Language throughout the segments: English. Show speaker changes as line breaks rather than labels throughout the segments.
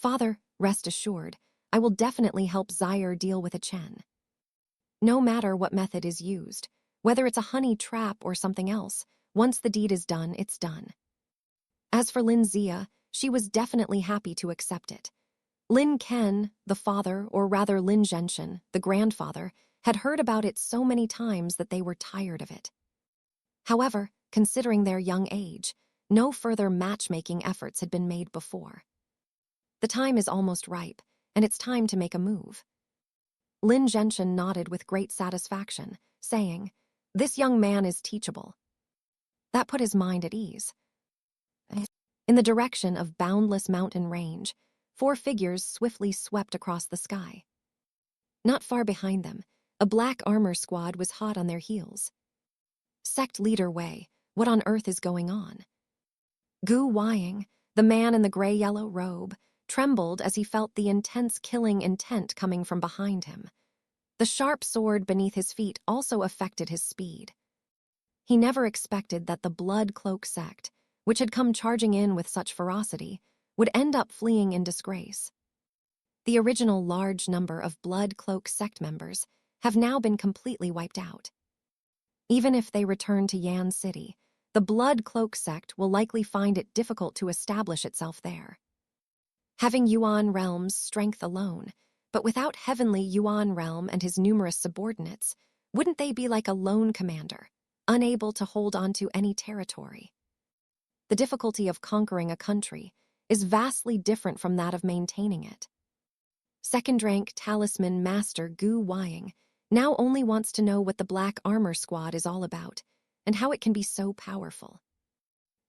Father, rest assured, I will definitely help Zaire deal with a Chen. No matter what method is used, whether it's a honey trap or something else, once the deed is done, it's done. As for Lin Zia, she was definitely happy to accept it. Lin Ken, the father, or rather Lin Zhenshen, the grandfather, had heard about it so many times that they were tired of it. However, considering their young age, no further matchmaking efforts had been made before. The time is almost ripe, and it's time to make a move. Lin Zhenshen nodded with great satisfaction, saying, "This young man is teachable." That put his mind at ease. In the direction of boundless mountain range, 4 figures swiftly swept across the sky. Not far behind them, a black armor squad was hot on their heels. Sect leader Wei, what on earth is going on? Gu Weiying, the man in the gray-yellow robe, trembled as he felt the intense killing intent coming from behind him. The sharp sword beneath his feet also affected his speed. He never expected that the Blood Cloak sect, which had come charging in with such ferocity, would end up fleeing in disgrace. The original large number of Blood Cloak sect members have now been completely wiped out. Even if they return to Yan City, the Blood Cloak sect will likely find it difficult to establish itself there. Having Yuan Realm's strength alone, but without Heavenly Yuan Realm and his numerous subordinates, wouldn't they be like a lone commander, unable to hold onto any territory? The difficulty of conquering a country is vastly different from that of maintaining it. Second-rank talisman master Gu Weiying now only wants to know what the Black Armor Squad is all about and how it can be so powerful.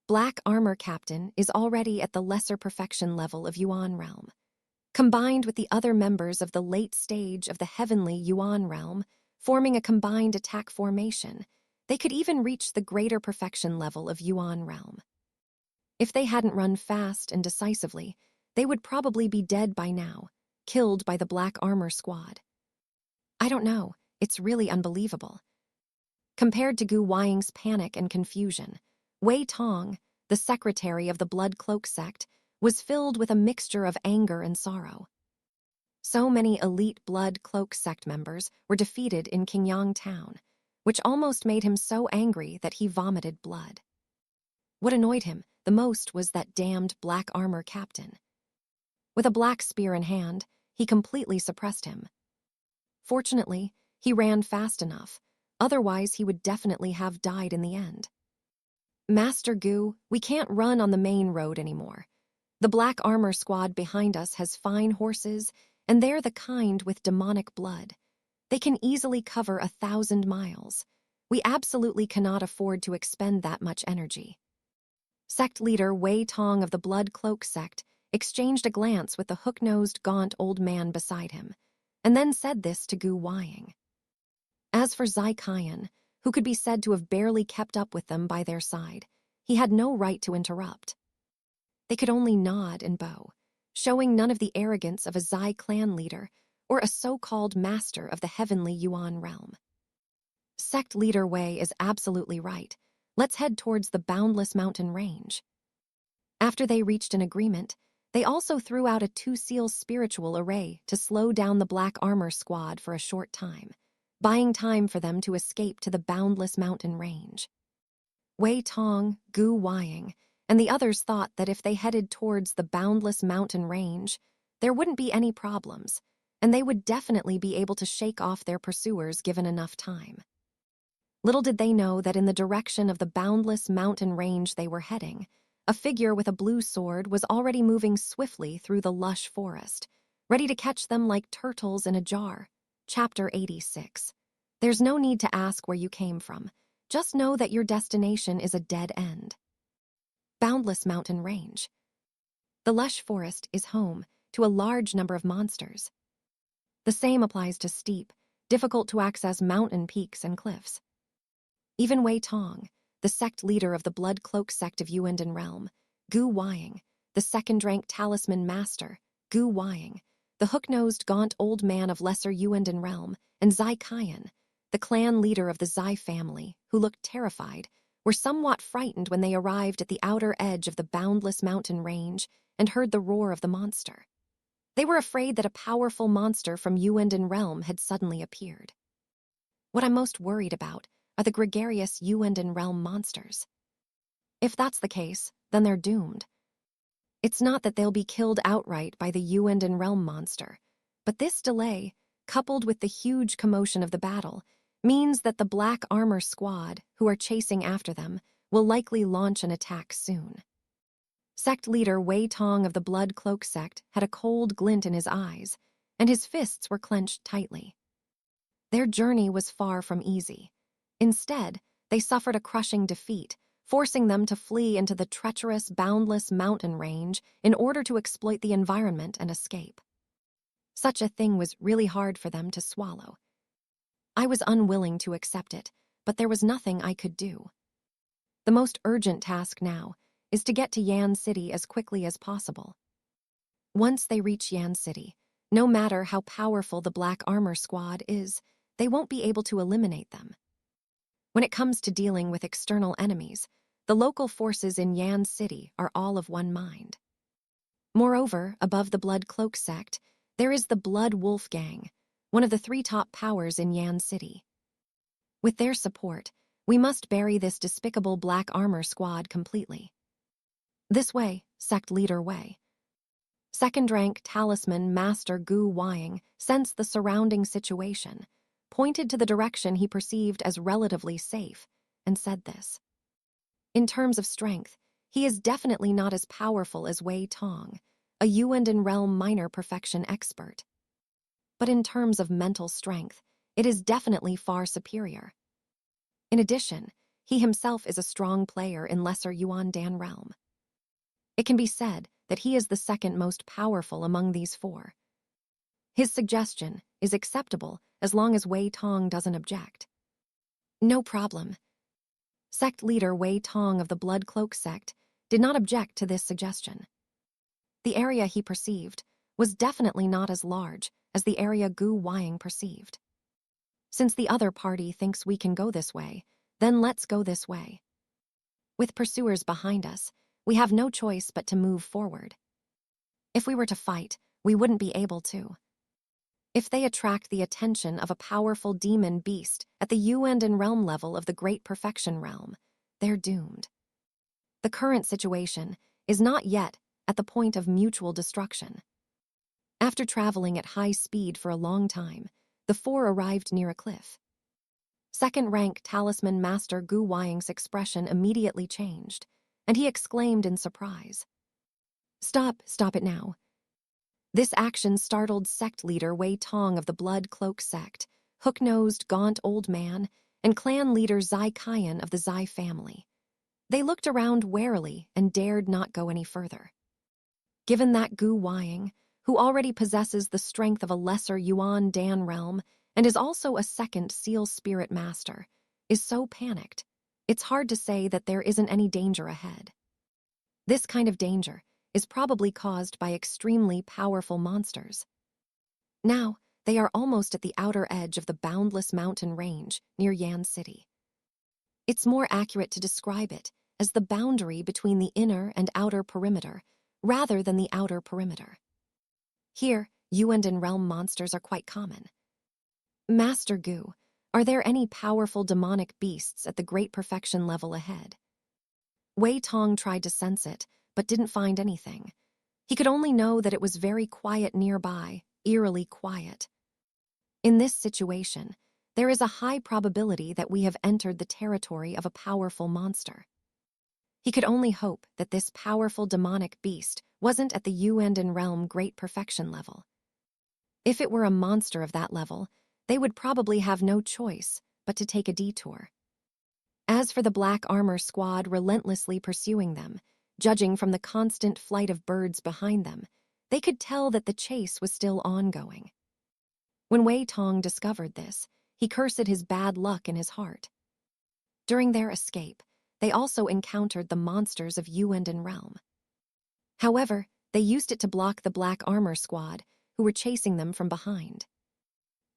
Black Armor Captain is already at the lesser perfection level of Yuan Realm. Combined with the other members of the late stage of the Heavenly Yuan Realm, forming a combined attack formation, they could even reach the greater perfection level of Yuan Realm. If they hadn't run fast and decisively, they would probably be dead by now, killed by the Black Armor Squad. I don't know, it's really unbelievable. Compared to Gu Weiying's panic and confusion, Wei Tong, the secretary of the Blood Cloak sect, was filled with a mixture of anger and sorrow. So many elite Blood Cloak sect members were defeated in Qingyang town, which almost made him so angry that he vomited blood. What annoyed him the most was that damned Black Armor Captain. With a black spear in hand, he completely suppressed him. Fortunately, he ran fast enough, otherwise he would definitely have died in the end. Master Gu, we can't run on the main road anymore. The Black Armor Squad behind us has fine horses, and they're the kind with demonic blood. They can easily cover 1,000 miles. We absolutely cannot afford to expend that much energy. Sect leader Wei Tong of the Blood Cloak sect exchanged a glance with the hook-nosed, gaunt old man beside him, and then said this to Gu Weiying. As for Zai Qian, who could be said to have barely kept up with them by their side, he had no right to interrupt. They could only nod and bow, showing none of the arrogance of a Zai clan leader or a so-called master of the Heavenly Yuan Realm. Sect leader Wei is absolutely right. Let's head towards the boundless mountain range. After they reached an agreement, they also threw out a 2-seal spiritual array to slow down the Black Armor Squad for a short time, buying time for them to escape to the boundless mountain range. Wei Tong, Gu Weiying, and the others thought that if they headed towards the boundless mountain range, there wouldn't be any problems, and they would definitely be able to shake off their pursuers given enough time. Little did they know that in the direction of the boundless mountain range they were heading, a figure with a blue sword was already moving swiftly through the lush forest, ready to catch them like turtles in a jar. Chapter 86. There's no need to ask where you came from. Just know that your destination is a dead end. Boundless mountain range. The lush forest is home to a large number of monsters. The same applies to steep, difficult-to-access mountain peaks and cliffs. Even Wei Tong, the sect leader of the Blood Cloak sect of Yuanden Realm, Gu Weiying, the second-rank talisman master, Gu Weiying, the hook-nosed gaunt old man of lesser Yuanden Realm, and Zai Qian, the clan leader of the Zai family, who looked terrified, were somewhat frightened when they arrived at the outer edge of the boundless mountain range and heard the roar of the monster. They were afraid that a powerful monster from Uenden Realm had suddenly appeared. What I'm most worried about are the gregarious Uenden Realm monsters. If that's the case, then they're doomed. It's not that they'll be killed outright by the Uenden Realm monster, but this delay, coupled with the huge commotion of the battle, means that the Black Armor Squad, who are chasing after them, will likely launch an attack soon. Sect leader Wei Tong of the Blood Cloak sect had a cold glint in his eyes, and his fists were clenched tightly. Their journey was far from easy. Instead, they suffered a crushing defeat, forcing them to flee into the treacherous, boundless mountain range in order to exploit the environment and escape. Such a thing was really hard for them to swallow. I was unwilling to accept it, but there was nothing I could do. The most urgent task now is to get to Yan City as quickly as possible. Once they reach Yan City, no matter how powerful the Black Armor Squad is, they won't be able to eliminate them. When it comes to dealing with external enemies, the local forces in Yan City are all of one mind. Moreover, above the Blood Cloak sect, there is the Blood Wolf Gang, one of the 3 top powers in Yan City. With their support, we must bury this despicable Black Armor Squad completely. This way, Sect Leader Wei. Second-rank Talisman Master Gu Wying sensed the surrounding situation, pointed to the direction he perceived as relatively safe, and said this. In terms of strength, he is definitely not as powerful as Wei Tong, a Uenden Realm minor perfection expert. But in terms of mental strength, it is definitely far superior. In addition, he himself is a strong player in Lesser Yuan-Dan Realm. It can be said that he is the second most powerful among these 4. His suggestion is acceptable as long as Wei Tong doesn't object. No problem. Sect leader Wei Tong of the Blood Cloak sect did not object to this suggestion. The area he perceived was definitely not as large as the area Gu Wying perceived. Since the other party thinks we can go this way, then let's go this way. With pursuers behind us, we have no choice but to move forward. If we were to fight, we wouldn't be able to. If they attract the attention of a powerful demon beast at the Uenden Realm level of the Great Perfection Realm, they're doomed. The current situation is not yet at the point of mutual destruction. After traveling at high speed for a long time, the 4 arrived near a cliff. Second-rank Talisman Master Gu Wying's expression immediately changed, and he exclaimed in surprise. Stop it now. This action startled sect leader Wei Tong of the Blood Cloak sect, hook-nosed, gaunt old man, and clan leader Zai Kaiyan of the Zai family. They looked around warily and dared not go any further. Given that Gu Wying, who already possesses the strength of a lesser Yuan-Dan realm and is also a second Seal Spirit Master, is so panicked, it's hard to say that there isn't any danger ahead. This kind of danger is probably caused by extremely powerful monsters. Now, they are almost at the outer edge of the boundless mountain range near Yan City. It's more accurate to describe it as the boundary between the inner and outer perimeter, rather than the outer perimeter. Here, Uenden Realm monsters are quite common. Master Gu, are there any powerful demonic beasts at the Great Perfection level ahead? Wei Tong tried to sense it, but didn't find anything. He could only know that it was very quiet nearby, eerily quiet. In this situation, there is a high probability that we have entered the territory of a powerful monster. He could only hope that this powerful demonic beast wasn't at the Uenden Realm Great Perfection level. If it were a monster of that level, they would probably have no choice but to take a detour. As for the Black Armor Squad relentlessly pursuing them, judging from the constant flight of birds behind them, they could tell that the chase was still ongoing. When Wei Tong discovered this, he cursed his bad luck in his heart. During their escape, they also encountered the monsters of Uenden Realm. However, they used it to block the Black Armor Squad, who were chasing them from behind.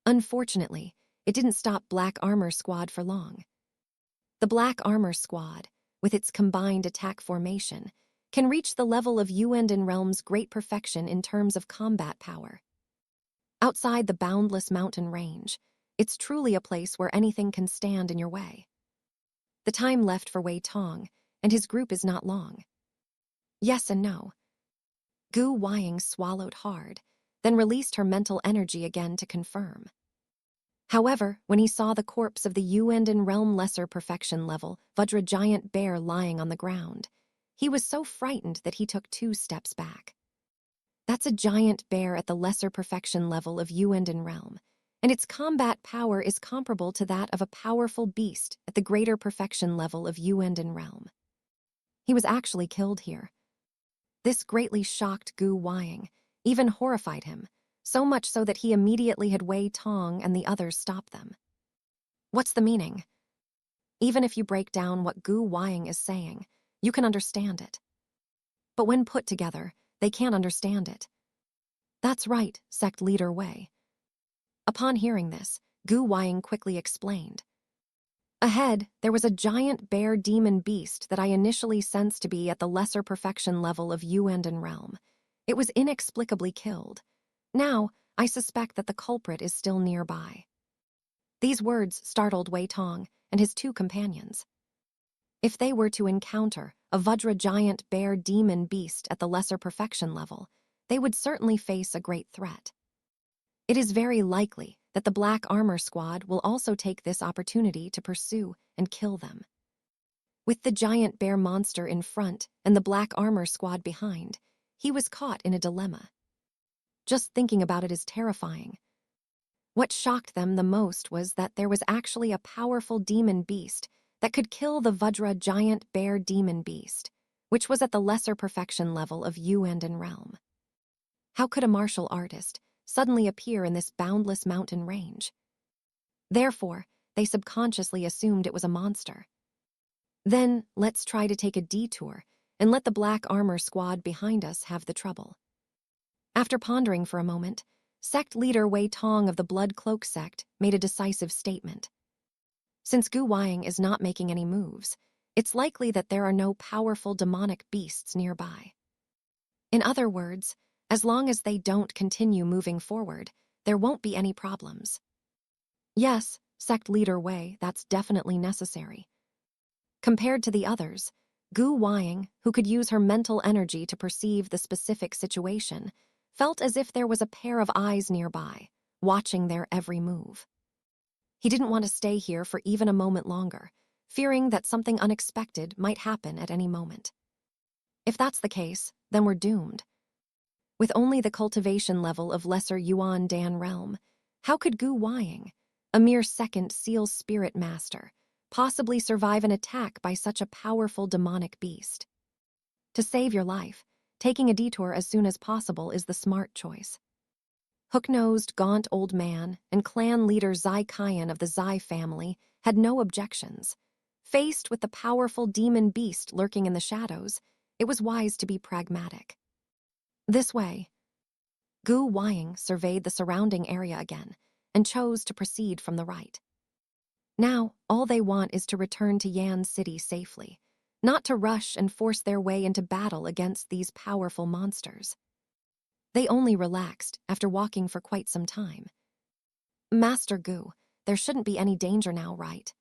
Unfortunately, it didn't stop Black Armor Squad for long. The Black Armor Squad, with its combined attack formation, can reach the level of Yuan realm's great perfection in terms of combat power. Outside the boundless mountain range, it's truly a place where anything can stand in your way. The time left for Wei Tong and his group is not long. Yes and no. Gu Weiying swallowed hard, then released her mental energy again to confirm. However, when he saw the corpse of the Yuan realm lesser perfection level Vajra giant bear lying on the ground, he was so frightened that he took 2 steps back. That's a giant bear at the lesser perfection level of Yuan realm, and its combat power is comparable to that of a powerful beast at the greater perfection level of Yuan realm. He was actually killed here. This greatly shocked Gu Weiying, even horrified him, so much so that he immediately had Wei Tong and the others stop them. What's the meaning? Even if you break down what Gu Weiying is saying, you can understand it. But when put together, they can't understand it. That's right, sect leader Wei. Upon hearing this, Gu Weiying quickly explained. Ahead, there was a giant bear demon beast that I initially sensed to be at the lesser perfection level of Yuan realm. It was inexplicably killed. Now, I suspect that the culprit is still nearby. These words startled Wei Tong and his 2 companions. If they were to encounter a Vajra giant bear demon beast at the lesser perfection level, they would certainly face a great threat. It is very likely that the Black Armor Squad will also take this opportunity to pursue and kill them. With the giant bear monster in front and the Black Armor Squad behind, he was caught in a dilemma. Just thinking about it is terrifying. What shocked them the most was that there was actually a powerful demon beast that could kill the Vajra giant bear demon beast, which was at the lesser perfection level of Yuan realm. How could a martial artist suddenly appear in this boundless mountain range? Therefore, they subconsciously assumed it was a monster. Then, let's try to take a detour and let the Black Armor Squad behind us have the trouble. After pondering for a moment, sect leader Wei Tong of the Blood Cloak sect made a decisive statement. Since Gu Weiying is not making any moves, it's likely that there are no powerful demonic beasts nearby. In other words, as long as they don't continue moving forward, there won't be any problems. Yes, sect leader Wei, that's definitely necessary. Compared to the others, Gu Weiying, who could use her mental energy to perceive the specific situation, felt as if there was a pair of eyes nearby, watching their every move. He didn't want to stay here for even a moment longer, fearing that something unexpected might happen at any moment. If that's the case, then we're doomed. With only the cultivation level of lesser Yuan Dan realm, how could Gu Weiying, a mere second seal spirit master, possibly survive an attack by such a powerful demonic beast? To save your life, taking a detour as soon as possible is the smart choice. Hook-nosed, gaunt old man and clan leader Zai Qian of the Zai family had no objections. Faced with the powerful demon beast lurking in the shadows, it was wise to be pragmatic. This way, Gu Weiying surveyed the surrounding area again and chose to proceed from the right. Now, all they want is to return to Yan City safely, not to rush and force their way into battle against these powerful monsters. They only relaxed after walking for quite some time. Master Gu, there shouldn't be any danger now, right?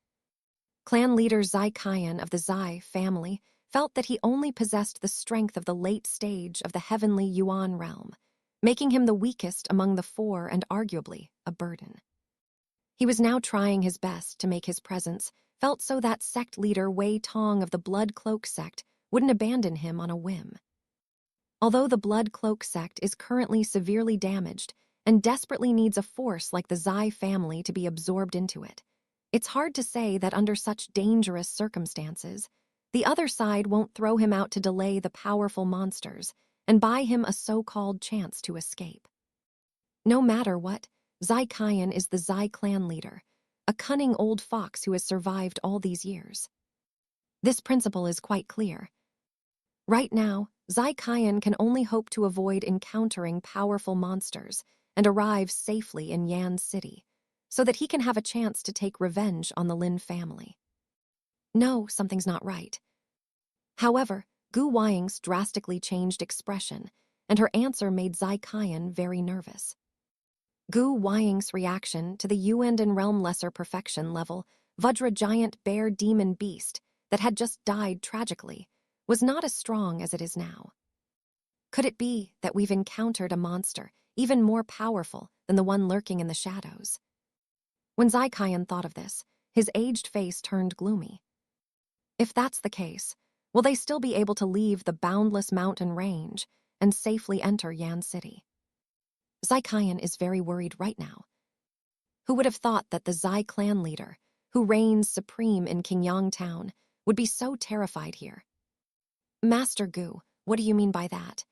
Clan leader Zai Qian of the Zai family felt that he only possessed the strength of the late stage of the heavenly Yuan realm, making him the weakest among the 4 and arguably a burden. He was now trying his best to make his presence felt so that sect leader Wei Tong of the Blood Cloak sect wouldn't abandon him on a whim. Although the Blood Cloak sect is currently severely damaged and desperately needs a force like the Zai family to be absorbed into it, it's hard to say that under such dangerous circumstances, the other side won't throw him out to delay the powerful monsters and buy him a so-called chance to escape. No matter what, Zai Qian is the Zai clan leader, a cunning old fox who has survived all these years. This principle is quite clear. Right now, Zai Qian can only hope to avoid encountering powerful monsters and arrive safely in Yan City, so that he can have a chance to take revenge on the Lin family. No, something's not right. However, Gu Weiying's drastically changed expression, and her answer made Zai Qian very nervous. Gu Weiying's reaction to the Yuandan realm lesser perfection level Vajra giant bear demon beast that had just died tragically was not as strong as it is now. Could it be that we've encountered a monster even more powerful than the one lurking in the shadows? When Zai Qian thought of this, his aged face turned gloomy. If that's the case, will they still be able to leave the boundless mountain range and safely enter Yan City? Zai Qian is very worried right now. Who would have thought that the Zai clan leader, who reigns supreme in Qingyang town, would be so terrified here? Master Gu, what do you mean by that?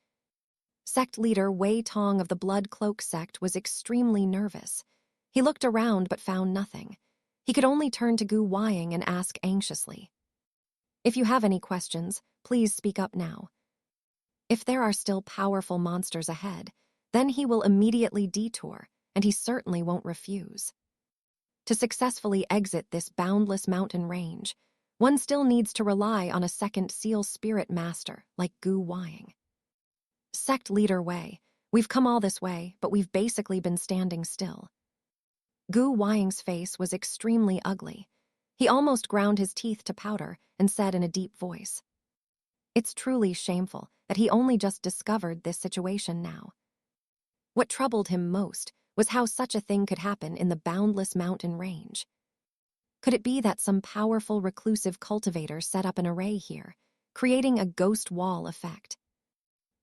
Sect leader Wei Tong of the Blood Cloak sect was extremely nervous. He looked around but found nothing. He could only turn to Gu Weiying and ask anxiously. If you have any questions, please speak up now. If there are still powerful monsters ahead, then he will immediately detour, and he certainly won't refuse. To successfully exit this boundless mountain range, one still needs to rely on a second seal spirit master like Gu Weiying. Sect leader Wei, we've come all this way, but we've basically been standing still. Gu Weiying's face was extremely ugly. He almost ground his teeth to powder and said in a deep voice, "It's truly shameful that he only just discovered this situation now." What troubled him most was how such a thing could happen in the boundless mountain range. Could it be that some powerful reclusive cultivator set up an array here, creating a ghost wall effect?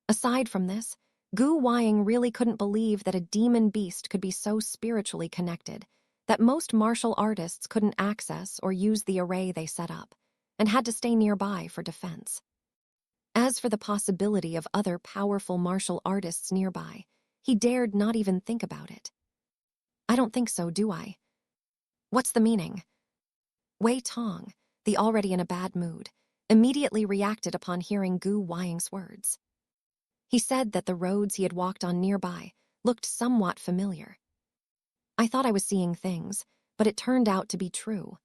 Aside from this, Gu Weiying really couldn't believe that a demon beast could be so spiritually connected that most martial artists couldn't access or use the array they set up, and had to stay nearby for defense. As for the possibility of other powerful martial artists nearby, he dared not even think about it. I don't think so, do I? What's the meaning? Wei Tong, the already in a bad mood, immediately reacted upon hearing Gu Weiying's words. He said that the roads he had walked on nearby looked somewhat familiar. I thought I was seeing things, but it turned out to be true.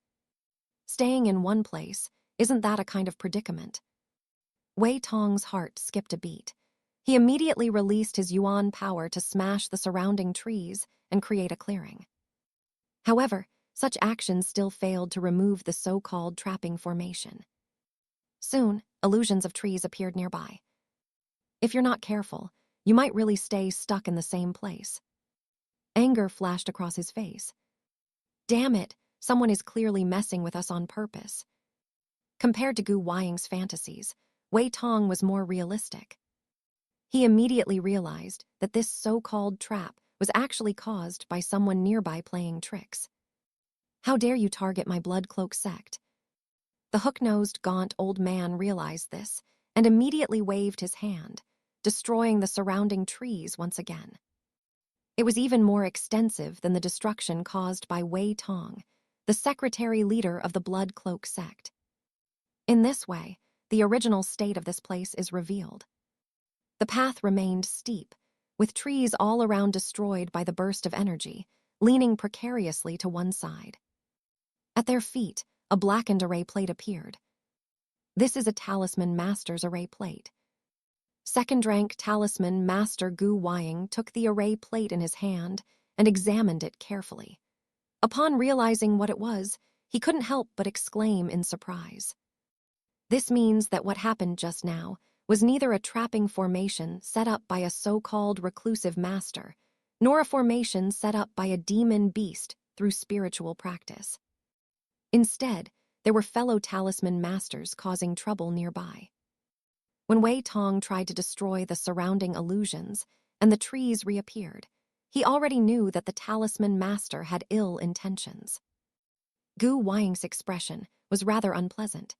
Staying in one place, isn't that a kind of predicament? Wei Tong's heart skipped a beat. He immediately released his yuan power to smash the surrounding trees and create a clearing. However, such actions still failed to remove the so-called trapping formation. Soon, illusions of trees appeared nearby. If you're not careful, you might really stay stuck in the same place. Anger flashed across his face. Damn it, someone is clearly messing with us on purpose. Compared to Gu Weiying's fantasies, Wei Tong was more realistic. He immediately realized that this so-called trap was actually caused by someone nearby playing tricks. How dare you target my Blood Cloak sect? The hook-nosed, gaunt old man realized this and immediately waved his hand, destroying the surrounding trees once again. It was even more extensive than the destruction caused by Wei Tong, the secretary leader of the Blood Cloak sect. In this way, the original state of this place is revealed. The path remained steep, with trees all around destroyed by the burst of energy, leaning precariously to one side. At their feet, a blackened array plate appeared. This is a Talisman Master's array plate. Second-rank Talisman Master Gu Weiying took the array plate in his hand and examined it carefully. Upon realizing what it was, he couldn't help but exclaim in surprise. This means that what happened just now was neither a trapping formation set up by a so-called reclusive master, nor a formation set up by a demon beast through spiritual practice. Instead, there were fellow Talisman Masters causing trouble nearby. When Wei Tong tried to destroy the surrounding illusions and the trees reappeared, he already knew that the Talisman Master had ill intentions. Gu Weiying's expression was rather unpleasant.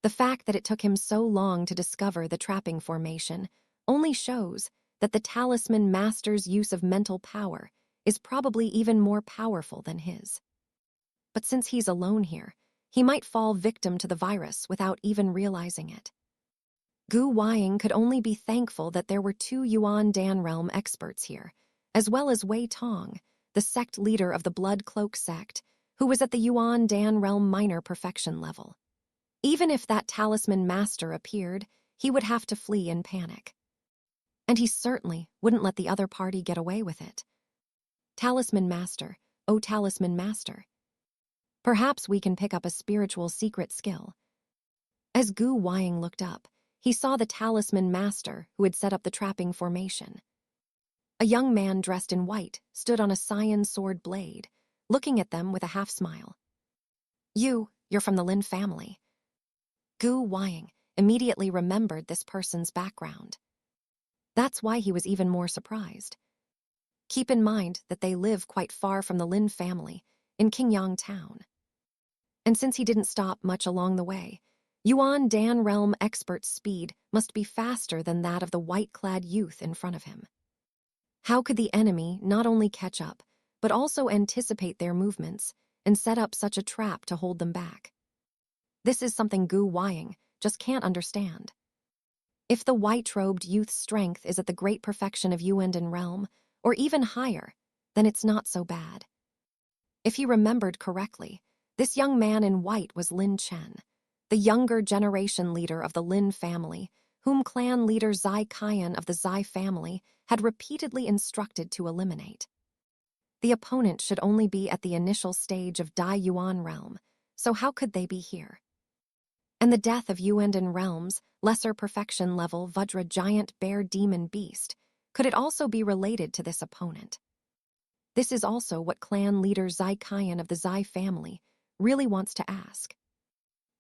The fact that it took him so long to discover the trapping formation only shows that the Talisman Master's use of mental power is probably even more powerful than his. But since he's alone here, he might fall victim to the virus without even realizing it. Gu Weiying could only be thankful that there were 2 Yuan Dan realm experts here, as well as Wei Tong, the sect leader of the Blood Cloak sect, who was at the Yuan Dan realm minor perfection level. Even if that Talisman Master appeared, he would have to flee in panic. And he certainly wouldn't let the other party get away with it. Talisman Master, oh Talisman Master. Perhaps we can pick up a spiritual secret skill. As Gu Wang looked up, he saw the Talisman Master who had set up the trapping formation. A young man dressed in white stood on a cyan sword blade, looking at them with a half-smile. You're from the Lin family. Gu Wang immediately remembered this person's background. That's why he was even more surprised. Keep in mind that they live quite far from the Lin family, in Qingyang town. And since he didn't stop much along the way, Yuan Dan Realm expert's speed must be faster than that of the white-clad youth in front of him. How could the enemy not only catch up, but also anticipate their movements and set up such a trap to hold them back? This is something Gu Wang just can't understand. If the white-robed youth's strength is at the great perfection of Yuan Dan Realm, or even higher, then it's not so bad. If he remembered correctly, this young man in white was Lin Chen, the younger generation leader of the Lin family, whom clan leader Zai Qian of the Zai family had repeatedly instructed to eliminate. The opponent should only be at the initial stage of Dai Yuan realm, so how could they be here? And the death of Yuan Dan Realm's lesser perfection level Vajra giant bear demon beast, could it also be related to this opponent? This is also what clan leader Zai Qian of the Zai family really wants to ask.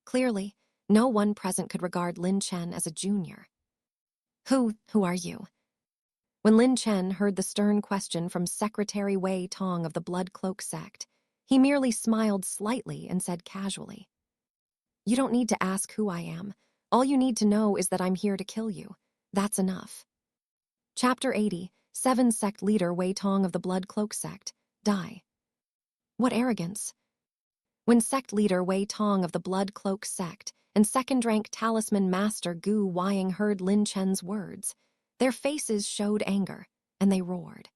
Clearly, no one present could regard Lin Chen as a junior. Who are you? When Lin Chen heard the stern question from Secretary Wei Tong of the Blood Cloak sect, he merely smiled slightly and said casually, "You don't need to ask who I am. All you need to know is that I'm here to kill you. That's enough." Chapter 80, 7 Sect Leader Wei Tong of the Blood Cloak sect, die. What arrogance. When sect leader Wei Tong of the Blood Cloak sect and second-rank Talisman Master Gu Wang heard Lin Chen's words, their faces showed anger, and they roared.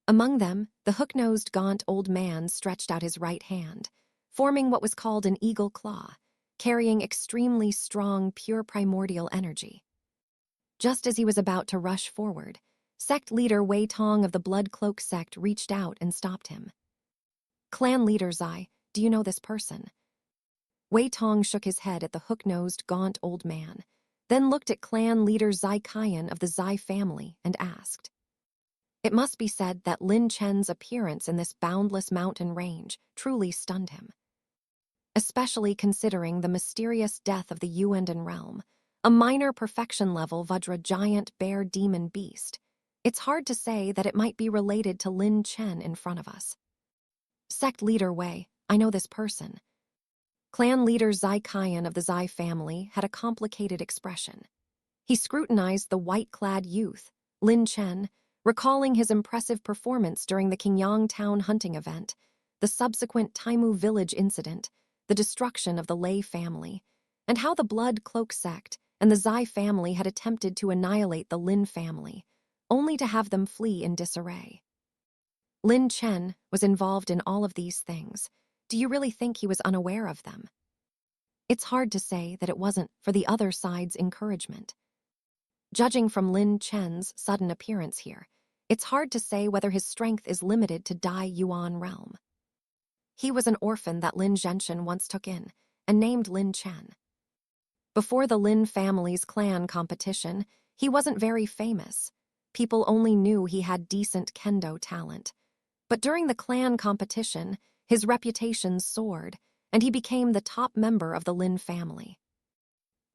Among them, the hook-nosed gaunt old man stretched out his right hand, forming what was called an eagle claw, carrying extremely strong, pure primordial energy. Just as he was about to rush forward, sect leader Wei Tong of the Blood Cloak sect reached out and stopped him. Clan leader Zai, do you know this person? Wei Tong shook his head at the hook-nosed, gaunt old man, then looked at clan leader Zai Qian of the Zai family and asked. It must be said that Lin Chen's appearance in this boundless mountain range truly stunned him. Especially considering the mysterious death of the Yuan Dan realm, a minor perfection level Vajra giant bear demon beast, it's hard to say that it might be related to Lin Chen in front of us. Sect leader Wei, I know this person. Clan leader Zai Qian of the Zai family had a complicated expression. He scrutinized the white-clad youth, Lin Chen, recalling his impressive performance during the Qingyang town hunting event, the subsequent Taimu village incident, the destruction of the Lei family, and how the Blood Cloak sect and the Zai family had attempted to annihilate the Lin family, only to have them flee in disarray. Lin Chen was involved in all of these things. Do you really think he was unaware of them? It's hard to say that it wasn't for the other side's encouragement. Judging from Lin Chen's sudden appearance here, it's hard to say whether his strength is limited to Dai Yuan realm. He was an orphan that Lin Zhenshan once took in and named Lin Chen. Before the Lin family's clan competition, he wasn't very famous. People only knew he had decent kendo talent. But during the clan competition, his reputation soared, and he became the top member of the Lin family.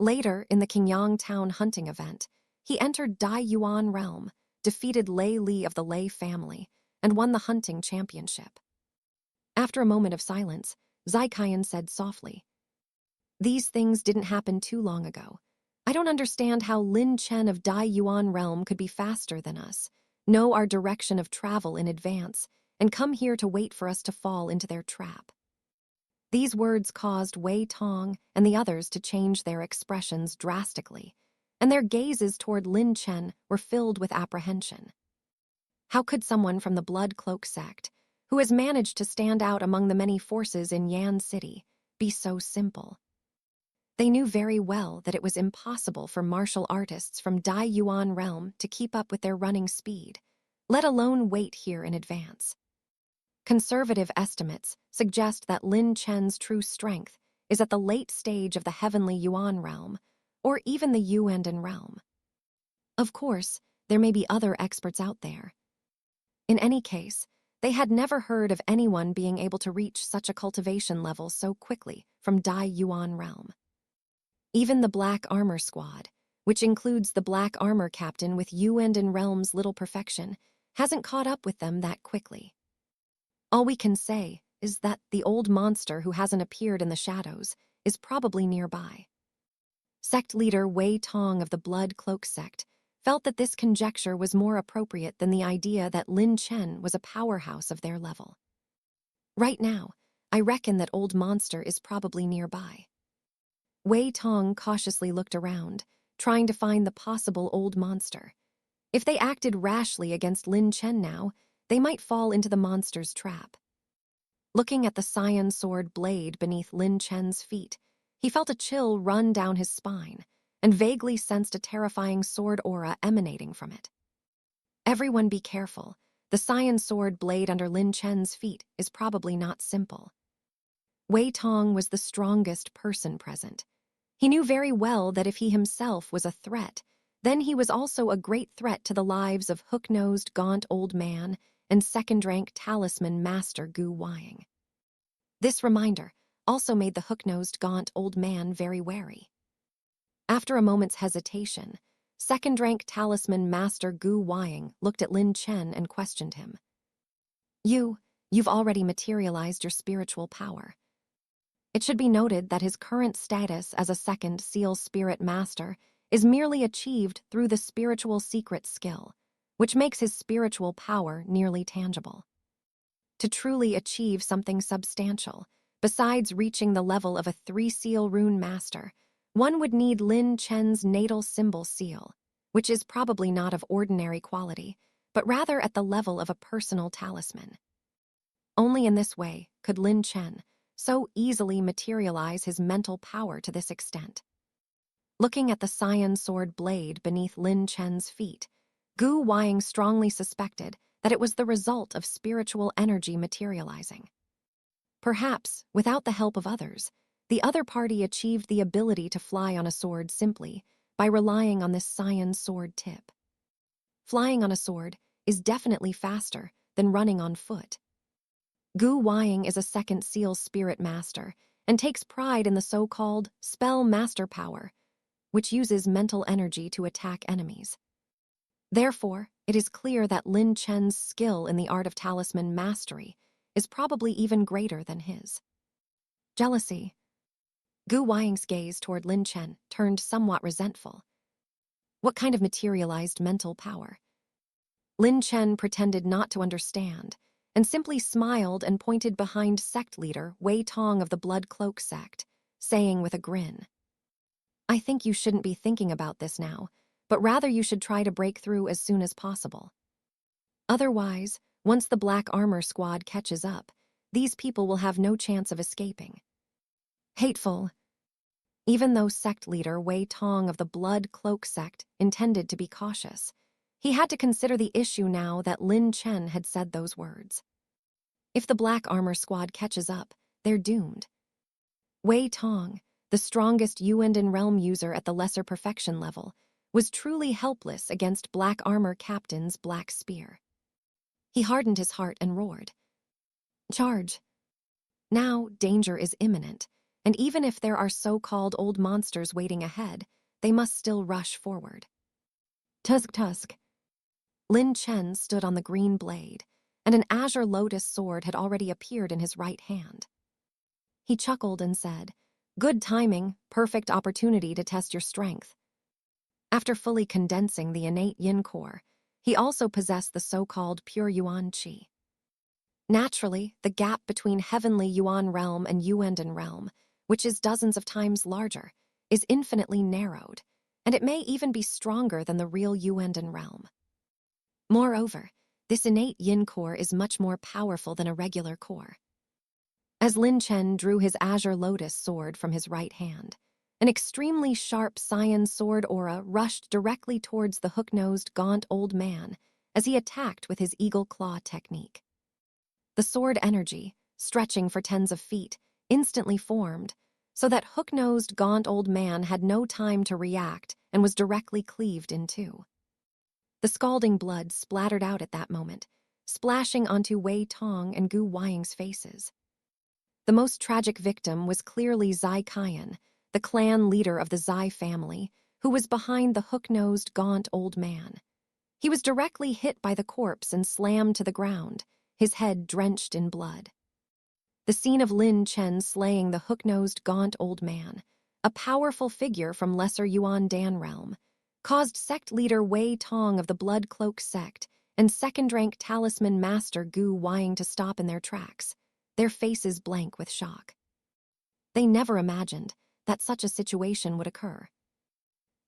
Later, in the Qingyang town hunting event, he entered Dai Yuan realm, defeated Lei Li of the Lei family, and won the hunting championship. After a moment of silence, Zai Qian said softly, "These things didn't happen too long ago. I don't understand how Lin Chen of Dai Yuan realm could be faster than us, know our direction of travel in advance, and come here to wait for us to fall into their trap." These words caused Wei Tong and the others to change their expressions drastically, and their gazes toward Lin Chen were filled with apprehension. How could someone from the Blood Cloak sect, who has managed to stand out among the many forces in Yan City, be so simple? They knew very well that it was impossible for martial artists from Dai Yuan realm to keep up with their running speed, let alone wait here in advance. Conservative estimates suggest that Lin Chen's true strength is at the late stage of the heavenly Yuan realm, or even the Yuanden realm. Of course, there may be other experts out there. In any case, they had never heard of anyone being able to reach such a cultivation level so quickly from Dai Yuan realm. Even the Black Armor Squad, which includes the Black Armor Captain with Yuanden realm's little perfection, hasn't caught up with them that quickly. All we can say is that the old monster who hasn't appeared in the shadows is probably nearby. Sect leader Wei Tong of the Blood Cloak sect felt that this conjecture was more appropriate than the idea that Lin Chen was a powerhouse of their level. Right now, I reckon that old monster is probably nearby. Wei Tong cautiously looked around, trying to find the possible old monster. If they acted rashly against Lin Chen now, they might fall into the monster's trap. Looking at the cyan sword blade beneath Lin Chen's feet, he felt a chill run down his spine and vaguely sensed a terrifying sword aura emanating from it. Everyone be careful. The cyan sword blade under Lin Chen's feet is probably not simple. Wei Tong was the strongest person present. He knew very well that if he himself was a threat, then he was also a great threat to the lives of hook-nosed, gaunt old man and second-rank talisman master Gu Weiying. This reminder also made the hook-nosed, gaunt old man very wary. After a moment's hesitation, second-rank talisman master Gu Weiying looked at Lin Chen and questioned him. You've already materialized your spiritual power. It should be noted that his current status as a second seal spirit master is merely achieved through the spiritual secret skill, which makes his spiritual power nearly tangible. To truly achieve something substantial, besides reaching the level of a 3-seal rune master, one would need Lin Chen's natal symbol seal, which is probably not of ordinary quality, but rather at the level of a personal talisman. Only in this way could Lin Chen so easily materialize his mental power to this extent. Looking at the cyan sword blade beneath Lin Chen's feet, Gu Weiying strongly suspected that it was the result of spiritual energy materializing. Perhaps, without the help of others, the other party achieved the ability to fly on a sword simply by relying on this cyan sword tip. Flying on a sword is definitely faster than running on foot. Gu Weiying is a second seal spirit master and takes pride in the so-called spell master power, which uses mental energy to attack enemies. Therefore, it is clear that Lin Chen's skill in the art of talisman mastery is probably even greater than his. Jealousy. Gu Weiying's gaze toward Lin Chen turned somewhat resentful. What kind of materialized mental power? Lin Chen pretended not to understand and simply smiled and pointed behind sect leader Wei Tong of the Blood Cloak sect, saying with a grin, "I think you shouldn't be thinking about this now, but rather you should try to break through as soon as possible. Otherwise, once the Black Armor Squad catches up, these people will have no chance of escaping." Hateful. Even though sect leader Wei Tong of the Blood Cloak sect intended to be cautious, he had to consider the issue now that Lin Chen had said those words. If the Black Armor Squad catches up, they're doomed. Wei Tong, the strongest Yuanden realm user at the lesser perfection level, was truly helpless against Black Armor Captain's black spear. He hardened his heart and roared, "Charge!" Now danger is imminent, and even if there are so-called old monsters waiting ahead, they must still rush forward. Tusk tusk. Lin Chen stood on the green blade, and an azure lotus sword had already appeared in his right hand. He chuckled and said, "Good timing, perfect opportunity to test your strength." After fully condensing the innate yin core, he also possessed the so-called pure yuan qi. Naturally, the gap between heavenly yuan realm and Yuanden realm, which is dozens of times larger, is infinitely narrowed, and it may even be stronger than the real Yuanden realm. Moreover, this innate yin core is much more powerful than a regular core. As Lin Chen drew his azure lotus sword from his right hand, an extremely sharp cyan sword aura rushed directly towards the hook-nosed, gaunt old man as he attacked with his eagle claw technique. The sword energy, stretching for tens of feet, instantly formed, so that hook-nosed, gaunt old man had no time to react and was directly cleaved in two. The scalding blood splattered out at that moment, splashing onto Wei Tong and Gu Weiying's faces. The most tragic victim was clearly Zai Qian, the clan leader of the Zai family, who was behind the hook-nosed, gaunt old man. He was directly hit by the corpse and slammed to the ground, his head drenched in blood. The scene of Lin Chen slaying the hook-nosed, gaunt old man, a powerful figure from Lesser Yuan Dan realm, caused sect leader Wei Tong of the Blood Cloak sect and second-rank talisman master Gu Weiying to stop in their tracks, their faces blank with shock. They never imagined that such a situation would occur.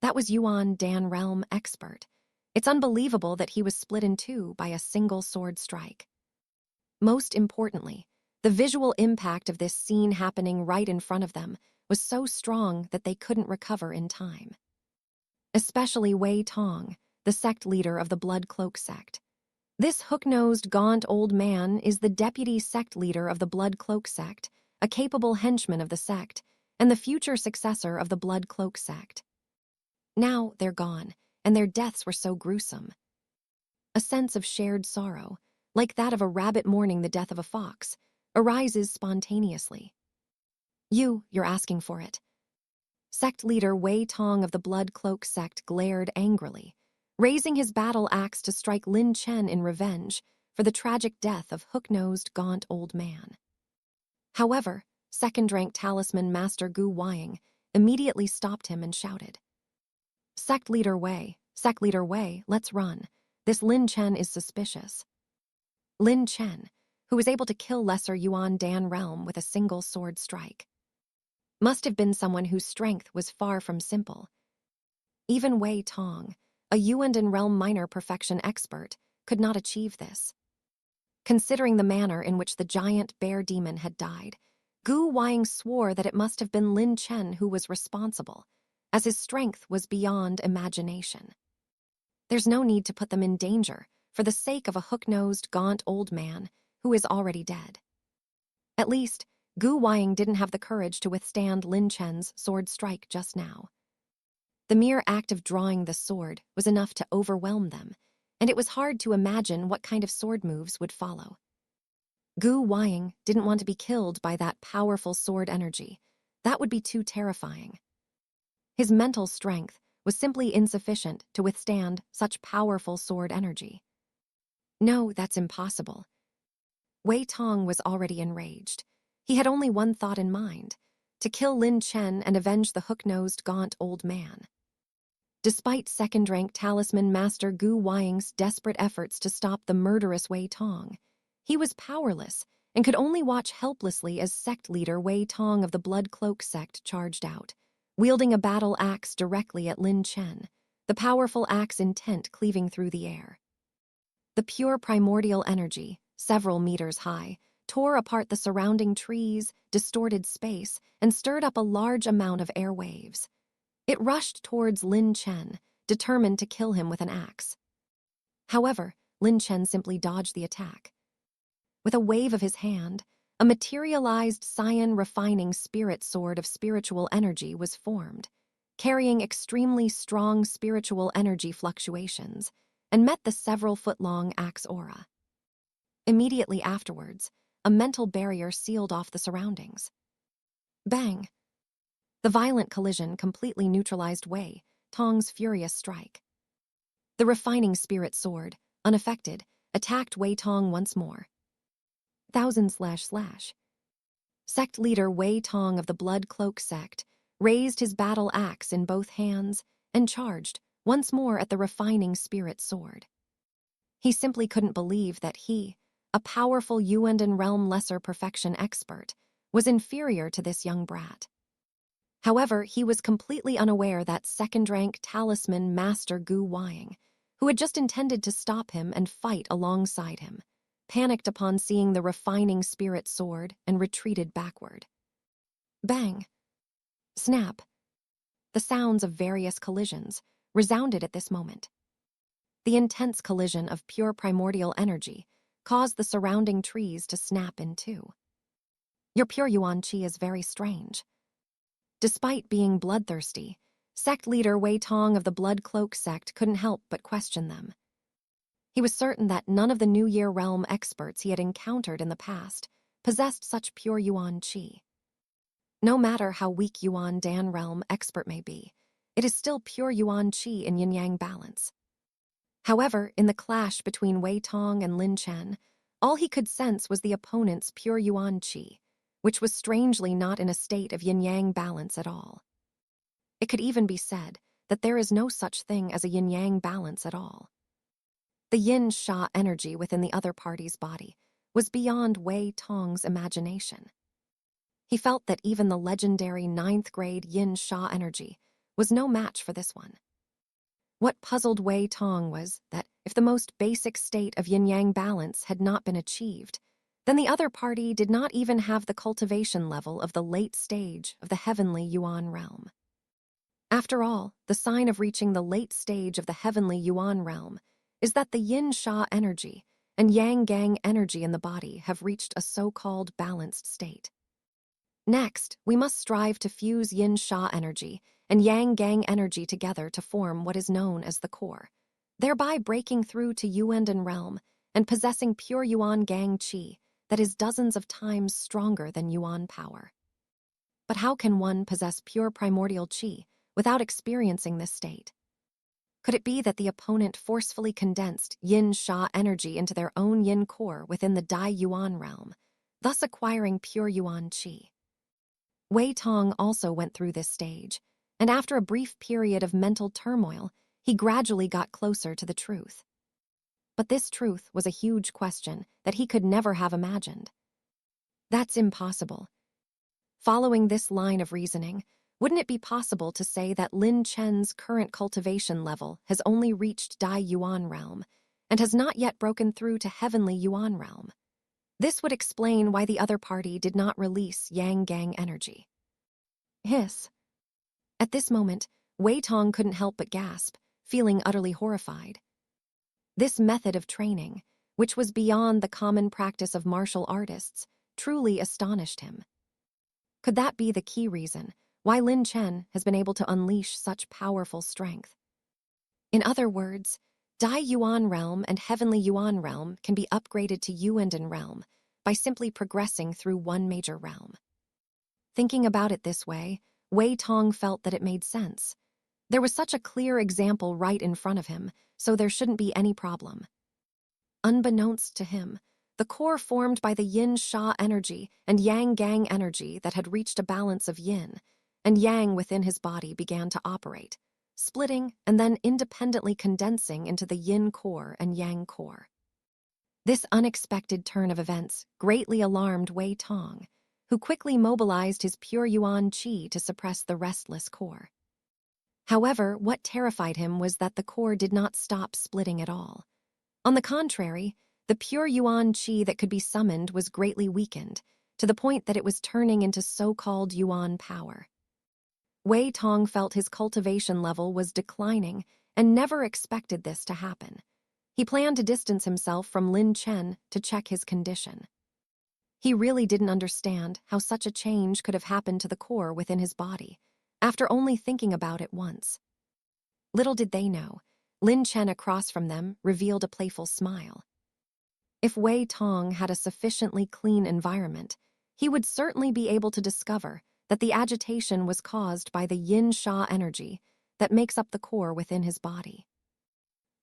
That was Yuan Dan realm expert. It's unbelievable that he was split in two by a single sword strike. Most importantly, the visual impact of this scene happening right in front of them was so strong that they couldn't recover in time. Especially Wei Tong, the sect leader of the Blood Cloak sect. This hook-nosed, gaunt old man is the deputy sect leader of the Blood Cloak sect, a capable henchman of the sect, and the future successor of the Blood Cloak sect. Now they're gone, and their deaths were so gruesome. A sense of shared sorrow, like that of a rabbit mourning the death of a fox, arises spontaneously. You're asking for it. Sect leader Wei Tong of the Blood Cloak sect glared angrily, raising his battle axe to strike Lin Chen in revenge for the tragic death of hook-nosed, gaunt old man. However, second-rank talisman master Gu Weiying immediately stopped him and shouted, Sect leader Wei, let's run. This Lin Chen is suspicious." Lin Chen, who was able to kill Lesser Yuan Dan realm with a single sword strike, must have been someone whose strength was far from simple. Even Wei Tong, a Yuan Dan realm minor perfection expert, could not achieve this. Considering the manner in which the giant bear demon had died, Gu Weiying swore that it must have been Lin Chen who was responsible, as his strength was beyond imagination. There's no need to put them in danger for the sake of a hook-nosed, gaunt old man who is already dead. At least, Gu Weiying didn't have the courage to withstand Lin Chen's sword strike just now. The mere act of drawing the sword was enough to overwhelm them, and it was hard to imagine what kind of sword moves would follow. Gu Weiying didn't want to be killed by that powerful sword energy. That would be too terrifying. His mental strength was simply insufficient to withstand such powerful sword energy. No, that's impossible. Wei Tong was already enraged. He had only one thought in mind: to kill Lin Chen and avenge the hook-nosed, gaunt old man. Despite second-rank talisman master Gu Weiying's desperate efforts to stop the murderous Wei Tong, he was powerless and could only watch helplessly as sect leader Wei Tong of the Blood Cloak sect charged out, wielding a battle axe directly at Lin Chen, the powerful axe intent cleaving through the air. The pure primordial energy, several meters high, tore apart the surrounding trees, distorted space, and stirred up a large amount of air waves. It rushed towards Lin Chen, determined to kill him with an axe. However, Lin Chen simply dodged the attack. With a wave of his hand, a materialized cyan refining spirit sword of spiritual energy was formed, carrying extremely strong spiritual energy fluctuations, and met the several-foot-long axe aura. Immediately afterwards, a mental barrier sealed off the surroundings. Bang! The violent collision completely neutralized Wei Tong's furious strike. The refining spirit sword, unaffected, attacked Wei Tong once more. // Sect leader Wei Tong of the Blood Cloak sect raised his battle axe in both hands and charged once more at the refining spirit sword. He simply couldn't believe that he, a powerful Yuan Dan realm lesser perfection expert, was inferior to this young brat. However, he was completely unaware that second-rank talisman master Gu Weiying, who had just intended to stop him and fight alongside him, panicked upon seeing the refining spirit sword and retreated backward. Bang! Snap! The sounds of various collisions resounded at this moment. The intense collision of pure primordial energy caused the surrounding trees to snap in two. Your pure yuan qi is very strange. Despite being bloodthirsty, sect leader Wei Tong of the Blood Cloak sect couldn't help but question them. He was certain that none of the New Year realm experts he had encountered in the past possessed such pure yuan qi. No matter how weak Yuan Dan realm expert may be, it is still pure yuan qi in yin-yang balance. However, in the clash between Wei Tong and Lin Chen, all he could sense was the opponent's pure yuan qi, which was strangely not in a state of yin-yang balance at all. It could even be said that there is no such thing as a yin-yang balance at all. The yin-sha energy within the other party's body was beyond Wei Tong's imagination. He felt that even the legendary 9th grade yin-sha energy was no match for this one. What puzzled Wei Tong was that if the most basic state of yin-yang balance had not been achieved, then the other party did not even have the cultivation level of the late stage of the heavenly Yuan realm. After all, the sign of reaching the late stage of the heavenly Yuan realm is that the yin-sha energy and yang-gang energy in the body have reached a so-called balanced state. Next, we must strive to fuse yin-sha energy and yang-gang energy together to form what is known as the core, thereby breaking through to Yuan realm and possessing pure Yuan-gang qi that is dozens of times stronger than Yuan power. But how can one possess pure primordial qi without experiencing this state? Could it be that the opponent forcefully condensed yin-sha energy into their own yin core within the Dai Yuan realm, thus acquiring pure Yuan qi? Wei Tong also went through this stage, and after a brief period of mental turmoil, he gradually got closer to the truth. But this truth was a huge question that he could never have imagined. That's impossible. Following this line of reasoning, wouldn't it be possible to say that Lin Chen's current cultivation level has only reached Dai Yuan realm and has not yet broken through to heavenly Yuan realm? This would explain why the other party did not release Yang-gang energy. Hiss. At this moment, Wei Tong couldn't help but gasp, feeling utterly horrified. This method of training, which was beyond the common practice of martial artists, truly astonished him. Could that be the key reason why Lin Chen has been able to unleash such powerful strength? In other words, Dai Yuan realm and heavenly Yuan realm can be upgraded to Yuan realm by simply progressing through one major realm. Thinking about it this way, Wei Tong felt that it made sense. There was such a clear example right in front of him, so there shouldn't be any problem. Unbeknownst to him, the core formed by the yin-sha energy and yang-gang energy that had reached a balance of yin and yang within his body began to operate, splitting and then independently condensing into the yin core and yang core. This unexpected turn of events greatly alarmed Wei Tong, who quickly mobilized his pure yuan qi to suppress the restless core. However, what terrified him was that the core did not stop splitting at all. On the contrary, the pure yuan qi that could be summoned was greatly weakened, to the point that it was turning into so-called yuan power. Wei Tong felt his cultivation level was declining and never expected this to happen. He planned to distance himself from Lin Chen to check his condition. He really didn't understand how such a change could have happened to the core within his body, after only thinking about it once. Little did they know, Lin Chen across from them revealed a playful smile. If Wei Tong had a sufficiently clean environment, he would certainly be able to discover that the agitation was caused by the yin-sha energy that makes up the core within his body.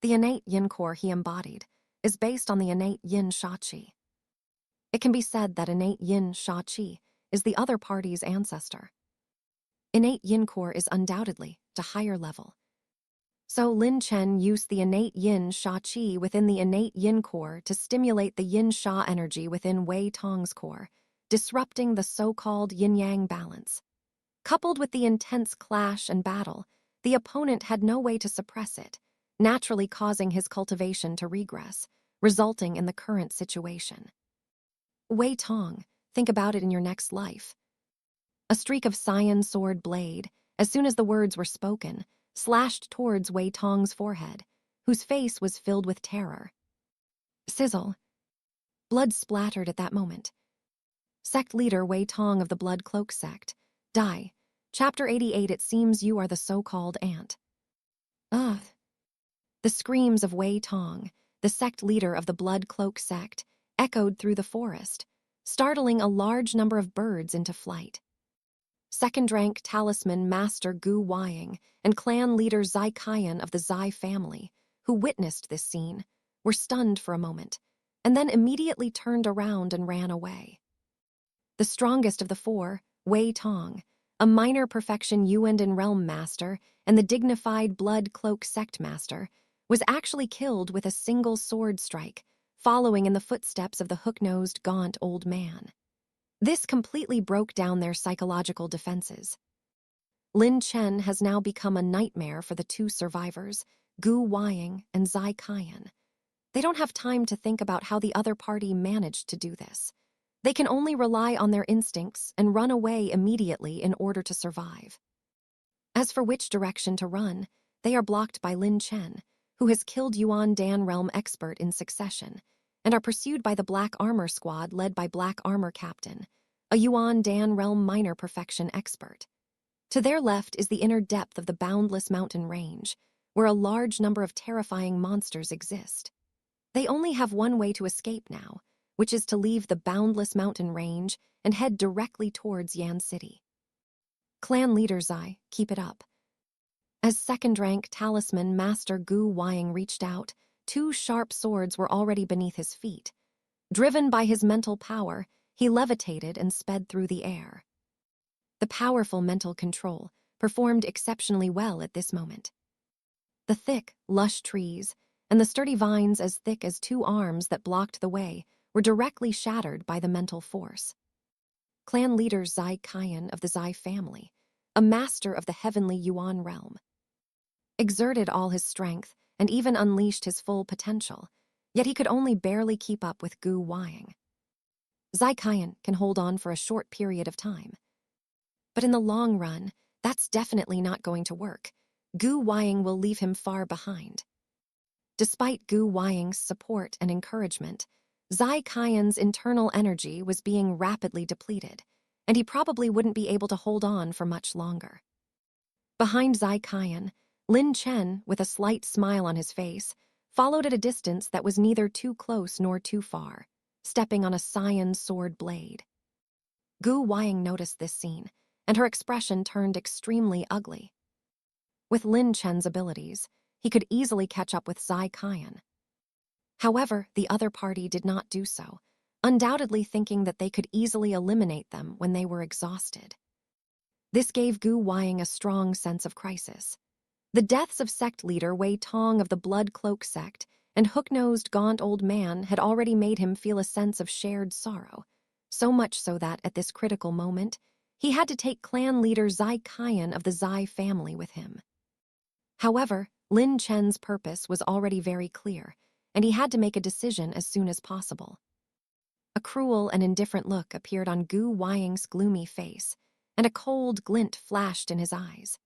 The innate yin core he embodied is based on the innate yin-sha qi. It can be said that innate yin-sha qi is the other party's ancestor. Innate yin core is undoubtedly the higher level. So Lin Chen used the innate yin-sha qi within the innate yin core to stimulate the yin-sha energy within Wei Tong's core, disrupting the so-called yin-yang balance. Coupled with the intense clash and battle, the opponent had no way to suppress it, naturally causing his cultivation to regress, resulting in the current situation. Wei Tong, think about it in your next life. A streak of cyan sword blade as soon as the words were spoken, slashed towards Wei Tong's forehead, whose face was filled with terror. Sizzle. Blood splattered at that moment. Sect leader Wei Tong of the Blood Cloak sect. Die. Chapter 88. It seems you are the so-called ant. Ugh. The screams of Wei Tong, the sect leader of the Blood Cloak sect, echoed through the forest, startling a large number of birds into flight. Second-rank talisman master Gu Weiying and clan leader Zai Qian of the Zai family, who witnessed this scene, were stunned for a moment, and then immediately turned around and ran away. The strongest of the four, Wei Tong, a minor perfection Yuan realm master and the dignified Blood Cloak sect master, was actually killed with a single sword strike, following in the footsteps of the hook-nosed, gaunt old man. This completely broke down their psychological defenses. Lin Chen has now become a nightmare for the two survivors, Gu Weiying and Zai Qian. They don't have time to think about how the other party managed to do this. They can only rely on their instincts and run away immediately in order to survive. As for which direction to run, they are blocked by Lin Chen, who has killed Yuan Dan realm expert in succession, and are pursued by the Black Armor Squad led by Black Armor Captain, a Yuan Dan realm minor perfection expert. To their left is the inner depth of the boundless mountain range, where a large number of terrifying monsters exist. They only have one way to escape now, which is to leave the boundless mountain range and head directly towards Yan City. Clan leader Zai, keep it up. As second-rank talisman master Gu Weiying reached out, two sharp swords were already beneath his feet. Driven by his mental power, he levitated and sped through the air. The powerful mental control performed exceptionally well at this moment. The thick, lush trees and the sturdy vines as thick as two arms that blocked the way were directly shattered by the mental force. Clan leader Zai Qian of the Zai family, a master of the heavenly Yuan realm, exerted all his strength and even unleashed his full potential, yet he could only barely keep up with Gu Weiying. Zai Qian can hold on for a short period of time. But in the long run, that's definitely not going to work. Gu Weiying will leave him far behind. Despite Gu Weiying's support and encouragement, Zai Qian's internal energy was being rapidly depleted, and he probably wouldn't be able to hold on for much longer. Behind Zai Qian, Lin Chen, with a slight smile on his face, followed at a distance that was neither too close nor too far, stepping on a cyan sword blade. Gu Weiying noticed this scene, and her expression turned extremely ugly. With Lin Chen's abilities, he could easily catch up with Zai Qian. However, the other party did not do so, undoubtedly thinking that they could easily eliminate them when they were exhausted. This gave Gu Weiying a strong sense of crisis. The deaths of sect leader Wei Tong of the Blood Cloak sect and hook-nosed gaunt old man had already made him feel a sense of shared sorrow, so much so that at this critical moment, he had to take clan leader Zai Qian of the Zai family with him. However, Lin Chen's purpose was already very clear, and he had to make a decision as soon as possible. A cruel and indifferent look appeared on Gu Weiying's gloomy face, and a cold glint flashed in his eyes.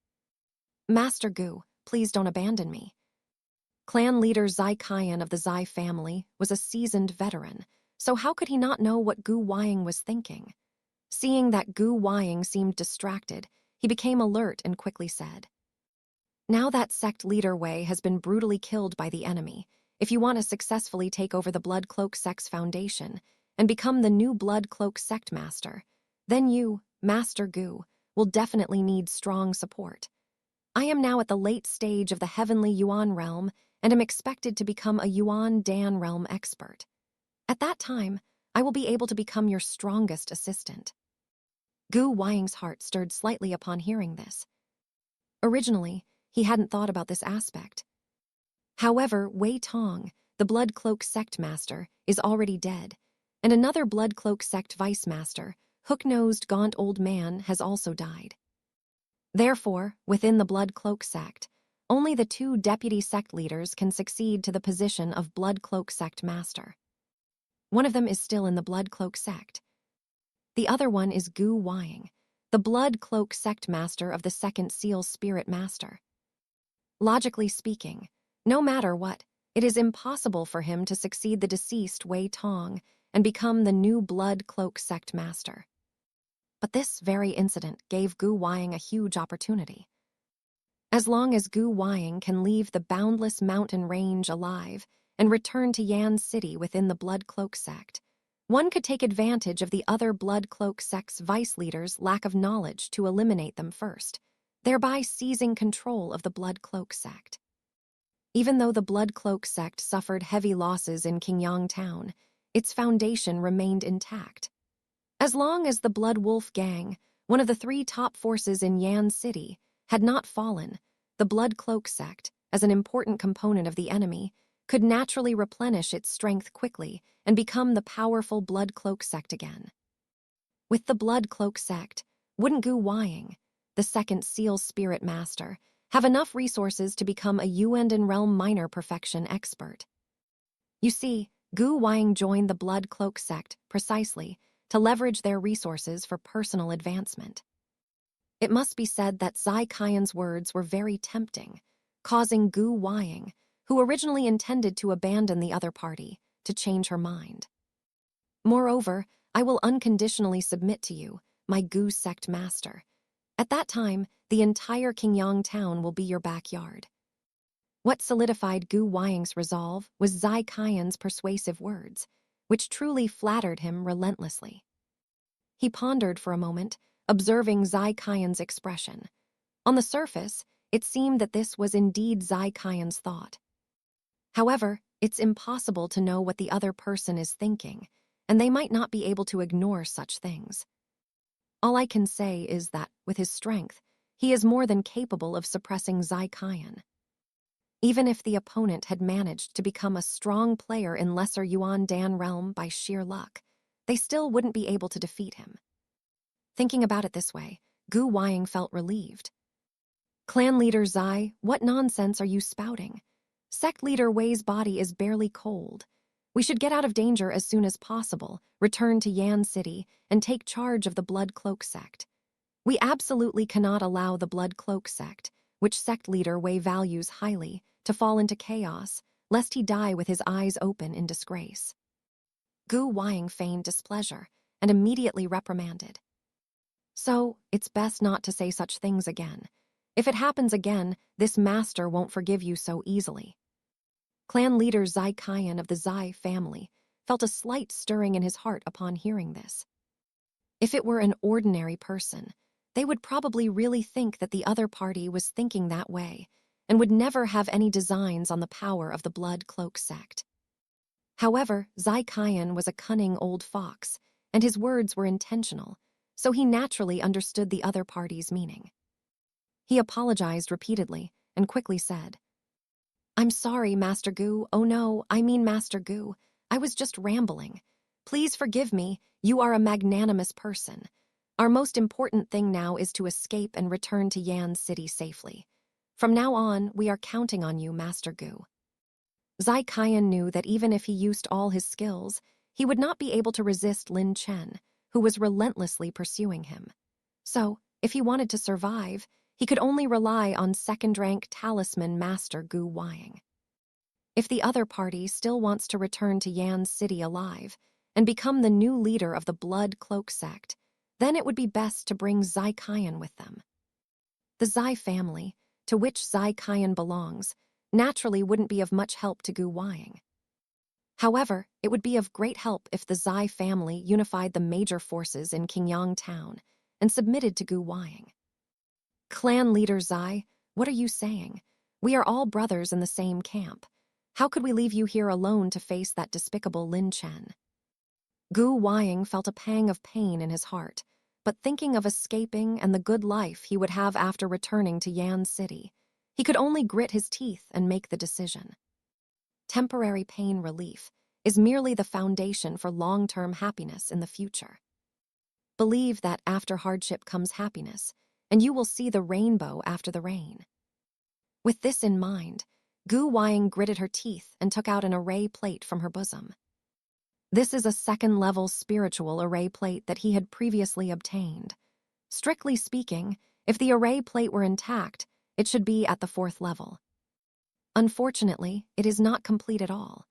Master Gu, please don't abandon me. Clan leader Zai Qian of the Zai family was a seasoned veteran, so how could he not know what Gu Weiying was thinking? Seeing that Gu Weiying seemed distracted, he became alert and quickly said, "Now that sect leader Wei has been brutally killed by the enemy, if you want to successfully take over the Blood Cloak sect's foundation and become the new Blood Cloak sect master, then you, Master Gu, will definitely need strong support. I am now at the late stage of the heavenly Yuan realm and am expected to become a Yuan Dan realm expert. At that time, I will be able to become your strongest assistant." Gu Weiying's heart stirred slightly upon hearing this. Originally, he hadn't thought about this aspect. However, Wei Tong, the Blood Cloak sect master, is already dead, and another Blood Cloak sect vice master, hook-nosed gaunt old man, has also died. Therefore, within the Blood Cloak sect, only the two deputy sect leaders can succeed to the position of Blood Cloak sect master. One of them is still in the Blood Cloak sect. The other one is Gu Weiying, the Blood Cloak Sect Master of the Second Seal Spirit Master. Logically speaking, no matter what, it is impossible for him to succeed the deceased Wei Tong and become the new Blood Cloak Sect Master. But this very incident gave Gu Weiying a huge opportunity. As long as Gu Weiying can leave the boundless mountain range alive and return to Yan City within the Blood Cloak Sect, one could take advantage of the other Blood Cloak Sect's vice leaders' lack of knowledge to eliminate them first, thereby seizing control of the Blood Cloak Sect. Even though the Blood Cloak Sect suffered heavy losses in Qingyang Town, its foundation remained intact. As long as the Blood Wolf Gang, one of the 3 top forces in Yan City, had not fallen, the Blood Cloak Sect, as an important component of the enemy, could naturally replenish its strength quickly and become the powerful Blood Cloak Sect again. With the Blood Cloak Sect, wouldn't Gu Weiying, the Second Seal Spirit Master, have enough resources to become a Yuandan Realm Minor Perfection expert? You see, Gu Weiying joined the Blood Cloak Sect precisely to leverage their resources for personal advancement. It must be said that Zai Qian's words were very tempting, causing Gu Weiying, who originally intended to abandon the other party, to change her mind. Moreover, I will unconditionally submit to you, my Gu Sect Master. At that time, the entire Qingyang Town will be your backyard. What solidified Gu Weiying's resolve was Zai Qian's persuasive words, which truly flattered him relentlessly. He pondered for a moment, observing Zai Qian's expression. On the surface, it seemed that this was indeed Zai Qian's thought. However, it's impossible to know what the other person is thinking, and they might not be able to ignore such things. All I can say is that, with his strength, he is more than capable of suppressing Zai Qian. Even if the opponent had managed to become a strong player in Lesser Yuandan Realm by sheer luck, they still wouldn't be able to defeat him. Thinking about it this way, Gu Weiying felt relieved. Clan leader Zai, what nonsense are you spouting? Sect leader Wei's body is barely cold. We should get out of danger as soon as possible, return to Yan City, and take charge of the Blood Cloak Sect. We absolutely cannot allow the Blood Cloak Sect, which sect leader Wei values highly, to fall into chaos, lest he die with his eyes open in disgrace. Gu Weiying feigned displeasure and immediately reprimanded. So, it's best not to say such things again. If it happens again, this master won't forgive you so easily. Clan leader Zai Qian of the Zai family felt a slight stirring in his heart upon hearing this. If it were an ordinary person, they would probably really think that the other party was thinking that way and would never have any designs on the power of the Blood Cloak Sect. However, Zai Qian was a cunning old fox, and his words were intentional, so he naturally understood the other party's meaning. He apologized repeatedly and quickly said, "I'm sorry, Master Gu. Oh no, I mean Master Gu. I was just rambling. Please forgive me, you are a magnanimous person. Our most important thing now is to escape and return to Yan City safely. From now on, we are counting on you, Master Gu." Zai Qian knew that even if he used all his skills, he would not be able to resist Lin Chen, who was relentlessly pursuing him. So, if he wanted to survive, he could only rely on second-rank talisman master Gu Weiying. If the other party still wants to return to Yan City alive and become the new leader of the Blood Cloak Sect, then it would be best to bring Zai Qian with them. The Zai family, to which Zai Qian belongs, naturally wouldn't be of much help to Gu Weiying. However, it would be of great help if the Zai family unified the major forces in Qingyang Town and submitted to Gu Weiying. Clan leader Zai, what are you saying? We are all brothers in the same camp. How could we leave you here alone to face that despicable Lin Chen? Gu Weiying felt a pang of pain in his heart, but thinking of escaping and the good life he would have after returning to Yan City, he could only grit his teeth and make the decision. Temporary pain relief is merely the foundation for long-term happiness in the future. Believe that after hardship comes happiness, and you will see the rainbow after the rain. With this in mind, Gu Weiying gritted her teeth and took out an array plate from her bosom. This is a second-level spiritual array plate that he had previously obtained. Strictly speaking, if the array plate were intact, it should be at the 4th level. Unfortunately, it is not complete at all.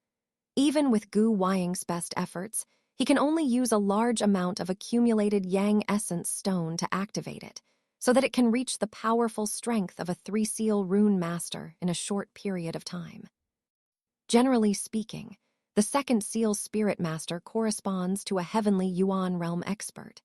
Even with Gu Weiying's best efforts, he can only use a large amount of accumulated Yang Essence Stone to activate it, so that it can reach the powerful strength of a 3-seal rune master in a short period of time. Generally speaking, the 2nd seal spirit master corresponds to a heavenly Yuan realm expert.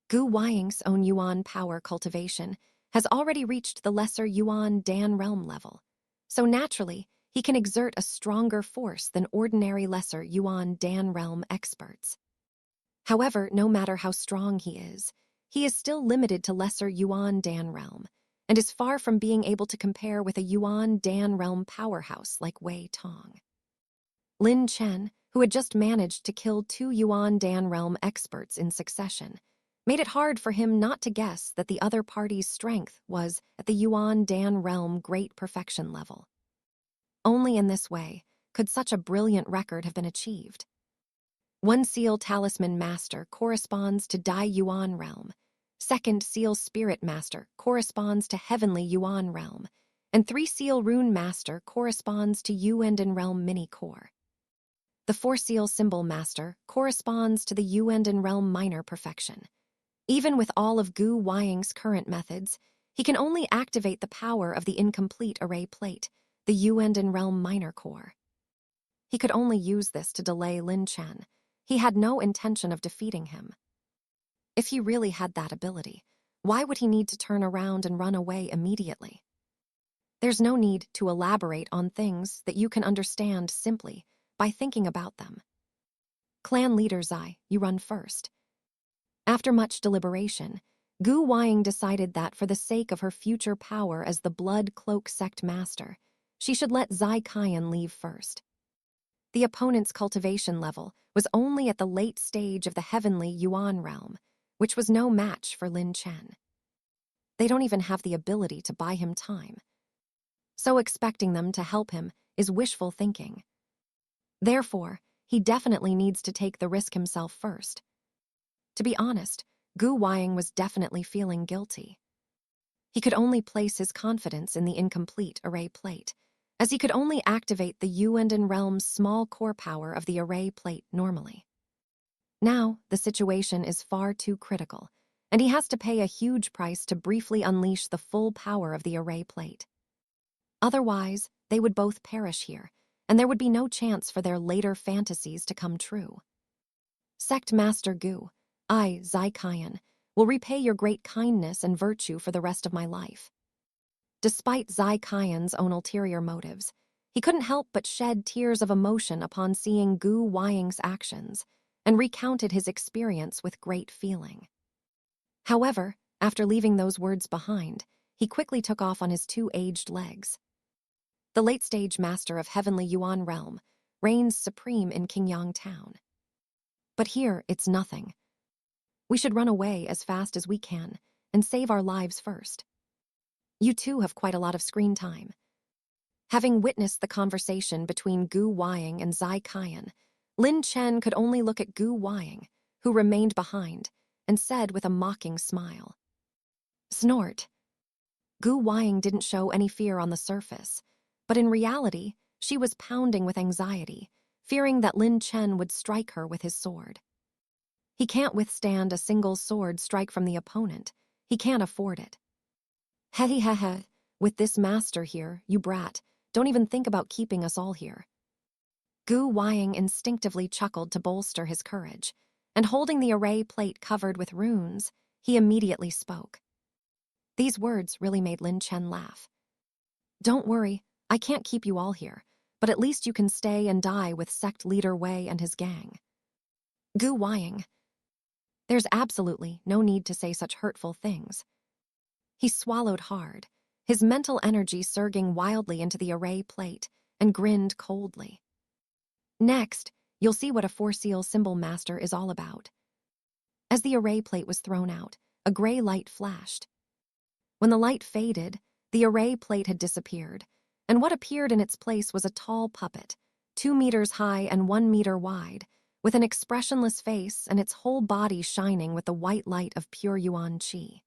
Gu Weiying's own Yuan power cultivation has already reached the lesser Yuan Dan realm level, so naturally, he can exert a stronger force than ordinary lesser Yuan Dan realm experts. However, no matter how strong he is still limited to lesser Yuan Dan realm, and is far from being able to compare with a Yuan Dan realm powerhouse like Wei Tong. Lin Chen, who had just managed to kill 2 Yuan Dan realm experts in succession, made it hard for him not to guess that the other party's strength was at the Yuan Dan realm great perfection level. Only in this way could such a brilliant record have been achieved. 1 seal talisman master corresponds to Dai Yuan realm, 2nd seal spirit master corresponds to heavenly Yuan realm, and 3 seal rune master corresponds to Yuanden realm mini core. The 4 seal symbol master corresponds to the Yuanden realm minor perfection. Even with all of Gu Weiying's current methods, he can only activate the power of the incomplete array plate, the Yuanden realm minor core. He could only use this to delay Lin Chen. He had no intention of defeating him. If he really had that ability, why would he need to turn around and run away immediately? There's no need to elaborate on things that you can understand simply by thinking about them. Clan leader Zai, you run first. After much deliberation, Gu Weiying decided that for the sake of her future power as the Blood Cloak Sect Master, she should let Zai Qian leave first. The opponent's cultivation level was only at the late stage of the heavenly Yuan realm, which was no match for Lin Chen. They don't even have the ability to buy him time. So expecting them to help him is wishful thinking. Therefore, he definitely needs to take the risk himself first. To be honest, Gu Weiying was definitely feeling guilty. He could only place his confidence in the incomplete array plate, as he could only activate the Yuanden realm's small core power of the array plate normally. Now, the situation is far too critical, and he has to pay a huge price to briefly unleash the full power of the array plate. Otherwise, they would both perish here, and there would be no chance for their later fantasies to come true. Sect Master Gu, I, Zai Qian, will repay your great kindness and virtue for the rest of my life. Despite Zai Qian's own ulterior motives, he couldn't help but shed tears of emotion upon seeing Gu Weiying's actions, and recounted his experience with great feeling. However, after leaving those words behind, he quickly took off on his 2 aged legs. The late-stage master of heavenly Yuan realm reigns supreme in Qingyang town. But here, it's nothing. We should run away as fast as we can and save our lives first. You too have quite a lot of screen time. Having witnessed the conversation between Gu Weiying and Zai Qian, Lin Chen could only look at Gu Weiying, who remained behind, and said with a mocking smile. Snort. Gu Weiying didn't show any fear on the surface, but in reality, she was pounding with anxiety, fearing that Lin Chen would strike her with his sword. He can't withstand a single sword strike from the opponent. He can't afford it. Hehehehe, with this master here, you brat, don't even think about keeping us all here. Gu Weiying instinctively chuckled to bolster his courage, and holding the array plate covered with runes, he immediately spoke. These words really made Lin Chen laugh. Don't worry, I can't keep you all here, but at least you can stay and die with sect leader Wei and his gang. Gu Weiying. There's absolutely no need to say such hurtful things. He swallowed hard, his mental energy surging wildly into the array plate, and grinned coldly. Next, you'll see what a 4-seal symbol master is all about. As the array plate was thrown out, a gray light flashed. When the light faded, the array plate had disappeared, and what appeared in its place was a tall puppet, 2 meters high and 1 meter wide, with an expressionless face and its whole body shining with the white light of pure yuan qi.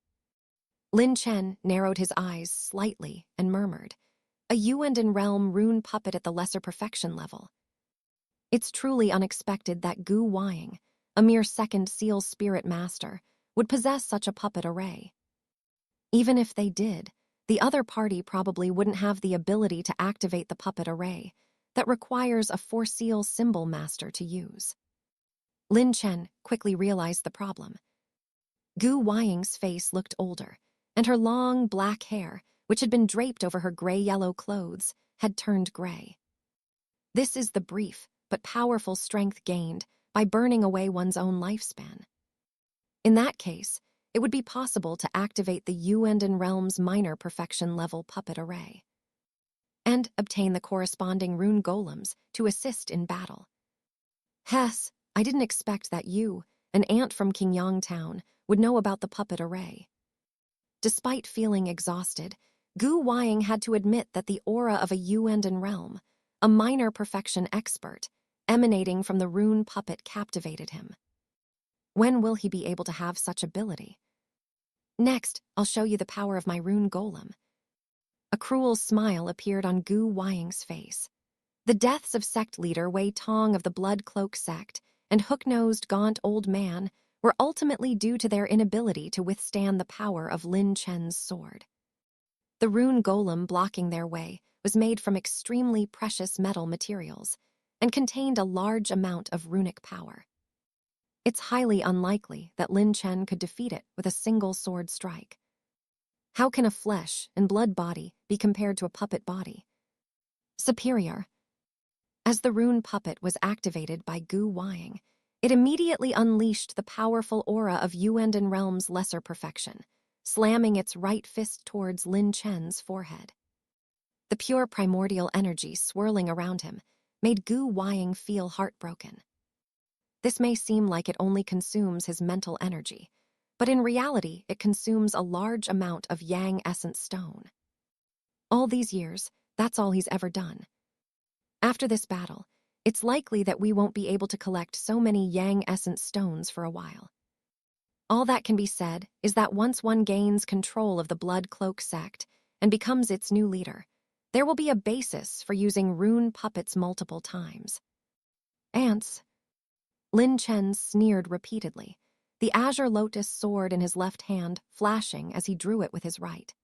Lin Chen narrowed his eyes slightly and murmured, "A Yuan realm rune puppet at the lesser perfection level. It's truly unexpected that Gu Weiying, a mere second seal spirit master, would possess such a puppet array. Even if they did, the other party probably wouldn't have the ability to activate the puppet array that requires a four-seal symbol master to use." Lin Chen quickly realized the problem. Gu Weiying's face looked older, and her long black hair, which had been draped over her gray-yellow clothes, had turned gray. This is the brief but powerful strength gained by burning away one's own lifespan. In that case, it would be possible to activate the Yuan realm's minor perfection level puppet array and obtain the corresponding rune golems to assist in battle. Hess, I didn't expect that you, an ant from Qingyang Town, would know about the puppet array. Despite feeling exhausted, Gu Weiying had to admit that the aura of a Yuan realm, a minor perfection expert, emanating from the rune puppet captivated him. When will he be able to have such ability? Next, I'll show you the power of my rune golem. A cruel smile appeared on Gu Weiying's face. The deaths of sect leader Wei Tong of the Blood Cloak sect and hook-nosed gaunt old man were ultimately due to their inability to withstand the power of Lin Chen's sword. The rune golem blocking their way was made from extremely precious metal materials and contained a large amount of runic power. It's highly unlikely that Lin Chen could defeat it with a single sword strike. How can a flesh and blood body be compared to a puppet body? Superior. As the rune puppet was activated by Gu Weiying, it immediately unleashed the powerful aura of Yuan realm's lesser perfection, slamming its right fist towards Lin Chen's forehead. The pure primordial energy swirling around him made Gu Weiying feel heartbroken. This may seem like it only consumes his mental energy, but in reality it consumes a large amount of Yang Essence Stone. All these years, that's all he's ever done. After this battle, it's likely that we won't be able to collect so many Yang Essence Stones for a while. All that can be said is that once one gains control of the Blood Cloak sect and becomes its new leader, there will be a basis for using rune puppets multiple times. Ants. Lin Chen sneered repeatedly, the Azure Lotus sword in his left hand flashing as he drew it with his right.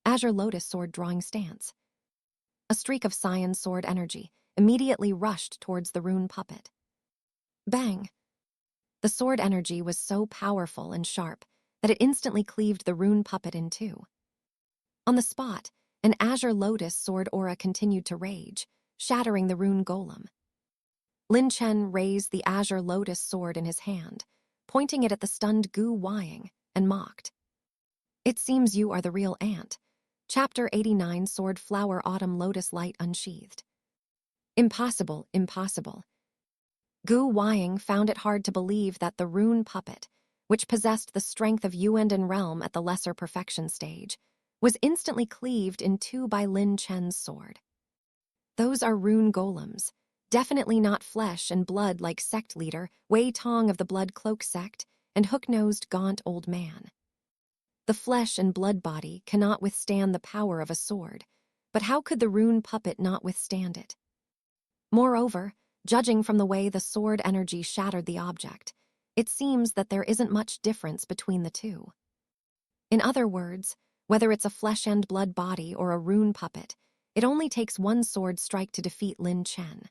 Azure Lotus sword drawing stance. A streak of Cyan sword energy immediately rushed towards the rune puppet. Bang! The sword energy was so powerful and sharp that it instantly cleaved the rune puppet in two. On the spot, an Azure Lotus sword aura continued to rage, shattering the rune golem. Lin Chen raised the Azure Lotus sword in his hand, pointing it at the stunned Gu Weiying, and mocked. "It seems you are the real ant." Chapter 89, Sword Flower Autumn Lotus Light Unsheathed. Impossible, impossible. Gu Weiying found it hard to believe that the rune puppet, which possessed the strength of Yuan realm at the lesser perfection stage, was instantly cleaved in two by Lin Chen's sword. Those are rune golems, definitely not flesh and blood like sect leader Wei Tong of the Blood Cloak sect and hook-nosed gaunt old man. The flesh and blood body cannot withstand the power of a sword, but how could the rune puppet not withstand it? Moreover, judging from the way the sword energy shattered the object, it seems that there isn't much difference between the two. In other words, whether it's a flesh and blood body or a rune puppet, it only takes one sword strike to defeat Lin Chen.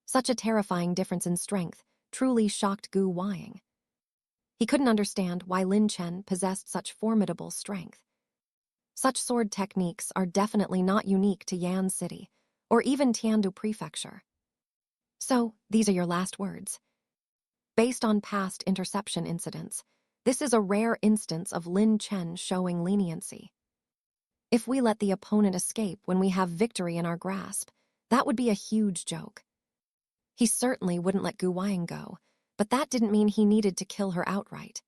Such a terrifying difference in strength truly shocked Gu Weiying. He couldn't understand why Lin Chen possessed such formidable strength. Such sword techniques are definitely not unique to Yan City, or even Tiandu Prefecture. So, these are your last words. Based on past interception incidents, this is a rare instance of Lin Chen showing leniency. If we let the opponent escape when we have victory in our grasp, that would be a huge joke. He certainly wouldn't let Gu Weiying go, but that didn't mean he needed to kill her outright.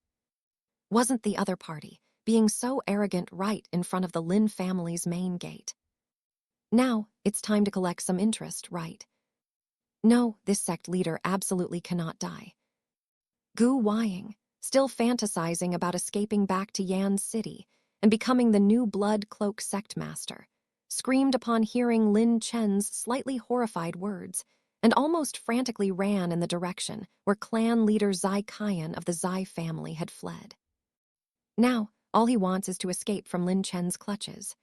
Wasn't the other party being so arrogant right in front of the Lin family's main gate? Now, it's time to collect some interest, right? No, this sect leader absolutely cannot die. Gu Weiying, still fantasizing about escaping back to Yan's city and becoming the new Blood Cloak sect master, screamed upon hearing Lin Chen's slightly horrified words and almost frantically ran in the direction where clan leader Zai Qian of the Zai family had fled. Now, all he wants is to escape from Lin Chen's clutches.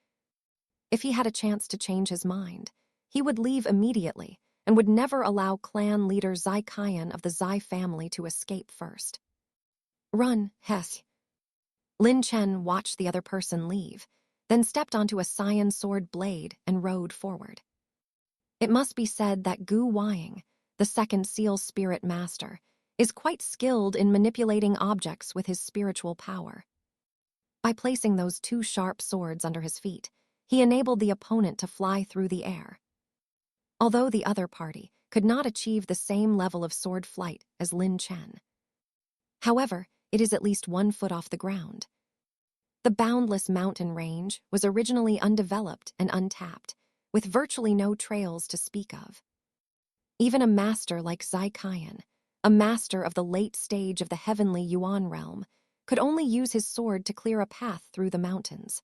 If he had a chance to change his mind, he would leave immediately and would never allow clan leader Zai Qian of the Zai family to escape first. Run, Hess. Lin Chen watched the other person leave, then stepped onto a cyan sword blade and rode forward. It must be said that Gu Weiying, the second seal spirit master, is quite skilled in manipulating objects with his spiritual power. By placing those two sharp swords under his feet, he enabled the opponent to fly through the air. Although the other party could not achieve the same level of sword flight as Lin Chen. However, it is at least 1 foot off the ground. The boundless mountain range was originally undeveloped and untapped, with virtually no trails to speak of. Even a master like Zai Qian, a master of the late stage of the heavenly Yuan realm, could only use his sword to clear a path through the mountains.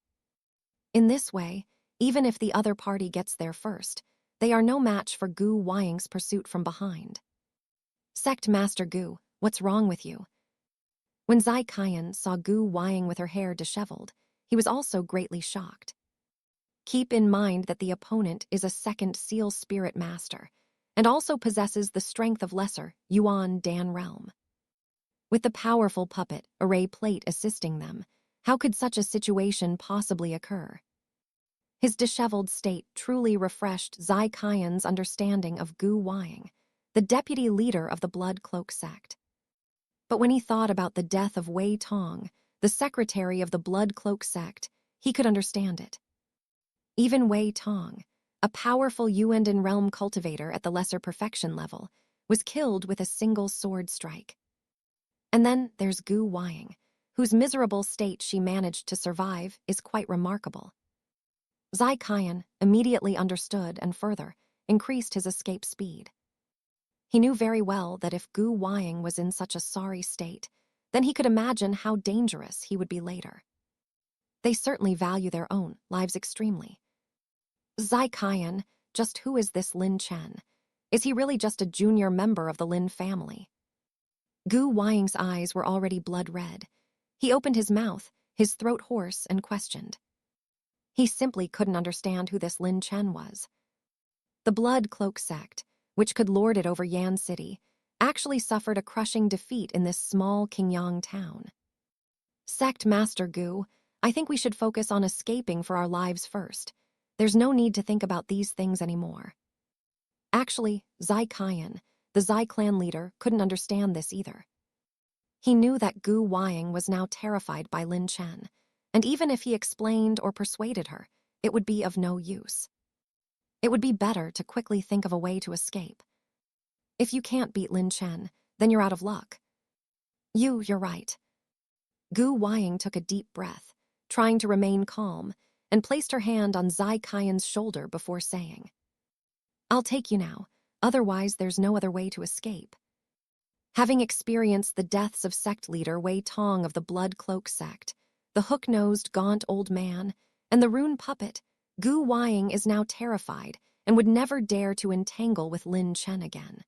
In this way, even if the other party gets there first, they are no match for Gu Weiying's pursuit from behind. Sect Master Gu, what's wrong with you? When Zai Qian saw Gu Weiying with her hair disheveled, he was also greatly shocked. Keep in mind that the opponent is a second seal spirit master, and also possesses the strength of lesser Yuan Dan realm. With the powerful puppet array plate assisting them, how could such a situation possibly occur? His disheveled state truly refreshed Zai Qian's understanding of Gu Weiying, the deputy leader of the Blood Cloak sect. But when he thought about the death of Wei Tong, the secretary of the Blood Cloak sect, he could understand it. Even Wei Tong, a powerful Yuan realm cultivator at the lesser perfection level, was killed with a single sword strike. And then there's Gu Weiying, whose miserable state she managed to survive is quite remarkable. Zai Qian immediately understood and further increased his escape speed. He knew very well that if Gu Weiying was in such a sorry state, then he could imagine how dangerous he would be later. They certainly value their own lives extremely. Zai Qian, just who is this Lin Chen? Is he really just a junior member of the Lin family? Gu Weiying's eyes were already blood red. He opened his mouth, his throat hoarse, and questioned. He simply couldn't understand who this Lin Chen was. The Blood Cloak sect, which could lord it over Yan City, actually suffered a crushing defeat in this small Qingyang town. Sect Master Gu, I think we should focus on escaping for our lives first. There's no need to think about these things anymore. Actually, Zai Qian, the Zai clan leader, couldn't understand this either. He knew that Gu Weiying was now terrified by Lin Chen, and even if he explained or persuaded her, it would be of no use. It would be better to quickly think of a way to escape. If you can't beat Lin Chen, then you're out of luck. You're right. Gu Weiying took a deep breath, trying to remain calm, and placed her hand on Zai Qian's shoulder before saying, I'll take you now, otherwise there's no other way to escape. Having experienced the deaths of sect leader Wei Tong of the Blood Cloak sect, the hook-nosed gaunt old man, and the rune puppet, Gu Weiying is now terrified and would never dare to entangle with Lin Chen again.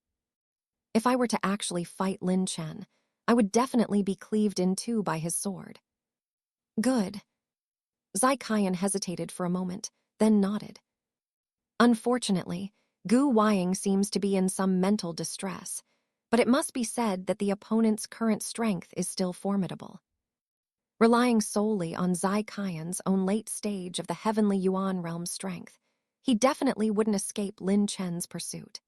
If I were to actually fight Lin Chen, I would definitely be cleaved in two by his sword. Good. Zai Qian hesitated for a moment, then nodded. Unfortunately, Gu Weiying seems to be in some mental distress, but it must be said that the opponent's current strength is still formidable. Relying solely on Zai Qian's own late stage of the heavenly Yuan realm strength, he definitely wouldn't escape Lin Chen's pursuit.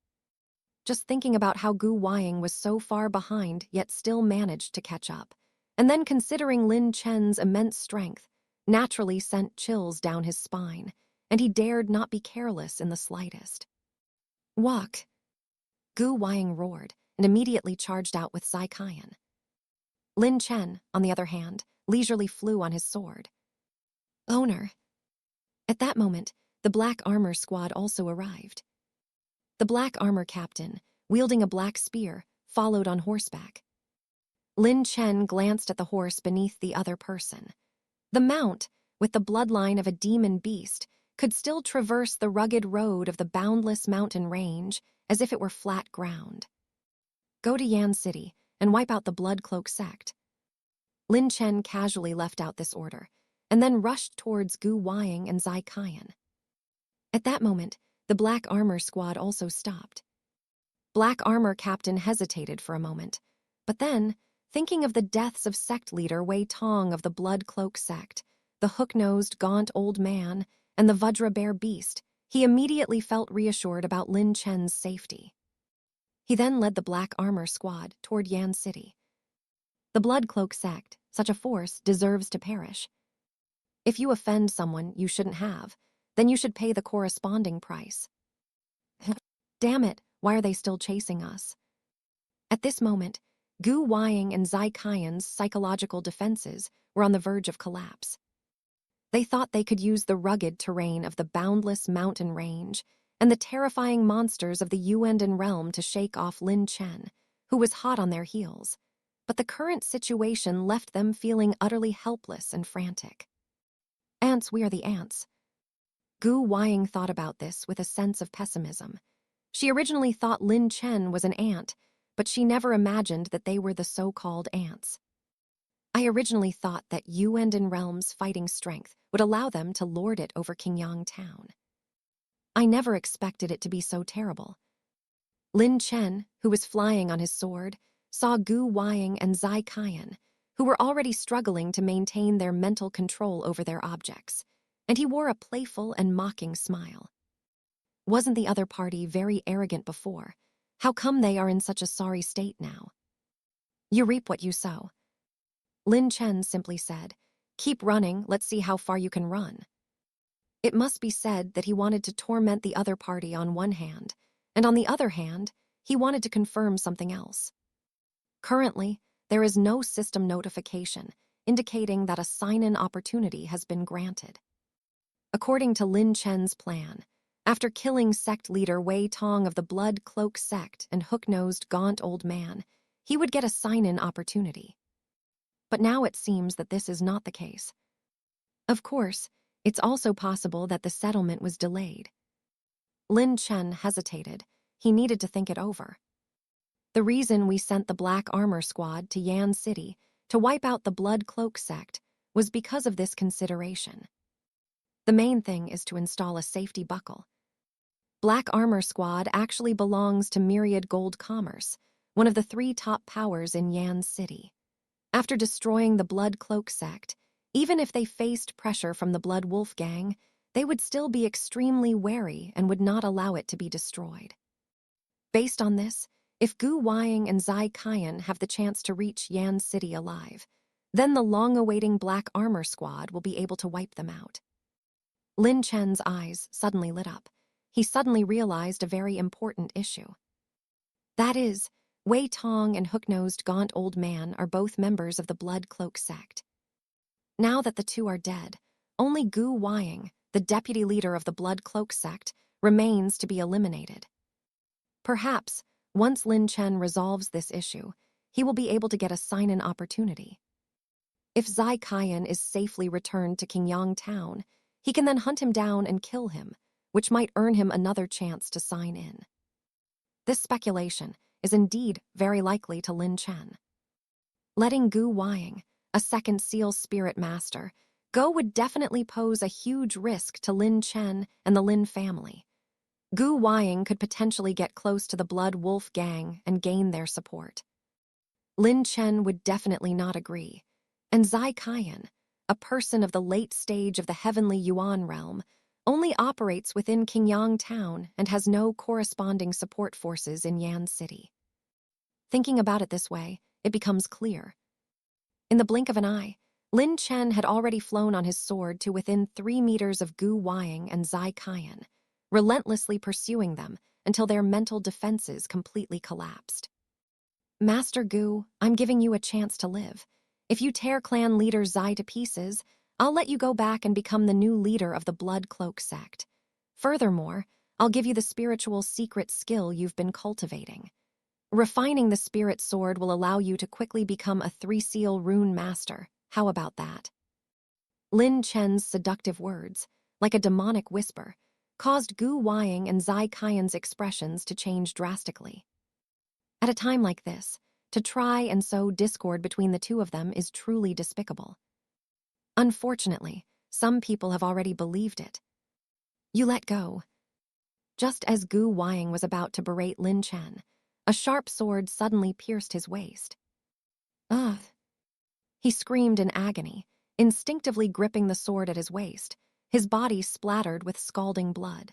Just thinking about how Gu Weiying was so far behind yet still managed to catch up, and then considering Lin Chen's immense strength, naturally sent chills down his spine, and he dared not be careless in the slightest. Walk! Gu Weiying roared and immediately charged out with Zai Qian. Lin Chen, on the other hand, leisurely flew on his sword. Owner! At that moment, the Black Armor Squad also arrived. The Black Armor Captain, wielding a black spear, followed on horseback. Lin Chen glanced at the horse beneath the other person. The mount, with the bloodline of a demon beast, could still traverse the rugged road of the boundless mountain range as if it were flat ground. Go to Yan City and wipe out the Blood Cloak sect. Lin Chen casually left out this order, and then rushed towards Gu Weiying and Zai Qian. At that moment, the Black Armor Squad also stopped. Black Armor Captain hesitated for a moment, but then, thinking of the deaths of sect leader Wei Tong of the Blood Cloak sect, the hook-nosed, gaunt old man, and the Vajra Bear beast, he immediately felt reassured about Lin Chen's safety. He then led the Black Armor Squad toward Yan City. The Blood Cloak sect, such a force, deserves to perish. If you offend someone you shouldn't have, then you should pay the corresponding price. Damn it, why are they still chasing us? At this moment, Gu Weiying and Zai Qian's psychological defenses were on the verge of collapse. They thought they could use the rugged terrain of the boundless mountain range and the terrifying monsters of the Yuanden realm to shake off Lin Chen, who was hot on their heels. But the current situation left them feeling utterly helpless and frantic. Ants, we are the ants. Gu Weiying thought about this with a sense of pessimism. She originally thought Lin Chen was an ant, but she never imagined that they were the so-called ants. I originally thought that Yuanden realm's fighting strength would allow them to lord it over Qingyang town. I never expected it to be so terrible. Lin Chen, who was flying on his sword, saw Gu Weiying and Zai Qian, who were already struggling to maintain their mental control over their objects, and he wore a playful and mocking smile. Wasn't the other party very arrogant before? How come they are in such a sorry state now? You reap what you sow. Lin Chen simply said, "Keep running, let's see how far you can run." It must be said that he wanted to torment the other party on one hand, and on the other hand, he wanted to confirm something else. Currently, there is no system notification indicating that a sign-in opportunity has been granted. According to Lin Chen's plan, after killing sect leader Wei Tong of the Blood Cloak sect and hook-nosed gaunt old man, he would get a sign-in opportunity. But now it seems that this is not the case. Of course, it's also possible that the settlement was delayed. Lin Chen hesitated. He needed to think it over. The reason we sent the Black Armor Squad to Yan City to wipe out the Blood Cloak sect was because of this consideration. The main thing is to install a safety buckle. Black Armor Squad actually belongs to Myriad Gold Commerce, one of the 3 top powers in Yan City. After destroying the Blood Cloak sect, even if they faced pressure from the Blood Wolf gang, they would still be extremely wary and would not allow it to be destroyed. Based on this, if Gu Weiying and Zai Qian have the chance to reach Yan City alive, then the long-awaiting Black Armor Squad will be able to wipe them out. Lin Chen's eyes suddenly lit up. He suddenly realized a very important issue. That is, Wei Tong and hook-nosed gaunt old man are both members of the Blood Cloak sect. Now that the two are dead, only Gu Weiying, the deputy leader of the Blood Cloak sect, remains to be eliminated. Perhaps, once Lin Chen resolves this issue, he will be able to get a sign-in opportunity. If Zai Qian is safely returned to Qingyang town, he can then hunt him down and kill him, which might earn him another chance to sign in. This speculation is indeed very likely to Lin Chen. Letting Gu Weiying, a second Seal Spirit Master, go would definitely pose a huge risk to Lin Chen and the Lin family. Gu Weiying could potentially get close to the Blood Wolf gang and gain their support. Lin Chen would definitely not agree, and Zai Qian, a person of the late stage of the Heavenly Yuan realm, only operates within Qingyang town and has no corresponding support forces in Yan City. Thinking about it this way, it becomes clear. In the blink of an eye, Lin Chen had already flown on his sword to within 3 meters of Gu Weiying and Zai Qian, relentlessly pursuing them until their mental defenses completely collapsed. Master Gu, I'm giving you a chance to live. If you tear clan leader Zai to pieces, I'll let you go back and become the new leader of the Blood Cloak sect. Furthermore, I'll give you the spiritual secret skill you've been cultivating. Refining the spirit sword will allow you to quickly become a three-seal rune master. How about that? Lin Chen's seductive words, like a demonic whisper, caused Gu Weiying and Zai Qian's expressions to change drastically. At a time like this, to try and sow discord between the two of them is truly despicable. Unfortunately, some people have already believed it. You let go. Just as Gu Weiying was about to berate Lin Chen, a sharp sword suddenly pierced his waist. Ugh! He screamed in agony, instinctively gripping the sword at his waist, his body splattered with scalding blood.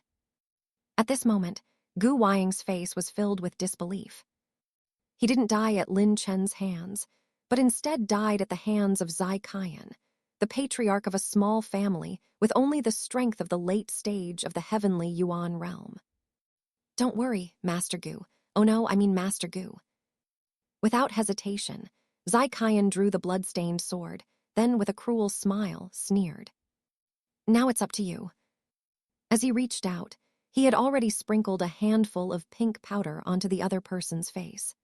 At this moment, Gu Weiying's face was filled with disbelief. He didn't die at Lin Chen's hands, but instead died at the hands of Zai Qian, the patriarch of a small family with only the strength of the late stage of the heavenly Yuan realm. Don't worry, Master Gu. Oh no, I mean Master Gu. Without hesitation, Zai Qian drew the blood-stained sword, then with a cruel smile, sneered. Now it's up to you. As he reached out, he had already sprinkled a handful of pink powder onto the other person's face.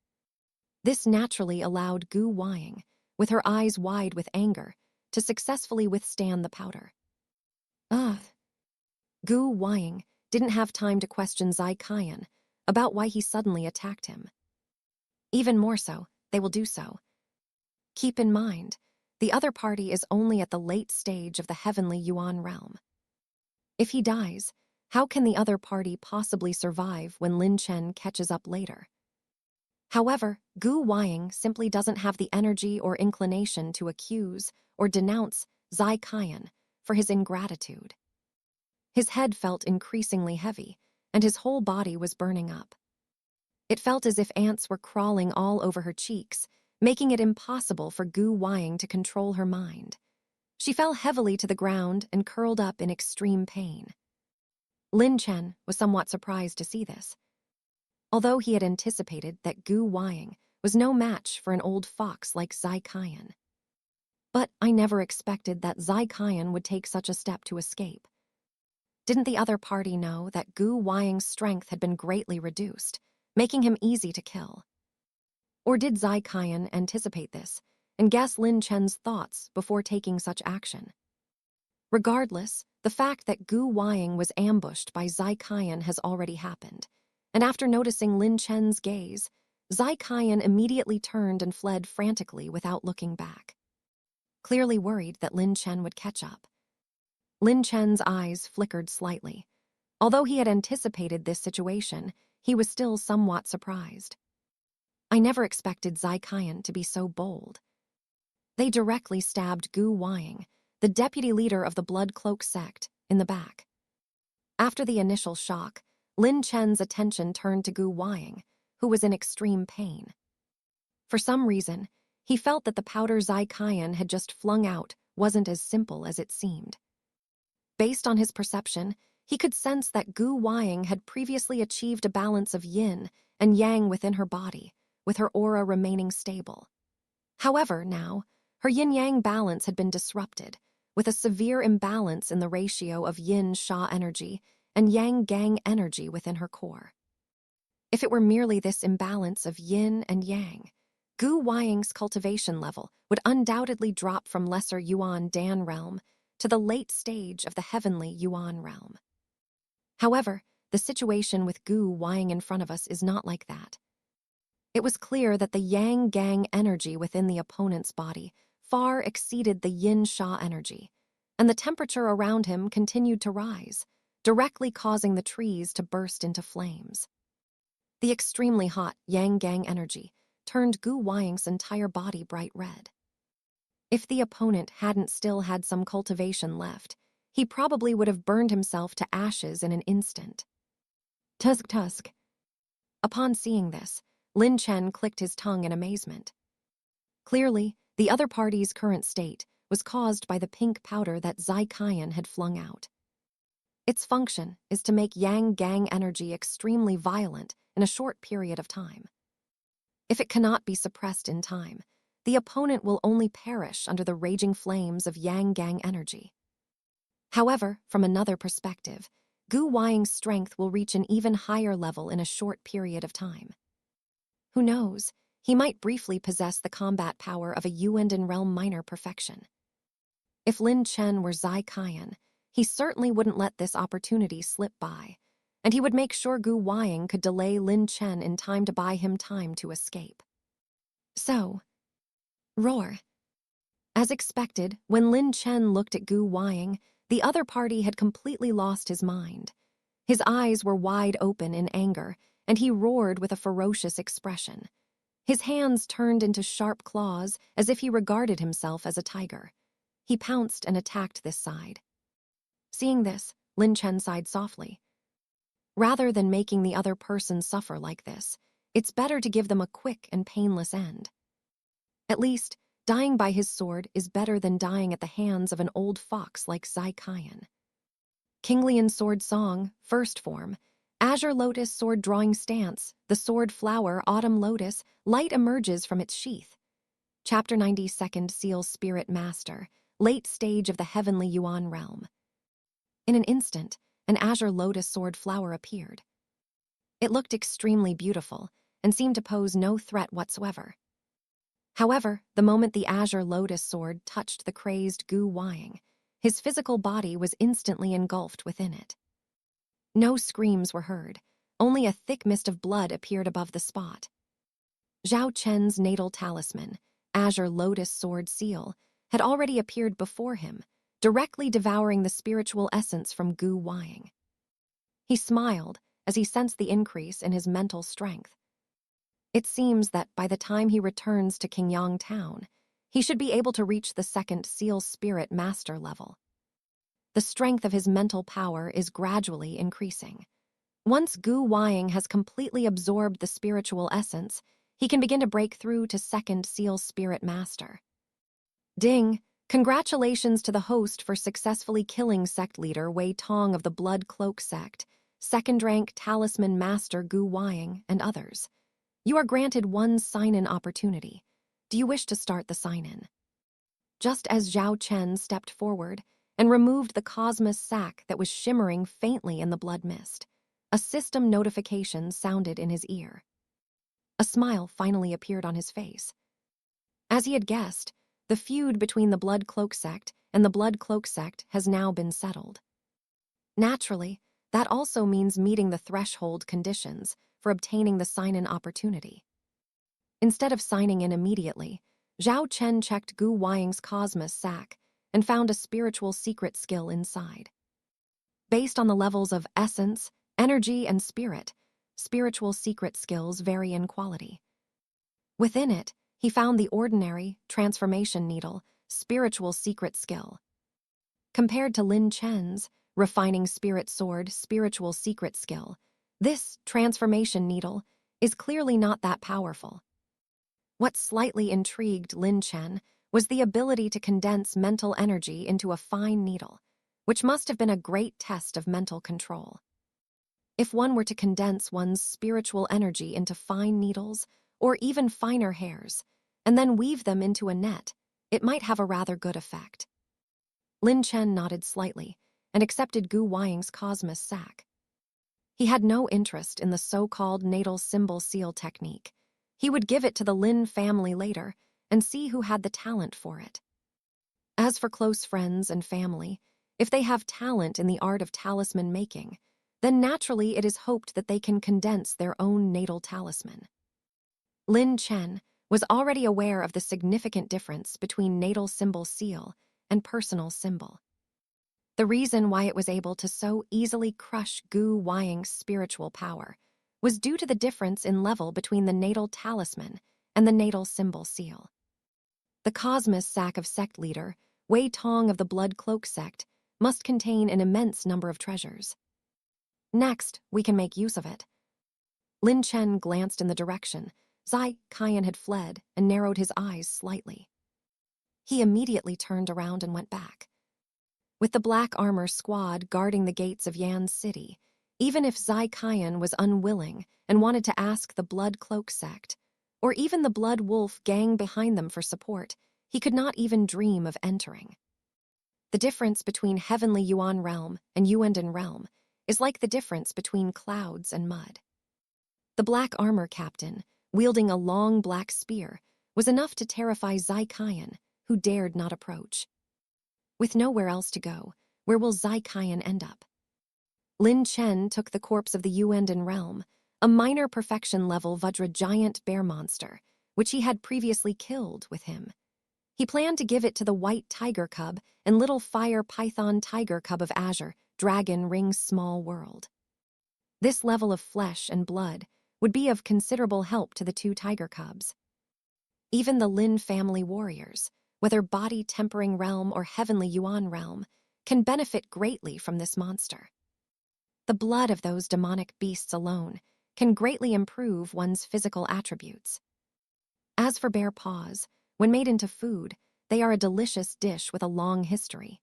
This naturally allowed Gu Weiying, with her eyes wide with anger, to successfully withstand the powder. Ugh. Gu Weiying didn't have time to question Zai Qian about why he suddenly attacked him. Even more so, they will do so. Keep in mind, the other party is only at the late stage of the heavenly Yuan realm. If he dies, how can the other party possibly survive when Lin Chen catches up later? However, Gu Weiying simply doesn't have the energy or inclination to accuse or denounce Zai Qian for his ingratitude. His head felt increasingly heavy, and his whole body was burning up. It felt as if ants were crawling all over her cheeks, making it impossible for Gu Weiying to control her mind. She fell heavily to the ground and curled up in extreme pain. Lin Chen was somewhat surprised to see this, although he had anticipated that Gu Weiying was no match for an old fox like Zai Qian. But I never expected that Zai Qian would take such a step to escape. Didn't the other party know that Gu Weiying's strength had been greatly reduced, making him easy to kill? Or did Zai Qian anticipate this and guess Lin Chen's thoughts before taking such action? Regardless, the fact that Gu Weiying was ambushed by Zai Qian has already happened, and after noticing Lin Chen's gaze, Zai Qian immediately turned and fled frantically without looking back, clearly worried that Lin Chen would catch up. Lin Chen's eyes flickered slightly. Although he had anticipated this situation, he was still somewhat surprised. I never expected Zai Qian to be so bold. They directly stabbed Gu Weiying, the deputy leader of the Blood Cloak sect, in the back. After the initial shock, Lin Chen's attention turned to Gu Weiying, who was in extreme pain. For some reason, he felt that the powder Zai Qian had just flung out wasn't as simple as it seemed. Based on his perception, he could sense that Gu Weiying had previously achieved a balance of yin and yang within her body, with her aura remaining stable. However, now, her yin-yang balance had been disrupted, with a severe imbalance in the ratio of yin-sha energy and yang-gang energy within her core. If it were merely this imbalance of yin and yang, Gu Weiying's cultivation level would undoubtedly drop from lesser Yuan Dan realm to the late stage of the heavenly Yuan realm. However, the situation with Gu Weiying in front of us is not like that. It was clear that the yang-gang energy within the opponent's body far exceeded the yin-sha energy, and the temperature around him continued to rise, directly causing the trees to burst into flames. The extremely hot yang-gang energy turned Gu Weiying's entire body bright red. If the opponent hadn't still had some cultivation left, he probably would have burned himself to ashes in an instant. Tusk tusk. Upon seeing this, Lin Chen clicked his tongue in amazement. Clearly, the other party's current state was caused by the pink powder that Zai Qian had flung out. Its function is to make yang-gang energy extremely violent in a short period of time. If it cannot be suppressed in time, the opponent will only perish under the raging flames of yang-gang energy. However, from another perspective, Gu Weiying's strength will reach an even higher level in a short period of time. Who knows, he might briefly possess the combat power of a Yuandan realm minor perfection. If Lin Chen were Zai Qian, he certainly wouldn't let this opportunity slip by, and he would make sure Gu Weiang could delay Lin Chen in time to buy him time to escape. So, roar. As expected, when Lin Chen looked at Gu Weiang, the other party had completely lost his mind. His eyes were wide open in anger, and he roared with a ferocious expression. His hands turned into sharp claws as if he regarded himself as a tiger. He pounced and attacked this side. Seeing this, Lin Chen sighed softly. Rather than making the other person suffer like this, it's better to give them a quick and painless end. At least, dying by his sword is better than dying at the hands of an old fox like Zai Qian. Kinglian Sword Song, First Form, Azure Lotus Sword Drawing Stance, the Sword Flower Autumn Lotus, light emerges from its sheath. Chapter 90 Second Seal Spirit Master, late stage of the Heavenly Yuan Realm. In an instant, an Azure Lotus Sword Flower appeared. It looked extremely beautiful and seemed to pose no threat whatsoever. However, the moment the Azure Lotus Sword touched the crazed Gu Weiang, his physical body was instantly engulfed within it. No screams were heard, only a thick mist of blood appeared above the spot. Zhao Chen's natal talisman, Azure Lotus Sword Seal, had already appeared before him, directly devouring the spiritual essence from Gu Weiang. He smiled as he sensed the increase in his mental strength. It seems that by the time he returns to Qingyang Town, he should be able to reach the second Seal Spirit Master level. The strength of his mental power is gradually increasing. Once Gu Weiang has completely absorbed the spiritual essence, he can begin to break through to second Seal Spirit Master. Ding! Congratulations to the host for successfully killing sect leader Wei Tong of the Blood Cloak sect, second-rank talisman master Gu Weiang, and others. You are granted one sign-in opportunity. Do you wish to start the sign-in? Just as Zhao Chen stepped forward and removed the Cosmos sac that was shimmering faintly in the blood mist, a system notification sounded in his ear. A smile finally appeared on his face. As he had guessed, the feud between the Blood Cloak sect and the Blood Cloak sect has now been settled. Naturally, that also means meeting the threshold conditions for obtaining the sign-in opportunity. Instead of signing in immediately, Zhao Chen checked Gu Weiang's Cosmos sac and found a spiritual secret skill inside. Based on the levels of essence, energy, and spirit, spiritual secret skills vary in quality. Within it, he found the ordinary, transformation needle, spiritual secret skill. Compared to Lin Chen's refining spirit sword, spiritual secret skill, this transformation needle is clearly not that powerful. What slightly intrigued Lin Chen was the ability to condense mental energy into a fine needle, which must have been a great test of mental control. If one were to condense one's spiritual energy into fine needles, or even finer hairs, and then weave them into a net, it might have a rather good effect. Lin Chen nodded slightly and accepted Gu Weiang's Cosmos sac. He had no interest in the so-called natal symbol seal technique. He would give it to the Lin family later and see who had the talent for it. As for close friends and family, if they have talent in the art of talisman making, then naturally it is hoped that they can condense their own natal talisman. Lin Chen was already aware of the significant difference between natal symbol seal and personal symbol. The reason why it was able to so easily crush Gu Weiang's spiritual power was due to the difference in level between the natal talisman and the natal symbol seal. The Cosmos sac of sect leader, Wei Tong of the Blood Cloak sect, must contain an immense number of treasures. Next, we can make use of it. Lin Chen glanced in the direction Zai Qian had fled and narrowed his eyes slightly. He immediately turned around and went back. With the Black Armor squad guarding the gates of Yan's city, even if Zai Qian was unwilling and wanted to ask the Blood Cloak sect, or even the Blood Wolf gang behind them for support, he could not even dream of entering. The difference between Heavenly Yuan Realm and Yuandan Realm is like the difference between clouds and mud. The Black Armor captain, wielding a long black spear, was enough to terrify Zai Qian, who dared not approach. With nowhere else to go, where will Zai Qian end up? Lin Chen took the corpse of the Yuanden realm, a minor perfection-level Vajra giant bear monster, which he had previously killed with him. He planned to give it to the white tiger cub and little fire python tiger cub of Azure, Dragon Ring's small world. This level of flesh and blood would be of considerable help to the two tiger cubs. Even the Lin family warriors, whether body-tempering realm or heavenly Yuan realm, can benefit greatly from this monster. The blood of those demonic beasts alone can greatly improve one's physical attributes. As for bear paws, when made into food, they are a delicious dish with a long history.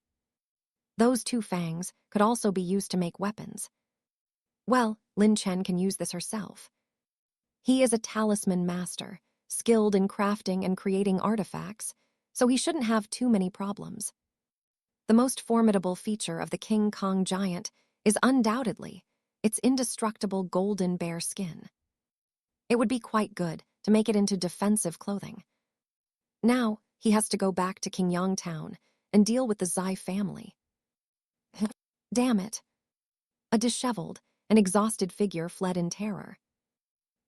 Those two fangs could also be used to make weapons. Well, Lin Chen can use this herself. He is a talisman master, skilled in crafting and creating artifacts, so he shouldn't have too many problems. The most formidable feature of the King Kong giant is undoubtedly its indestructible golden bear skin. It would be quite good to make it into defensive clothing. Now, he has to go back to Qingyang Town and deal with the Zai family. Damn it. A disheveled and exhausted figure fled in terror.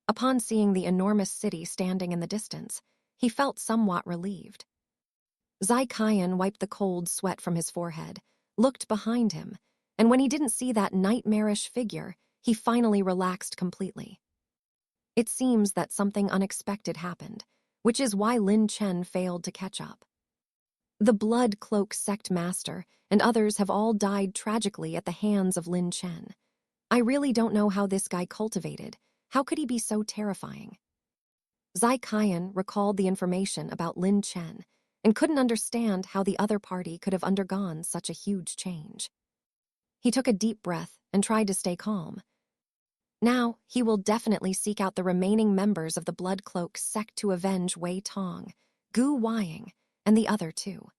Upon seeing the enormous city standing in the distance, he felt somewhat relieved. Zai Qian wiped the cold sweat from his forehead, looked behind him, and when he didn't see that nightmarish figure, he finally relaxed completely. It seems that something unexpected happened, which is why Lin Chen failed to catch up. The Blood Cloak sect master and others have all died tragically at the hands of Lin Chen. I really don't know how this guy cultivated. How could he be so terrifying? Zai Qian recalled the information about Lin Chen and couldn't understand how the other party could have undergone such a huge change. He took a deep breath and tried to stay calm. Now, he will definitely seek out the remaining members of the Blood Cloak sect to avenge Wei Tong, Gu Weiying, and the other two.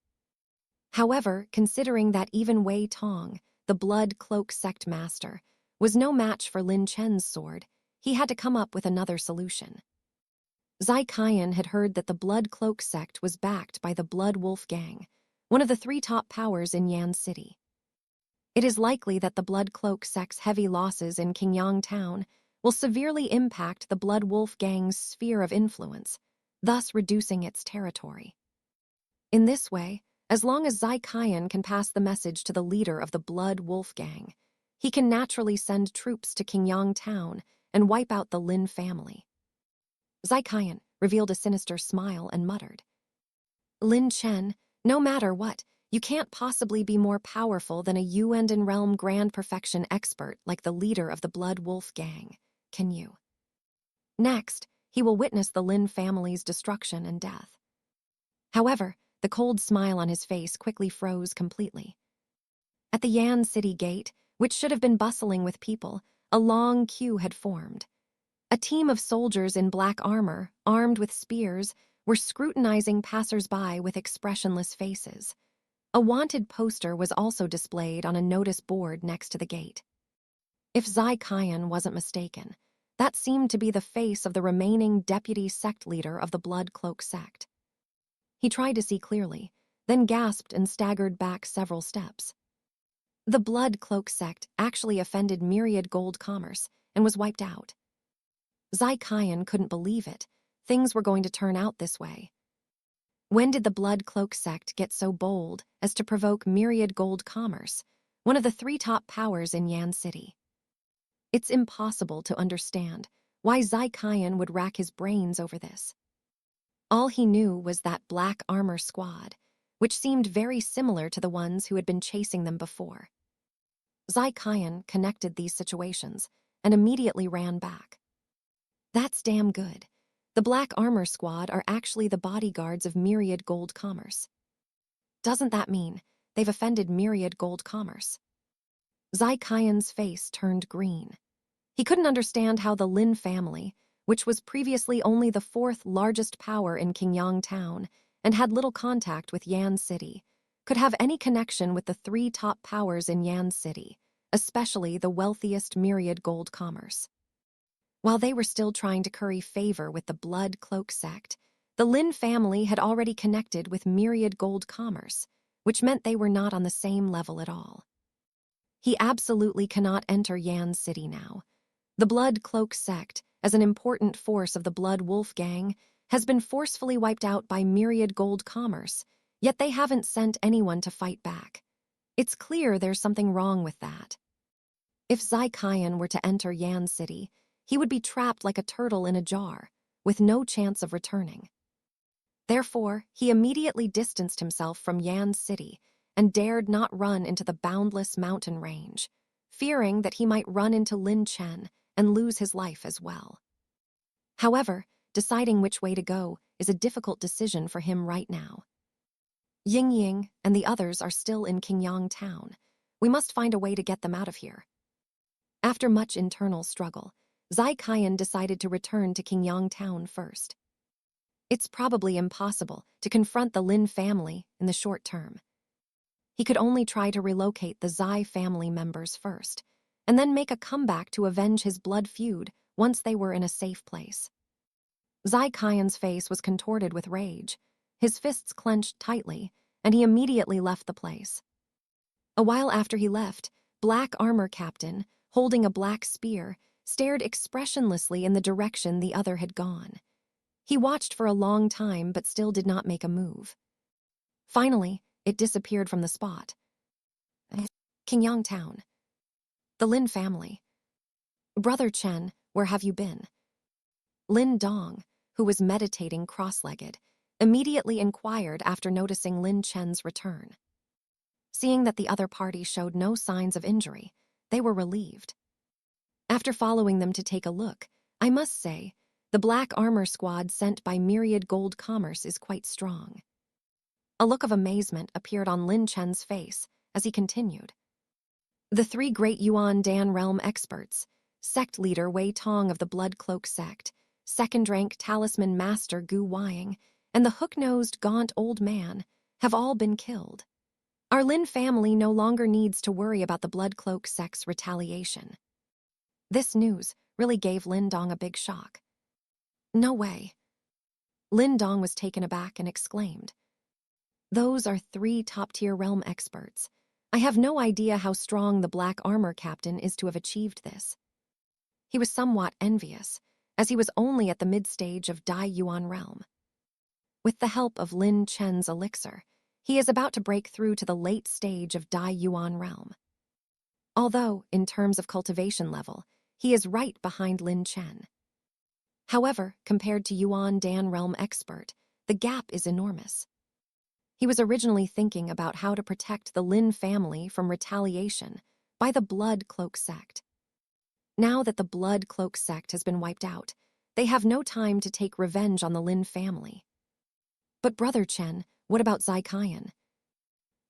However, considering that even Wei Tong, the Blood Cloak sect master, was no match for Lin Chen's sword, he had to come up with another solution. Zai Qian had heard that the Blood Cloak sect was backed by the Blood Wolf Gang, one of the three top powers in Yan City. It is likely that the Blood Cloak sect's heavy losses in Qingyang Town will severely impact the Blood Wolf Gang's sphere of influence, thus reducing its territory. In this way, as long as Zai Qian can pass the message to the leader of the Blood Wolf Gang, he can naturally send troops to Qingyang Town and wipe out the Lin family. Zai Qian revealed a sinister smile and muttered, "Lin Chen, no matter what, you can't possibly be more powerful than a Yuanden realm grand perfection expert like the leader of the Blood Wolf Gang, can you?" Next, he will witness the Lin family's destruction and death. However, the cold smile on his face quickly froze completely. At the Yan City gate, which should have been bustling with people, a long queue had formed. A team of soldiers in black armor, armed with spears, were scrutinizing passers-by with expressionless faces. A wanted poster was also displayed on a notice board next to the gate. If Zai Qian wasn't mistaken, that seemed to be the face of the remaining deputy sect leader of the Blood Cloak sect. He tried to see clearly, then gasped and staggered back several steps. The Blood Cloak sect actually offended Myriad Gold Commerce and was wiped out. Zai Qian couldn't believe it. Things were going to turn out this way. When did the Blood Cloak sect get so bold as to provoke Myriad Gold Commerce, one of the three top powers in Yan City? It's impossible to understand why Zai Qian would rack his brains over this. All he knew was that black armor squad, which seemed very similar to the ones who had been chasing them before. Zai Qian connected these situations and immediately ran back. That's damn good. The Black Armor Squad are actually the bodyguards of Myriad Gold Commerce. Doesn't that mean they've offended Myriad Gold Commerce? Zai Qian's face turned green. He couldn't understand how the Lin family, which was previously only the fourth largest power in Qingyang Town and had little contact with Yan City, could have any connection with the three top powers in Yan City, especially the wealthiest Myriad Gold Commerce. While they were still trying to curry favor with the Blood Cloak sect, the Lin family had already connected with myriad gold commerce, which meant they were not on the same level at all. He absolutely cannot enter Yan's city now. The Blood Cloak sect, as an important force of the Blood Wolf gang, has been forcefully wiped out by myriad gold commerce, yet they haven't sent anyone to fight back. It's clear there's something wrong with that. If Zai Qian were to enter Yan's city, he would be trapped like a turtle in a jar, with no chance of returning. Therefore, he immediately distanced himself from Yan's city and dared not run into the boundless mountain range, fearing that he might run into Lin Chen and lose his life as well. However, deciding which way to go is a difficult decision for him right now. Ying and the others are still in Qingyang town. We must find a way to get them out of here. After much internal struggle, Zai Qian decided to return to Qingyang town first. It's probably impossible to confront the Lin family in the short term. He could only try to relocate the Zai family members first, and then make a comeback to avenge his blood feud once they were in a safe place. Zai Qian's face was contorted with rage. His fists clenched tightly, and he immediately left the place. A while after he left, Black Armor Captain, holding a black spear, stared expressionlessly in the direction the other had gone. He watched for a long time but still did not make a move. Finally, it disappeared from the spot. Qingyang town. The Lin family. Brother Chen, where have you been? Lin Dong, who was meditating cross-legged, immediately inquired after noticing Lin Chen's return. Seeing that the other party showed no signs of injury, they were relieved. After following them to take a look, I must say, the Black Armor Squad sent by Myriad Gold Commerce is quite strong. A look of amazement appeared on Lin Chen's face as he continued. The 3 great Yuan Dan realm experts, sect leader Wei Tong of the Blood Cloak sect, second-rank talisman master Gu Weiying, and the hook-nosed gaunt old man, have all been killed. Our Lin family no longer needs to worry about the Blood Cloak sect's retaliation. This news really gave Lin Dong a big shock. No way. Lin Dong was taken aback and exclaimed. Those are 3 top-tier realm experts. I have no idea how strong the Black Armor Captain is to have achieved this. He was somewhat envious, as he was only at the mid-stage of Dai Yuan realm. With the help of Lin Chen's elixir, he is about to break through to the late stage of Dai Yuan realm. Although, in terms of cultivation level, he is right behind Lin Chen. However, compared to Yuan Dan realm expert, the gap is enormous. He was originally thinking about how to protect the Lin family from retaliation by the Blood Cloak sect. Now that the Blood Cloak sect has been wiped out, they have no time to take revenge on the Lin family. But Brother Chen, what about Zai Qian?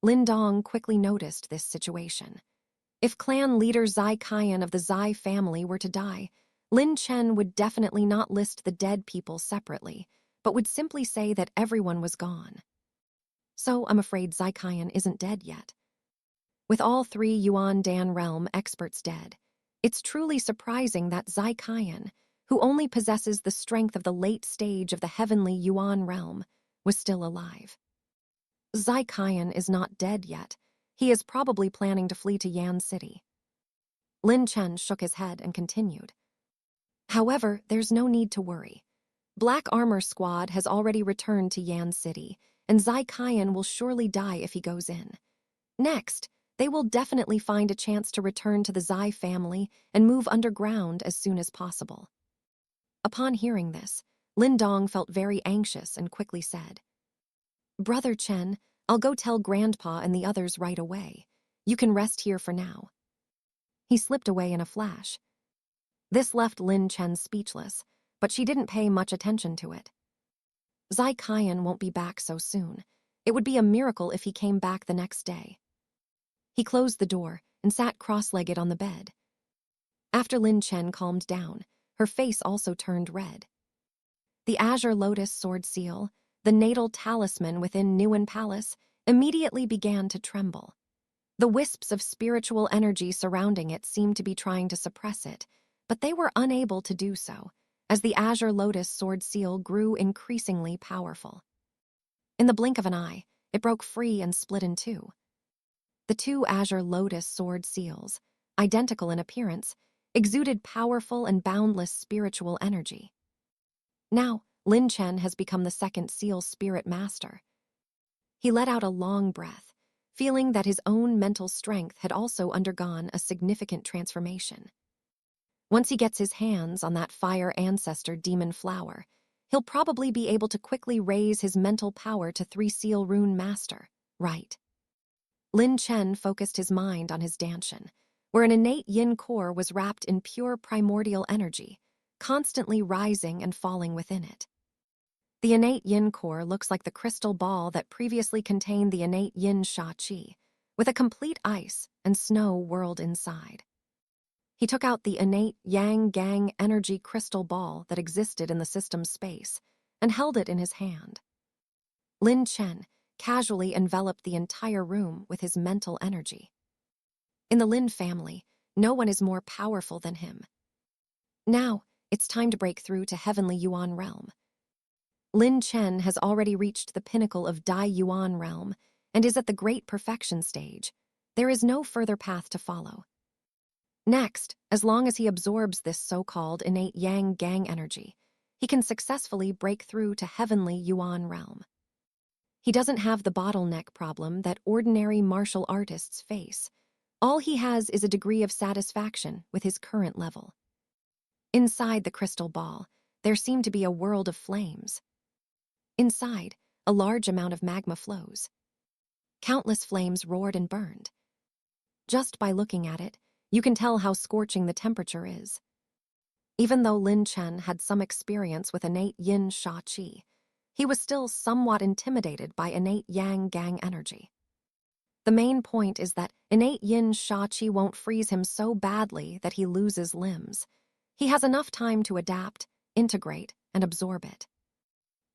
Lin Dong quickly noticed this situation. If clan leader Zai Qian of the Zai family were to die, Lin Chen would definitely not list the dead people separately, but would simply say that everyone was gone. So I'm afraid Zai Qian isn't dead yet. With all 3 Yuan Dan realm experts dead, it's truly surprising that Zai Qian, who only possesses the strength of the late stage of the heavenly Yuan realm, was still alive. Zai Qian is not dead yet. He is probably planning to flee to Yan City. Lin Chen shook his head and continued. However, there's no need to worry. Black Armor Squad has already returned to Yan City, and Zai Qian will surely die if he goes in. Next, they will definitely find a chance to return to the Zai family and move underground as soon as possible. Upon hearing this, Lin Dong felt very anxious and quickly said, Brother Chen, I'll go tell Grandpa and the others right away. You can rest here for now. He slipped away in a flash. This left Lin Chen speechless, but she didn't pay much attention to it. Zai Qian won't be back so soon. It would be a miracle if he came back the next day. He closed the door and sat cross-legged on the bed. After Lin Chen calmed down, her face also turned red. The Azure Lotus sword seal, the natal talisman within Nguyen Palace, immediately began to tremble. The wisps of spiritual energy surrounding it seemed to be trying to suppress it, But they were unable to do so, as the Azure Lotus Sword Seal grew increasingly powerful. In the blink of an eye, it broke free and split in two. The two Azure Lotus Sword Seals, identical in appearance, exuded powerful and boundless spiritual energy. Now, Lin Chen has become the second seal spirit master. He let out a long breath, feeling that his own mental strength had also undergone a significant transformation. Once he gets his hands on that fire ancestor demon flower, he'll probably be able to quickly raise his mental power to 3 seal rune master, right? Lin Chen focused his mind on his Danshan, where an innate yin core was wrapped in pure primordial energy, constantly rising and falling within it. The innate yin core looks like the crystal ball that previously contained the innate yin sha qi, with a complete ice and snow world inside. He took out the innate yang gang energy crystal ball that existed in the system's space and held it in his hand. Lin Chen casually enveloped the entire room with his mental energy. In the Lin family, no one is more powerful than him. Now, it's time to break through to Heavenly Yuan realm. Lin Chen has already reached the pinnacle of Dai Yuan realm and is at the great perfection stage. There is no further path to follow. Next, as long as he absorbs this so-called innate yang gang energy, he can successfully break through to Heavenly Yuan realm. He doesn't have the bottleneck problem that ordinary martial artists face. All he has is a degree of satisfaction with his current level. Inside the crystal ball, there seemed to be a world of flames. Inside, a large amount of magma flows. Countless flames roared and burned. Just by looking at it, you can tell how scorching the temperature is. Even though Lin Chen had some experience with innate yin sha qi, he was still somewhat intimidated by innate yang gang energy. The main point is that innate yin sha qi won't freeze him so badly that he loses limbs. He has enough time to adapt, integrate, and absorb it.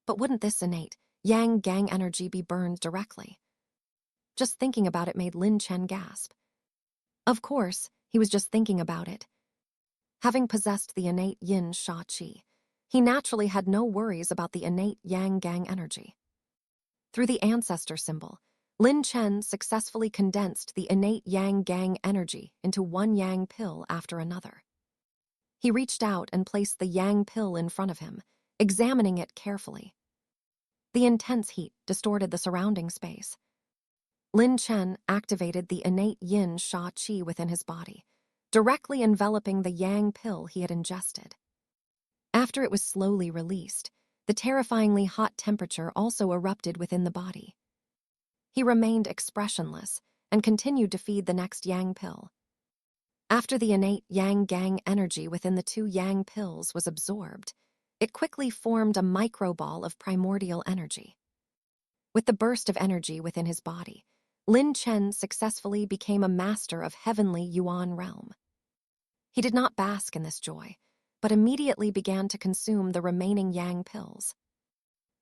But wouldn't this innate yang gang energy be burned directly? Just thinking about it made Lin Chen gasp. Of course, he was just thinking about it. Having possessed the innate yin sha qi, he naturally had no worries about the innate yang gang energy. Through the ancestor symbol, Lin Chen successfully condensed the innate yang gang energy into one yang pill after another. He reached out and placed the yang pill in front of him, examining it carefully. The intense heat distorted the surrounding space. Lin Chen activated the innate yin sha qi within his body, directly enveloping the yang pill he had ingested. After it was slowly released, the terrifyingly hot temperature also erupted within the body. He remained expressionless and continued to feed the next yang pill. After the innate yang gang energy within the 2 yang pills was absorbed, it quickly formed a microball of primordial energy. With the burst of energy within his body, Lin Chen successfully became a master of Heavenly Yuan realm. He did not bask in this joy, but immediately began to consume the remaining yang pills.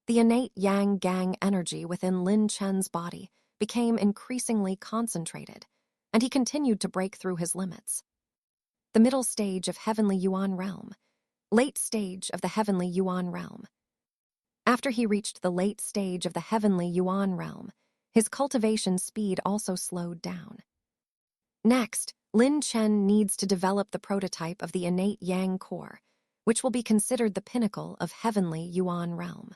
The innate yang gang energy within Lin Chen's body became increasingly concentrated, and he continued to break through his limits. The middle stage of Heavenly Yuan realm, late stage of the Heavenly Yuan realm. After he reached the late stage of the Heavenly Yuan realm, his cultivation speed also slowed down. Next, Lin Chen needs to develop the prototype of the innate yang core, which will be considered the pinnacle of Heavenly Yuan realm.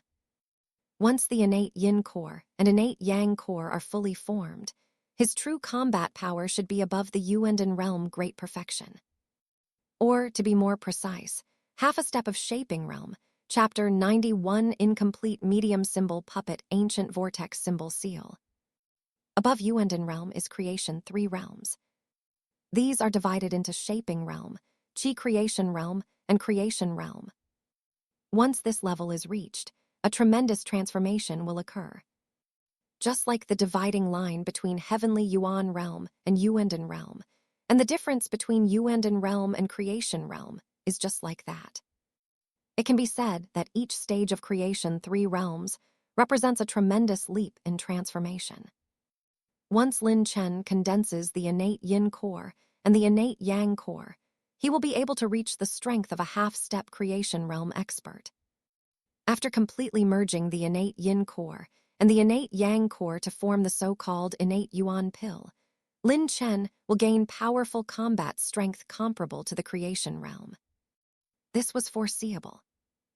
Once the innate yin core and innate yang core are fully formed, his true combat power should be above the Yuanden realm great perfection. Or, to be more precise, half a step of shaping realm, chapter 91 incomplete medium symbol puppet ancient vortex symbol seal. Above Yuanden realm is creation 3 realms. These are divided into shaping realm, chi creation realm, and creation realm. Once this level is reached, a tremendous transformation will occur. Just like the dividing line between Heavenly Yuan realm and Yuanden realm, and the difference between Yuanden realm and creation realm is just like that. It can be said that each stage of creation 3 realms represents a tremendous leap in transformation. Once Lin Chen condenses the innate yin core and the innate yang core, he will be able to reach the strength of a half-step creation realm expert. After completely merging the innate yin core and the innate yang core to form the so-called innate yuan pill, Lin Chen will gain powerful combat strength comparable to the creation realm. This was foreseeable.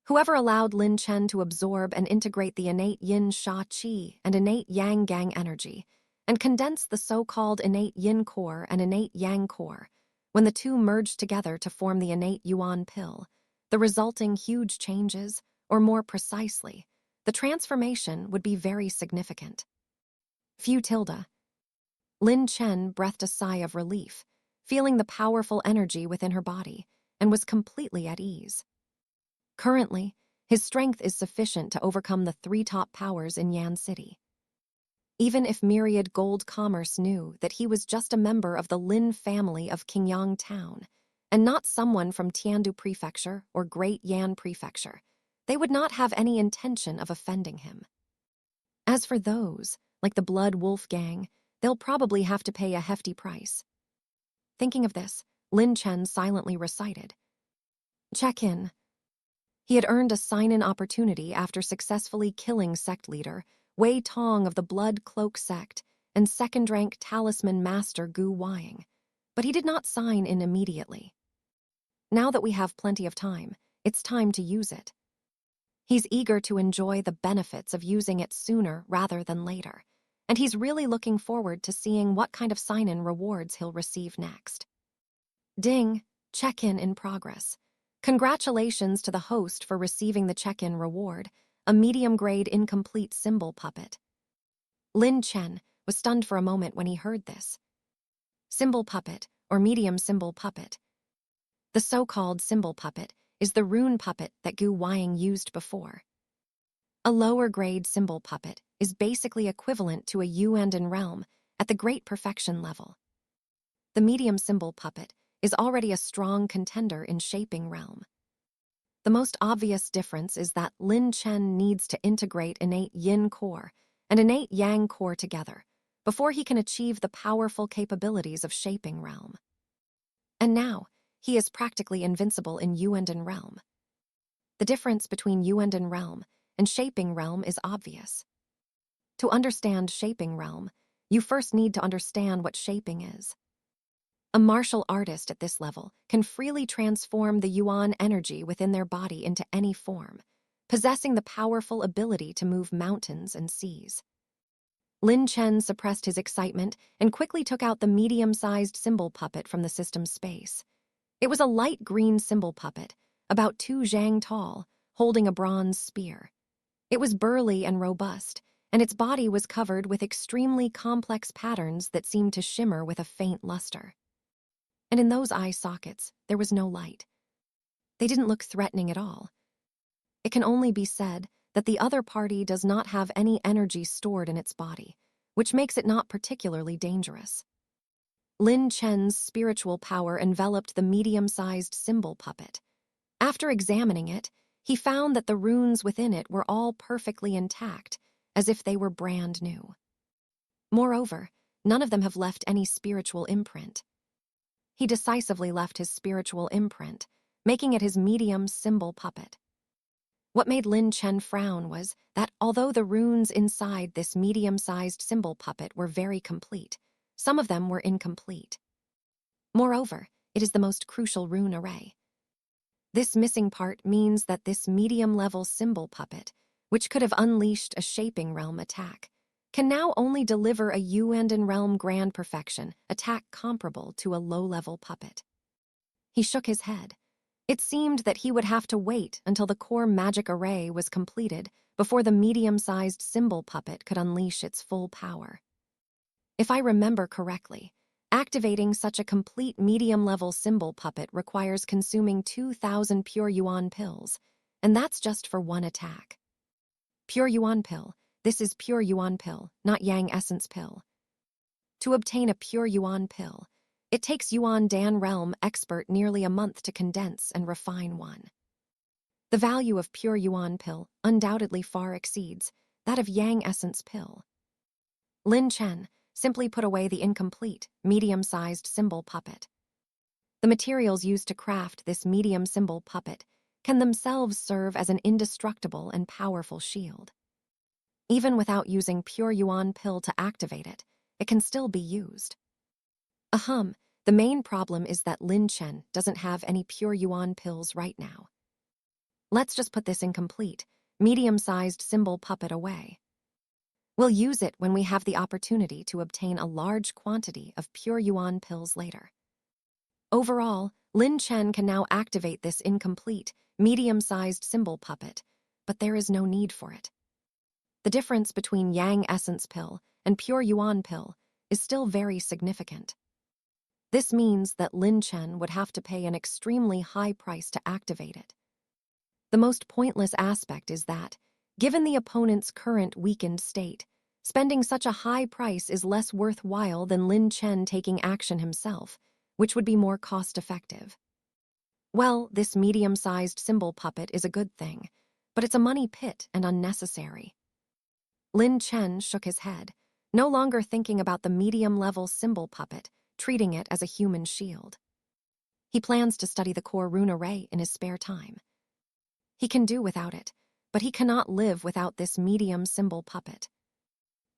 Whoever allowed Lin Chen to absorb and integrate the innate yin sha qi and innate yang gang energy, and condense the so-called innate yin core and innate yang core, when the two merged together to form the innate yuan pill, the resulting huge changes, or more precisely, the transformation would be very significant. Phew tilde. Lin Chen breathed a sigh of relief, feeling the powerful energy within her body, and was completely at ease. Currently, his strength is sufficient to overcome the three top powers in Yan City. Even if Myriad Gold Commerce knew that he was just a member of the Lin family of Qingyang Town, and not someone from Tiandu Prefecture or Great Yan Prefecture, they would not have any intention of offending him. As for those, like the Blood Wolf Gang, they'll probably have to pay a hefty price. Thinking of this, Lin Chen silently recited, "Check-in." He had earned a sign-in opportunity after successfully killing sect leader Wei Tong of the Blood Cloak sect and second-rank talisman master Gu Weiying, but he did not sign in immediately. Now that we have plenty of time, it's time to use it. He's eager to enjoy the benefits of using it sooner rather than later, and he's really looking forward to seeing what kind of sign-in rewards he'll receive next. Ding, check-in in progress. Congratulations to the host for receiving the check-in reward, a medium-grade incomplete symbol puppet. Lin Chen was stunned for a moment when he heard this. Symbol puppet, or medium symbol puppet. The so-called symbol puppet is the rune puppet that Gu Weiying used before. A lower-grade symbol puppet is basically equivalent to a Yuanden realm at the Great Perfection level. The medium symbol puppet is already a strong contender in shaping realm. The most obvious difference is that Lin Chen needs to integrate innate yin core and innate yang core together before he can achieve the powerful capabilities of shaping realm. And now, he is practically invincible in Yuanden realm. The difference between Yuanden realm and shaping realm is obvious. To understand shaping realm, you first need to understand what shaping is. A martial artist at this level can freely transform the yuan energy within their body into any form, possessing the powerful ability to move mountains and seas. Lin Chen suppressed his excitement and quickly took out the medium-sized symbol puppet from the system's space. It was a light green symbol puppet, about 2 zhang tall, holding a bronze spear. It was burly and robust, and its body was covered with extremely complex patterns that seemed to shimmer with a faint luster. And in those eye sockets, there was no light. They didn't look threatening at all. It can only be said that the other party does not have any energy stored in its body, which makes it not particularly dangerous. Lin Chen's spiritual power enveloped the medium-sized symbol puppet. After examining it, he found that the runes within it were all perfectly intact, as if they were brand new. Moreover, none of them have left any spiritual imprint. He decisively left his spiritual imprint, making it his medium symbol puppet. What made Lin Chen frown was that although the runes inside this medium-sized symbol puppet were very complete, some of them were incomplete. Moreover, it is the most crucial rune array. This missing part means that this medium-level symbol puppet, which could have unleashed a shaping realm attack, can now only deliver a Yuanden realm grand perfection attack comparable to a low-level puppet. He shook his head. It seemed that he would have to wait until the core magic array was completed before the medium-sized symbol puppet could unleash its full power. If I remember correctly, activating such a complete medium-level symbol puppet requires consuming 2,000 pure yuan pills, and that's just for one attack. Pure yuan pill. This is pure yuan pill, not yang essence pill. To obtain a pure yuan pill, it takes Yuan Dan Realm expert nearly a month to condense and refine one. The value of pure yuan pill undoubtedly far exceeds that of yang essence pill. Lin Chen simply put away the incomplete, medium-sized symbol puppet. The materials used to craft this medium symbol puppet can themselves serve as an indestructible and powerful shield. Even without using pure yuan pill to activate it, it can still be used. The main problem is that Lin Chen doesn't have any pure yuan pills right now. Let's just put this incomplete, medium-sized symbol puppet away. We'll use it when we have the opportunity to obtain a large quantity of pure yuan pills later. Overall, Lin Chen can now activate this incomplete, medium-sized symbol puppet, but there is no need for it. The difference between Yang Essence Pill and pure yuan pill is still very significant. This means that Lin Chen would have to pay an extremely high price to activate it. The most pointless aspect is that, given the opponent's current weakened state, spending such a high price is less worthwhile than Lin Chen taking action himself, which would be more cost-effective. Well, this medium-sized symbol puppet is a good thing, but it's a money pit and unnecessary. Lin Chen shook his head, no longer thinking about the medium-level symbol puppet, treating it as a human shield. He plans to study the core rune array in his spare time. He can do without it, but he cannot live without this medium symbol puppet.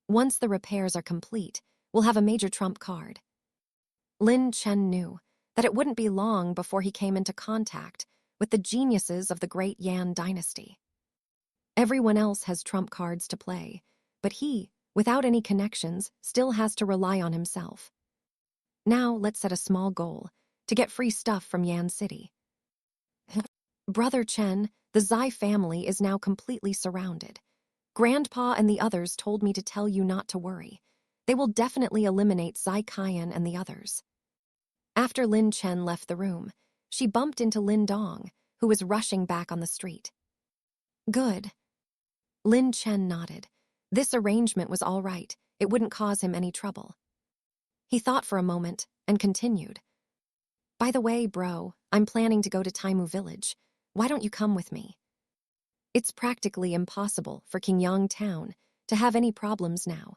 Once the repairs are complete, we'll have a major trump card. Lin Chen knew that it wouldn't be long before he came into contact with the geniuses of the great Yan dynasty. Everyone else has trump cards to play, but he, without any connections, still has to rely on himself. Now let's set a small goal, to get free stuff from Yan City. Brother Chen, the Zai family is now completely surrounded. Grandpa and the others told me to tell you not to worry. They will definitely eliminate Zai Qian and the others. After Lin Chen left the room, she bumped into Lin Dong, who was rushing back on the street. Good. Lin Chen nodded. This arrangement was all right. It wouldn't cause him any trouble. He thought for a moment and continued. By the way, bro, I'm planning to go to Taimu village. Why don't you come with me? It's practically impossible for Qingyang town to have any problems now.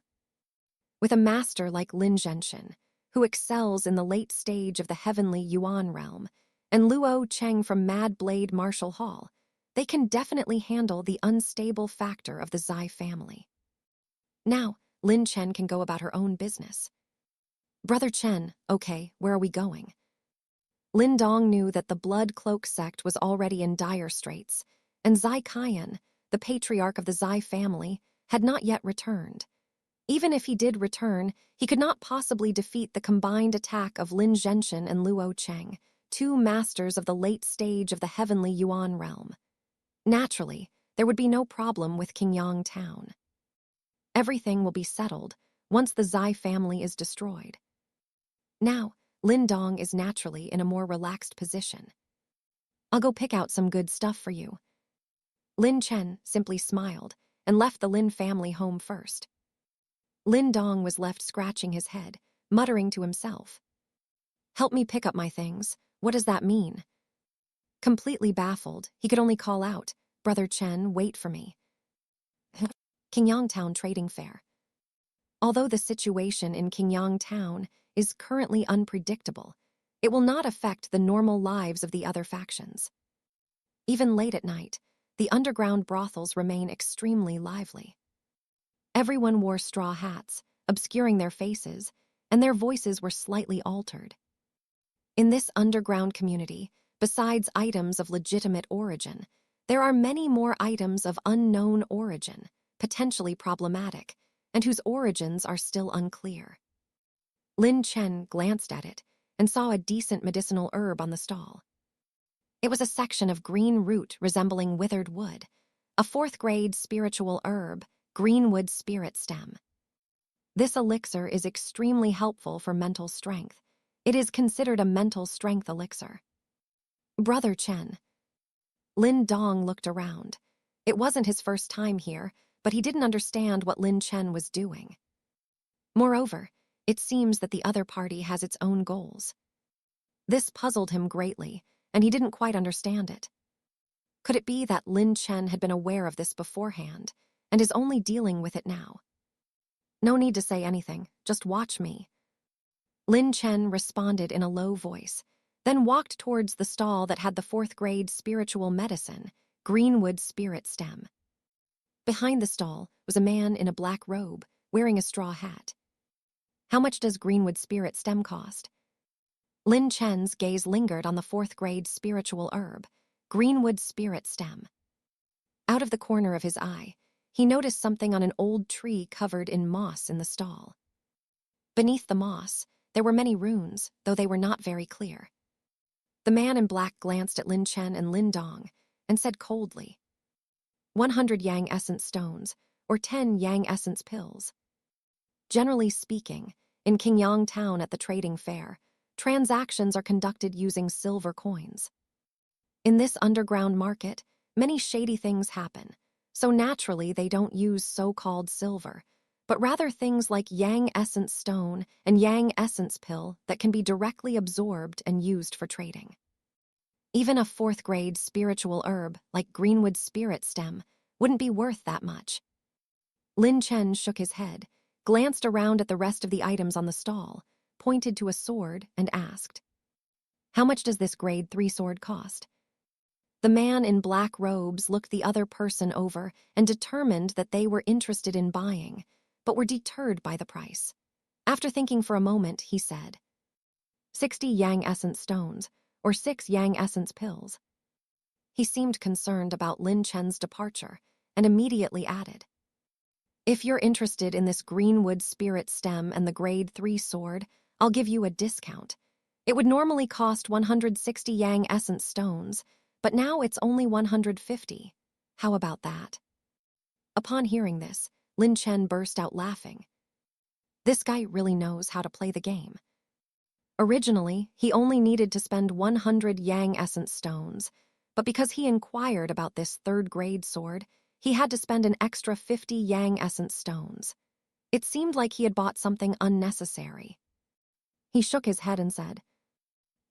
With a master like Lin Zhenshin, who excels in the late stage of the heavenly Yuan realm, and Luo Cheng from Mad Blade Martial Hall, they can definitely handle the unstable factor of the Zai family. Now, Lin Chen can go about her own business. Brother Chen, okay, where are we going? Lin Dong knew that the Blood Cloak sect was already in dire straits, and Zai Qian, the patriarch of the Zai family, had not yet returned. Even if he did return, he could not possibly defeat the combined attack of Lin Zhenshin and Luo Cheng, two masters of the late stage of the heavenly Yuan realm. Naturally, there would be no problem with Qingyang town. Everything will be settled once the Zai family is destroyed. Now, Lin Dong is naturally in a more relaxed position. I'll go pick out some good stuff for you. Lin Chen simply smiled and left the Lin family home first. Lin Dong was left scratching his head, muttering to himself. Help me pick up my things. What does that mean? Completely baffled, he could only call out, Brother Chen, wait for me. Qingyang Town Trading Fair. Although the situation in Qingyang Town is currently unpredictable, it will not affect the normal lives of the other factions. Even late at night, the underground brothels remain extremely lively. Everyone wore straw hats, obscuring their faces, and their voices were slightly altered. In this underground community, besides items of legitimate origin, there are many more items of unknown origin, potentially problematic, and whose origins are still unclear. Lin Chen glanced at it and saw a decent medicinal herb on the stall. It was a section of green root resembling withered wood, a fourth-grade spiritual herb, greenwood spirit stem. This elixir is extremely helpful for mental strength. It is considered a mental strength elixir. Brother Chen. Lin Dong looked around. It wasn't his first time here, but he didn't understand what Lin Chen was doing. Moreover, it seems that the other party has its own goals. This puzzled him greatly, and he didn't quite understand it. Could it be that Lin Chen had been aware of this beforehand, and is only dealing with it now? No need to say anything, just watch me. Lin Chen responded in a low voice, then walked towards the stall that had the 4th grade spiritual medicine, Greenwood Spirit Stem. Behind the stall was a man in a black robe, wearing a straw hat. How much does Greenwood Spirit Stem cost? Lin Chen's gaze lingered on the 4th grade spiritual herb, Greenwood Spirit Stem. Out of the corner of his eye, he noticed something on an old tree covered in moss in the stall. Beneath the moss, there were many runes, though they were not very clear. The man in black glanced at Lin Chen and Lin Dong and said coldly, 100 Yang Essence stones, or 10 Yang Essence pills. Generally speaking, in Qingyang Town at the trading fair, transactions are conducted using silver coins. In this underground market, many shady things happen, so naturally they don't use so-called silver, but rather things like Yang Essence stone and Yang Essence pill that can be directly absorbed and used for trading. Even a 4th grade spiritual herb like Greenwood Spirit Stem wouldn't be worth that much. Lin Chen shook his head, glanced around at the rest of the items on the stall, pointed to a sword, and asked, how much does this grade 3 sword cost? The man in black robes looked the other person over and determined that they were interested in buying, but were deterred by the price. After thinking for a moment, he said, 60 Yang Essence stones, or 6 Yang Essence pills. He seemed concerned about Lin Chen's departure and immediately added, if you're interested in this Greenwood Spirit Stem and the grade 3 sword, I'll give you a discount. It would normally cost 160 Yang Essence stones, but now it's only 150. How about that? Upon hearing this, Lin Chen burst out laughing. This guy really knows how to play the game. Originally, he only needed to spend 100 Yang Essence stones, but because he inquired about this 3rd grade sword, he had to spend an extra 50 Yang Essence stones. It seemed like he had bought something unnecessary. He shook his head and said,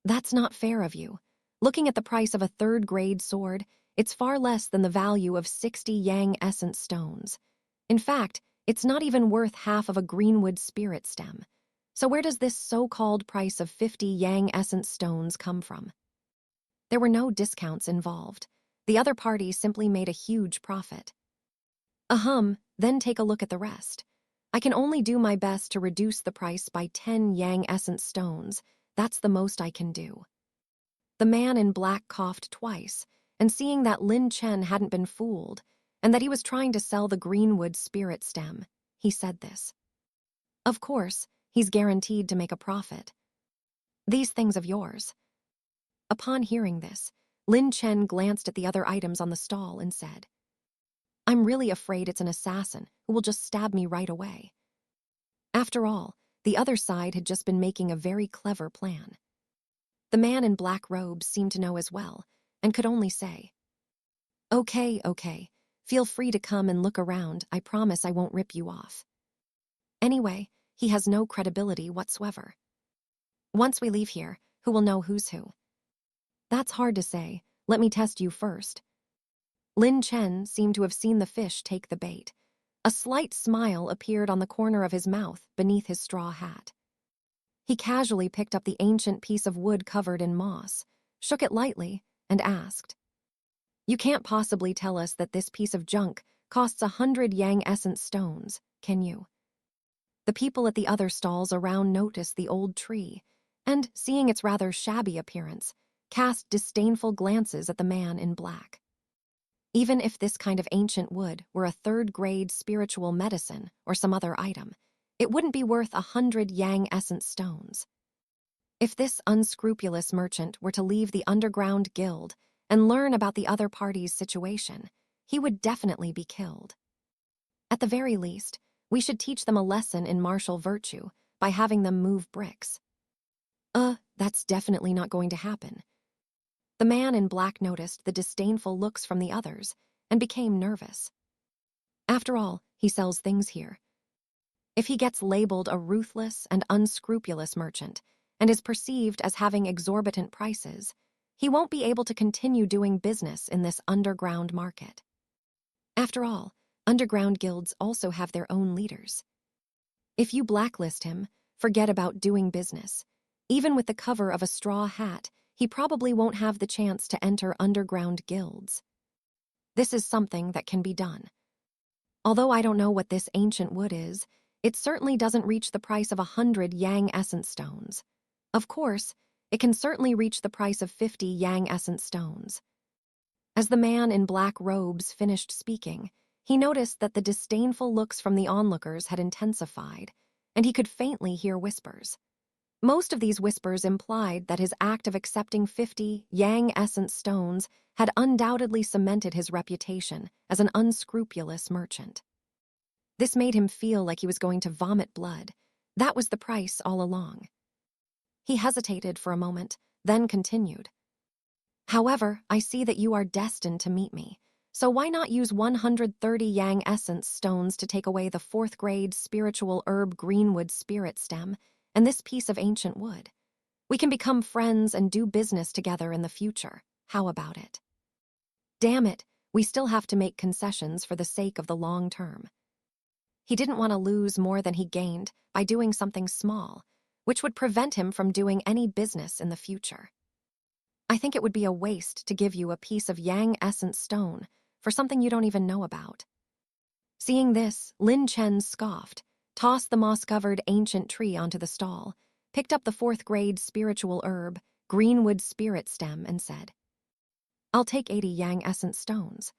that's not fair of you. Looking at the price of a 3rd grade sword, it's far less than the value of 60 Yang Essence stones. In fact, it's not even worth half of a Greenwood Spirit Stem. So where does this so-called price of 50 Yang Essence stones come from? There were no discounts involved. The other party simply made a huge profit. Then take a look at the rest. I can only do my best to reduce the price by 10 Yang Essence stones. That's the most I can do. The man in black coughed twice, and seeing that Lin Chen hadn't been fooled, and that he was trying to sell the Greenwood Spirit Stem, he said this. Of course, he's guaranteed to make a profit. These things of yours. Upon hearing this, Lin Chen glanced at the other items on the stall and said, I'm really afraid it's an assassin who will just stab me right away. After all, the other side had just been making a very clever plan. The man in black robes seemed to know as well, and could only say, okay, feel free to come and look around. I promise I won't rip you off. Anyway, he has no credibility whatsoever. Once we leave here, who will know who's who? That's hard to say. Let me test you first. Lin Chen seemed to have seen the fish take the bait. A slight smile appeared on the corner of his mouth beneath his straw hat. He casually picked up the ancient piece of wood covered in moss, shook it lightly, and asked, you can't possibly tell us that this piece of junk costs 100 Yang Essence stones, can you? The people at the other stalls around noticed the old tree, and, seeing its rather shabby appearance, cast disdainful glances at the man in black. Even if this kind of ancient wood were a 3rd grade spiritual medicine or some other item, it wouldn't be worth 100 Yang Essence stones. If this unscrupulous merchant were to leave the underground guild and learn about the other party's situation, he would definitely be killed. At the very least, we should teach them a lesson in martial virtue by having them move bricks. That's definitely not going to happen. The man in black noticed the disdainful looks from the others and became nervous. After all, he sells things here. If he gets labeled a ruthless and unscrupulous merchant and is perceived as having exorbitant prices, he won't be able to continue doing business in this underground market. After all, underground guilds also have their own leaders. If you blacklist him, forget about doing business. Even with the cover of a straw hat, he probably won't have the chance to enter underground guilds. This is something that can be done. Although I don't know what this ancient wood is, it certainly doesn't reach the price of 100 Yang Essence Stones. Of course, it can certainly reach the price of 50 Yang Essence Stones. As the man in black robes finished speaking, he noticed that the disdainful looks from the onlookers had intensified, and he could faintly hear whispers. Most of these whispers implied that his act of accepting 50 Yang Essence Stones had undoubtedly cemented his reputation as an unscrupulous merchant. This made him feel like he was going to vomit blood. That was the price all along. He hesitated for a moment, then continued. However, I see that you are destined to meet me, so why not use 130 Yang Essence Stones to take away the 4th grade spiritual herb greenwood spirit stem and this piece of ancient wood? We can become friends and do business together in the future. How about it? Damn it, we still have to make concessions for the sake of the long term. He didn't want to lose more than he gained by doing something small, which would prevent him from doing any business in the future. I think it would be a waste to give you a piece of Yang Essence Stone for something you don't even know about. Seeing this, Lin Chen scoffed, tossed the moss-covered ancient tree onto the stall, picked up the 4th grade spiritual herb, greenwood spirit stem, and said, I'll take 80 Yang Essence Stones.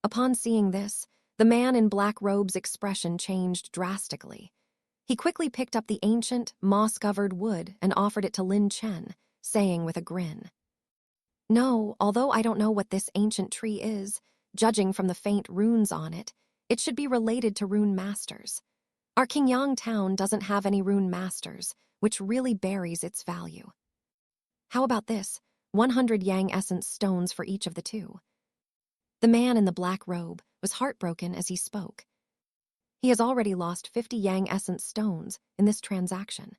Upon seeing this, the man in black robe's expression changed drastically. He quickly picked up the ancient, moss-covered wood and offered it to Lin Chen, saying with a grin, No, although I don't know what this ancient tree is, judging from the faint runes on it, it should be related to rune masters. Our Qingyang town doesn't have any rune masters, which really buries its value. How about this, 100 Yang Essence Stones for each of the two? The man in the black robe was heartbroken as he spoke. He has already lost 50 Yang Essence Stones in this transaction.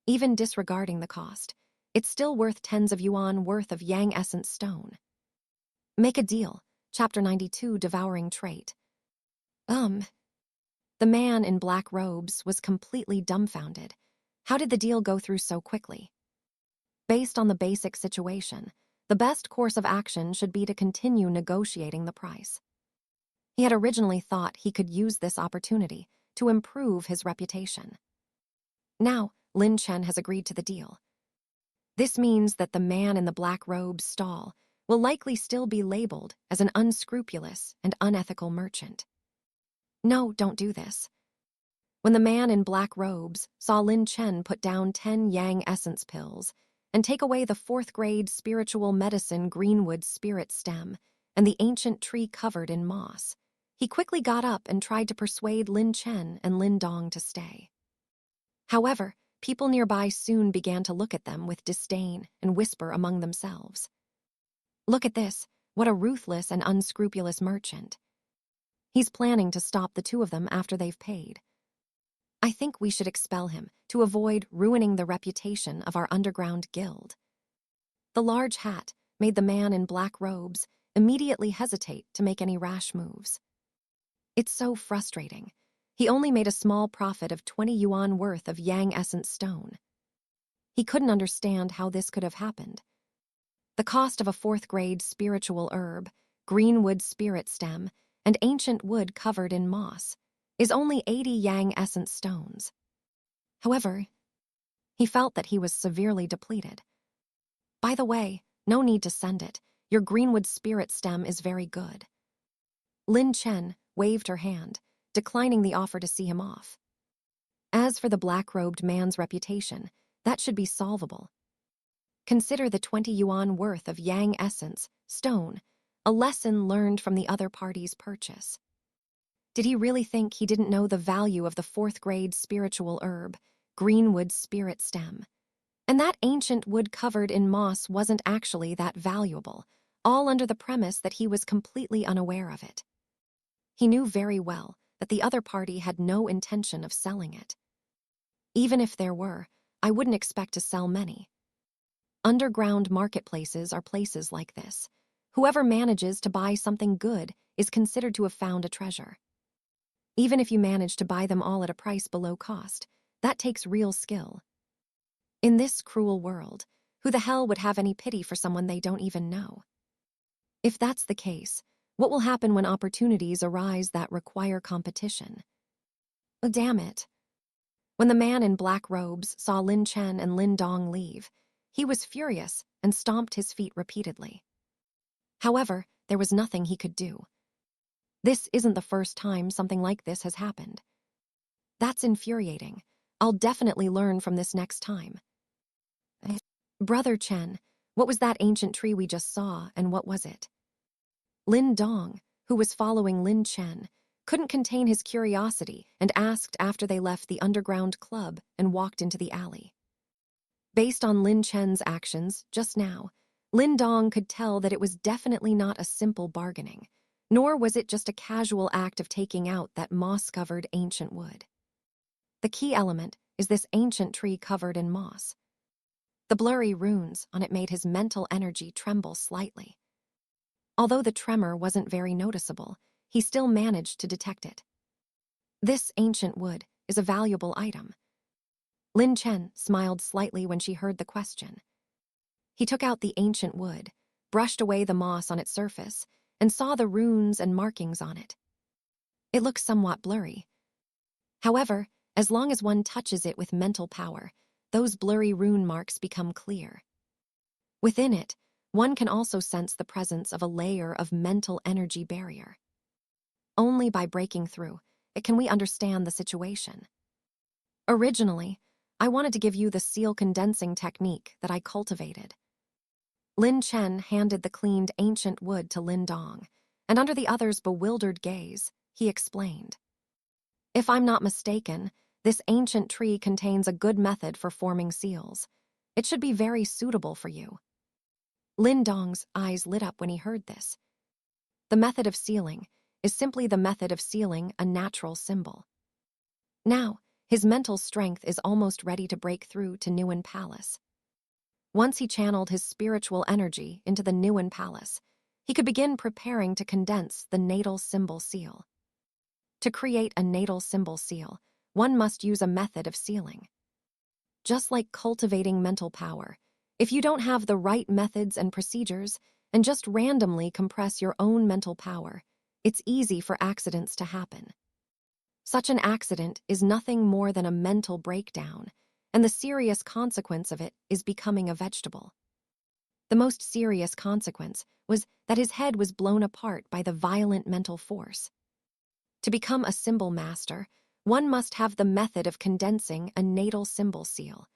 Even disregarding the cost, it's still worth tens of yuan worth of Yang Essence Stone. Make a deal. Chapter 92, Devouring Trait. The man in black robes was completely dumbfounded. How did the deal go through so quickly? Based on the basic situation, the best course of action should be to continue negotiating the price. He had originally thought he could use this opportunity to improve his reputation. Now, Lin Chen has agreed to the deal. This means that the man in the black robe's stall will likely still be labeled as an unscrupulous and unethical merchant. No, don't do this. When the man in black robes saw Lin Chen put down 10 Yang Essence pills and take away the 4th grade spiritual medicine greenwood spirit stem and the ancient tree covered in moss, he quickly got up and tried to persuade Lin Chen and Lin Dong to stay. However, people nearby soon began to look at them with disdain and whisper among themselves. Look at this, what a ruthless and unscrupulous merchant. He's planning to stop the two of them after they've paid. I think we should expel him to avoid ruining the reputation of our underground guild. The large hat made the man in black robes immediately hesitate to make any rash moves. It's so frustrating. He only made a small profit of 20 yuan worth of Yang Essence Stone. He couldn't understand how this could have happened. The cost of a 4th grade spiritual herb, greenwood spirit stem, and ancient wood covered in moss is only 80 Yang Essence Stones. However, he felt that he was severely depleted. By the way, no need to send it. Your greenwood spirit stem is very good. Lin Chen waved her hand, declining the offer to see him off. As for the black-robed man's reputation, that should be solvable. Consider the 20 yuan worth of Yang Essence Stone, a lesson learned from the other party's purchase. Did he really think he didn't know the value of the 4th grade spiritual herb, greenwood spirit stem? And that ancient wood covered in moss wasn't actually that valuable, all under the premise that he was completely unaware of it. He knew very well that the other party had no intention of selling it. Even if there were, I wouldn't expect to sell many. Underground marketplaces are places like this. Whoever manages to buy something good is considered to have found a treasure. Even if you manage to buy them all at a price below cost, that takes real skill. In this cruel world, Who the hell would have any pity for someone they don't even know? If that's the case, what will happen when opportunities arise that require competition? Oh, damn it. When the man in black robes saw Lin Chen and Lin Dong leave, he was furious and stomped his feet repeatedly. However, there was nothing he could do. This isn't the first time something like this has happened. That's infuriating. I'll definitely learn from this next time. Brother Chen, what was that ancient tree we just saw, and what was it? Lin Dong, who was following Lin Chen, couldn't contain his curiosity and asked after they left the underground club and walked into the alley. Based on Lin Chen's actions just now, Lin Dong could tell that it was definitely not a simple bargaining, nor was it just a casual act of taking out that moss-covered ancient wood. The key element is this ancient tree covered in moss. The blurry runes on it made his mental energy tremble slightly. Although the tremor wasn't very noticeable, he still managed to detect it. This ancient wood is a valuable item. Lin Chen smiled slightly when she heard the question. He took out the ancient wood, brushed away the moss on its surface, and saw the runes and markings on it. It looked somewhat blurry. However, as long as one touches it with mental power, those blurry rune marks become clear. Within it, one can also sense the presence of a layer of mental energy barrier. Only by breaking through it can we understand the situation. Originally, I wanted to give you the seal condensing technique that I cultivated. Lin Chen handed the cleaned ancient wood to Lin Dong, and under the other's bewildered gaze, he explained. If I'm not mistaken, this ancient tree contains a good method for forming seals. It should be very suitable for you. Lin Dong's eyes lit up when he heard this. The method of sealing is simply the method of sealing a natural symbol. Now, his mental strength is almost ready to break through to Nuan Palace. Once he channeled his spiritual energy into the Nuan Palace, he could begin preparing to condense the natal symbol seal. To create a natal symbol seal, one must use a method of sealing. Just like cultivating mental power, if you don't have the right methods and procedures and just randomly compress your own mental power, it's easy for accidents to happen. Such an accident is nothing more than a mental breakdown, and the serious consequence of it is becoming a vegetable. The most serious consequence was that his head was blown apart by the violent mental force. To become a symbol master, one must have the method of condensing a natal symbol seal.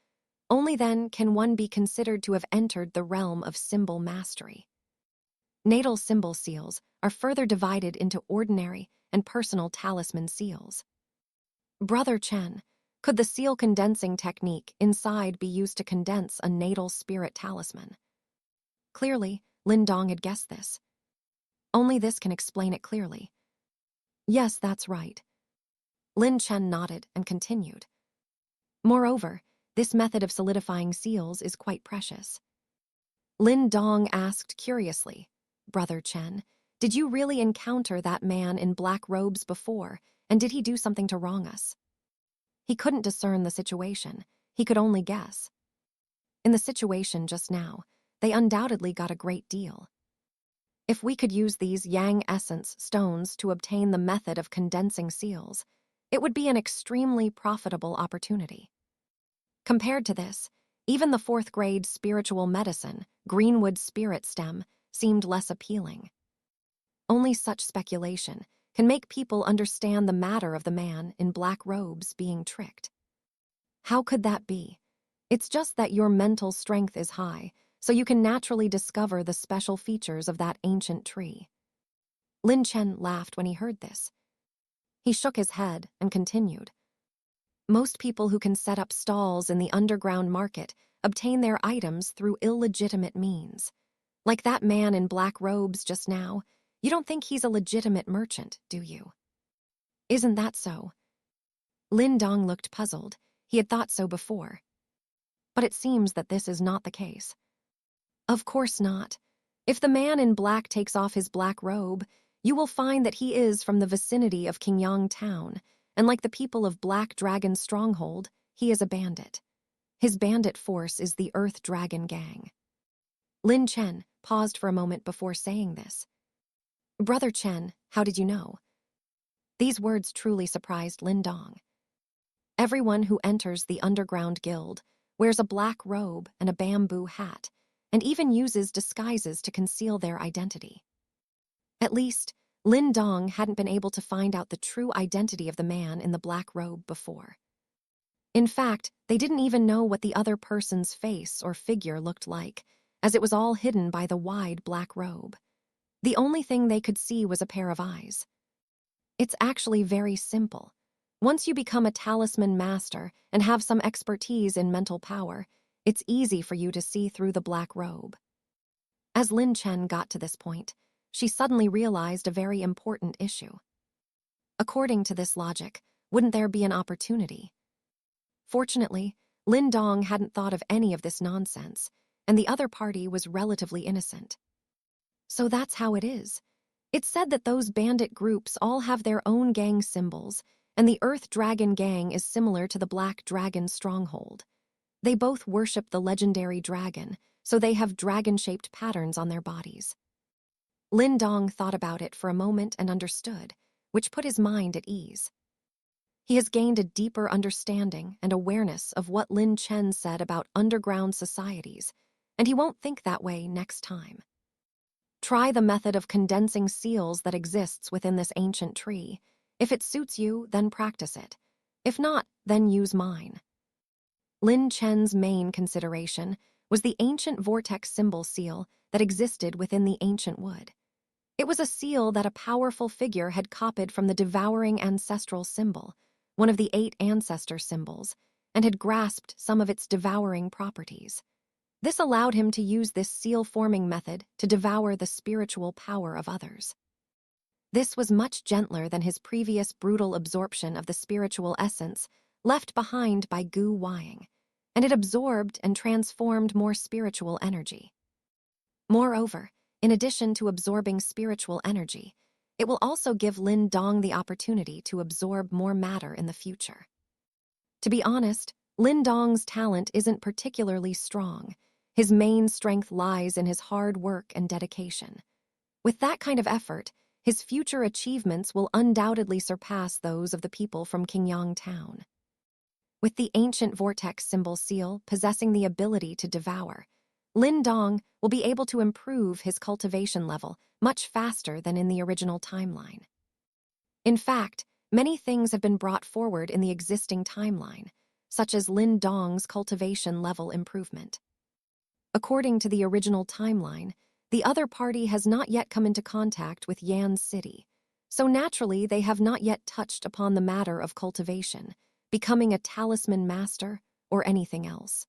Only then can one be considered to have entered the realm of symbol mastery. Natal symbol seals are further divided into ordinary and personal talisman seals. Brother Chen, could the seal condensing technique inside be used to condense a natal spirit talisman? Clearly, Lin Dong had guessed this. Only this can explain it clearly. Yes, that's right. Lin Chen nodded and continued. Moreover, this method of solidifying seals is quite precious. Lin Dong asked curiously, Brother Chen, did you really encounter that man in black robes before, and did he do something to wrong us? He couldn't discern the situation. He could only guess. In the situation just now, they undoubtedly got a great deal. If we could use these Yang essence stones to obtain the method of condensing seals, it would be an extremely profitable opportunity. Compared to this, even the fourth-grade spiritual medicine, Greenwood Spirit Stem, seemed less appealing. Only such speculation can make people understand the matter of the man in black robes being tricked. How could that be? It's just that your mental strength is high, so you can naturally discover the special features of that ancient tree. Lin Chen laughed when he heard this. He shook his head and continued. Most people who can set up stalls in the underground market obtain their items through illegitimate means. Like that man in black robes just now, you don't think he's a legitimate merchant, do you? Isn't that so? Lin Dong looked puzzled. He had thought so before. But it seems that this is not the case. Of course not. If the man in black takes off his black robe, you will find that he is from the vicinity of Qingyang Town, and like the people of Black Dragon's stronghold, he is a bandit. His bandit force is the Earth Dragon Gang. Lin Chen paused for a moment before saying this. Brother Chen, how did you know? These words truly surprised Lin Dong. Everyone who enters the underground guild wears a black robe and a bamboo hat, and even uses disguises to conceal their identity. At least, Lin Dong hadn't been able to find out the true identity of the man in the black robe before. In fact, they didn't even know what the other person's face or figure looked like, as it was all hidden by the wide black robe. The only thing they could see was a pair of eyes. It's actually very simple. Once you become a talisman master and have some expertise in mental power, it's easy for you to see through the black robe. As Lin Chen got to this point, she suddenly realized a very important issue. According to this logic, wouldn't there be an opportunity? Fortunately, Lin Dong hadn't thought of any of this nonsense, and the other party was relatively innocent. So that's how it is. It's said that those bandit groups all have their own gang symbols, and the Earth Dragon Gang is similar to the Black Dragon stronghold. They both worship the legendary dragon, so they have dragon-shaped patterns on their bodies. Lin Dong thought about it for a moment and understood, which put his mind at ease. He has gained a deeper understanding and awareness of what Lin Chen said about underground societies, and he won't think that way next time. Try the method of condensing seals that exists within this ancient tree. If it suits you, then practice it. If not, then use mine. Lin Chen's main consideration was the ancient vortex symbol seal that existed within the ancient wood. It was a seal that a powerful figure had copied from the devouring ancestral symbol, one of the 8 ancestor symbols, and had grasped some of its devouring properties. This allowed him to use this seal-forming method to devour the spiritual power of others. This was much gentler than his previous brutal absorption of the spiritual essence left behind by Gu Weiying, and it absorbed and transformed more spiritual energy. Moreover, in addition to absorbing spiritual energy, it will also give Lin Dong the opportunity to absorb more matter in the future. To be honest, Lin Dong's talent isn't particularly strong. His main strength lies in his hard work and dedication. With that kind of effort, his future achievements will undoubtedly surpass those of the people from Qingyang Town. With the ancient vortex symbol seal possessing the ability to devour, Lin Dong will be able to improve his cultivation level much faster than in the original timeline. In fact, many things have been brought forward in the existing timeline, such as Lin Dong's cultivation level improvement. According to the original timeline, the other party has not yet come into contact with Yan's city, so naturally they have not yet touched upon the matter of cultivation, becoming a talisman master, or anything else.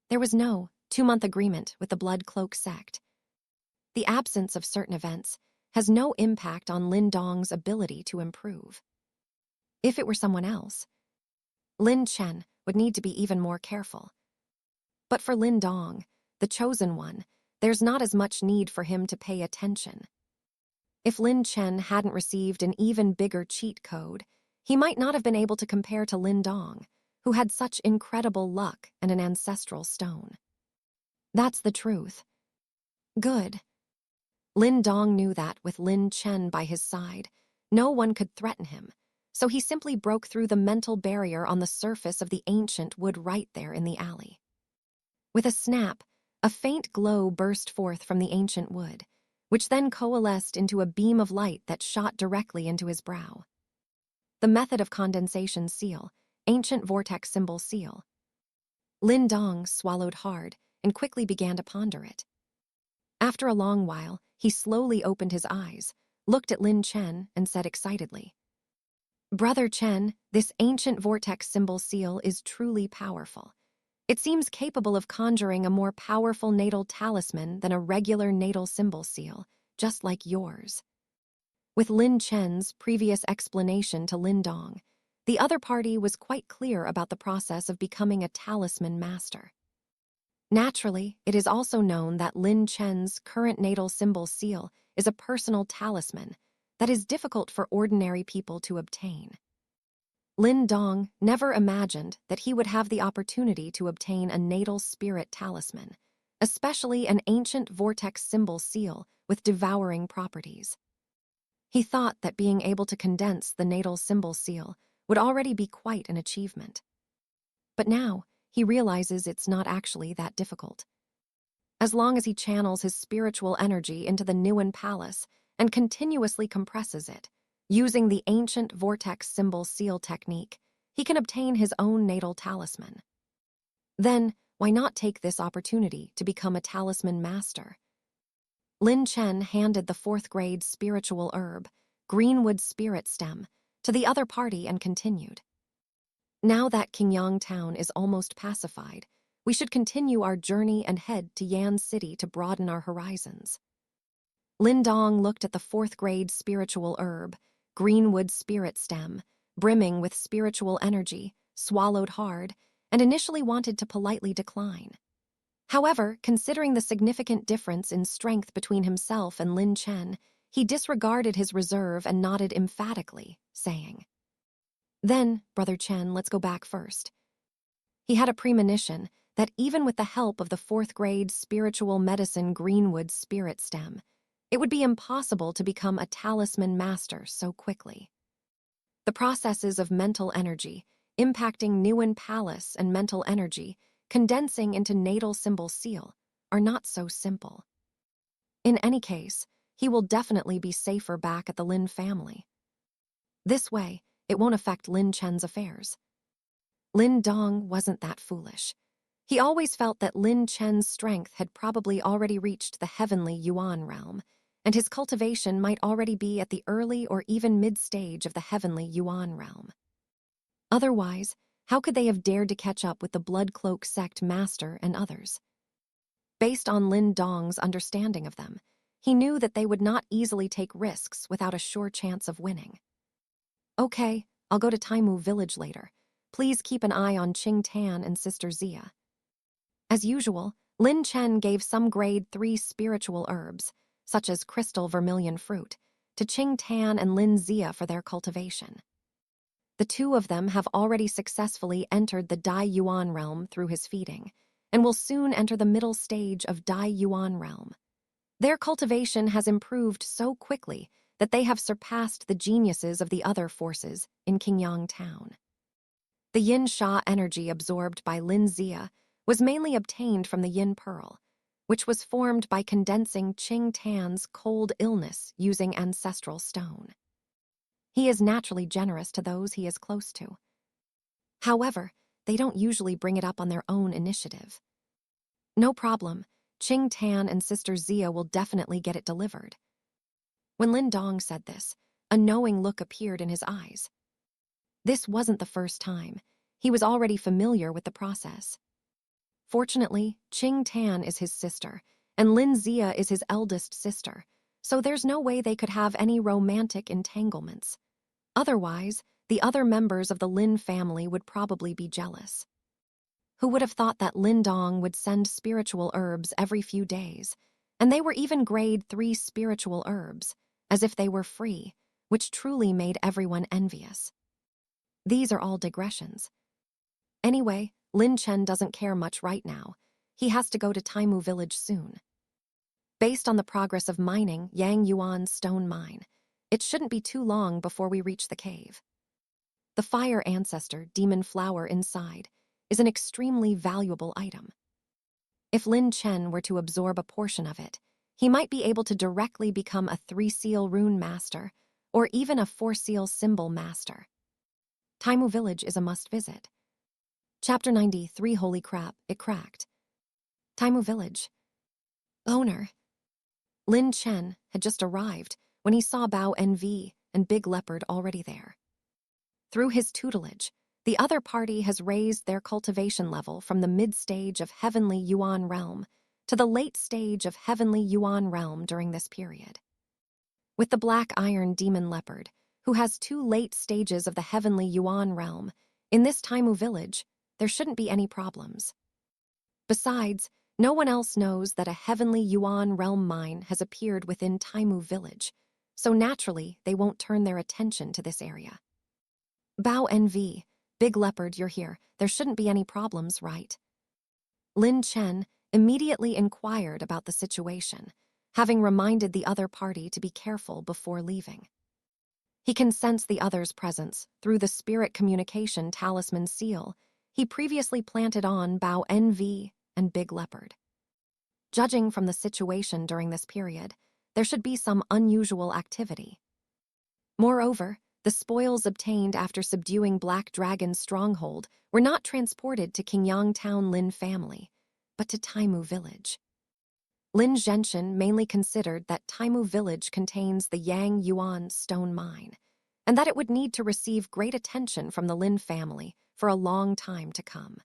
There was no 2-month agreement with the Blood Cloak sect. The absence of certain events has no impact on Lin Dong's ability to improve. If it were someone else, Lin Chen would need to be even more careful. But for Lin Dong, the chosen one, there's not as much need for him to pay attention. If Lin Chen hadn't received an even bigger cheat code, he might not have been able to compare to Lin Dong, who had such incredible luck and an ancestral stone. That's the truth. Good. Lin Dong knew that with Lin Chen by his side, no one could threaten him, so he simply broke through the mental barrier on the surface of the ancient wood right there in the alley. With a snap, a faint glow burst forth from the ancient wood, which then coalesced into a beam of light that shot directly into his brow. The method of condensation seal, ancient vortex symbol seal. Lin Dong swallowed hard and quickly began to ponder it. After a long while, he slowly opened his eyes, looked at Lin Chen, and said excitedly, "Brother Chen, this ancient vortex symbol seal is truly powerful. It seems capable of conjuring a more powerful natal talisman than a regular natal symbol seal, just like yours." With Lin Chen's previous explanation to Lin Dong, the other party was quite clear about the process of becoming a talisman master. Naturally, it is also known that Lin Chen's current natal symbol seal is a personal talisman that is difficult for ordinary people to obtain. Lin Dong never imagined that he would have the opportunity to obtain a natal spirit talisman, especially an ancient vortex symbol seal with devouring properties. He thought that being able to condense the natal symbol seal would already be quite an achievement. But now, he realizes it's not actually that difficult. As long as he channels his spiritual energy into the Nuan Palace and continuously compresses it, using the ancient vortex symbol seal technique, he can obtain his own natal talisman. Then, why not take this opportunity to become a talisman master? Lin Chen handed the 4th grade spiritual herb, Greenwood Spirit Stem, to the other party and continued. Now that Qingyang town is almost pacified, we should continue our journey and head to Yan City to broaden our horizons. Lin Dong looked at the 4th grade spiritual herb, Greenwood Spirit Stem, brimming with spiritual energy, swallowed hard, and initially wanted to politely decline. However, considering the significant difference in strength between himself and Lin Chen, he disregarded his reserve and nodded emphatically, saying, "Then, Brother Chen, let's go back first." He had a premonition that even with the help of the 4th grade spiritual medicine Greenwood Spirit Stem, it would be impossible to become a talisman master so quickly. The processes of mental energy, impacting Nuan Palace and mental energy, condensing into natal symbol seal, are not so simple. In any case, he will definitely be safer back at the Lin family. This way, it won't affect Lin Chen's affairs. Lin Dong wasn't that foolish. He always felt that Lin Chen's strength had probably already reached the heavenly Yuan realm, and his cultivation might already be at the early or even mid-stage of the heavenly Yuan realm. Otherwise, how could they have dared to catch up with the Blood Cloak sect master and others? Based on Lin Dong's understanding of them, he knew that they would not easily take risks without a sure chance of winning. "Okay, I'll go to Taimu village later. Please keep an eye on Qing Tan and Sister Zia." As usual, Lin Chen gave some grade 3 spiritual herbs, such as crystal vermilion fruit, to Qing Tan and Lin Zia for their cultivation. The two of them have already successfully entered the Dai Yuan realm through his feeding, and will soon enter the middle stage of Dai Yuan realm. Their cultivation has improved so quickly that they have surpassed the geniuses of the other forces in Qingyang town. The Yin Sha energy absorbed by Lin Zia was mainly obtained from the Yin Pearl, which was formed by condensing Qing Tan's cold illness using ancestral stone. He is naturally generous to those he is close to. However, they don't usually bring it up on their own initiative. No problem, Qing Tan and Sister Zia will definitely get it delivered. When Lin Dong said this, a knowing look appeared in his eyes. This wasn't the first time. He was already familiar with the process. Fortunately, Qing Tan is his sister, and Lin Zia is his eldest sister, so there's no way they could have any romantic entanglements. Otherwise, the other members of the Lin family would probably be jealous. Who would have thought that Lin Dong would send spiritual herbs every few days, and they were even grade 3 spiritual herbs, as if they were free, which truly made everyone envious. These are all digressions. Anyway, Lin Chen doesn't care much right now. He has to go to Taimu village soon. Based on the progress of mining Yang Yuan's stone mine, it shouldn't be too long before we reach the cave. The fire ancestor demon flower inside is an extremely valuable item. If Lin Chen were to absorb a portion of it, he might be able to directly become a 3-seal rune master or even a 4-seal symbol master. Taimu village is a must-visit. Chapter 93, Holy Crap, It Cracked. Taimu village. Owner. Lin Chen had just arrived when he saw Bao NV and Big Leopard already there. Through his tutelage, the other party has raised their cultivation level from the mid-stage of Heavenly Yuan Realm to the late stage of Heavenly Yuan Realm during this period. With the Black Iron Demon Leopard, who has 2 late stages of the Heavenly Yuan Realm, in this Taimu village, there shouldn't be any problems. Besides, no one else knows that a Heavenly Yuan Realm mine has appeared within Taimu village, so naturally they won't turn their attention to this area. Bao NV, Big Leopard, you're here. There shouldn't be any problems, right? Lin Chen immediately inquired about the situation, having reminded the other party to be careful before leaving. He can sense the other's presence through the spirit communication talisman seal he previously planted on Bao NV and Big Leopard. Judging from the situation during this period, there should be some unusual activity. Moreover, the spoils obtained after subduing Black Dragon's stronghold were not transported to Qingyang Town Lin family, but to Taimu Village. Lin Zhenshin mainly considered that Taimu Village contains the Yang Yuan stone mine, and that it would need to receive great attention from the Lin family for a long time to come.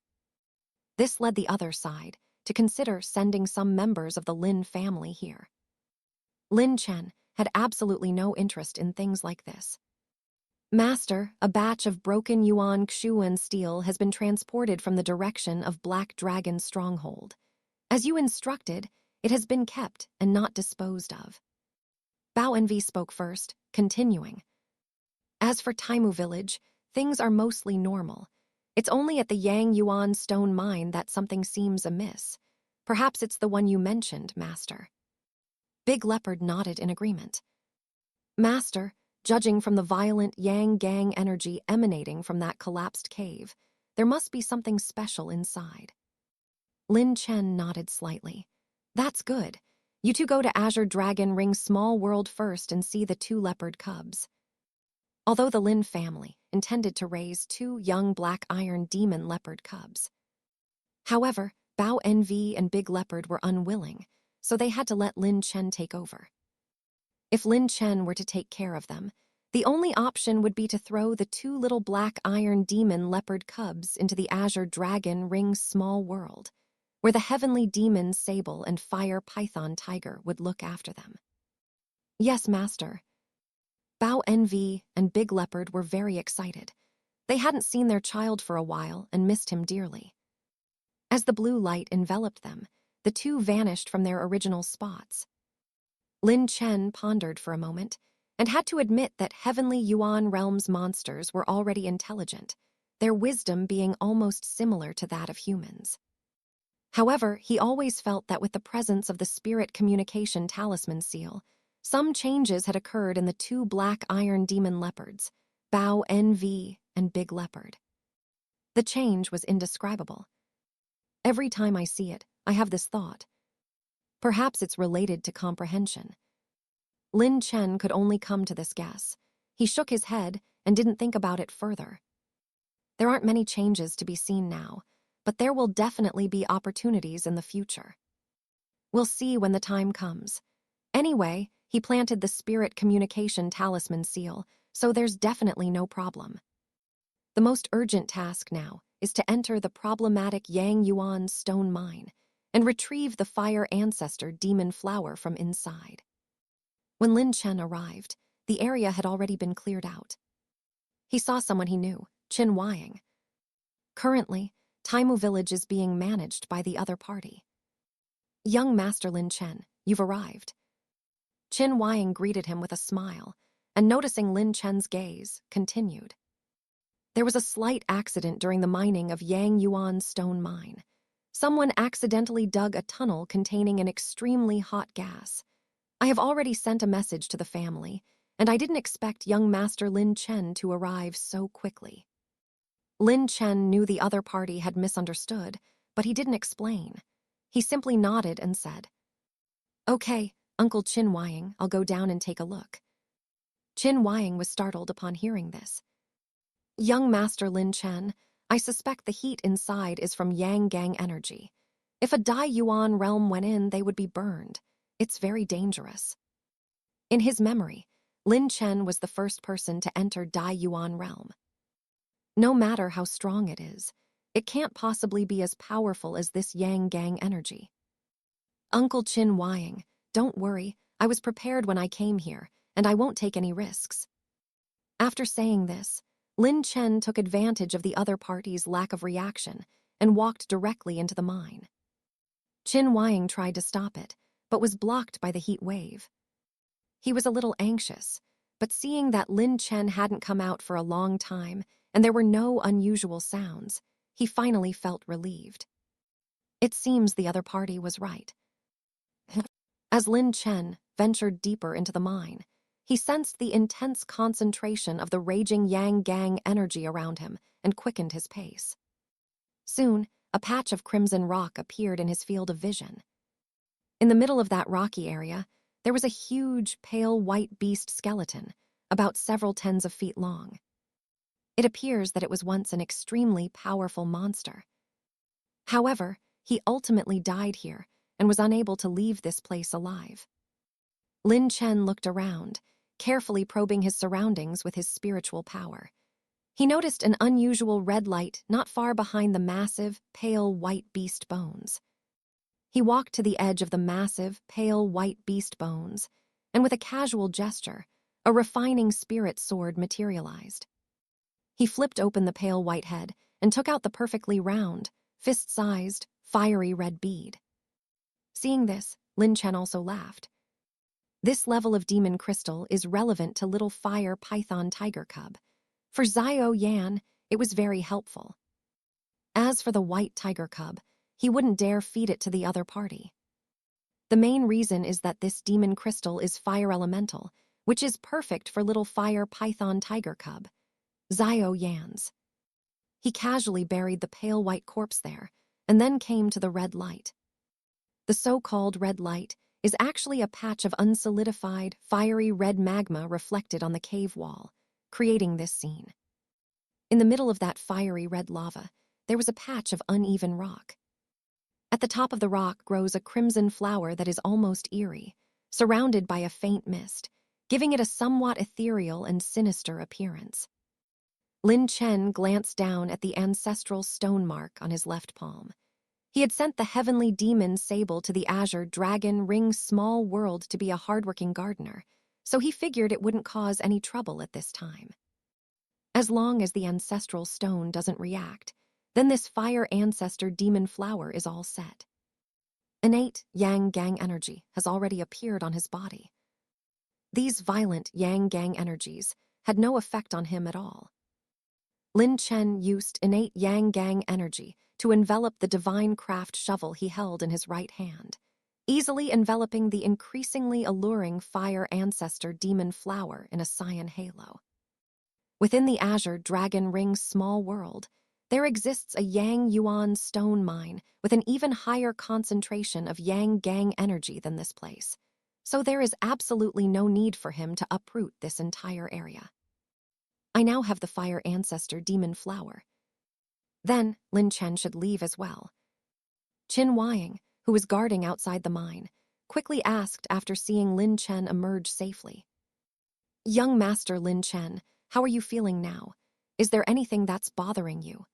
This led the other side to consider sending some members of the Lin family here. Lin Chen had absolutely no interest in things like this. Master, a batch of broken Yuan Xuan steel has been transported from the direction of Black Dragon's stronghold. As you instructed, it has been kept and not disposed of. Bao Envy spoke first, continuing. As for Taimu Village, things are mostly normal. It's only at the Yang Yuan stone mine that something seems amiss. Perhaps it's the one you mentioned, Master. Big Leopard nodded in agreement. Master, judging from the violent Yang Gang energy emanating from that collapsed cave, there must be something special inside. Lin Chen nodded slightly. That's good. You two go to Azure Dragon Ring's small world first and see the 2 leopard cubs. Although the Lin family intended to raise 2 young black iron demon leopard cubs. However, Bao NV and Big Leopard were unwilling, so they had to let Lin Chen take over. If Lin Chen were to take care of them, the only option would be to throw the 2 little black iron demon leopard cubs into the Azure Dragon Ring's small world, where the heavenly demon Sable and fire python tiger would look after them. Yes, Master. Bao NV and Big Leopard were very excited. They hadn't seen their child for a while and missed him dearly. As the blue light enveloped them, the 2 vanished from their original spots. Lin Chen pondered for a moment and had to admit that Heavenly Yuan Realm's monsters were already intelligent, their wisdom being almost similar to that of humans. However, he always felt that with the presence of the spirit communication talisman seal, some changes had occurred in the 2 black iron demon leopards, Bao NV and Big Leopard. The change was indescribable. Every time I see it, I have this thought. Perhaps it's related to comprehension. Lin Chen could only come to this guess. He shook his head and didn't think about it further. There aren't many changes to be seen now, but there will definitely be opportunities in the future. We'll see when the time comes. Anyway, he planted the spirit communication talisman seal, so there's definitely no problem. The most urgent task now is to enter the problematic Yang Yuan stone mine and retrieve the fire ancestor demon flower from inside. When Lin Chen arrived, the area had already been cleared out. He saw someone he knew, Qin Wying. Currently, Taimu Village is being managed by the other party. Young Master Lin Chen, you've arrived. Qin Wying greeted him with a smile, and noticing Lin Chen's gaze, continued. There was a slight accident during the mining of Yang Yuan stone mine. Someone accidentally dug a tunnel containing an extremely hot gas. I have already sent a message to the family, and I didn't expect young Master Lin Chen to arrive so quickly. Lin Chen knew the other party had misunderstood, but he didn't explain. He simply nodded and said, Okay, Uncle Qin Wying, I'll go down and take a look. Qin Wying was startled upon hearing this. Young Master Lin Chen, I suspect the heat inside is from Yang Gang energy. If a Dai Yuan realm went in, they would be burned. It's very dangerous. In his memory, Lin Chen was the first person to enter Dai Yuan realm. No matter how strong it is, it can't possibly be as powerful as this Yang Gang energy. Uncle Qin Wying, don't worry, I was prepared when I came here, and I won't take any risks. After saying this, Lin Chen took advantage of the other party's lack of reaction and walked directly into the mine. Qin Wying tried to stop it, but was blocked by the heat wave. He was a little anxious, but seeing that Lin Chen hadn't come out for a long time, and there were no unusual sounds, he finally felt relieved. It seems the other party was right. As Lin Chen ventured deeper into the mine, he sensed the intense concentration of the raging Yang Gang energy around him and quickened his pace. Soon, a patch of crimson rock appeared in his field of vision. In the middle of that rocky area, there was a huge, pale white beast skeleton, about several tens of feet long. It appears that it was once an extremely powerful monster. However, he ultimately died here and was unable to leave this place alive. Lin Chen looked around, carefully probing his surroundings with his spiritual power. He noticed an unusual red light not far behind the massive, pale white beast bones. He walked to the edge of the massive, pale white beast bones, and with a casual gesture, a refining spirit sword materialized. He flipped open the pale white head and took out the perfectly round, fist-sized, fiery red bead. Seeing this, Lin Chen also laughed. This level of demon crystal is relevant to little fire python tiger cub. For Xiao Yan, it was very helpful. As for the white tiger cub, he wouldn't dare feed it to the other party. The main reason is that this demon crystal is fire elemental, which is perfect for little fire python tiger cub, Xiao Yan's. He casually buried the pale white corpse there, and then came to the red light. The so-called red light is actually a patch of unsolidified, fiery red magma reflected on the cave wall, creating this scene. In the middle of that fiery red lava, there was a patch of uneven rock. At the top of the rock grows a crimson flower that is almost eerie, surrounded by a faint mist, giving it a somewhat ethereal and sinister appearance. Lin Chen glanced down at the ancestral stone mark on his left palm. He had sent the heavenly demon Sable to the Azure Dragon Ring small world to be a hardworking gardener, so he figured it wouldn't cause any trouble at this time. As long as the ancestral stone doesn't react, then this fire ancestor demon flower is all set. Innate Yang Gang energy has already appeared on his body. These violent Yang Gang energies had no effect on him at all. Lin Chen used innate Yang Gang energy to envelop the divine craft shovel he held in his right hand, easily enveloping the increasingly alluring fire ancestor demon flower in a cyan halo. Within the Azure Dragon Ring small world, there exists a Yang Yuan stone mine with an even higher concentration of Yang Gang energy than this place, so there is absolutely no need for him to uproot this entire area. I now have the fire ancestor demon flower. Then Lin Chen should leave as well. Qin Huaying, who was guarding outside the mine, quickly asked after seeing Lin Chen emerge safely. "Young Master Lin Chen, how are you feeling now? Is there anything that's bothering you?"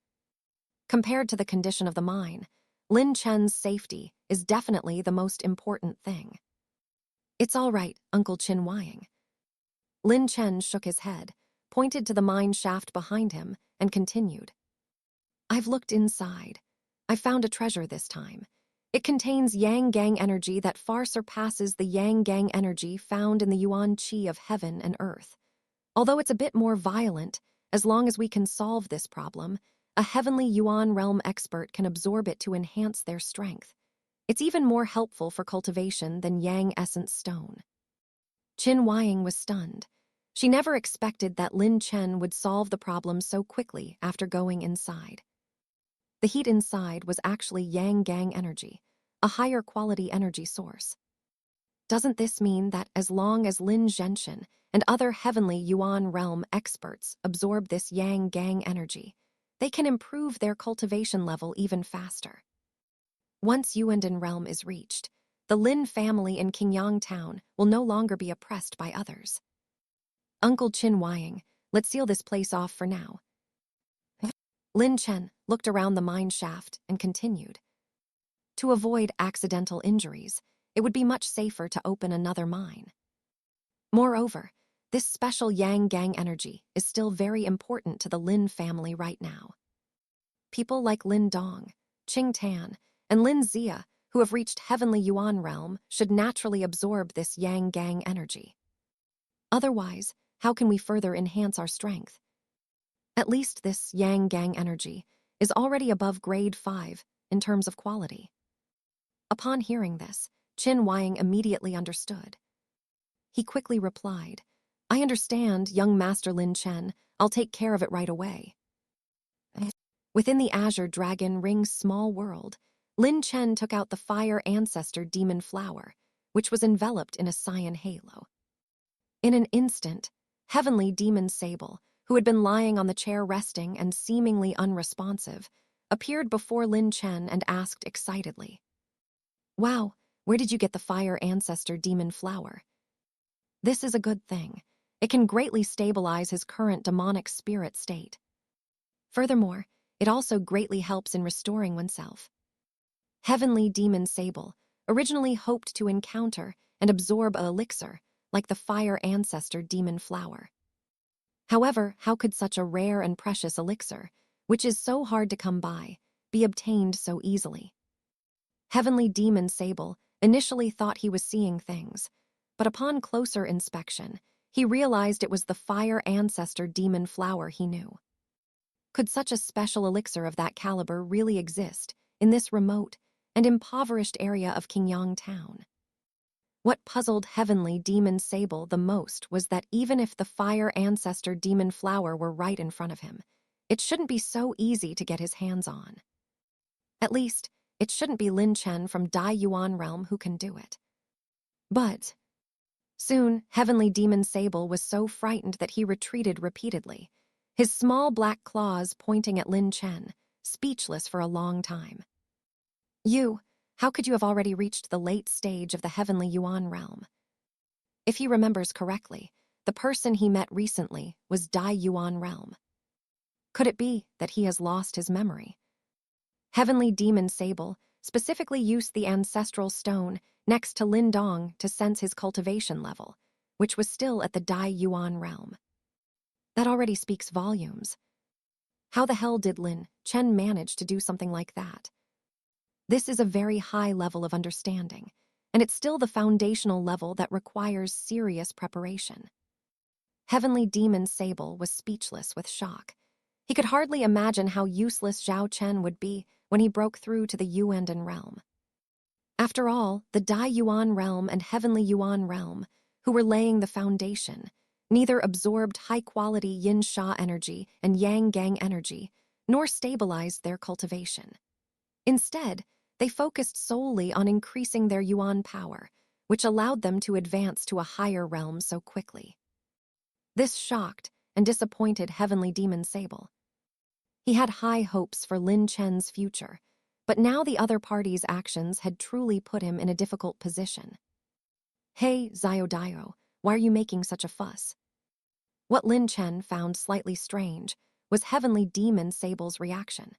Compared to the condition of the mine, Lin Chen's safety is definitely the most important thing. "It's all right, Uncle Qin Huaying." Lin Chen shook his head, pointed to the mine shaft behind him, and continued. "I've looked inside. I found a treasure this time. It contains Yang Gang energy that far surpasses the Yang Gang energy found in the Yuan Qi of heaven and earth. Although it's a bit more violent, as long as we can solve this problem, a heavenly Yuan realm expert can absorb it to enhance their strength. It's even more helpful for cultivation than Yang Essence Stone." Qin Huaying was stunned. She never expected that Lin Chen would solve the problem so quickly after going inside. The heat inside was actually Yang Gang energy, a higher quality energy source. Doesn't this mean that as long as Lin Zhenshin and other heavenly Yuan realm experts absorb this Yang Gang energy, they can improve their cultivation level even faster? Once Yuandan realm is reached, the Lin family in Qingyang town will no longer be oppressed by others. "Uncle Qin Huaying, let's seal this place off for now." Lin Chen looked around the mine shaft and continued. To avoid accidental injuries, it would be much safer to open another mine. Moreover, this special Yang Gang energy is still very important to the Lin family right now. People like Lin Dong, Qing Tan, and Lin Zia, who have reached heavenly Yuan realm, should naturally absorb this Yang Gang energy. Otherwise, how can we further enhance our strength? At least this Yang Gang energy is already above grade 5 in terms of quality. Upon hearing this, Qin Huang immediately understood. He quickly replied, I understand, young Master Lin Chen. I'll take care of it right away. Within the Azure Dragon Ring's small world, Lin Chen took out the Fire Ancestor Demon Flower, which was enveloped in a cyan halo. In an instant, Heavenly Demon Sable, who had been lying on the chair resting and seemingly unresponsive, appeared before Lin Chen and asked excitedly, Wow, where did you get the Fire Ancestor Demon Flower? This is a good thing. It can greatly stabilize his current demonic spirit state. Furthermore, it also greatly helps in restoring oneself. Heavenly Demon Sable originally hoped to encounter and absorb an elixir like the Fire Ancestor Demon Flower. However, how could such a rare and precious elixir, which is so hard to come by, be obtained so easily? Heavenly Demon Sable initially thought he was seeing things, but upon closer inspection, he realized it was the Fire Ancestor Demon Flower he knew. Could such a special elixir of that caliber really exist in this remote and impoverished area of Qingyang Town? What puzzled Heavenly Demon Sable the most was that even if the Fire Ancestor Demon Flower were right in front of him, it shouldn't be so easy to get his hands on. At least, it shouldn't be Lin Chen from Dai Yuan Realm who can do it. But soon, Heavenly Demon Sable was so frightened that he retreated repeatedly, his small black claws pointing at Lin Chen, speechless for a long time. How could you have already reached the late stage of the Heavenly Yuan Realm? If he remembers correctly, the person he met recently was Dai Yuan Realm. Could it be that he has lost his memory? Heavenly Demon Sable specifically used the ancestral stone next to Lin Dong to sense his cultivation level, which was still at the Dai Yuan Realm. That already speaks volumes. How the hell did Lin Chen manage to do something like that? This is a very high level of understanding, and it's still the foundational level that requires serious preparation. Heavenly Demon Sable was speechless with shock. He could hardly imagine how useless Zhao Chen would be when he broke through to the Yuanden realm. After all, the Dai Yuan Realm and Heavenly Yuan Realm, who were laying the foundation, neither absorbed high-quality yin-sha energy and yang-gang energy, nor stabilized their cultivation. Instead, they focused solely on increasing their yuan power, which allowed them to advance to a higher realm so quickly. This shocked and disappointed Heavenly Demon Sable. He had high hopes for Lin Chen's future, but now the other party's actions had truly put him in a difficult position. Hey, Xiao, why are you making such a fuss? What Lin Chen found slightly strange was Heavenly Demon Sable's reaction.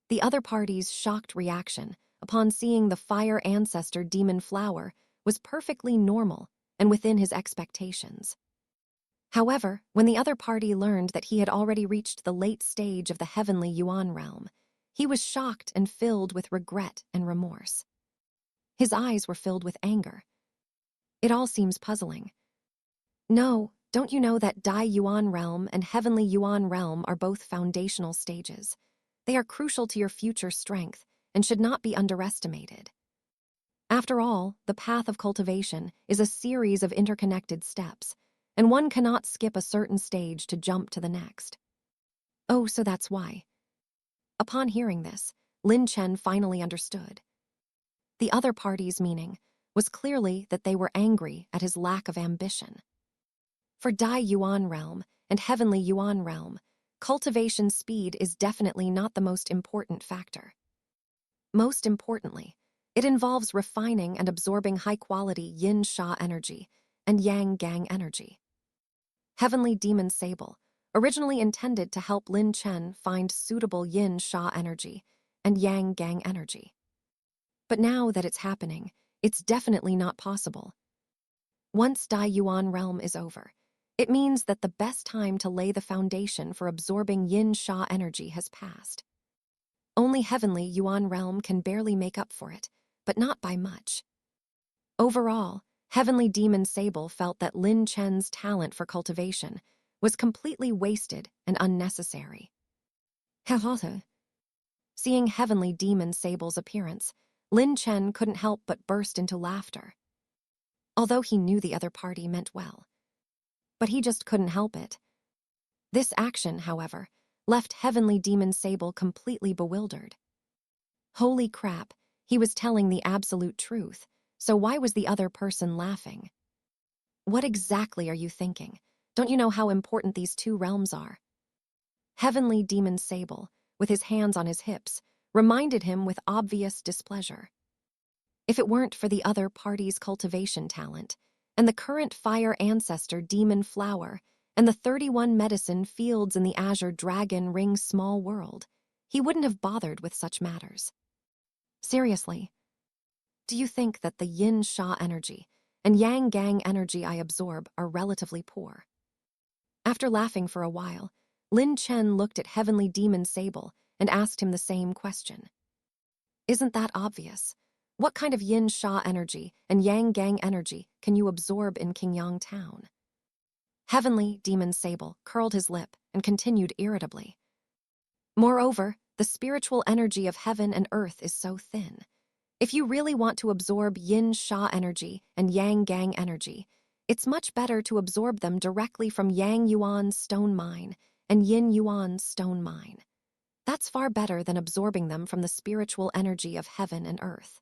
The other party's shocked reaction upon seeing the Fire Ancestor Demon Flower was perfectly normal and within his expectations. However, when the other party learned that he had already reached the late stage of the Heavenly Yuan Realm, he was shocked and filled with regret and remorse. His eyes were filled with anger. It all seems puzzling. No, don't you know that Dai Yuan Realm and Heavenly Yuan Realm are both foundational stages? They are crucial to your future strength and should not be underestimated. After all, the path of cultivation is a series of interconnected steps, and one cannot skip a certain stage to jump to the next. Oh, so that's why. Upon hearing this, Lin Chen finally understood. The other party's meaning was clearly that they were angry at his lack of ambition. For Dai Yuan Realm and Heavenly Yuan Realm, cultivation speed is definitely not the most important factor. Most importantly, it involves refining and absorbing high-quality yin-sha energy and yang-gang energy. Heavenly Demon Sable originally intended to help Lin Chen find suitable yin-sha energy and yang-gang energy. But now that it's happening, it's definitely not possible. Once Dai Yuan Realm is over, it means that the best time to lay the foundation for absorbing yin-sha energy has passed. Only Heavenly Yuan Realm can barely make up for it, but not by much. Overall, Heavenly Demon Sable felt that Lin Chen's talent for cultivation was completely wasted and unnecessary. Hehata. Seeing Heavenly Demon Sable's appearance, Lin Chen couldn't help but burst into laughter. Although he knew the other party meant well. But he just couldn't help it. This action, however, left Heavenly Demon Sable completely bewildered. Holy crap, he was telling the absolute truth, so why was the other person laughing? What exactly are you thinking? Don't you know how important these two realms are? Heavenly Demon Sable, with his hands on his hips, reminded him with obvious displeasure. If it weren't for the other party's cultivation talent, and the current fire ancestor Demon Flower, and the 31 medicine fields in the Azure Dragon Ring small world, he wouldn't have bothered with such matters. Seriously, do you think that the Yin Sha energy and Yang Gang energy I absorb are relatively poor? After laughing for a while, Lin Chen looked at Heavenly Demon Sable and asked him the same question. Isn't that obvious? What kind of Yin Sha energy and Yang Gang energy can you absorb in Qingyang Town? Heavenly Demon Sable curled his lip and continued irritably. Moreover, the spiritual energy of heaven and earth is so thin. If you really want to absorb Yin Sha energy and Yang Gang energy, it's much better to absorb them directly from Yang Yuan's stone mine and Yin Yuan's stone mine. That's far better than absorbing them from the spiritual energy of heaven and earth.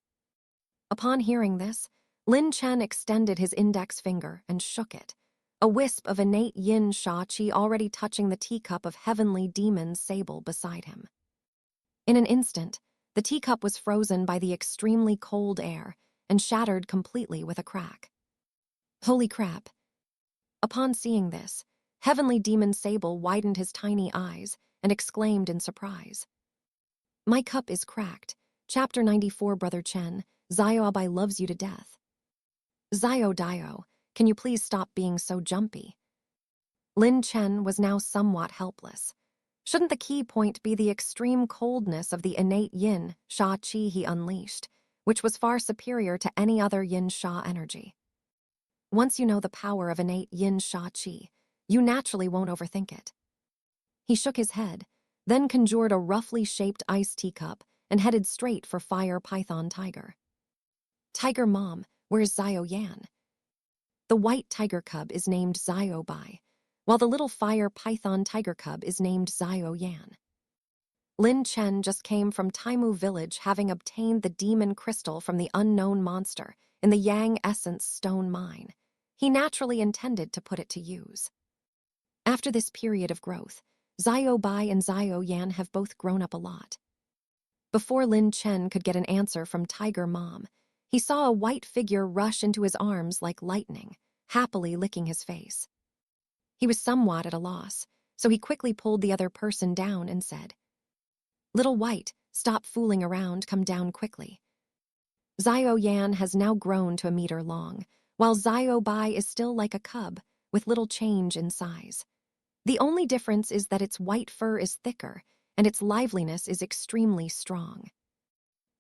Upon hearing this, Lin Chen extended his index finger and shook it, a wisp of innate Yin Sha Qi already touching the teacup of Heavenly Demon Sable beside him. In an instant, the teacup was frozen by the extremely cold air and shattered completely with a crack. Holy crap! Upon seeing this, Heavenly Demon Sable widened his tiny eyes and exclaimed in surprise. My cup is cracked. Chapter 94, Brother Chen, Zio Abai loves you to death. Zio Dio, can you please stop being so jumpy? Lin Chen was now somewhat helpless. Shouldn't the key point be the extreme coldness of the innate Yin Sha Qi he unleashed, which was far superior to any other Yin Sha energy? Once you know the power of innate Yin Sha Qi, you naturally won't overthink it. He shook his head, then conjured a roughly shaped ice teacup and headed straight for Fire Python Tiger. Tiger Mom, where's Zio Yan? The white tiger cub is named Zio Bai, while the little fire python tiger cub is named Zio Yan. Lin Chen just came from Taimu village having obtained the demon crystal from the unknown monster in the Yang Essence stone mine. He naturally intended to put it to use. After this period of growth, Zio Bai and Zio Yan have both grown up a lot. Before Lin Chen could get an answer from Tiger Mom, he saw a white figure rush into his arms like lightning, happily licking his face. He was somewhat at a loss, so he quickly pulled the other person down and said, Little White, stop fooling around, come down quickly. Zio Yan has now grown to a meter long, while Zio Bai is still like a cub, with little change in size. The only difference is that its white fur is thicker, and its liveliness is extremely strong.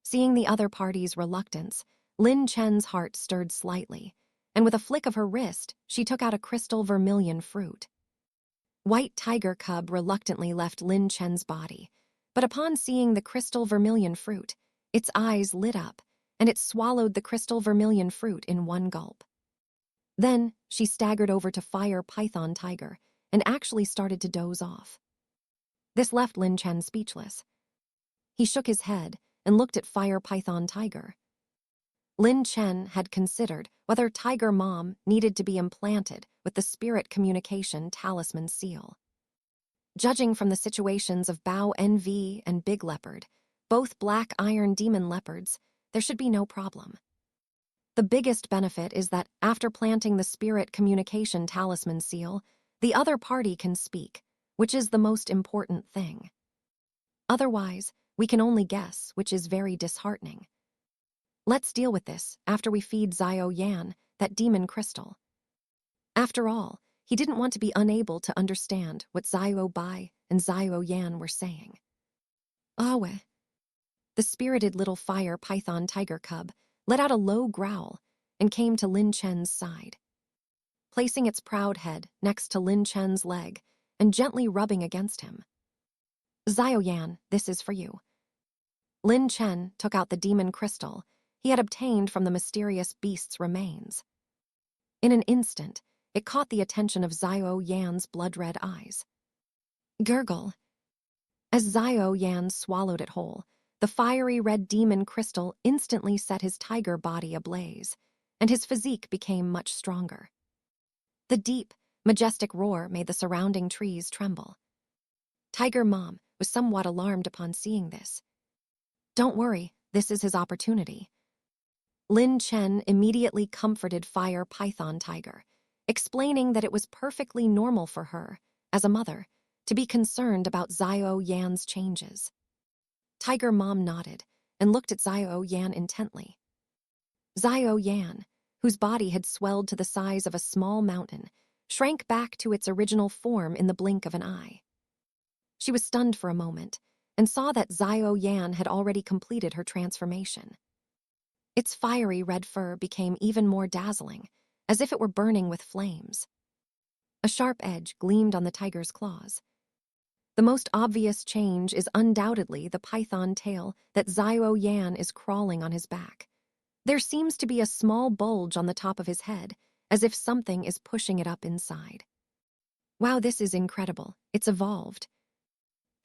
Seeing the other party's reluctance, Lin Chen's heart stirred slightly, and with a flick of her wrist, she took out a crystal vermilion fruit. White tiger cub reluctantly left Lin Chen's body, but upon seeing the crystal vermilion fruit, its eyes lit up, and it swallowed the crystal vermilion fruit in one gulp. Then, she staggered over to Fire Python Tiger and actually started to doze off. This left Lin Chen speechless. He shook his head and looked at Fire Python Tiger. Lin Chen had considered whether Tiger Mom needed to be implanted with the spirit communication talisman seal. Judging from the situations of Bao NV and Big Leopard, both black iron demon leopards, there should be no problem. The biggest benefit is that after planting the spirit communication talisman seal, the other party can speak, which is the most important thing. Otherwise, we can only guess, which is very disheartening. Let's deal with this after we feed Zio Yan that demon crystal. After all, he didn't want to be unable to understand what Zio Bai and Zio Yan were saying. Awe. The spirited little fire python tiger cub let out a low growl and came to Lin Chen's side. placing its proud head next to Lin Chen's leg and gently rubbing against him. Xiao Yan, this is for you. Lin Chen took out the demon crystal he had obtained from the mysterious beast's remains. In an instant, it caught the attention of Xiao Yan's blood-red eyes. Gurgle. As Xiao Yan swallowed it whole, the fiery red demon crystal instantly set his tiger body ablaze, and his physique became much stronger. The deep, majestic roar made the surrounding trees tremble. Tiger Mom was somewhat alarmed upon seeing this. Don't worry, this is his opportunity. Lin Chen immediately comforted Fire Python Tiger, explaining that it was perfectly normal for her, as a mother, to be concerned about Xiao Yan's changes. Tiger Mom nodded and looked at Xiao Yan intently. Xiao Yan, whose body had swelled to the size of a small mountain, shrank back to its original form in the blink of an eye. She was stunned for a moment and saw that Xiao Yan had already completed her transformation. Its fiery red fur became even more dazzling, as if it were burning with flames. A sharp edge gleamed on the tiger's claws. The most obvious change is undoubtedly the python tail that Xiao Yan is crawling on his back. There seems to be a small bulge on the top of his head, as if something is pushing it up inside. Wow, this is incredible. It's evolved.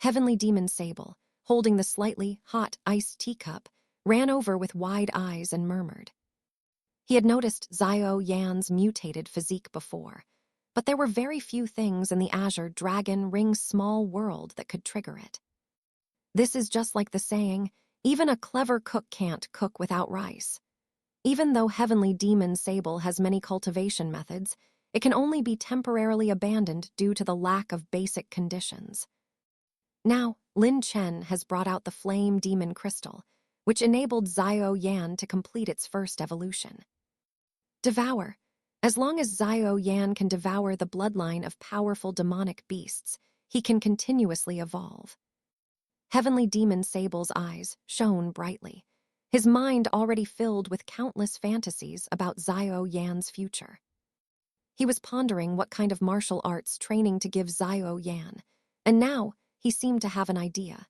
Heavenly Demon Sable, holding the slightly hot iced teacup, ran over with wide eyes and murmured. He had noticed Xiao Yan's mutated physique before, but there were very few things in the Azure Dragon Ring's small world that could trigger it. This is just like the saying, even a clever cook can't cook without rice. Even though Heavenly Demon Sable has many cultivation methods, it can only be temporarily abandoned due to the lack of basic conditions. Now, Lin Chen has brought out the Flame Demon Crystal, which enabled Xiao Yan to complete its first evolution. Devour. As long as Xiao Yan can devour the bloodline of powerful demonic beasts, he can continuously evolve. Heavenly Demon Sable's eyes shone brightly, his mind already filled with countless fantasies about Xiao Yan's future. He was pondering what kind of martial arts training to give Xiao Yan, and now he seemed to have an idea.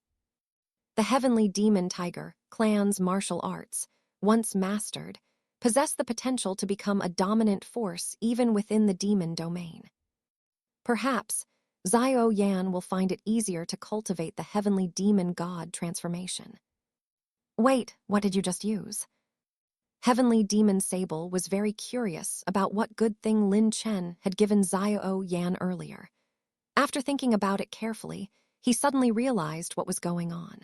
The Heavenly Demon Tiger clan's martial arts, once mastered, possess the potential to become a dominant force even within the demon domain. Perhaps Xiao Yan will find it easier to cultivate the Heavenly Demon God transformation. Wait, what did you just use? Heavenly Demon Sable was very curious about what good thing Lin Chen had given Xiao Yan earlier. After thinking about it carefully, he suddenly realized what was going on.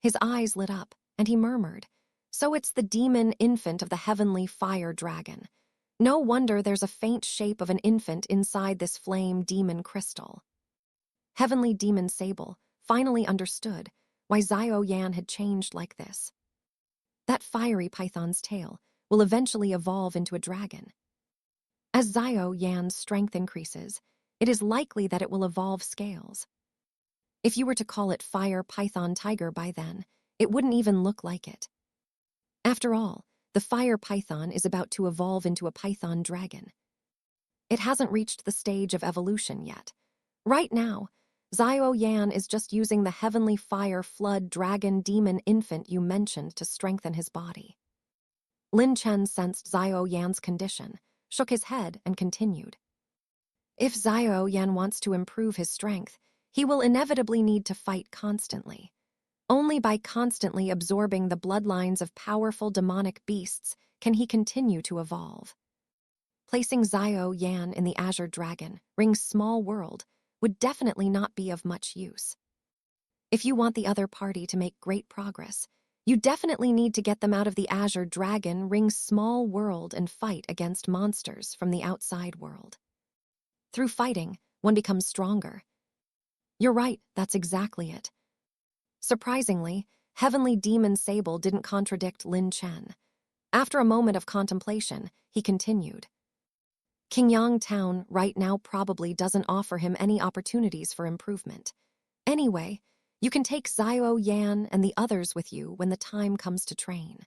His eyes lit up, and he murmured, "So it's the demon infant of the heavenly fire dragon. No wonder there's a faint shape of an infant inside this flame demon crystal." Heavenly Demon Sable finally understood why Xiao Yan had changed like this. That fiery python's tail will eventually evolve into a dragon. As Xiao Yan's strength increases, it is likely that it will evolve scales. If you were to call it Fire Python Tiger by then, it wouldn't even look like it. After all, the fire python is about to evolve into a python dragon. It hasn't reached the stage of evolution yet. Right now, Xiao Yan is just using the heavenly fire flood dragon demon infant you mentioned to strengthen his body. Lin Chen sensed Xiao Yan's condition, shook his head, and continued. If Xiao Yan wants to improve his strength, he will inevitably need to fight constantly. Only by constantly absorbing the bloodlines of powerful demonic beasts can he continue to evolve. Placing Xiao Yan in the Azure Dragon Ring's small world would definitely not be of much use. If you want the other party to make great progress, you definitely need to get them out of the Azure Dragon Ring's small world and fight against monsters from the outside world. Through fighting, one becomes stronger. You're right, that's exactly it. Surprisingly, Heavenly Demon Sable didn't contradict Lin Chen. After a moment of contemplation, he continued. Qingyang Town right now probably doesn't offer him any opportunities for improvement. Anyway, you can take Xiao Yan and the others with you when the time comes to train.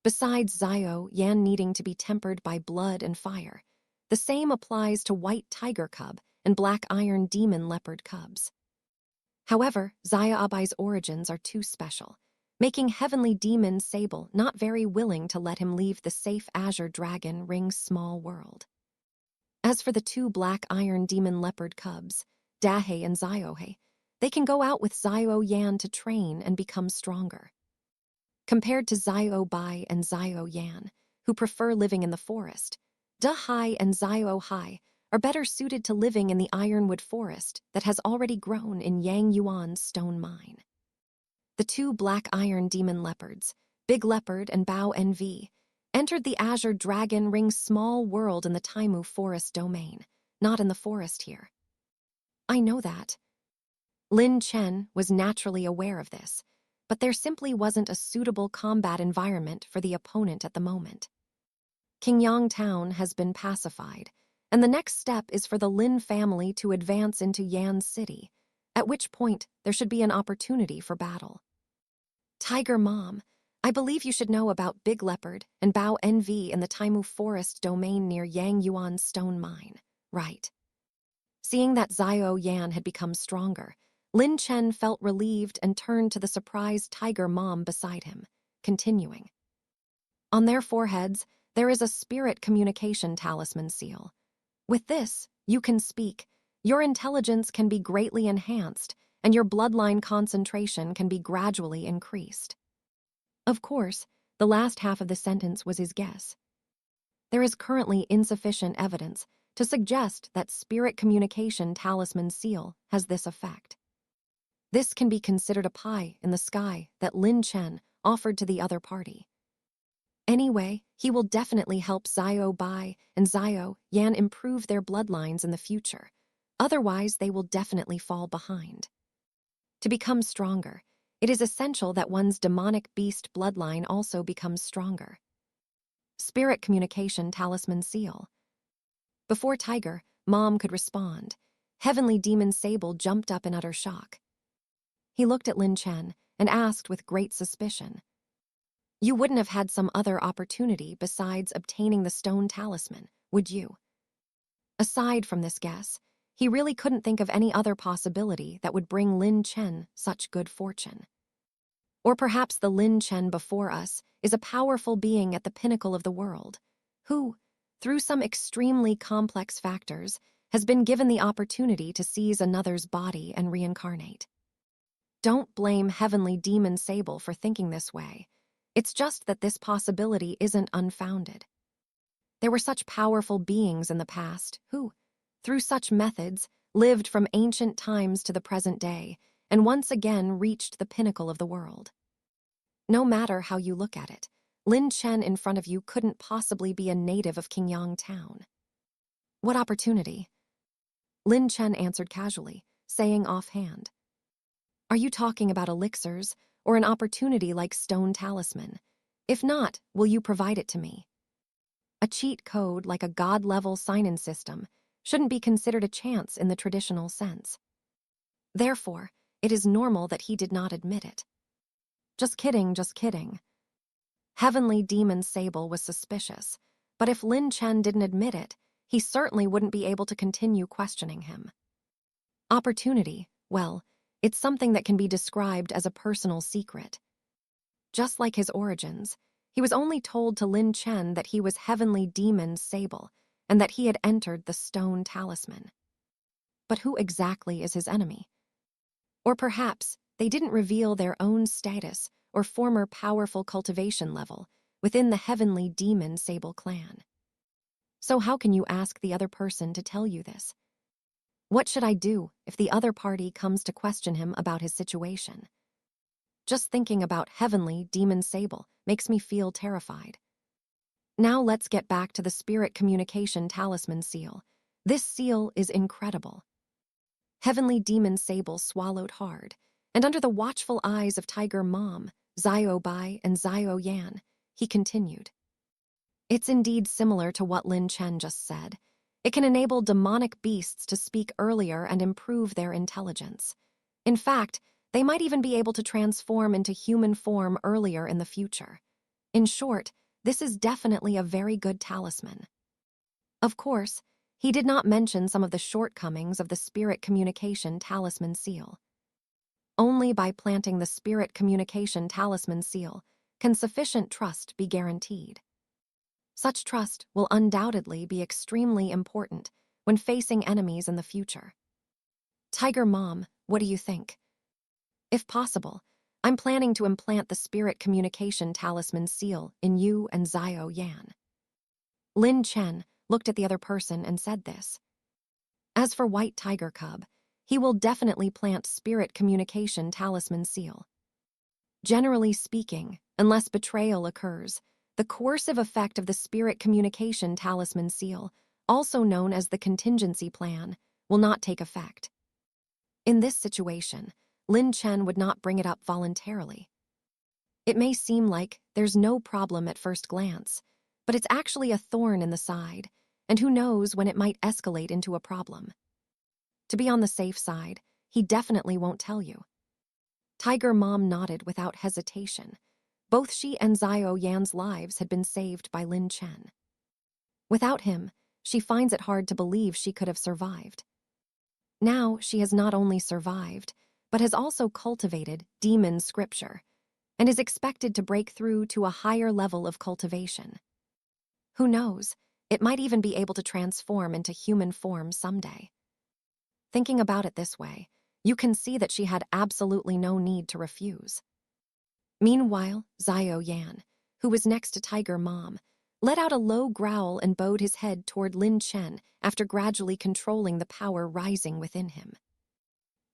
Besides Xiao Yan needing to be tempered by blood and fire, The same applies to white tiger cub and black iron demon leopard cubs. However, Zaya Abai's origins are too special, making heavenly demon Sable not very willing to let him leave the safe azure dragon Ring's small world. As for the two black iron demon leopard cubs, Dahe and Ziohe, they can go out with Zio Yan to train and become stronger. Compared to Zio Bai and Zio Yan, who prefer living in the forest, Dahai and Zio Hai are better suited to living in the ironwood forest that has already grown in Yang Yuan's stone mine. The two black iron demon leopards, Big Leopard and Bao NV, entered the Azure Dragon Ring's small world in the Taimu forest domain, not in the forest here. I know that. Lin Chen was naturally aware of this, but there simply wasn't a suitable combat environment for the opponent at the moment. Qingyang Town has been pacified, and the next step is for the Lin family to advance into Yan City, at which point there should be an opportunity for battle. Tiger Mom, I believe you should know about Big Leopard and Bao NV in the Taimu forest domain near Yang Yuan's stone mine, right? Seeing that Zio Yan had become stronger, Lin Chen felt relieved and turned to the surprised Tiger Mom beside him, continuing. On their foreheads, there is a spirit communication talisman seal. With this, you can speak, your intelligence can be greatly enhanced, and your bloodline concentration can be gradually increased. Of course, the last half of the sentence was his guess. There is currently insufficient evidence to suggest that spirit communication talisman seal has this effect. This can be considered a pie in the sky that Lin Chen offered to the other party. Anyway, he will definitely help Zio Bai and Zio Yan improve their bloodlines in the future. Otherwise, they will definitely fall behind. To become stronger, it is essential that one's demonic beast bloodline also becomes stronger. Spirit communication talisman seal. Before Tiger Mom could respond, heavenly demon Sable jumped up in utter shock. He looked at Lin Chen and asked with great suspicion, "You wouldn't have had some other opportunity besides obtaining the stone talisman, would you?" Aside from this guess, he really couldn't think of any other possibility that would bring Lin Chen such good fortune. Or perhaps the Lin Chen before us is a powerful being at the pinnacle of the world, who, through some extremely complex factors, has been given the opportunity to seize another's body and reincarnate. Don't blame heavenly demon Sable for thinking this way. It's just that this possibility isn't unfounded. There were such powerful beings in the past who, through such methods, lived from ancient times to the present day, and once again reached the pinnacle of the world. No matter how you look at it, Lin Chen in front of you couldn't possibly be a native of Qingyang Town. What opportunity? Lin Chen answered casually, saying offhand. Are you talking about elixirs or an opportunity like stone talisman? If not, will you provide it to me? A cheat code like a god-level sign-in system shouldn't be considered a chance in the traditional sense. Therefore, it is normal that he did not admit it. Just kidding, just kidding. Heavenly demon Sable was suspicious, but if Lin Chen didn't admit it, he certainly wouldn't be able to continue questioning him. Opportunity, well, it's something that can be described as a personal secret. Just like his origins, he was only told to Lin Chen that he was heavenly demon Sable and that he had entered the stone talisman. But who exactly is his enemy? Or perhaps they didn't reveal their own status or former powerful cultivation level within the heavenly demon Sable clan. So how can you ask the other person to tell you this? What should I do if the other party comes to question him about his situation? Just thinking about heavenly demon Sable makes me feel terrified. Now let's get back to the spirit communication talisman seal. This seal is incredible. Heavenly demon Sable swallowed hard, and under the watchful eyes of Tiger Mom, Zio Bai, and Zio Yan, he continued. It's indeed similar to what Lin Chen just said. It can enable demonic beasts to speak earlier and improve their intelligence. In fact, they might even be able to transform into human form earlier in the future. In short, this is definitely a very good talisman. Of course, he did not mention some of the shortcomings of the spirit communication talisman seal. Only by planting the spirit communication talisman seal can sufficient trust be guaranteed. Such trust will undoubtedly be extremely important when facing enemies in the future. Tiger Mom, what do you think? If possible, I'm planning to implant the spirit communication talisman seal in you and Xiao Yan. Lin Chen looked at the other person and said this. As for White Tiger Cub, he will definitely plant spirit communication talisman seal. Generally speaking, unless betrayal occurs, the coercive effect of the spirit communication talisman seal, also known as the contingency plan, will not take effect. In this situation, Lin Chen would not bring it up voluntarily. It may seem like there's no problem at first glance, but it's actually a thorn in the side, and who knows when it might escalate into a problem. To be on the safe side, he definitely won't tell you. Tiger Mom nodded without hesitation. Both she and Xiao Yan's lives had been saved by Lin Chen. Without him, she finds it hard to believe she could have survived. Now she has not only survived, but has also cultivated demon scripture, and is expected to break through to a higher level of cultivation. Who knows, it might even be able to transform into human form someday. Thinking about it this way, you can see that she had absolutely no need to refuse. Meanwhile, Xiao Yan, who was next to Tiger Mom, let out a low growl and bowed his head toward Lin Chen after gradually controlling the power rising within him.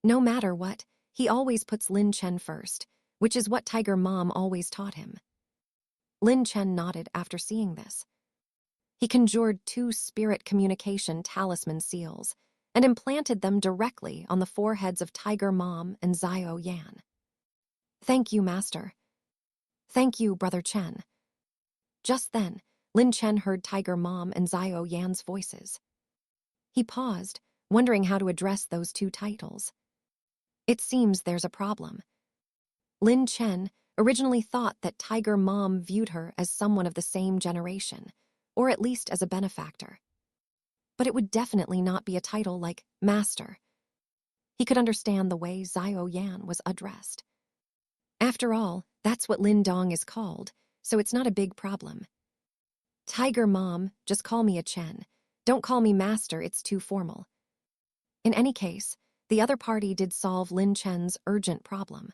No matter what, he always puts Lin Chen first, which is what Tiger Mom always taught him. Lin Chen nodded after seeing this. He conjured 2 spirit communication talisman seals and implanted them directly on the foreheads of Tiger Mom and Xiao Yan. Thank you, Master. Thank you, Brother Chen. Just then, Lin Chen heard Tiger Mom and Xiao Yan's voices. He paused, wondering how to address those 2 titles. It seems there's a problem. Lin Chen originally thought that Tiger Mom viewed her as someone of the same generation, or at least as a benefactor. But it would definitely not be a title like Master. He could understand the way Xiao Yan was addressed. After all, that's what Lin Dong is called, so it's not a big problem. Tiger Mom, just call me a Chen. Don't call me Master, it's too formal. In any case, the other party did solve Lin Chen's urgent problem.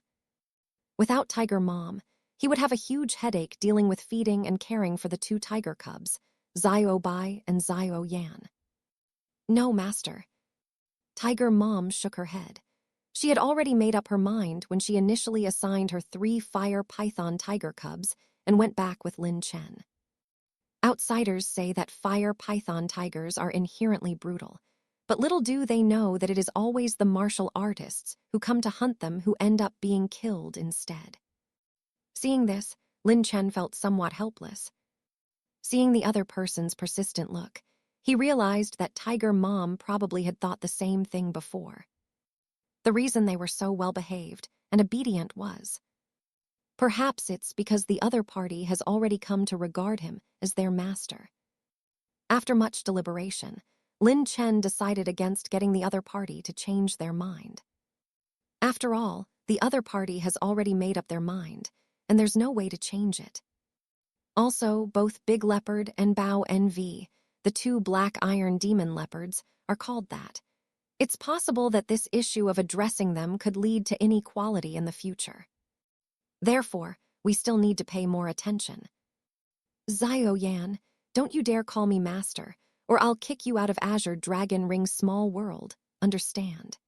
Without Tiger Mom, he would have a huge headache dealing with feeding and caring for the 2 tiger cubs, Xiao Bai and Xiao Yan. No, Master. Tiger Mom shook her head. She had already made up her mind when she initially assigned her 3 fire python tiger cubs and went back with Lin Chen. Outsiders say that fire python tigers are inherently brutal, but little do they know that it is always the martial artists who come to hunt them who end up being killed instead. Seeing this, Lin Chen felt somewhat helpless. Seeing the other person's persistent look, he realized that Tiger Mom probably had thought the same thing before. The reason they were so well-behaved and obedient was, perhaps it's because the other party has already come to regard him as their master. After much deliberation, Lin Chen decided against getting the other party to change their mind. After all, the other party has already made up their mind, and there's no way to change it. Also, both Big Leopard and Bao NV, the 2 black iron demon leopards, are called that. It's possible that this issue of addressing them could lead to inequality in the future. Therefore, we still need to pay more attention. Xiao Yan, don't you dare call me Master, or I'll kick you out of Azure Dragon Ring's small world, understand?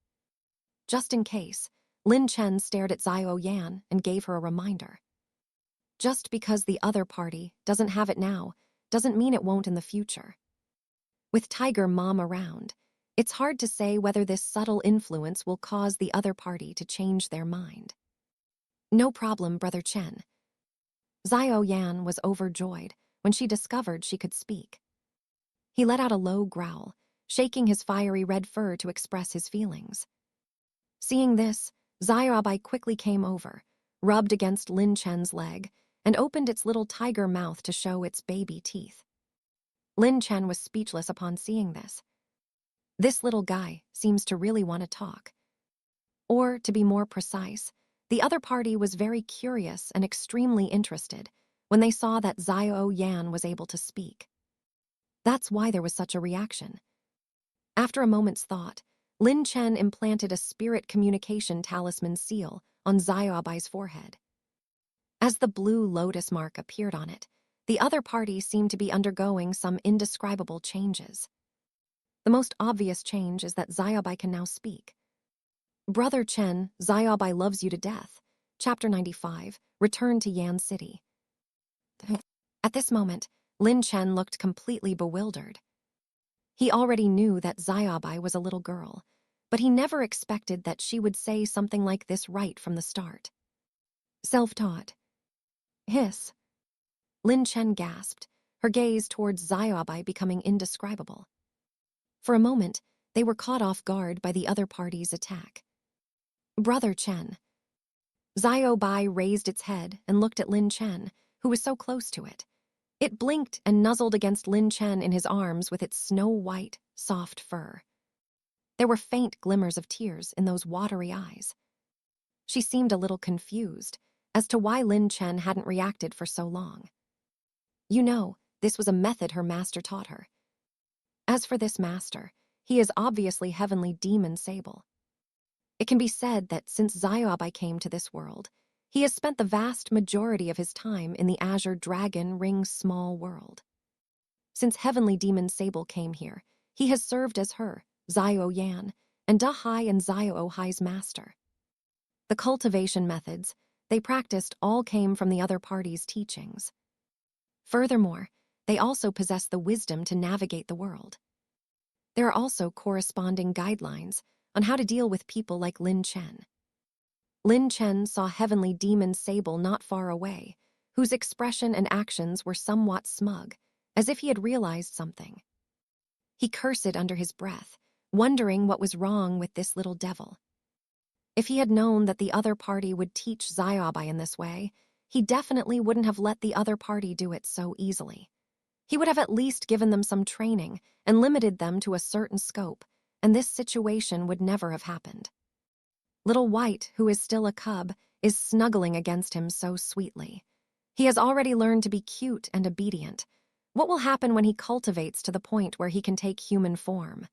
Just in case, Lin Chen stared at Xiao Yan and gave her a reminder. Just because the other party doesn't have it now, doesn't mean it won't in the future. With Tiger Mom around, it's hard to say whether this subtle influence will cause the other party to change their mind. No problem, Brother Chen. Xiao Yan was overjoyed when she discovered she could speak. He let out a low growl, shaking his fiery red fur to express his feelings. Seeing this, Xiao Bai quickly came over, rubbed against Lin Chen's leg, and opened its little tiger mouth to show its baby teeth. Lin Chen was speechless upon seeing this. This little guy seems to really want to talk. Or, to be more precise, the other party was very curious and extremely interested when they saw that Xiao Yan was able to speak. That's why there was such a reaction. After a moment's thought, Lin Chen implanted a spirit communication talisman seal on Xiaobai's forehead. As the blue lotus mark appeared on it, the other party seemed to be undergoing some indescribable changes. The most obvious change is that Xiaobai can now speak. Brother Chen, Xiaobai loves you to death. Chapter 95, Return to Yan City. At this moment, Lin Chen looked completely bewildered. He already knew that Xiaobai was a little girl, but he never expected that she would say something like this right from the start. Self-taught. Hiss. Lin Chen gasped, her gaze towards Xiaobai becoming indescribable. For a moment, they were caught off guard by the other party's attack. Brother Chen. Xiaobai raised its head and looked at Lin Chen, who was so close to it. It blinked and nuzzled against Lin Chen in his arms with its snow-white, soft fur. There were faint glimmers of tears in those watery eyes. She seemed a little confused as to why Lin Chen hadn't reacted for so long. You know, this was a method her master taught her. As for this master, he is obviously Heavenly Demon Sable. It can be said that since Xiaobai came to this world, he has spent the vast majority of his time in the Azure Dragon Ring's small world. Since Heavenly Demon Sable came here, he has served as her, Xiao Yan, and Da Hai and Xiao Hai's master. The cultivation methods they practiced all came from the other party's teachings. Furthermore, they also possess the wisdom to navigate the world. There are also corresponding guidelines on how to deal with people like Lin Chen. Lin Chen saw Heavenly Demon Sable not far away, whose expression and actions were somewhat smug, as if he had realized something. He cursed under his breath, wondering what was wrong with this little devil. If he had known that the other party would teach Xiaobai in this way, he definitely wouldn't have let the other party do it so easily. He would have at least given them some training and limited them to a certain scope, and this situation would never have happened. Little White, who is still a cub, is snuggling against him so sweetly. He has already learned to be cute and obedient. What will happen when he cultivates to the point where he can take human form?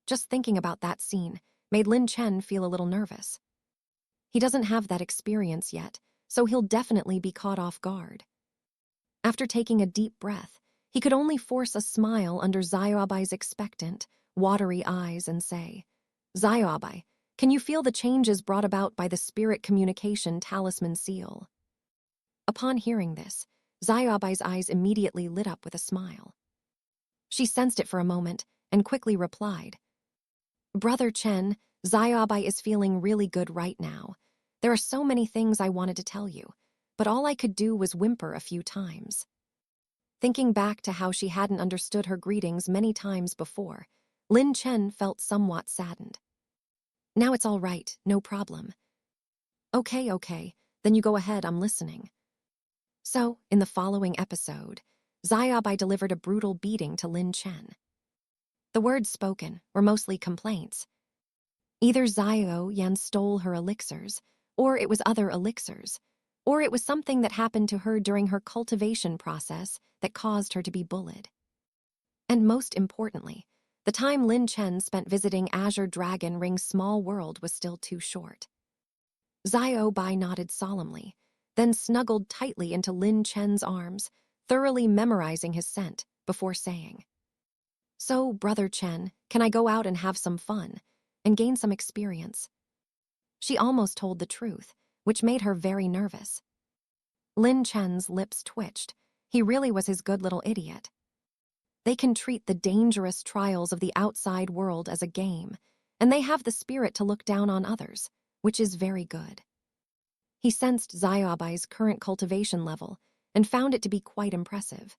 Just thinking about that scene made Lin Chen feel a little nervous. He doesn't have that experience yet, so he'll definitely be caught off guard. After taking a deep breath, he could only force a smile under Xiaobai's expectant, watery eyes and say, Xiaobai, can you feel the changes brought about by the spirit communication talisman seal? Upon hearing this, Xiaobai's eyes immediately lit up with a smile. She sensed it for a moment and quickly replied, Brother Chen, Xiaobai is feeling really good right now. There are so many things I wanted to tell you, but all I could do was whimper a few times. Thinking back to how she hadn't understood her greetings many times before, Lin Chen felt somewhat saddened. Now it's all right, no problem. Okay, then you go ahead, I'm listening. So, in the following episode, Xiaobai delivered a brutal beating to Lin Chen. The words spoken were mostly complaints. Either Xiao Yan stole her elixirs, or it was other elixirs, or it was something that happened to her during her cultivation process that caused her to be bullied. And most importantly, the time Lin Chen spent visiting Azure Dragon Ring's small world was still too short. Xiaobai nodded solemnly, then snuggled tightly into Lin Chen's arms, thoroughly memorizing his scent before saying, So, Brother Chen, can I go out and have some fun and gain some experience? She almost told the truth, which made her very nervous. Lin Chen's lips twitched. He really was his good little idiot. They can treat the dangerous trials of the outside world as a game, and they have the spirit to look down on others, which is very good. He sensed Xiaobai's current cultivation level and found it to be quite impressive.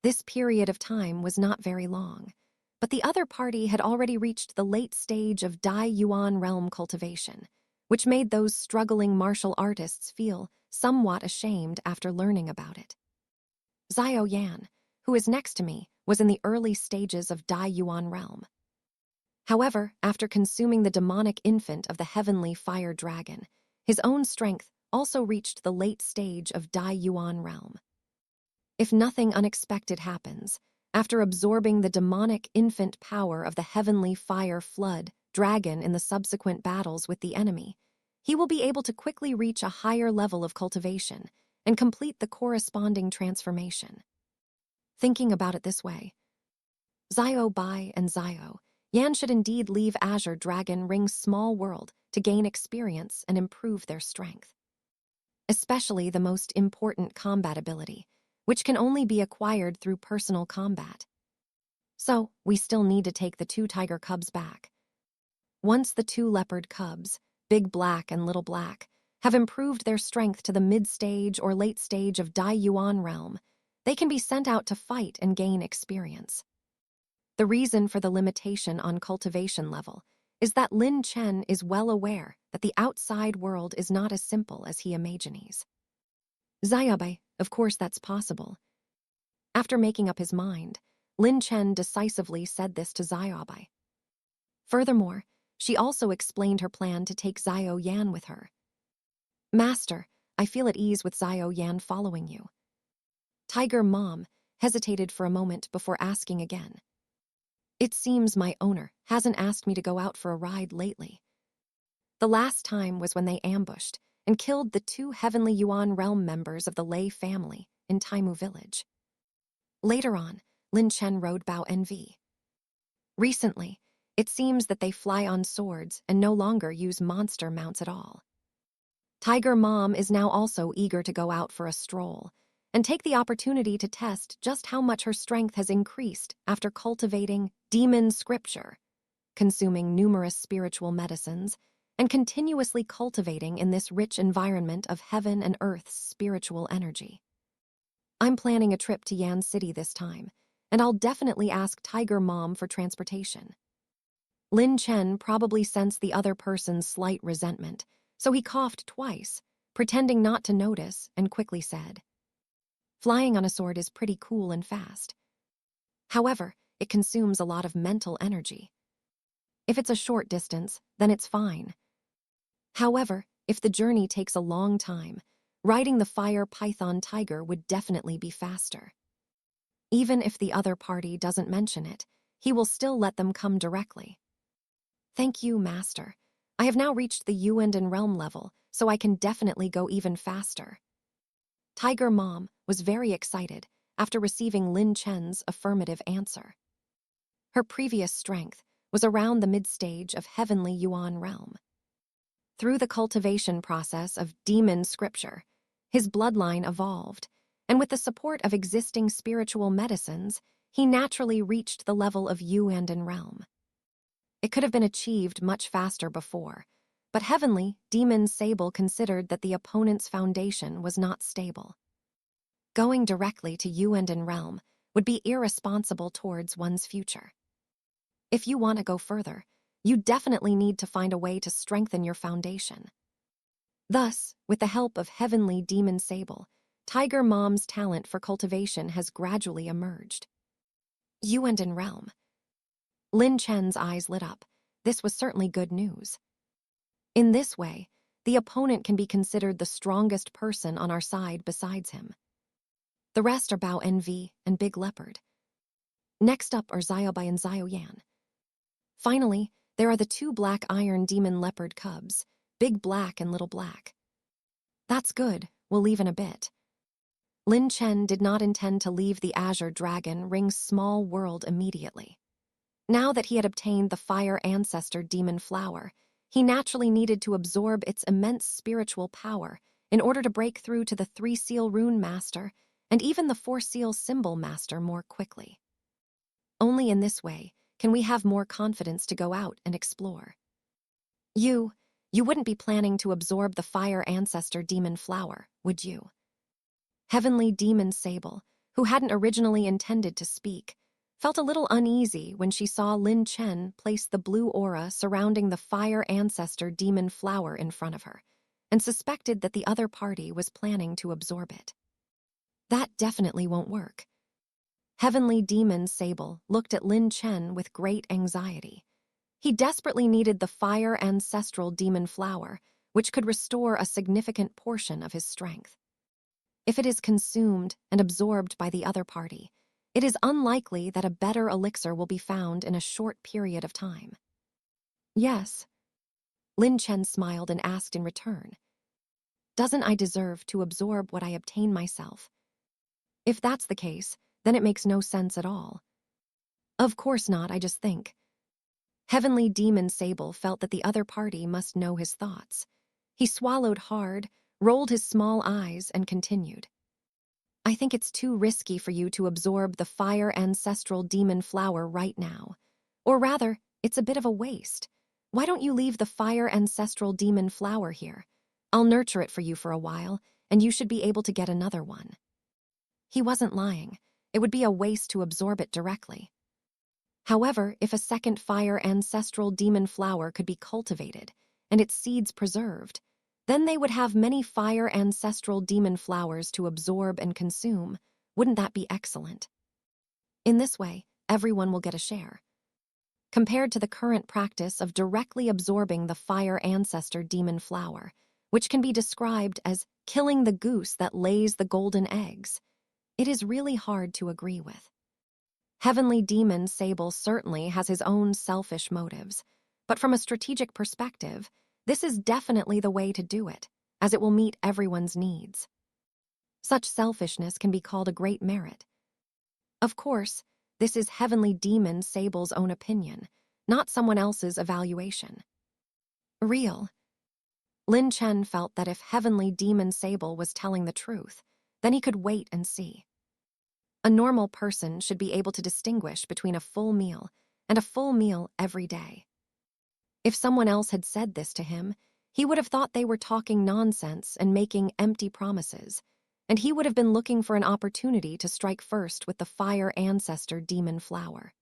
This period of time was not very long, but the other party had already reached the late stage of Dai Yuan realm cultivation, which made those struggling martial artists feel somewhat ashamed after learning about it. Xiao Yan, who is next to me, was in the early stages of Dai Yuan realm. However, after consuming the demonic infant of the heavenly fire dragon, his own strength also reached the late stage of Dai Yuan realm. If nothing unexpected happens, after absorbing the demonic infant power of the heavenly fire flood dragon in the subsequent battles with the enemy, he will be able to quickly reach a higher level of cultivation and complete the corresponding transformation. Thinking about it this way, Zio Bai and Zio Yan should indeed leave Azure Dragon Ring's small world to gain experience and improve their strength. Especially the most important combat ability, which can only be acquired through personal combat. So, we still need to take the 2 tiger cubs back. Once the 2 leopard cubs, Big Black and Little Black, have improved their strength to the mid-stage or late stage of Dai Yuan realm, they can be sent out to fight and gain experience. The reason for the limitation on cultivation level is that Lin Chen is well aware that the outside world is not as simple as he imagines. Xiaobai, of course that's possible. After making up his mind, Lin Chen decisively said this to Xiaobai. Furthermore, she also explained her plan to take Zio Yan with her. Master, I feel at ease with Zio Yan following you. Tiger Mom hesitated for a moment before asking again. It seems my owner hasn't asked me to go out for a ride lately. The last time was when they ambushed and killed the 2 Heavenly Yuan realm members of the Lei family in Taimu village. Later on, Lin Chen rode Bao NV. Recently, it seems that they fly on swords and no longer use monster mounts at all. Tiger Mom is now also eager to go out for a stroll and take the opportunity to test just how much her strength has increased after cultivating demon scripture, consuming numerous spiritual medicines, and continuously cultivating in this rich environment of heaven and earth's spiritual energy. I'm planning a trip to Yan City this time, and I'll definitely ask Tiger Mom for transportation. Lin Chen probably sensed the other person's slight resentment, so he coughed twice, pretending not to notice, and quickly said, Flying on a sword is pretty cool and fast. However, it consumes a lot of mental energy. If it's a short distance, then it's fine. However, if the journey takes a long time, riding the fire python tiger would definitely be faster. Even if the other party doesn't mention it, he will still let them come directly. Thank you, Master. I have now reached the Yuan and realm level, so I can definitely go even faster. Tiger Mom was very excited after receiving Lin Chen's affirmative answer. Her previous strength was around the mid-stage of Heavenly Yuan realm. Through the cultivation process of demon scripture, his bloodline evolved, and with the support of existing spiritual medicines, he naturally reached the level of Yuan realm. It could have been achieved much faster before, but Heavenly Demon Sable considered that the opponent's foundation was not stable. Going directly to Yuan realm would be irresponsible towards one's future. If you want to go further, you definitely need to find a way to strengthen your foundation. Thus, with the help of Heavenly Demon Sable, Tiger Mom's talent for cultivation has gradually emerged. Yuan realm. Lin Chen's eyes lit up. This was certainly good news. In this way, the opponent can be considered the strongest person on our side besides him. The rest are Bao NV and Big Leopard. Next up are Xiaobai and Xiaoyan. Finally, there are the 2 black iron demon leopard cubs, Big Black and Little Black. That's good, we'll leave in a bit. Lin Chen did not intend to leave the Azure Dragon Ring's small world immediately. Now that he had obtained the Fire Ancestor Demon Flower, he naturally needed to absorb its immense spiritual power in order to break through to the 3-Seal Rune Master and even the 4-Seal Symbol Master more quickly. Only in this way can we have more confidence to go out and explore. You wouldn't be planning to absorb the Fire Ancestor Demon Flower, would you? Heavenly Demon Sable, who hadn't originally intended to speak, felt a little uneasy when she saw Lin Chen place the blue aura surrounding the Fire Ancestor Demon Flower in front of her, and suspected that the other party was planning to absorb it. That definitely won't work. Heavenly Demon Sable looked at Lin Chen with great anxiety. He desperately needed the fire ancestral demon flower, which could restore a significant portion of his strength. If it is consumed and absorbed by the other party, it is unlikely that a better elixir will be found in a short period of time. Yes. Lin Chen smiled and asked in return, "Doesn't I deserve to absorb what I obtain myself? If that's the case, then it makes no sense at all." "Of course not, I just think." Heavenly Demon Sable felt that the other party must know his thoughts. He swallowed hard, rolled his small eyes, and continued. "I think it's too risky for you to absorb the fire ancestral demon flower right now. Or rather, it's a bit of a waste. Why don't you leave the fire ancestral demon flower here? I'll nurture it for you for a while, and you should be able to get another one." He wasn't lying. It would be a waste to absorb it directly. However, if a second fire ancestral demon flower could be cultivated and its seeds preserved, then they would have many fire ancestral demon flowers to absorb and consume. Wouldn't that be excellent? In this way, everyone will get a share. Compared to the current practice of directly absorbing the fire ancestor demon flower, which can be described as killing the goose that lays the golden eggs, it is really hard to agree with. Heavenly Demon Sable certainly has his own selfish motives, but from a strategic perspective, this is definitely the way to do it, as it will meet everyone's needs. Such selfishness can be called a great merit. Of course, this is Heavenly Demon Sable's own opinion, not someone else's evaluation. Real. Lin Chen felt that if Heavenly Demon Sable was telling the truth, then he could wait and see. A normal person should be able to distinguish between a full meal and a full meal every day. If someone else had said this to him, he would have thought they were talking nonsense and making empty promises, and he would have been looking for an opportunity to strike first with the fire ancestor demon flower.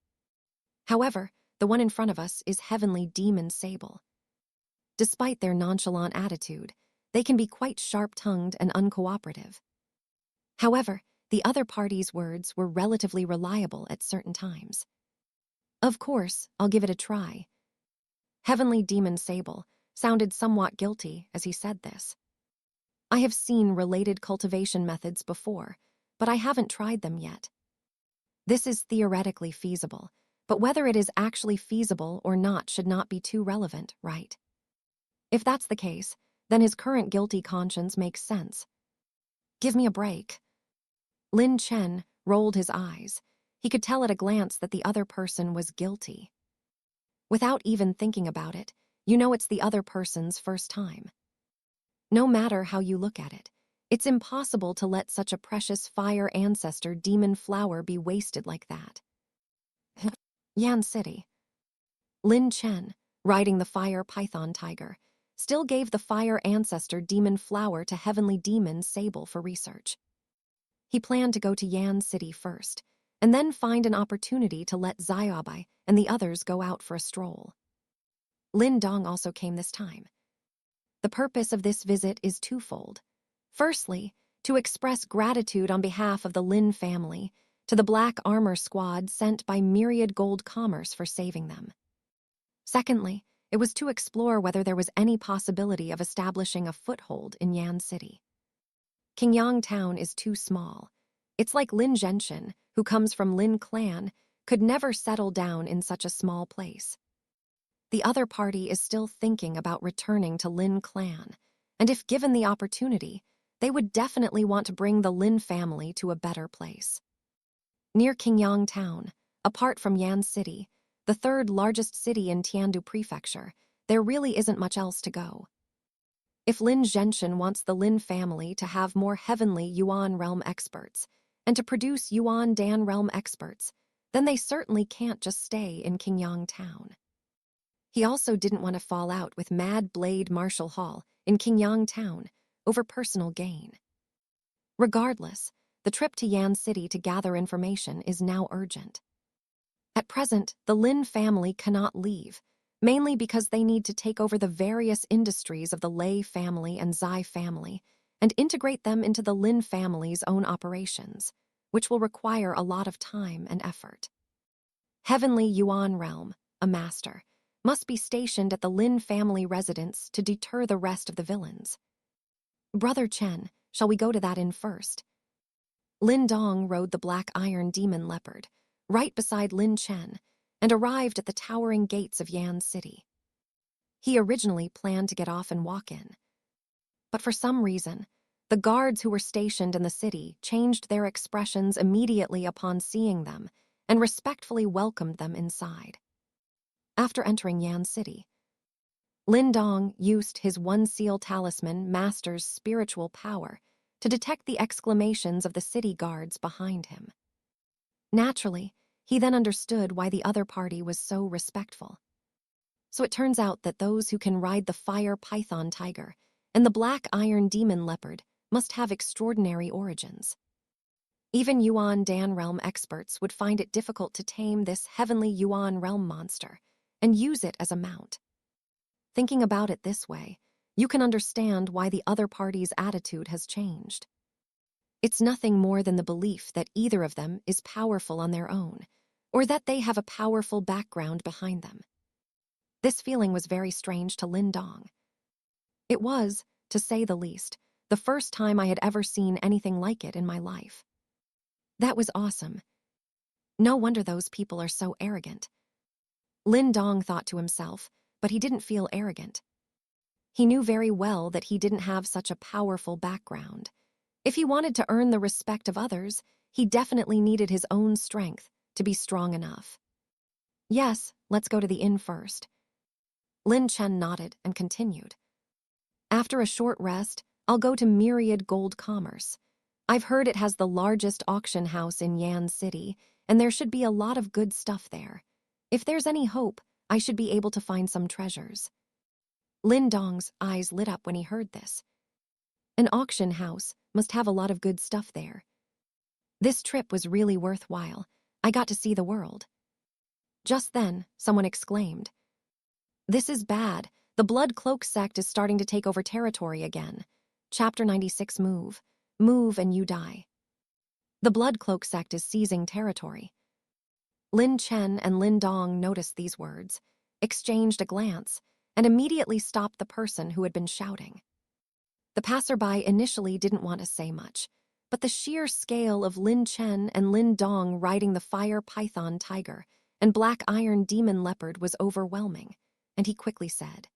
However, the one in front of us is Heavenly Demon Sable. Despite their nonchalant attitude, they can be quite sharp-tongued and uncooperative. However, the other party's words were relatively reliable at certain times. "Of course, I'll give it a try." Heavenly Demon Sable sounded somewhat guilty as he said this. "I have seen related cultivation methods before, but I haven't tried them yet. This is theoretically feasible, but whether it is actually feasible or not should not be too relevant, right? If that's the case, then his current guilty conscience makes sense. Give me a break." Lin Chen rolled his eyes. He could tell at a glance that the other person was guilty. Without even thinking about it, you know it's the other person's first time. No matter how you look at it, it's impossible to let such a precious fire ancestor demon flower be wasted like that. Yan City. Lin Chen, riding the fire python tiger, still gave the fire ancestor demon flower to Heavenly Demon Sable for research. He planned to go to Yan City first, and then find an opportunity to let Xiaobai and the others go out for a stroll. Lin Dong also came this time. The purpose of this visit is twofold. Firstly, to express gratitude on behalf of the Lin family to the Black Armor Squad sent by Myriad Gold Commerce for saving them. Secondly, it was to explore whether there was any possibility of establishing a foothold in Yan City. Qingyang Town is too small. It's like Lin Zhenshin, who comes from Lin Clan, could never settle down in such a small place. The other party is still thinking about returning to Lin Clan, and if given the opportunity, they would definitely want to bring the Lin family to a better place. Near Qingyang Town, apart from Yan City, the third largest city in Tiandu Prefecture, there really isn't much else to go. If Lin Zhenshin wants the Lin family to have more heavenly Yuan realm experts and to produce Yuan Dan realm experts, then they certainly can't just stay in Qingyang Town. He also didn't want to fall out with Mad Blade Marshall Hall in Qingyang Town over personal gain. Regardless, the trip to Yan City to gather information is now urgent. At present, the Lin family cannot leave, mainly because they need to take over the various industries of the Lei family and Zai family and integrate them into the Lin family's own operations, which will require a lot of time and effort. Heavenly Yuan Realm, a master, must be stationed at the Lin family residence to deter the rest of the villains. Brother Chen, shall we go to that inn first? Lin Dong rode the black iron demon leopard, right beside Lin Chen, and arrived at the towering gates of Yan City. He originally planned to get off and walk in. But for some reason, the guards who were stationed in the city changed their expressions immediately upon seeing them and respectfully welcomed them inside. After entering Yan City, Lin Dong used his one seal talisman master's spiritual power to detect the exclamations of the city guards behind him. Naturally, he then understood why the other party was so respectful. So it turns out that those who can ride the fire python tiger and the black iron demon leopard must have extraordinary origins. Even Yuan Dan realm experts would find it difficult to tame this heavenly Yuan realm monster and use it as a mount. Thinking about it this way, you can understand why the other party's attitude has changed. It's nothing more than the belief that either of them is powerful on their own, or that they have a powerful background behind them. This feeling was very strange to Lin Dong. It was, to say the least, the first time I had ever seen anything like it in my life. That was awesome. No wonder those people are so arrogant. Lin Dong thought to himself, but he didn't feel arrogant. He knew very well that he didn't have such a powerful background. If he wanted to earn the respect of others, he definitely needed his own strength to be strong enough. Yes, let's go to the inn first. Lin Chen nodded and continued. After a short rest, I'll go to Myriad Gold Commerce. I've heard it has the largest auction house in Yan City, and there should be a lot of good stuff there. If there's any hope, I should be able to find some treasures. Lin Dong's eyes lit up when he heard this. An auction house must have a lot of good stuff there. This trip was really worthwhile. I got to see the world. Just then, someone exclaimed, "This is bad. The Blood Cloak sect is starting to take over territory again. Chapter 96 Move. Move and you die." The Blood Cloak sect is seizing territory. Lin Chen and Lin Dong noticed these words, exchanged a glance, and immediately stopped the person who had been shouting. The passerby initially didn't want to say much, but the sheer scale of Lin Chen and Lin Dong riding the fire python tiger and black iron demon leopard was overwhelming, and he quickly said,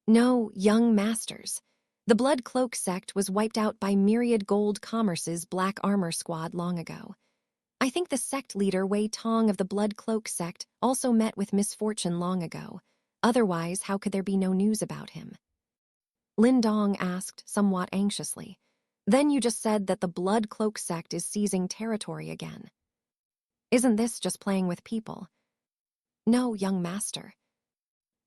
"No, young masters. The Blood Cloak sect was wiped out by Myriad Gold Commerce's Black Armor Squad long ago. I think the sect leader Wei Tong of the Blood Cloak sect also met with misfortune long ago. Otherwise, how could there be no news about him?" Lin Dong asked somewhat anxiously, "Then you just said that the Blood Cloak sect is seizing territory again. Isn't this just playing with people?" "No, young master."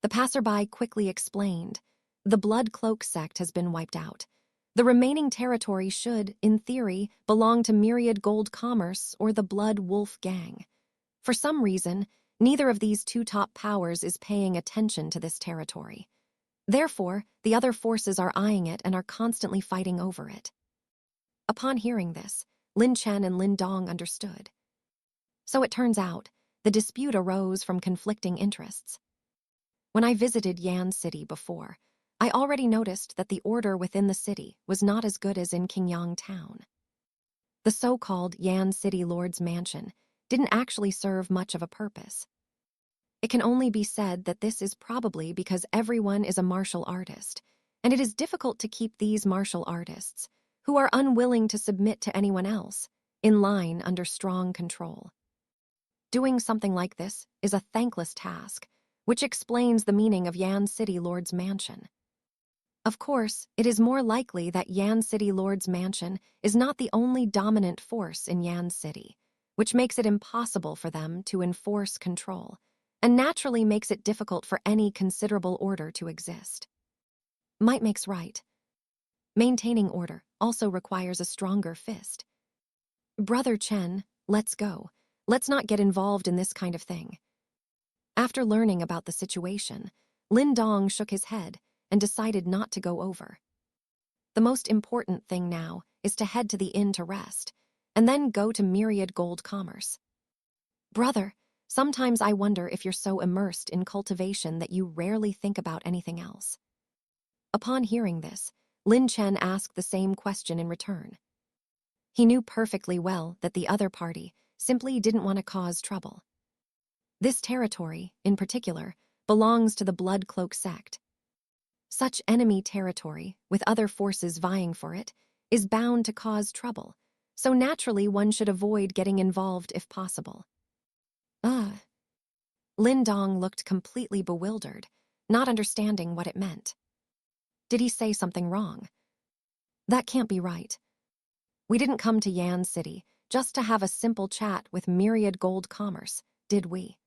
The passerby quickly explained, "The Blood Cloak sect has been wiped out. The remaining territory should, in theory, belong to Myriad Gold Commerce or the Blood Wolf Gang. For some reason, neither of these two top powers is paying attention to this territory. Therefore, the other forces are eyeing it and are constantly fighting over it." Upon hearing this, Lin Chen and Lin Dong understood. So it turns out, the dispute arose from conflicting interests. When I visited Yan City before, I already noticed that the order within the city was not as good as in Qingyang Town. The so-called Yan City Lord's Mansion didn't actually serve much of a purpose. It can only be said that this is probably because everyone is a martial artist, and it is difficult to keep these martial artists, who are unwilling to submit to anyone else, in line under strong control. Doing something like this is a thankless task, which explains the meaning of Yan City Lord's Mansion. Of course, it is more likely that Yan City Lord's Mansion is not the only dominant force in Yan City, which makes it impossible for them to enforce control, and naturally makes it difficult for any considerable order to exist. Might makes right. Maintaining order also requires a stronger fist. Brother Chen, let's go. Let's not get involved in this kind of thing. After learning about the situation, Lin Dong shook his head and decided not to go over. The most important thing now is to head to the inn to rest, and then go to myriad gold commerce. Brother, sometimes I wonder if you're so immersed in cultivation that you rarely think about anything else. Upon hearing this, Lin Chen asked the same question in return. He knew perfectly well that the other party simply didn't want to cause trouble. This territory, in particular, belongs to the Blood Cloak sect. Such enemy territory, with other forces vying for it, is bound to cause trouble, so naturally one should avoid getting involved if possible. Lin Dong looked completely bewildered, not understanding what it meant. Did he say something wrong? That can't be right. We didn't come to Yan City just to have a simple chat with myriad gold commerce, did we?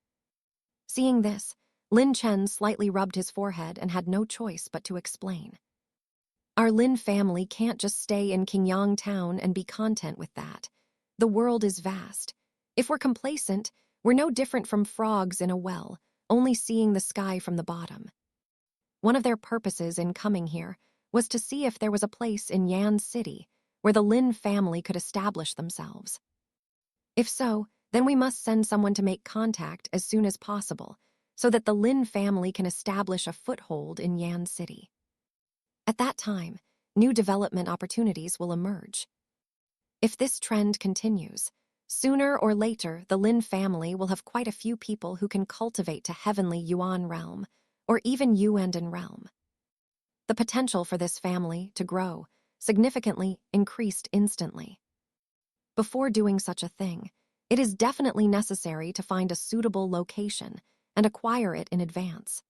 Seeing this, Lin Chen slightly rubbed his forehead and had no choice but to explain. Our Lin family can't just stay in Qingyang town and be content with that. The world is vast. If we're complacent, we're no different from frogs in a well, only seeing the sky from the bottom. One of their purposes in coming here was to see if there was a place in Yan City where the Lin family could establish themselves. If so, then we must send someone to make contact as soon as possible so that the Lin family can establish a foothold in Yan City. At that time, new development opportunities will emerge. If this trend continues, sooner or later the Lin family will have quite a few people who can cultivate to heavenly Yuan realm, or even Yuanden realm. The potential for this family to grow significantly increased instantly. Before doing such a thing, it is definitely necessary to find a suitable location and acquire it in advance.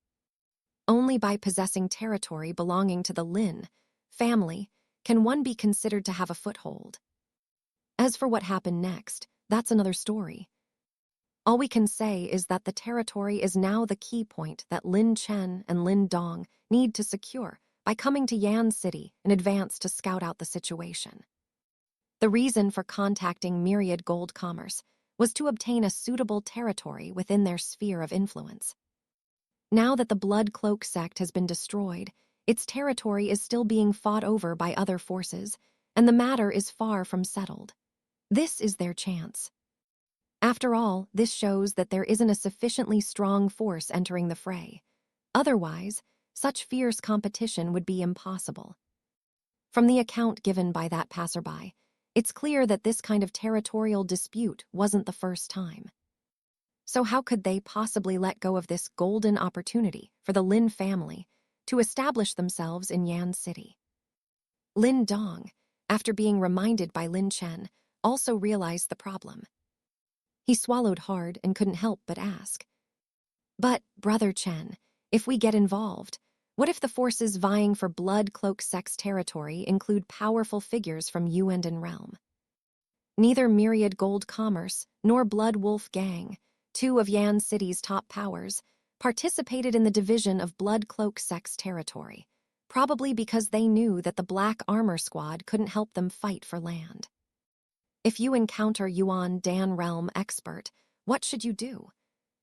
Only by possessing territory belonging to the Lin family can one be considered to have a foothold. As for what happened next, that's another story. All we can say is that the territory is now the key point that Lin Chen and Lin Dong need to secure by coming to Yan City in advance to scout out the situation. The reason for contacting Myriad Gold Commerce was to obtain a suitable territory within their sphere of influence. Now that the Blood Cloak sect has been destroyed, its territory is still being fought over by other forces, and the matter is far from settled. This is their chance. After all, this shows that there isn't a sufficiently strong force entering the fray. Otherwise, such fierce competition would be impossible. From the account given by that passerby, it's clear that this kind of territorial dispute wasn't the first time. So how could they possibly let go of this golden opportunity for the Lin family to establish themselves in Yan City? Lin Dong, after being reminded by Lin Chen, also realized the problem. He swallowed hard and couldn't help but ask, "But, Brother Chen, if we get involved, what if the forces vying for Blood Cloak Sect's territory include powerful figures from Yuanden realm? Neither Myriad Gold Commerce nor Blood Wolf Gang, two of Yan City's top powers, participated in the division of Blood Cloak Sect's territory, probably because they knew that the Black Armor Squad couldn't help them fight for land. If you encounter Yuan Dan Realm expert, what should you do?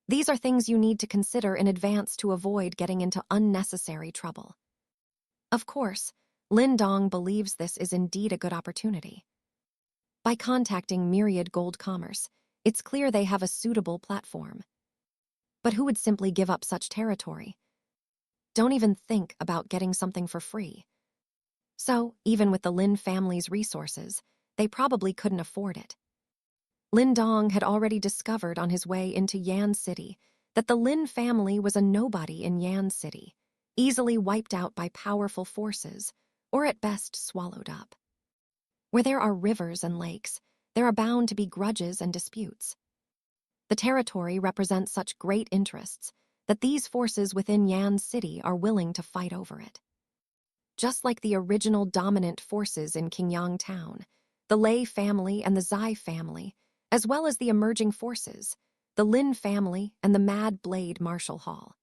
These are things you need to consider in advance to avoid getting into unnecessary trouble." Of course, Lin Dong believes this is indeed a good opportunity. By contacting Myriad Gold Commerce, it's clear they have a suitable platform. But who would simply give up such territory? Don't even think about getting something for free. So, even with the Lin family's resources, they probably couldn't afford it. Lin Dong had already discovered on his way into Yan City that the Lin family was a nobody in Yan City, easily wiped out by powerful forces, or at best swallowed up. Where there are rivers and lakes, there are bound to be grudges and disputes. The territory represents such great interests that these forces within Yan City are willing to fight over it. Just like the original dominant forces in Qingyang town, the Lei family and the Zai family, as well as the emerging forces, the Lin family and the Mad Blade Martial Hall.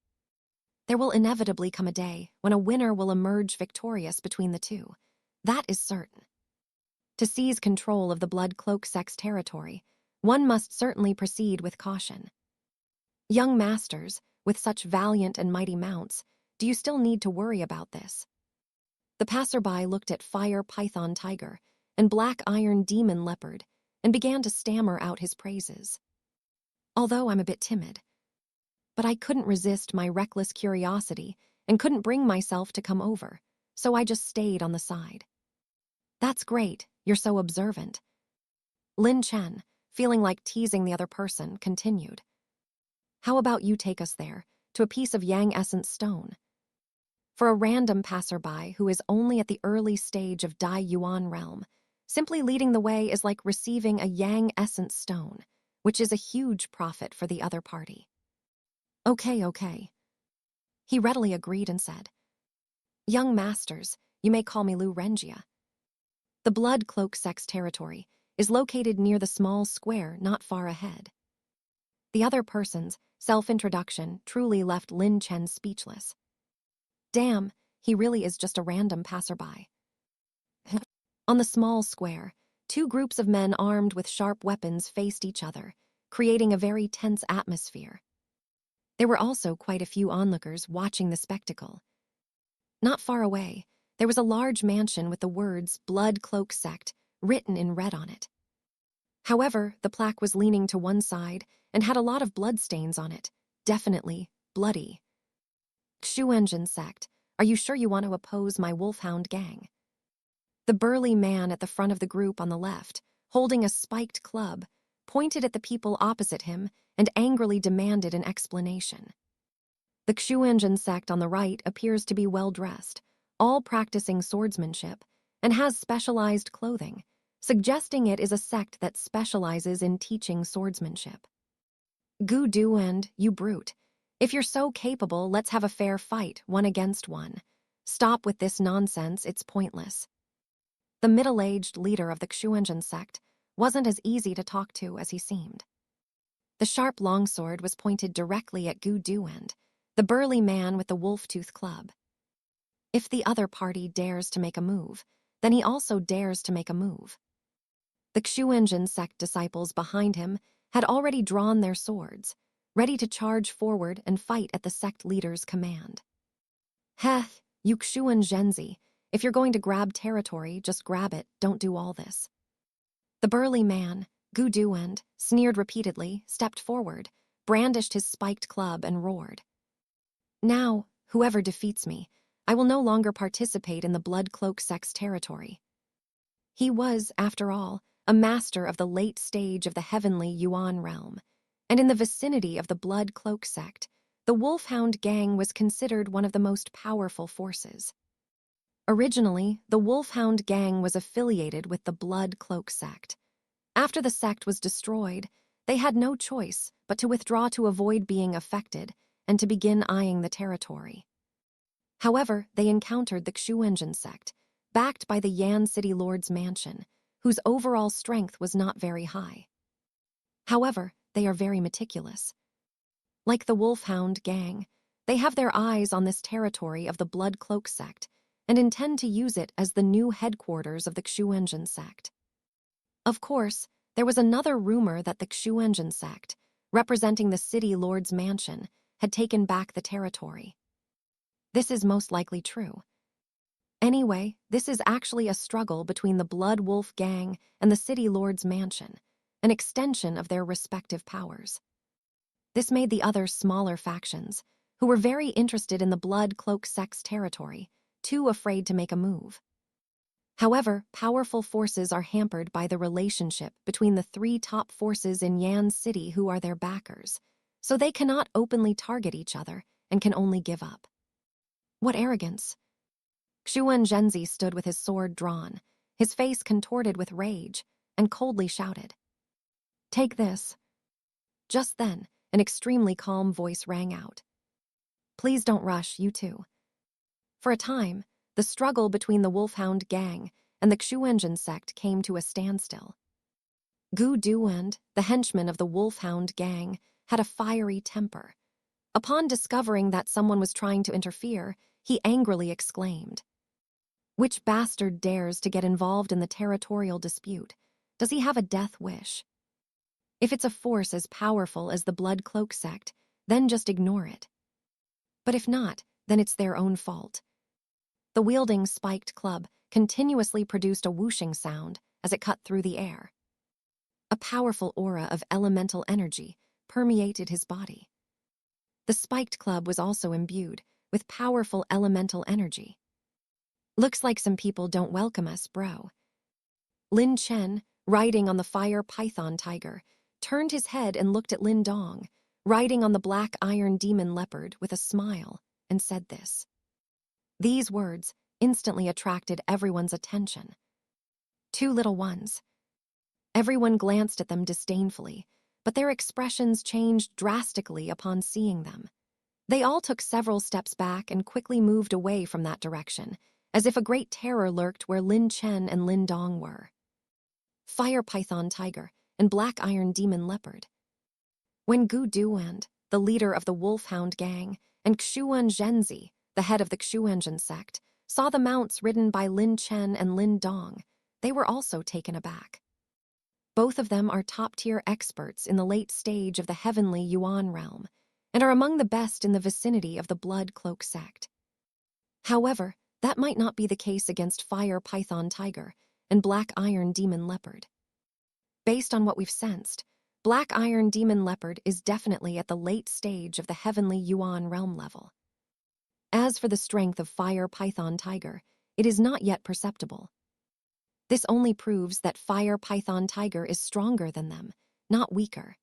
There will inevitably come a day when a winner will emerge victorious between the two. That is certain. To seize control of the Blood Cloak sect's territory, one must certainly proceed with caution. Young masters, with such valiant and mighty mounts, do you still need to worry about this? The passerby looked at Fire Python Tiger and Black Iron Demon Leopard and began to stammer out his praises. Although I'm a bit timid, but I couldn't resist my reckless curiosity and couldn't bring myself to come over, so I just stayed on the side. That's great, you're so observant. Lin Chen, feeling like teasing the other person, continued. How about you take us there, to a piece of Yang Essence stone? For a random passerby who is only at the early stage of Dai Yuan realm, simply leading the way is like receiving a Yang Essence stone, which is a huge profit for the other party. Okay. He readily agreed and said, Young masters, you may call me Lu Renjia. The Blood Cloak Sect's territory is located near the small square not far ahead. The other person's self-introduction truly left Lin Chen speechless. Damn, he really is just a random passerby. On the small square, two groups of men armed with sharp weapons faced each other, creating a very tense atmosphere. There were also quite a few onlookers watching the spectacle. Not far away, there was a large mansion with the words Blood Cloak Sect written in red on it. However, the plaque was leaning to one side and had a lot of bloodstains on it. Definitely bloody. Xuanzhen Sect, are you sure you want to oppose my wolfhound gang? The burly man at the front of the group on the left, holding a spiked club, pointed at the people opposite him and angrily demanded an explanation. The Xuanzhen Sect on the right appears to be well-dressed, all practicing swordsmanship, and has specialized clothing, suggesting it is a sect that specializes in teaching swordsmanship. Gu Duand, you brute. If you're so capable, let's have a fair fight, one against one. Stop with this nonsense, it's pointless. The middle-aged leader of the Xuanzhen sect wasn't as easy to talk to as he seemed. The sharp longsword was pointed directly at Gu Duand, the burly man with the wolf-tooth club. If the other party dares to make a move, then he also dares to make a move. The Xuanzhen sect disciples behind him had already drawn their swords, ready to charge forward and fight at the sect leader's command. Heh, you Xuanzhenzi, if you're going to grab territory, just grab it, don't do all this. The burly man, Gu Duand, sneered repeatedly, stepped forward, brandished his spiked club and roared. Now, whoever defeats me, I will no longer participate in the Blood Cloak Sect's territory. He was, after all, a master of the late stage of the heavenly Yuan realm, and in the vicinity of the Blood Cloak Sect, the Wolfhound gang was considered one of the most powerful forces. Originally, the Wolfhound gang was affiliated with the Blood Cloak Sect. After the sect was destroyed, they had no choice but to withdraw to avoid being affected and to begin eyeing the territory. However, they encountered the Xuanzhen sect, backed by the Yan City Lord's mansion, whose overall strength was not very high. However, they are very meticulous. Like the Wolfhound gang, they have their eyes on this territory of the Blood Cloak Sect and intend to use it as the new headquarters of the Xuanzhen sect. Of course, there was another rumor that the Xuanzhen sect, representing the City Lord's mansion, had taken back the territory. This is most likely true. Anyway, this is actually a struggle between the Blood Wolf gang and the City Lord's mansion, an extension of their respective powers. This made the other smaller factions, who were very interested in the Blood Cloak Sect's territory, too afraid to make a move. However, powerful forces are hampered by the relationship between the three top forces in Yan City who are their backers, so they cannot openly target each other and can only give up. What arrogance! Xuanzhenzi stood with his sword drawn, his face contorted with rage, and coldly shouted, "Take this." Just then, an extremely calm voice rang out. "Please don't rush, you two." For a time, the struggle between the Wolfhound gang and the Xuanzhen sect came to a standstill. Gu Duand, the henchman of the Wolfhound gang, had a fiery temper. Upon discovering that someone was trying to interfere, he angrily exclaimed, "Which bastard dares to get involved in the territorial dispute? Does he have a death wish? If it's a force as powerful as the Blood Cloak Sect, then just ignore it. But if not, then it's their own fault." The wielding spiked club continuously produced a whooshing sound as it cut through the air. A powerful aura of elemental energy permeated his body. The spiked club was also imbued with powerful elemental energy. Looks like some people don't welcome us, bro. Lin Chen, riding on the fire python tiger, turned his head and looked at Lin Dong, riding on the black iron demon leopard with a smile, and said this. These words instantly attracted everyone's attention. Two little ones. Everyone glanced at them disdainfully, but their expressions changed drastically upon seeing them. They all took several steps back and quickly moved away from that direction, as if a great terror lurked where Lin Chen and Lin Dong were. Fire python tiger and black iron demon leopard. When Gu Duand, the leader of the wolfhound gang, and Xuan Zhenzi, the head of the Xuanzhen sect, saw the mounts ridden by Lin Chen and Lin Dong, they were also taken aback. Both of them are top-tier experts in the late stage of the heavenly Yuan realm, and are among the best in the vicinity of the Blood Cloak sect. However, that might not be the case against Fire Python Tiger and Black Iron Demon Leopard. Based on what we've sensed, Black Iron Demon Leopard is definitely at the late stage of the heavenly Yuan realm level. As for the strength of Fire Python Tiger, it is not yet perceptible. This only proves that Fire Python Tiger is stronger than them, not weaker.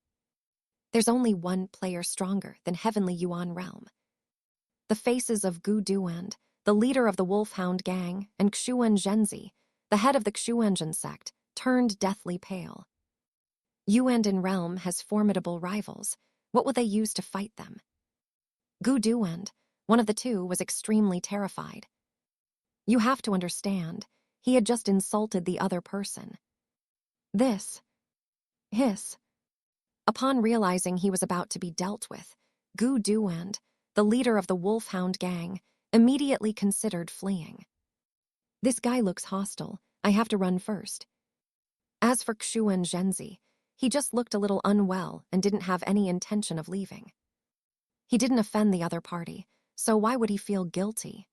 There's only one player stronger than Heavenly Yuan Realm. The faces of Gu Duand, the leader of the Wolfhound Gang, and Xuan Zhenzi, the head of the Xuanzhen sect, turned deathly pale. Yuan Realm has formidable rivals. What will they use to fight them? Gu Duand, one of the two, was extremely terrified. You have to understand, he had just insulted the other person. Hiss. Upon realizing he was about to be dealt with, Gu Duand, the leader of the Wolfhound Gang, immediately considered fleeing. This guy looks hostile. I have to run first. As for Xuan Zhenzi, he just looked a little unwell and didn't have any intention of leaving. He didn't offend the other party, so why would he feel guilty?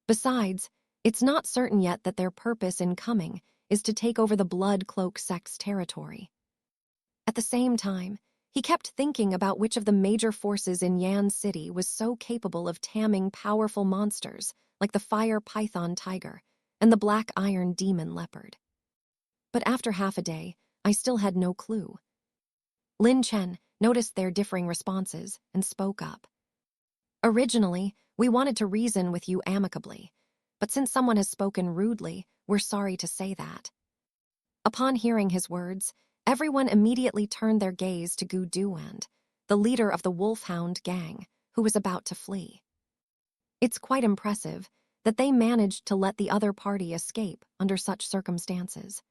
Besides, it's not certain yet that their purpose in coming is to take over the Blood Cloak sect's territory. At the same time, he kept thinking about which of the major forces in Yan City was so capable of taming powerful monsters like the Fire Python Tiger and the Black Iron Demon Leopard. But after half a day, I still had no clue. Lin Chen noticed their differing responses and spoke up. Originally, we wanted to reason with you amicably, but since someone has spoken rudely, we're sorry to say that. Upon hearing his words, everyone immediately turned their gaze to Gu Duand, the leader of the Wolfhound Gang, who was about to flee. It's quite impressive that they managed to let the other party escape under such circumstances.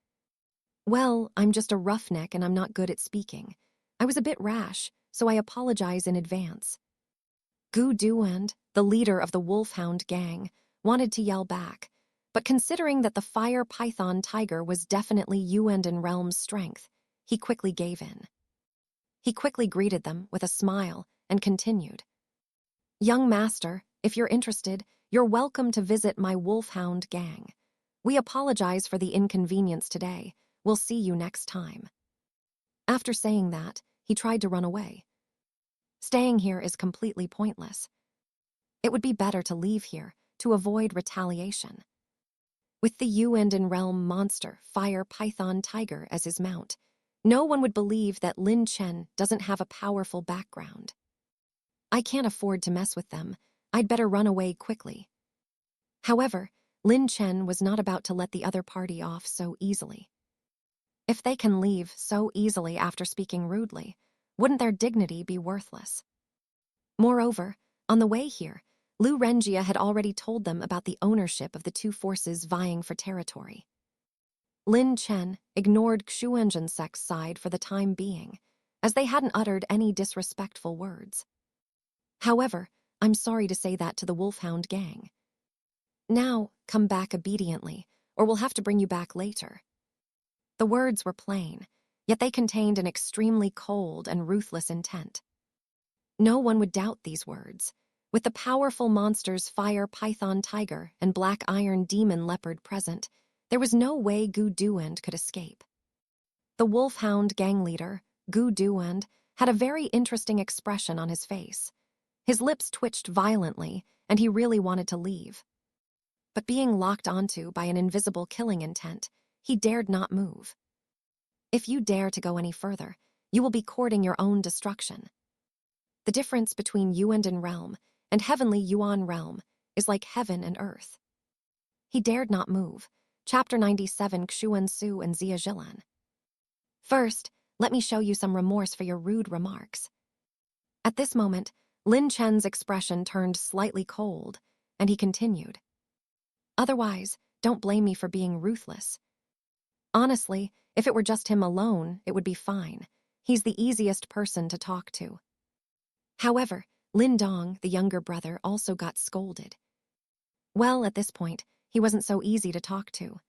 Well, I'm just a roughneck and I'm not good at speaking. I was a bit rash, so I apologize in advance. Gu Duand, the leader of the Wolfhound Gang, wanted to yell back, but considering that the Fire Python Tiger was definitely Yuan Realm's strength, he quickly gave in. He quickly greeted them with a smile and continued. Young master, if you're interested, you're welcome to visit my Wolfhound Gang. We apologize for the inconvenience today. We'll see you next time. After saying that, he tried to run away. Staying here is completely pointless. It would be better to leave here to avoid retaliation. With the Yuan Realm monster, Fire Python Tiger, as his mount, no one would believe that Lin Chen doesn't have a powerful background. I can't afford to mess with them. I'd better run away quickly. However, Lin Chen was not about to let the other party off so easily. If they can leave so easily after speaking rudely, wouldn't their dignity be worthless? Moreover, on the way here, Lu Renjia had already told them about the ownership of the two forces vying for territory. Lin Chen ignored Xuanzhen sect's side for the time being, as they hadn't uttered any disrespectful words. However, I'm sorry to say that to the Wolfhound Gang. Now, come back obediently, or we'll have to bring you back later. The words were plain, yet they contained an extremely cold and ruthless intent. No one would doubt these words. With the powerful monsters Fire Python Tiger and Black Iron Demon Leopard present, there was no way Gu Duand could escape. The wolfhound gang leader, Gu Duand, had a very interesting expression on his face. His lips twitched violently, and he really wanted to leave. But being locked onto by an invisible killing intent, he dared not move. If you dare to go any further, you will be courting your own destruction. The difference between Yuan realm and heavenly Yuan realm is like heaven and earth. He dared not move. Chapter 97, Xuan Su and Zia Zhilan. First, let me show you some remorse for your rude remarks. At this moment, Lin Chen's expression turned slightly cold, and he continued. Otherwise, don't blame me for being ruthless. Honestly, if it were just him alone, it would be fine. He's the easiest person to talk to. However, Lin Dong, the younger brother, also got scolded. Well, at this point, he wasn't so easy to talk to.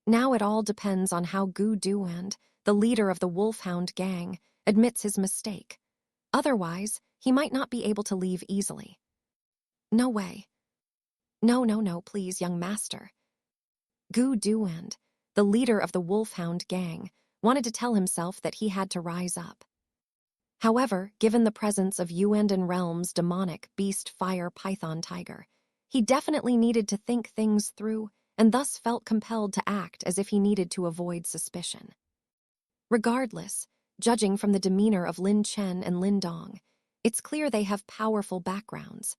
Now it all depends on how Gu Duand, the leader of the wolfhound gang, admits his mistake. Otherwise, he might not be able to leave easily. No way. No, please, young master. Gu Duand, the leader of the wolfhound gang, wanted to tell himself that he had to rise up. However, given the presence of Yuandan Realm's demonic beast fire python tiger, he definitely needed to think things through and thus felt compelled to act as if he needed to avoid suspicion. Regardless, judging from the demeanor of Lin Chen and Lin Dong, it's clear they have powerful backgrounds.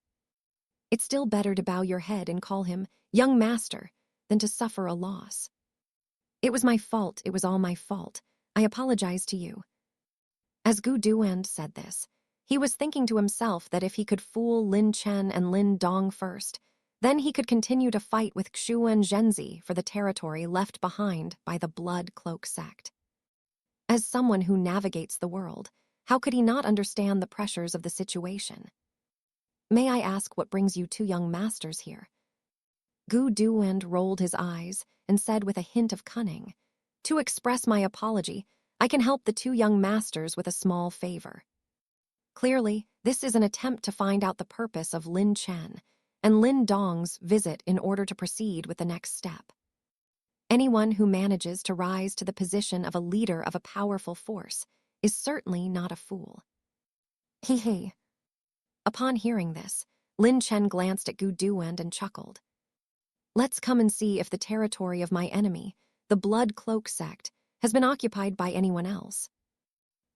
It's still better to bow your head and call him young master than to suffer a loss. It was my fault, it was all my fault. I apologize to you. As Gu Duand said this, he was thinking to himself that if he could fool Lin Chen and Lin Dong first, then he could continue to fight with Xuan Zhenzi for the territory left behind by the Blood Cloak sect. As someone who navigates the world, how could he not understand the pressures of the situation? May I ask what brings you two young masters here? Gu Duand rolled his eyes and said with a hint of cunning, to express my apology, I can help the two young masters with a small favor. Clearly, this is an attempt to find out the purpose of Lin Chen and Lin Dong's visit in order to proceed with the next step. Anyone who manages to rise to the position of a leader of a powerful force is certainly not a fool. Hee. Upon hearing this, Lin Chen glanced at Gu Duand and chuckled. Let's come and see if the territory of my enemy, the Blood Cloak sect, has been occupied by anyone else.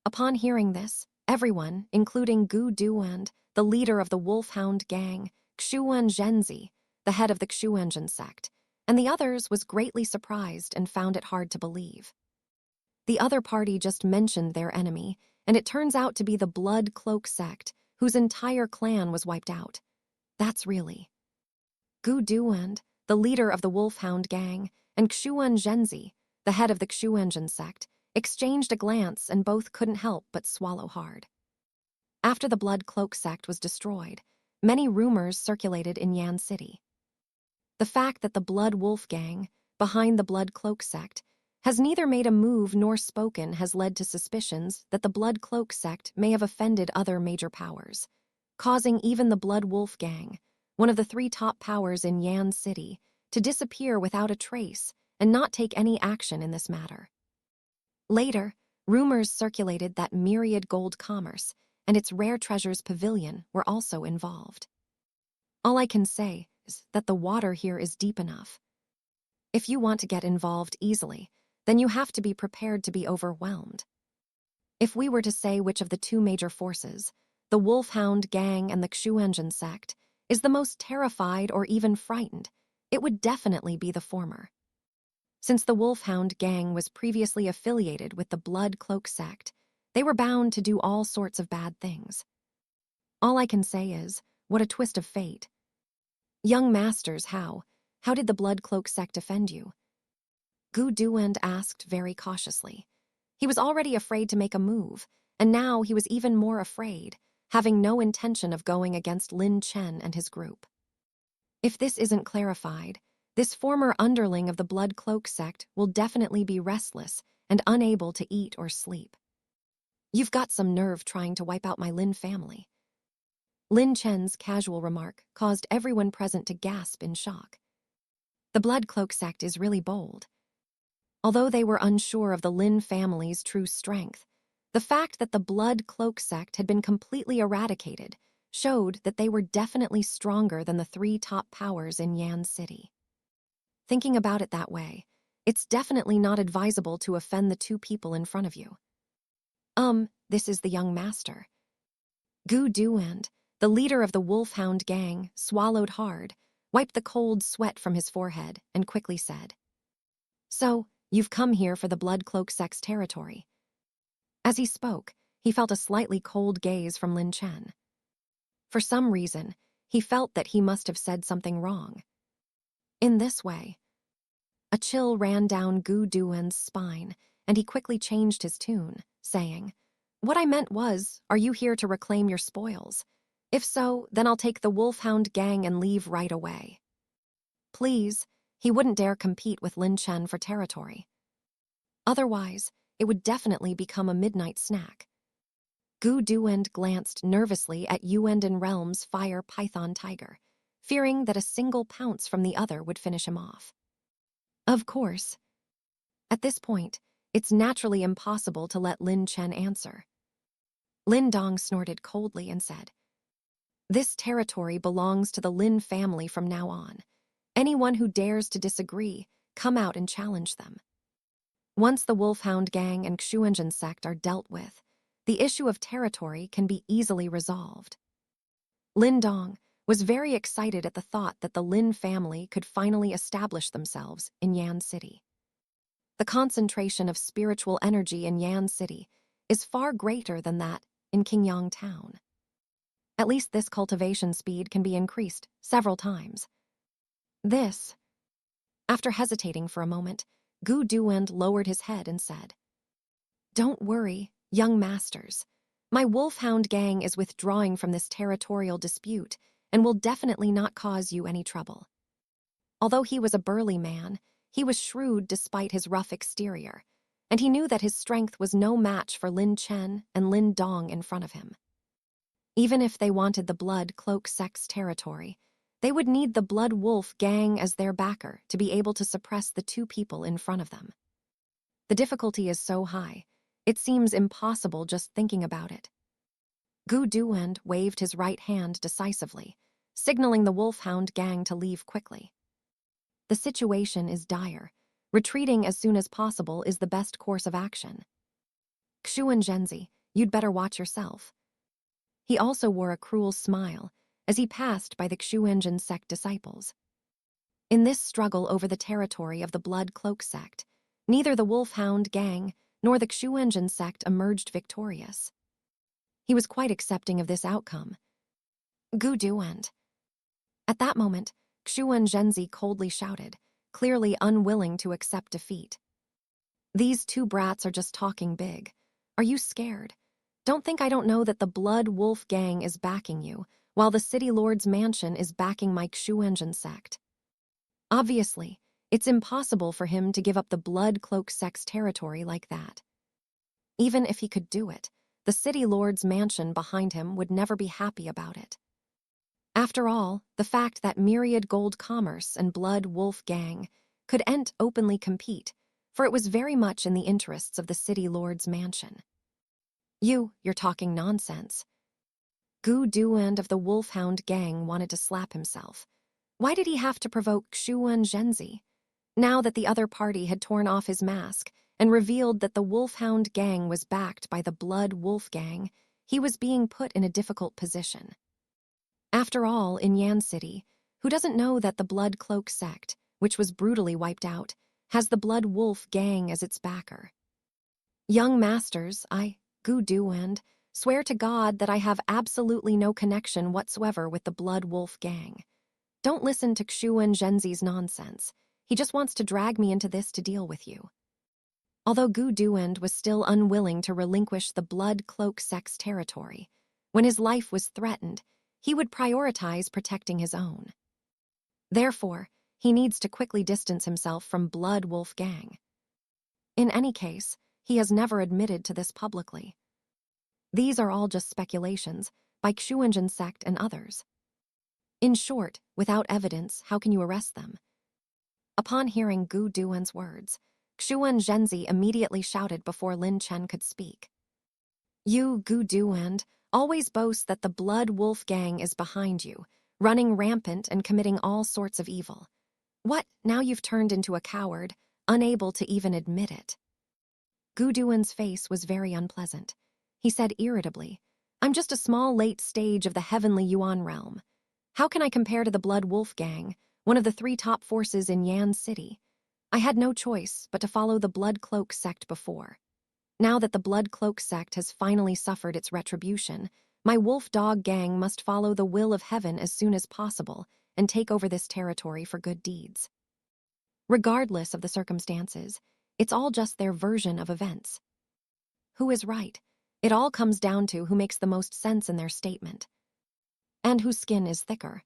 Upon hearing this, everyone, including Gu Duand, the leader of the wolfhound gang, Xuan Zhenzi, the head of the Xuanzhen sect, and the others was greatly surprised and found it hard to believe. The other party just mentioned their enemy, and it turns out to be the Blood Cloak sect, whose entire clan was wiped out. That's really. Gu Duand, the leader of the wolfhound gang, and Xuan Zhenzi, the head of the Xuanzhen sect, exchanged a glance and both couldn't help but swallow hard. After the Blood Cloak sect was destroyed, many rumors circulated in Yan City. The fact that the Blood Wolf gang, behind the Blood Cloak sect, has neither made a move nor spoken has led to suspicions that the Blood Cloak sect may have offended other major powers, causing even the Blood Wolf gang, one of the three top powers in Yan City, to disappear without a trace and not take any action in this matter. Later, rumors circulated that Myriad Gold Commerce and its Rare Treasures Pavilion were also involved. All I can say is that the water here is deep enough. If you want to get involved easily, then you have to be prepared to be overwhelmed. If we were to say which of the two major forces, the Wolfhound gang and the Xuanzhen sect, is the most terrified or even frightened, it would definitely be the former. Since the Wolfhound gang was previously affiliated with the Blood Cloak sect, they were bound to do all sorts of bad things. All I can say is, what a twist of fate. Young masters, how did the Blood Cloak sect offend you? Gu Duand asked very cautiously. He was already afraid to make a move, and now he was even more afraid, having no intention of going against Lin Chen and his group. If this isn't clarified, this former underling of the Blood Cloak sect will definitely be restless and unable to eat or sleep. You've got some nerve trying to wipe out my Lin family. Lin Chen's casual remark caused everyone present to gasp in shock. The Blood Cloak sect is really bold. Although they were unsure of the Lin family's true strength, the fact that the Blood Cloak sect had been completely eradicated showed that they were definitely stronger than the three top powers in Yan City. Thinking about it that way, it's definitely not advisable to offend the two people in front of you. This is the young master. Gu Duand, the leader of the Wolfhound gang, swallowed hard, wiped the cold sweat from his forehead, and quickly said, "So, you've come here for the Blood Cloak sect's territory." As he spoke, he felt a slightly cold gaze from Lin Chen. For some reason, he felt that he must have said something wrong. In this way, a chill ran down Gu Duan's spine, and he quickly changed his tune, saying, "What I meant was, are you here to reclaim your spoils? If so, then I'll take the Wolfhound gang and leave right away." Please, he wouldn't dare compete with Lin Chen for territory. Otherwise, it would definitely become a midnight snack. Gu Duand glanced nervously at Yuanden Realm's fire python tiger, fearing that a single pounce from the other would finish him off. Of course. At this point, it's naturally impossible to let Lin Chen answer. Lin Dong snorted coldly and said, "This territory belongs to the Lin family from now on. Anyone who dares to disagree, come out and challenge them." Once the Wolfhound gang and Xuanzhen sect are dealt with, the issue of territory can be easily resolved. Lin Dong was very excited at the thought that the Lin family could finally establish themselves in Yan City. The concentration of spiritual energy in Yan City is far greater than that in Qingyang Town. At least this cultivation speed can be increased several times. After hesitating for a moment, Gu Duand lowered his head and said, "Don't worry, young masters. My Wolfhound gang is withdrawing from this territorial dispute and will definitely not cause you any trouble." Although he was a burly man, he was shrewd despite his rough exterior, and he knew that his strength was no match for Lin Chen and Lin Dong in front of him. Even if they wanted the Blood Cloak sect's territory, they would need the Blood Wolf gang as their backer to be able to suppress the two people in front of them. The difficulty is so high, it seems impossible just thinking about it. Gu Duand waved his right hand decisively, signaling the Wolfhound gang to leave quickly. The situation is dire. Retreating as soon as possible is the best course of action. Xuan Zhenzi, you'd better watch yourself. He also wore a cruel smile as he passed by the Xuanzhen sect disciples. In this struggle over the territory of the Blood Cloak sect, neither the Wolfhound gang nor the Xuanzhen sect emerged victorious. He was quite accepting of this outcome. Gu Duand. At that moment, Xuan Zhenzi coldly shouted, clearly unwilling to accept defeat. "These two brats are just talking big. Are you scared? Don't think I don't know that the Blood Wolf gang is backing you, while the City Lord's mansion is backing my Xuanzhen sect. Obviously, it's impossible for him to give up the Blood Cloak sect's territory like that. Even if he could do it, the City Lord's mansion behind him would never be happy about it. After all, the fact that Myriad Gold Commerce and Blood Wolf gang couldn't openly compete, for it was very much in the interests of the City Lord's mansion. You're talking nonsense." Gu Duand of the Wolfhound gang wanted to slap himself. Why did he have to provoke Xuan Zhenzi? Now that the other party had torn off his mask and revealed that the Wolfhound gang was backed by the Blood Wolf gang, he was being put in a difficult position. After all, in Yan City, who doesn't know that the Blood Cloak sect, which was brutally wiped out, has the Blood Wolf gang as its backer? Young masters, I, Gu Duand, swear to God that I have absolutely no connection whatsoever with the Blood Wolf gang. Don't listen to Xuan Zhenzi's nonsense. He just wants to drag me into this to deal with you. Although Gu Duand was still unwilling to relinquish the Blood Cloak sect's territory, when his life was threatened, he would prioritize protecting his own. Therefore, he needs to quickly distance himself from Blood Wolf gang. In any case, he has never admitted to this publicly. These are all just speculations by Xuanzhen sect and others. In short, without evidence, how can you arrest them? Upon hearing Gu Duan's words, Xuan Zhenzi immediately shouted before Lin Chen could speak. You, Gu Duand, always boast that the Blood Wolf Gang is behind you, running rampant and committing all sorts of evil. What, now you've turned into a coward, unable to even admit it? Gu Duan's face was very unpleasant. He said irritably, I'm just a small late stage of the heavenly Yuan realm. How can I compare to the Blood Wolf Gang, one of the 3 top forces in Yan City? I had no choice but to follow the Blood Cloak sect before. Now that the Blood Cloak sect has finally suffered its retribution, my Wolf Dog Gang must follow the will of heaven as soon as possible and take over this territory for good deeds. Regardless of the circumstances, it's all just their version of events. Who is right? It all comes down to who makes the most sense in their statement. And whose skin is thicker.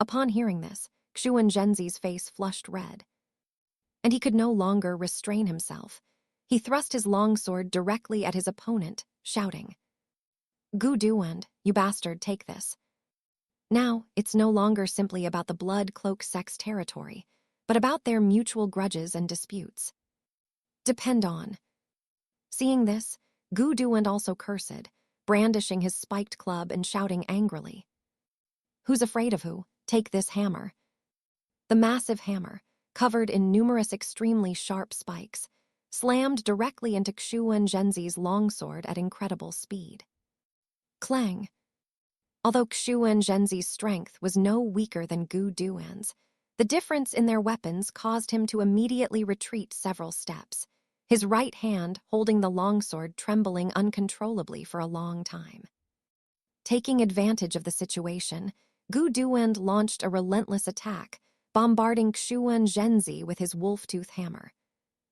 Upon hearing this, Xuan Zhenzi's face flushed red. And he could no longer restrain himself. He thrust his longsword directly at his opponent, shouting, Gu Duand, you bastard, take this. Now, it's no longer simply about the Blood Cloak sect's territory, but about their mutual grudges and disputes. Depend on. Seeing this, Gu Duand also cursed, brandishing his spiked club and shouting angrily. Who's afraid of who? Take this hammer. The massive hammer, covered in numerous extremely sharp spikes, slammed directly into Xuan Zhenzi's longsword at incredible speed. Clang! Although Xuan Zhenzi's strength was no weaker than Gu Duan's, the difference in their weapons caused him to immediately retreat several steps, his right hand holding the longsword trembling uncontrollably for a long time. Taking advantage of the situation, Gu Duand launched a relentless attack, bombarding Xuan Zhenzi with his wolf-tooth hammer.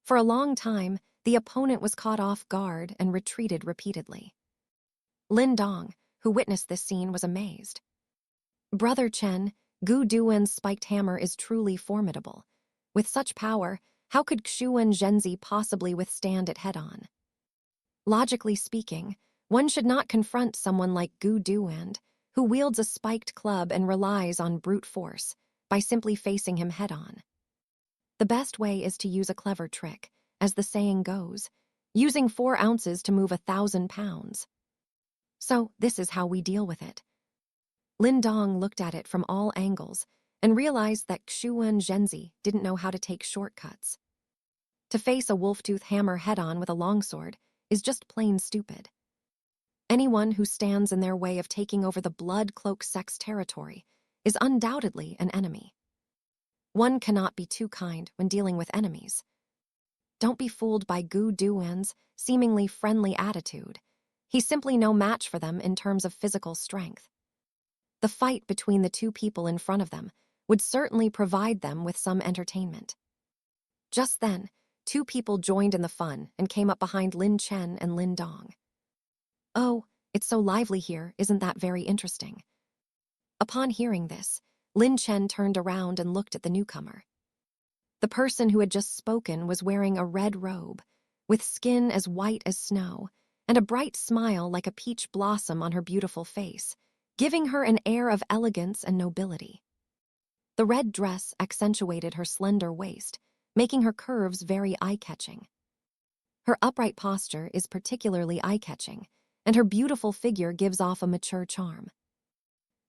For a long time, the opponent was caught off guard and retreated repeatedly. Lin Dong, who witnessed this scene, was amazed. Brother Chen, Gu Duan's spiked hammer is truly formidable. With such power, how could Xuan Zhenzi possibly withstand it head-on? Logically speaking, one should not confront someone like Gu Duand, who wields a spiked club and relies on brute force, by simply facing him head-on. The best way is to use a clever trick, as the saying goes, using 4 ounces to move 1,000 pounds. So this is how we deal with it. Lin Dong looked at it from all angles and realized that Xuan Zhenzi didn't know how to take shortcuts. To face a wolf-tooth hammer head-on with a longsword is just plain stupid. Anyone who stands in their way of taking over the Blood Cloak sect's territory is undoubtedly an enemy. One cannot be too kind when dealing with enemies. Don't be fooled by Gu Duan's seemingly friendly attitude. He's simply no match for them in terms of physical strength. The fight between the 2 people in front of them would certainly provide them with some entertainment. Just then, 2 people joined in the fun and came up behind Lin Chen and Lin Dong. Oh, it's so lively here, isn't that very interesting? Upon hearing this, Lin Chen turned around and looked at the newcomer. The person who had just spoken was wearing a red robe, with skin as white as snow, and a bright smile like a peach blossom on her beautiful face, giving her an air of elegance and nobility. The red dress accentuated her slender waist, making her curves very eye-catching. Her upright posture is particularly eye-catching, and her beautiful figure gives off a mature charm.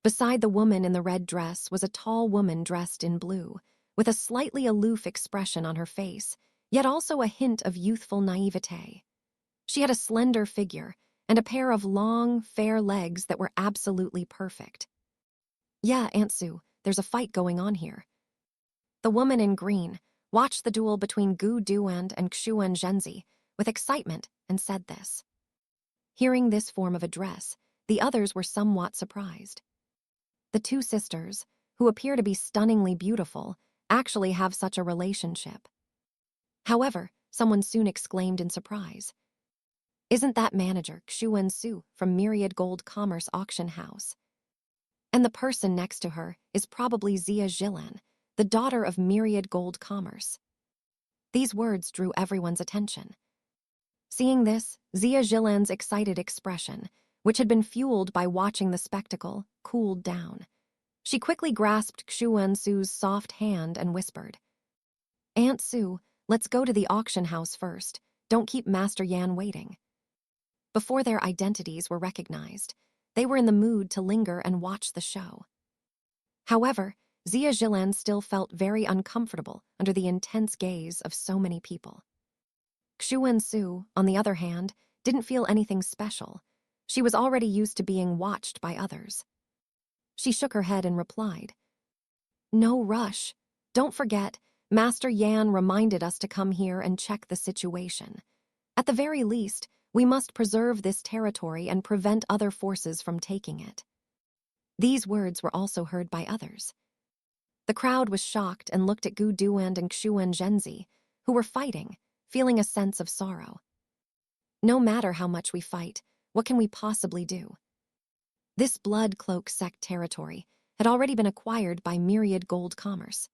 Beside the woman in the red dress was a tall woman dressed in blue, with a slightly aloof expression on her face, yet also a hint of youthful naivete. She had a slender figure and a pair of long, fair legs that were absolutely perfect. Yeah, Aunt Sue, there's a fight going on here. The woman in green watched the duel between Gu Duand and Xuan Zhenzi with excitement and said this. Hearing this form of address, the others were somewhat surprised. The 2 sisters, who appear to be stunningly beautiful, actually have such a relationship. However, someone soon exclaimed in surprise. Isn't that manager Xuan Su from Myriad Gold Commerce Auction House? And the person next to her is probably Xia Zhilan, the daughter of Myriad Gold Commerce. These words drew everyone's attention. Seeing this, Xia Zhilan's excited expression, which had been fueled by watching the spectacle, cooled down. She quickly grasped Xuan Su's soft hand and whispered, Aunt Su, Let's go to the auction house first. Don't keep Master Yan waiting. Before their identities were recognized, they were in the mood to linger and watch the show. However, Zia Zhilan still felt very uncomfortable under the intense gaze of so many people. Xu Wensu, on the other hand, didn't feel anything special. She was already used to being watched by others. She shook her head and replied, "No rush. Don't forget, Master Yan reminded us to come here and check the situation. At the very least, we must preserve this territory and prevent other forces from taking it." These words were also heard by others. The crowd was shocked and looked at Gu Duan and Xuan Zhenzi, who were fighting, feeling a sense of sorrow. No matter how much we fight, what can we possibly do? This Blood Cloak sect territory had already been acquired by Myriad Gold Commerce.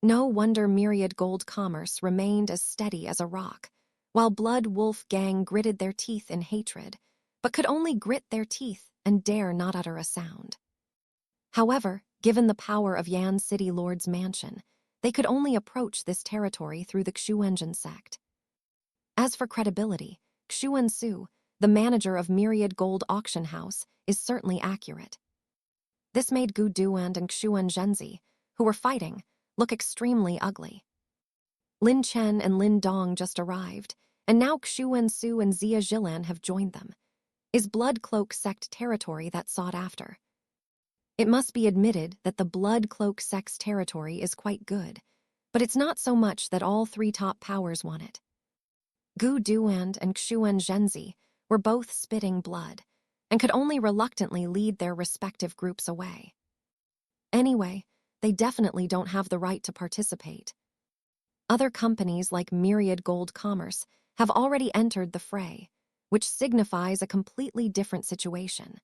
No wonder Myriad Gold Commerce remained as steady as a rock, while Blood Wolf Gang gritted their teeth in hatred, but could only grit their teeth and dare not utter a sound. However, given the power of Yan City Lord's mansion, they could only approach this territory through the Xuanzhen sect. As for credibility, Xu Wensu, the manager of Myriad Gold Auction House, is certainly accurate. This made Gu Duan and Xuan Zhenzi, who were fighting, look extremely ugly. Lin Chen and Lin Dong just arrived, and now Xu Wensu and Zia Zhilan have joined them. Is Blood Cloak sect territory that sought after? It must be admitted that the Blood Cloak sect's territory is quite good, but it's not so much that all three top powers want it. Gu Duan and Xuan Zhenzi were both spitting blood, and could only reluctantly lead their respective groups away. Anyway, they definitely don't have the right to participate. Other companies like Myriad Gold Commerce have already entered the fray, which signifies a completely different situation.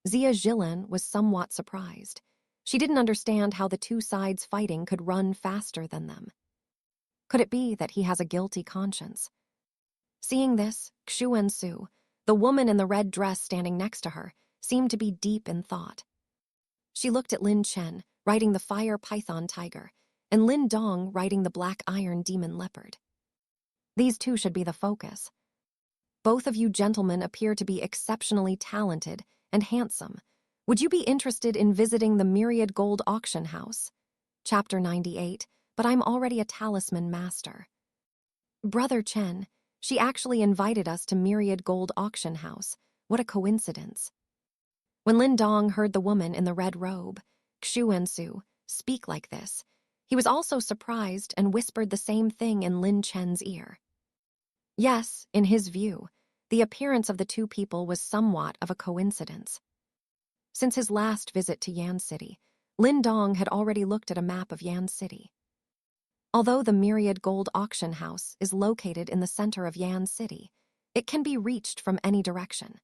Zia Zhilan was somewhat surprised. She didn't understand how the two sides fighting could run faster than them. Could it be that he has a guilty conscience? Seeing this, Xu Wensu, the woman in the red dress standing next to her, seemed to be deep in thought. She looked at Lin Chen, riding the fire python tiger, and Lin Dong riding the black iron demon leopard. These two should be the focus. Both of you gentlemen appear to be exceptionally talented and handsome. Would you be interested in visiting the Myriad Gold Auction House? Chapter 98, but I'm already a talisman master. Brother Chen, she actually invited us to Myriad Gold Auction House. What a coincidence. When Lin Dong heard the woman in the red robe, Xu Wensu, speak like this, he was also surprised and whispered the same thing in Lin Chen's ear. Yes, in his view, the appearance of the two people was somewhat of a coincidence. Since his last visit to Yan City, Lin Dong had already looked at a map of Yan City. Although the Myriad Gold Auction House is located in the center of Yan City, it can be reached from any direction.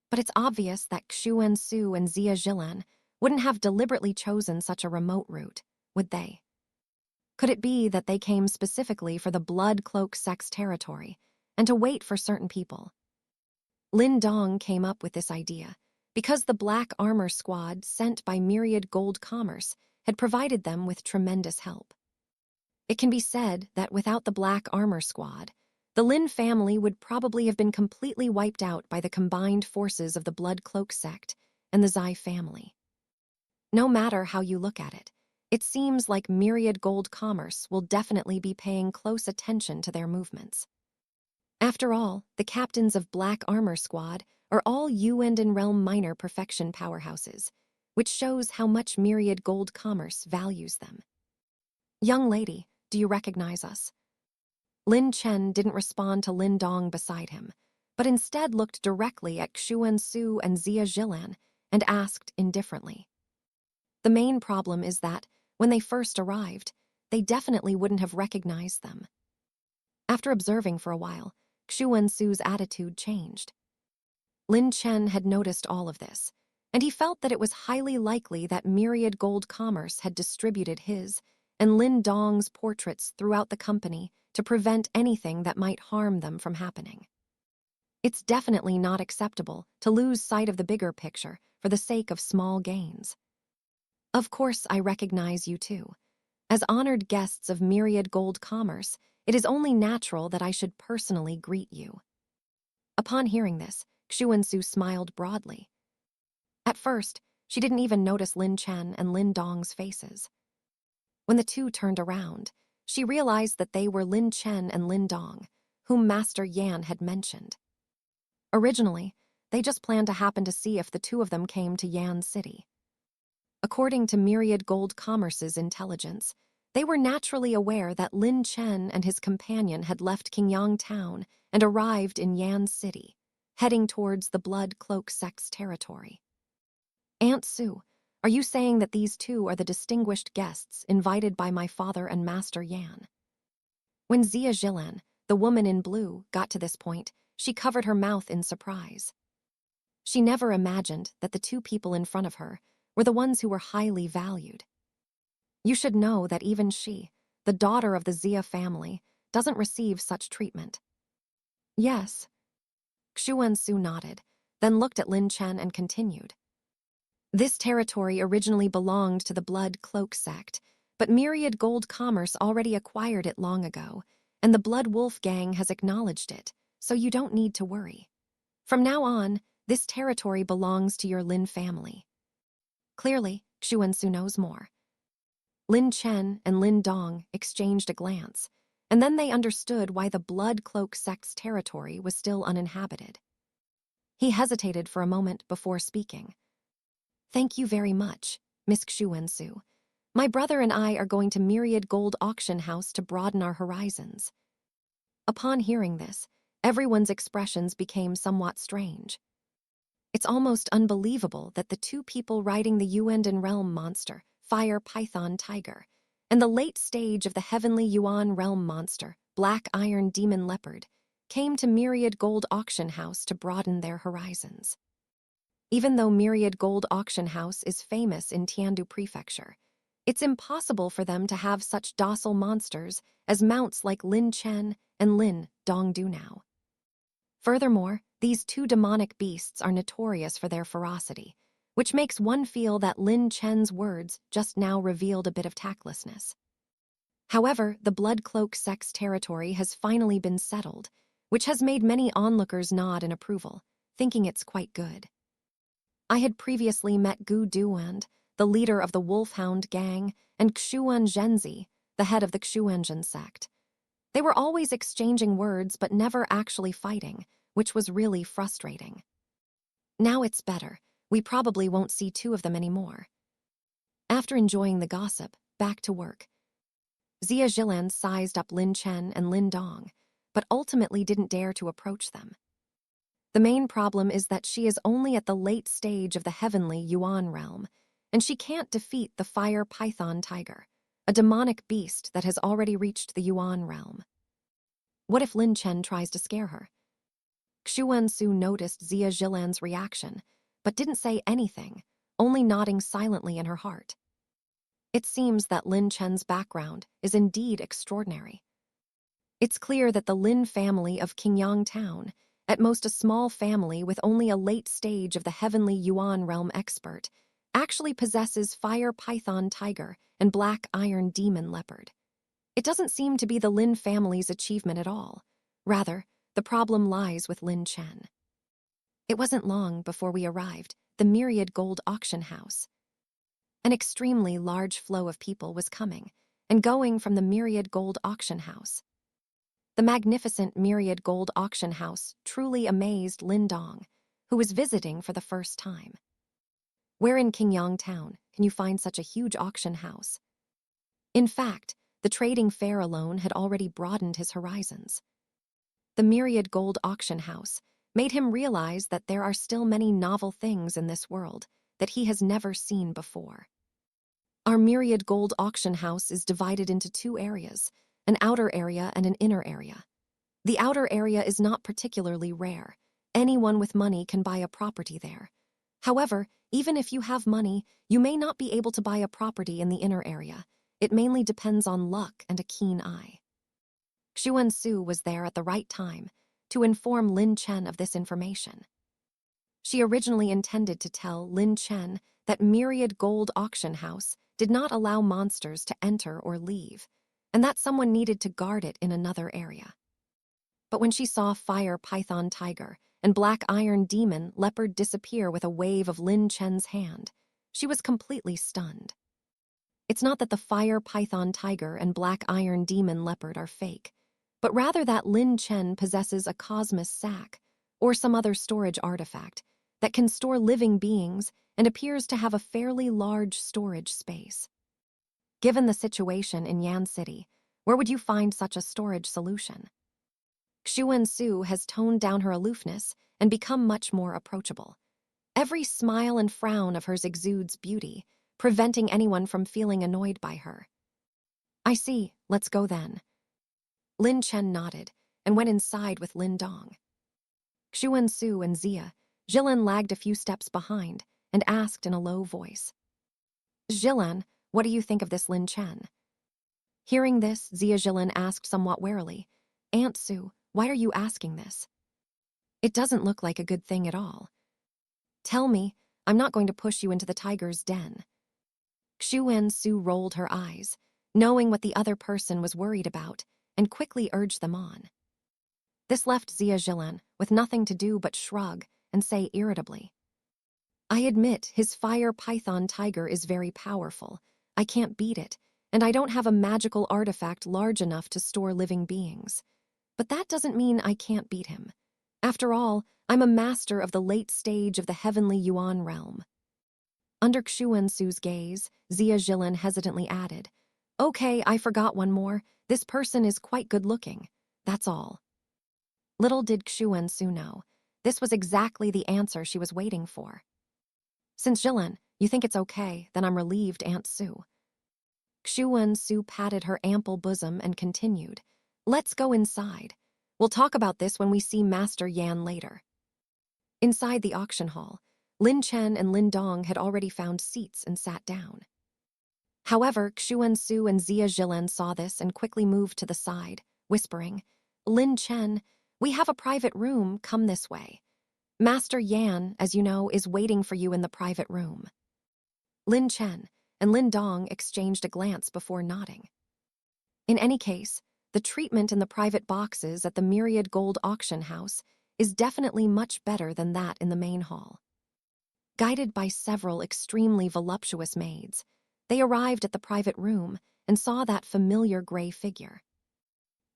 But it's obvious that Xu Wensu and Zia Zhilan wouldn't have deliberately chosen such a remote route, would they? Could it be that they came specifically for the Blood Cloak sect's territory and to wait for certain people? Lin Dong came up with this idea because the Black Armor Squad sent by Myriad Gold Commerce had provided them with tremendous help. It can be said that without the Black Armor Squad, the Lin family would probably have been completely wiped out by the combined forces of the Blood Cloak sect and the Zai family. No matter how you look at it, it seems like Myriad Gold Commerce will definitely be paying close attention to their movements. After all, the captains of Black Armor Squad are all Yuanden Realm minor perfection powerhouses, which shows how much Myriad Gold Commerce values them. Young lady, do you recognize us? Lin Chen didn't respond to Lin Dong beside him, but instead looked directly at Xu Wensu and Zia Zhilan and asked indifferently. The main problem is that, when they first arrived, they definitely wouldn't have recognized them. After observing for a while, Xu Wensu's attitude changed. Lin Chen had noticed all of this, and he felt that it was highly likely that Myriad Gold Commerce had distributed his and Lin Dong's portraits throughout the company to prevent anything that might harm them from happening. It's definitely not acceptable to lose sight of the bigger picture for the sake of small gains. Of course, I recognize you too. As honored guests of Myriad Gold Commerce, it is only natural that I should personally greet you." Upon hearing this, Xuansu smiled broadly. At first, she didn't even notice Lin Chen and Lin Dong's faces. When the two turned around, she realized that they were Lin Chen and Lin Dong, whom Master Yan had mentioned. Originally, they just planned to happen to see if the two of them came to Yan City. According to Myriad Gold Commerce's intelligence, they were naturally aware that Lin Chen and his companion had left Qingyang Town and arrived in Yan City, heading towards the Blood Cloak Sect's territory. "Aunt Su, are you saying that these two are the distinguished guests invited by my father and Master Yan?" When Xia Zhilan, the woman in blue, got to this point, she covered her mouth in surprise. She never imagined that the two people in front of her were the ones who were highly valued. You should know that even she, the daughter of the Xia family, doesn't receive such treatment. "Yes." Xuansu nodded, then looked at Lin Chen and continued. "This territory originally belonged to the Blood Cloak Sect, but Myriad Gold Commerce already acquired it long ago, and the Blood Wolf Gang has acknowledged it, so you don't need to worry. From now on, this territory belongs to your Lin family." Clearly, Xuansu knows more. Lin Chen and Lin Dong exchanged a glance, and then they understood why the Blood Cloak Sect's territory was still uninhabited. He hesitated for a moment before speaking. "Thank you very much, Miss Xuansu. My brother and I are going to Myriad Gold Auction House to broaden our horizons." Upon hearing this, everyone's expressions became somewhat strange. It's almost unbelievable that the two people riding the Yuan Realm monster, Fire Python Tiger, and the late stage of the Heavenly Yuan Realm monster, Black Iron Demon Leopard, came to Myriad Gold Auction House to broaden their horizons. Even though Myriad Gold Auction House is famous in Tiandu Prefecture, it's impossible for them to have such docile monsters as mounts like Lin Chen and Lin Dong do now. Furthermore, these two demonic beasts are notorious for their ferocity, which makes one feel that Lin Chen's words just now revealed a bit of tactlessness. However, the Blood Cloak Sect's territory has finally been settled, which has made many onlookers nod in approval, thinking it's quite good. I had previously met Gu Duand, the leader of the Wolfhound Gang, and Xuan Zhenzi, the head of the Xuanzhen sect. They were always exchanging words but never actually fighting, which was really frustrating. Now it's better. We probably won't see two of them anymore. After enjoying the gossip, back to work. Xia Zhilan sized up Lin Chen and Lin Dong, but ultimately didn't dare to approach them. The main problem is that she is only at the late stage of the Heavenly Yuan realm, and she can't defeat the Fire Python Tiger, a demonic beast that has already reached the Yuan realm. What if Lin Chen tries to scare her? Xuansu noticed Xia Zhilan's reaction, but didn't say anything, only nodding silently in her heart. It seems that Lin Chen's background is indeed extraordinary. It's clear that the Lin family of Qingyang Town, at most a small family with only a late stage of the Heavenly Yuan realm expert, actually possesses Fire Python Tiger and Black Iron Demon Leopard. It doesn't seem to be the Lin family's achievement at all. Rather, the problem lies with Lin Chen. It wasn't long before we arrived, the Myriad Gold Auction House. An extremely large flow of people was coming and going from the Myriad Gold Auction House. The magnificent Myriad Gold Auction House truly amazed Lin Dong, who was visiting for the first time. Where in Qingyang Town can you find such a huge auction house? In fact, the trading fair alone had already broadened his horizons. The Myriad Gold Auction House made him realize that there are still many novel things in this world that he has never seen before. Our Myriad Gold Auction House is divided into two areas, an outer area and an inner area. The outer area is not particularly rare. Anyone with money can buy a property there. However, even if you have money, you may not be able to buy a property in the inner area. It mainly depends on luck and a keen eye. Xuansu was there at the right time to inform Lin Chen of this information. She originally intended to tell Lin Chen that Myriad Gold Auction House did not allow monsters to enter or leave, and that someone needed to guard it in another area. But when she saw fire python tiger and black iron demon leopard disappear with a wave of Lin Chen's hand, she was completely stunned. It's not that the fire python tiger and black iron demon leopard are fake, but rather that Lin Chen possesses a cosmos sac, or some other storage artifact, that can store living beings and appears to have a fairly large storage space. Given the situation in Yan City, where would you find such a storage solution? Xuan Su has toned down her aloofness and become much more approachable. Every smile and frown of hers exudes beauty, preventing anyone from feeling annoyed by her. I see, let's go then. Lin Chen nodded and went inside with Lin Dong. Xuan Su and Jilin lagged a few steps behind and asked in a low voice. Jilin, what do you think of this Lin Chen? Hearing this, Jilin asked somewhat warily, Aunt Su, why are you asking this? It doesn't look like a good thing at all. Tell me, I'm not going to push you into the tiger's den. Xuan Su rolled her eyes, knowing what the other person was worried about, and quickly urged them on. This left Jilin with nothing to do but shrug and say irritably, I admit his fire python tiger is very powerful. I can't beat it, and I don't have a magical artifact large enough to store living beings. But that doesn't mean I can't beat him. After all, I'm a master of the late stage of the heavenly Yuan realm. Under Xuan Su's gaze, Jilin hesitantly added, Okay, I forgot one more. This person is quite good-looking. That's all. Little did Xuan Su know, this was exactly the answer she was waiting for. Since Jilin, you think it's okay, then I'm relieved, Aunt Su. Xuan Su patted her ample bosom and continued, Let's go inside. We'll talk about this when we see Master Yan later. Inside the auction hall, Lin Chen and Lin Dong had already found seats and sat down. However, Xuan Su and Jilin saw this and quickly moved to the side, whispering, Lin Chen, we have a private room, come this way. Master Yan, as you know, is waiting for you in the private room. Lin Chen and Lin Dong exchanged a glance before nodding. In any case, the treatment in the private boxes at the Myriad Gold Auction House is definitely much better than that in the main hall. Guided by several extremely voluptuous maids, they arrived at the private room and saw that familiar gray figure.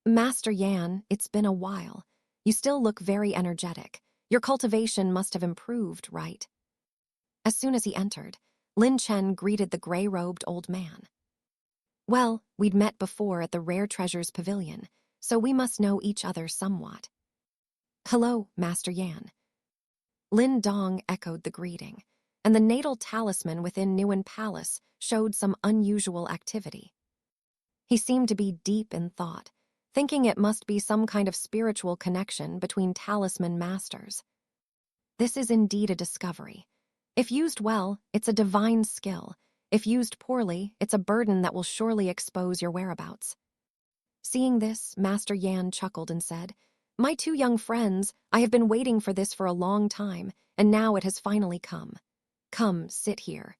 Master Yan, it's been a while. You still look very energetic. Your cultivation must have improved, right? As soon as he entered, Lin Chen greeted the gray-robed old man. Well, we'd met before at the Rare Treasures Pavilion, so we must know each other somewhat. Hello, Master Yan. Lin Dong echoed the greeting, and the natal talisman within Nguyen Palace showed some unusual activity. He seemed to be deep in thought, thinking it must be some kind of spiritual connection between talisman masters. This is indeed a discovery. If used well, it's a divine skill. If used poorly, it's a burden that will surely expose your whereabouts. Seeing this, Master Yan chuckled and said, My two young friends, I have been waiting for this for a long time, and now it has finally come. Come, sit here.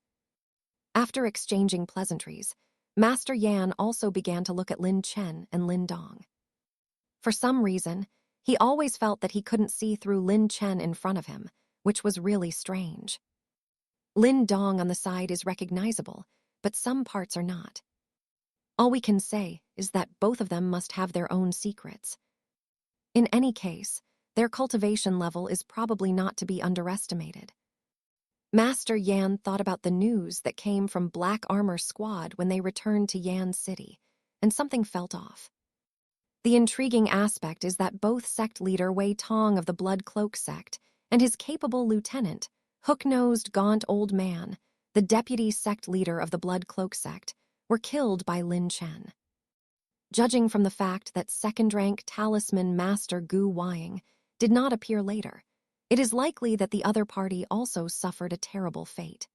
After exchanging pleasantries, Master Yan also began to look at Lin Chen and Lin Dong. For some reason, he always felt that he couldn't see through Lin Chen in front of him, which was really strange. Lin Dong on the side is recognizable, but some parts are not. All we can say is that both of them must have their own secrets. In any case, their cultivation level is probably not to be underestimated. Master Yan thought about the news that came from Black Armor Squad when they returned to Yan City, and something felt off. The intriguing aspect is that both sect leader Wei Tong of the Blood Cloak sect and his capable lieutenant, hook-nosed, gaunt old man, the deputy sect leader of the Blood Cloak sect, were killed by Lin Chen. Judging from the fact that second-rank talisman master Gu Weiying did not appear later, it is likely that the other party also suffered a terrible fate.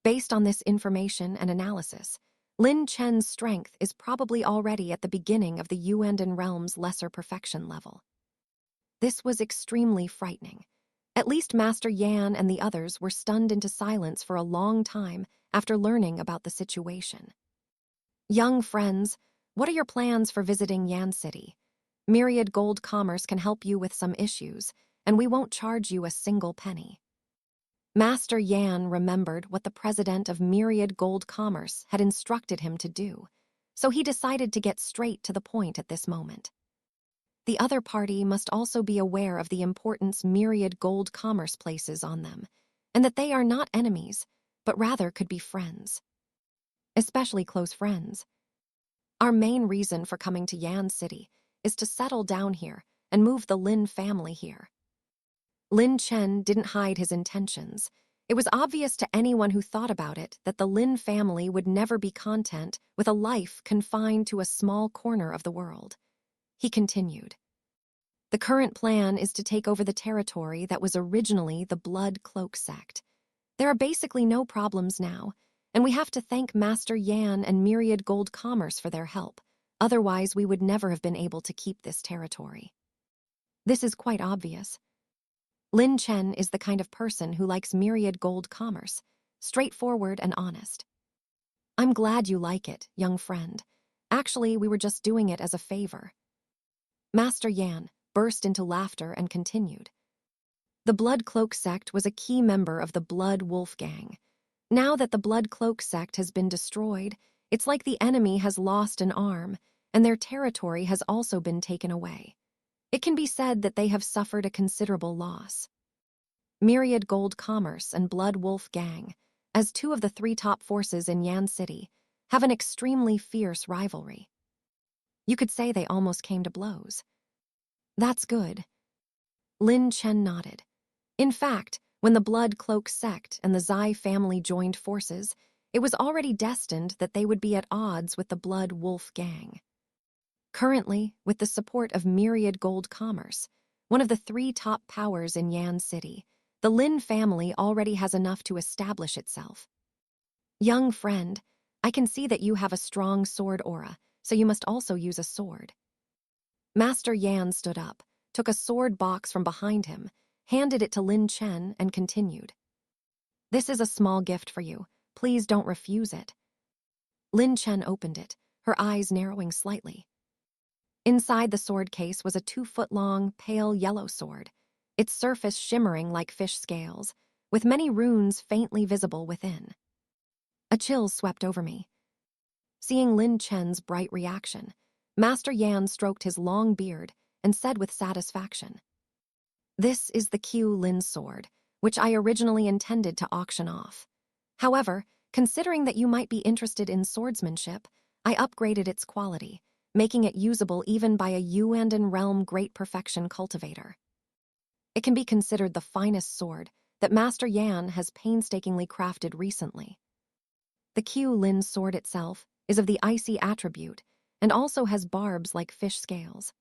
Based on this information and analysis, Lin Chen's strength is probably already at the beginning of the Yuanden realm's lesser perfection level. This was extremely frightening. At least Master Yan and the others were stunned into silence for a long time after learning about the situation. Young friends, what are your plans for visiting Yan City? Myriad Gold Commerce can help you with some issues, and we won't charge you a single penny. Master Yan remembered what the president of Myriad Gold Commerce had instructed him to do, so he decided to get straight to the point at this moment. The other party must also be aware of the importance Myriad Gold Commerce places on them, and that they are not enemies, but rather could be friends. Especially close friends. Our main reason for coming to Yan City is to settle down here and move the Lin family here. Lin Chen didn't hide his intentions. It was obvious to anyone who thought about it that the Lin family would never be content with a life confined to a small corner of the world. He continued. The current plan is to take over the territory that was originally the Blood Cloak sect. There are basically no problems now, and we have to thank Master Yan and Myriad Gold Commerce for their help. Otherwise, we would never have been able to keep this territory. This is quite obvious. Lin Chen is the kind of person who likes Myriad Gold Commerce, straightforward and honest. I'm glad you like it, young friend. Actually, we were just doing it as a favor. Master Yan burst into laughter and continued. The Blood Cloak sect was a key member of the Blood Wolf gang. Now that the Blood Cloak sect has been destroyed, it's like the enemy has lost an arm, and their territory has also been taken away. It can be said that they have suffered a considerable loss. Myriad Gold Commerce and Blood Wolf gang, as two of the three top forces in Yan City, have an extremely fierce rivalry. You could say they almost came to blows. That's good. Lin Chen nodded. In fact, when the Blood Cloak sect and the Zai family joined forces, it was already destined that they would be at odds with the Blood Wolf gang. Currently, with the support of Myriad Gold Commerce, one of the three top powers in Yan City, the Lin family already has enough to establish itself. Young friend, I can see that you have a strong sword aura, so you must also use a sword. Master Yan stood up, took a sword box from behind him, handed it to Lin Chen, and continued. This is a small gift for you. Please don't refuse it. Lin Chen opened it, her eyes narrowing slightly. Inside the sword case was a 2-foot-long, pale yellow sword, its surface shimmering like fish scales, with many runes faintly visible within. A chill swept over me. Seeing Lin Chen's bright reaction, Master Yan stroked his long beard and said with satisfaction, This is the Q Lin sword, which I originally intended to auction off. However, considering that you might be interested in swordsmanship, I upgraded its quality, making it usable even by a Yuandan realm great perfection cultivator. It can be considered the finest sword that Master Yan has painstakingly crafted recently. The Q Lin sword itself is of the icy attribute and also has barbs like fish scales.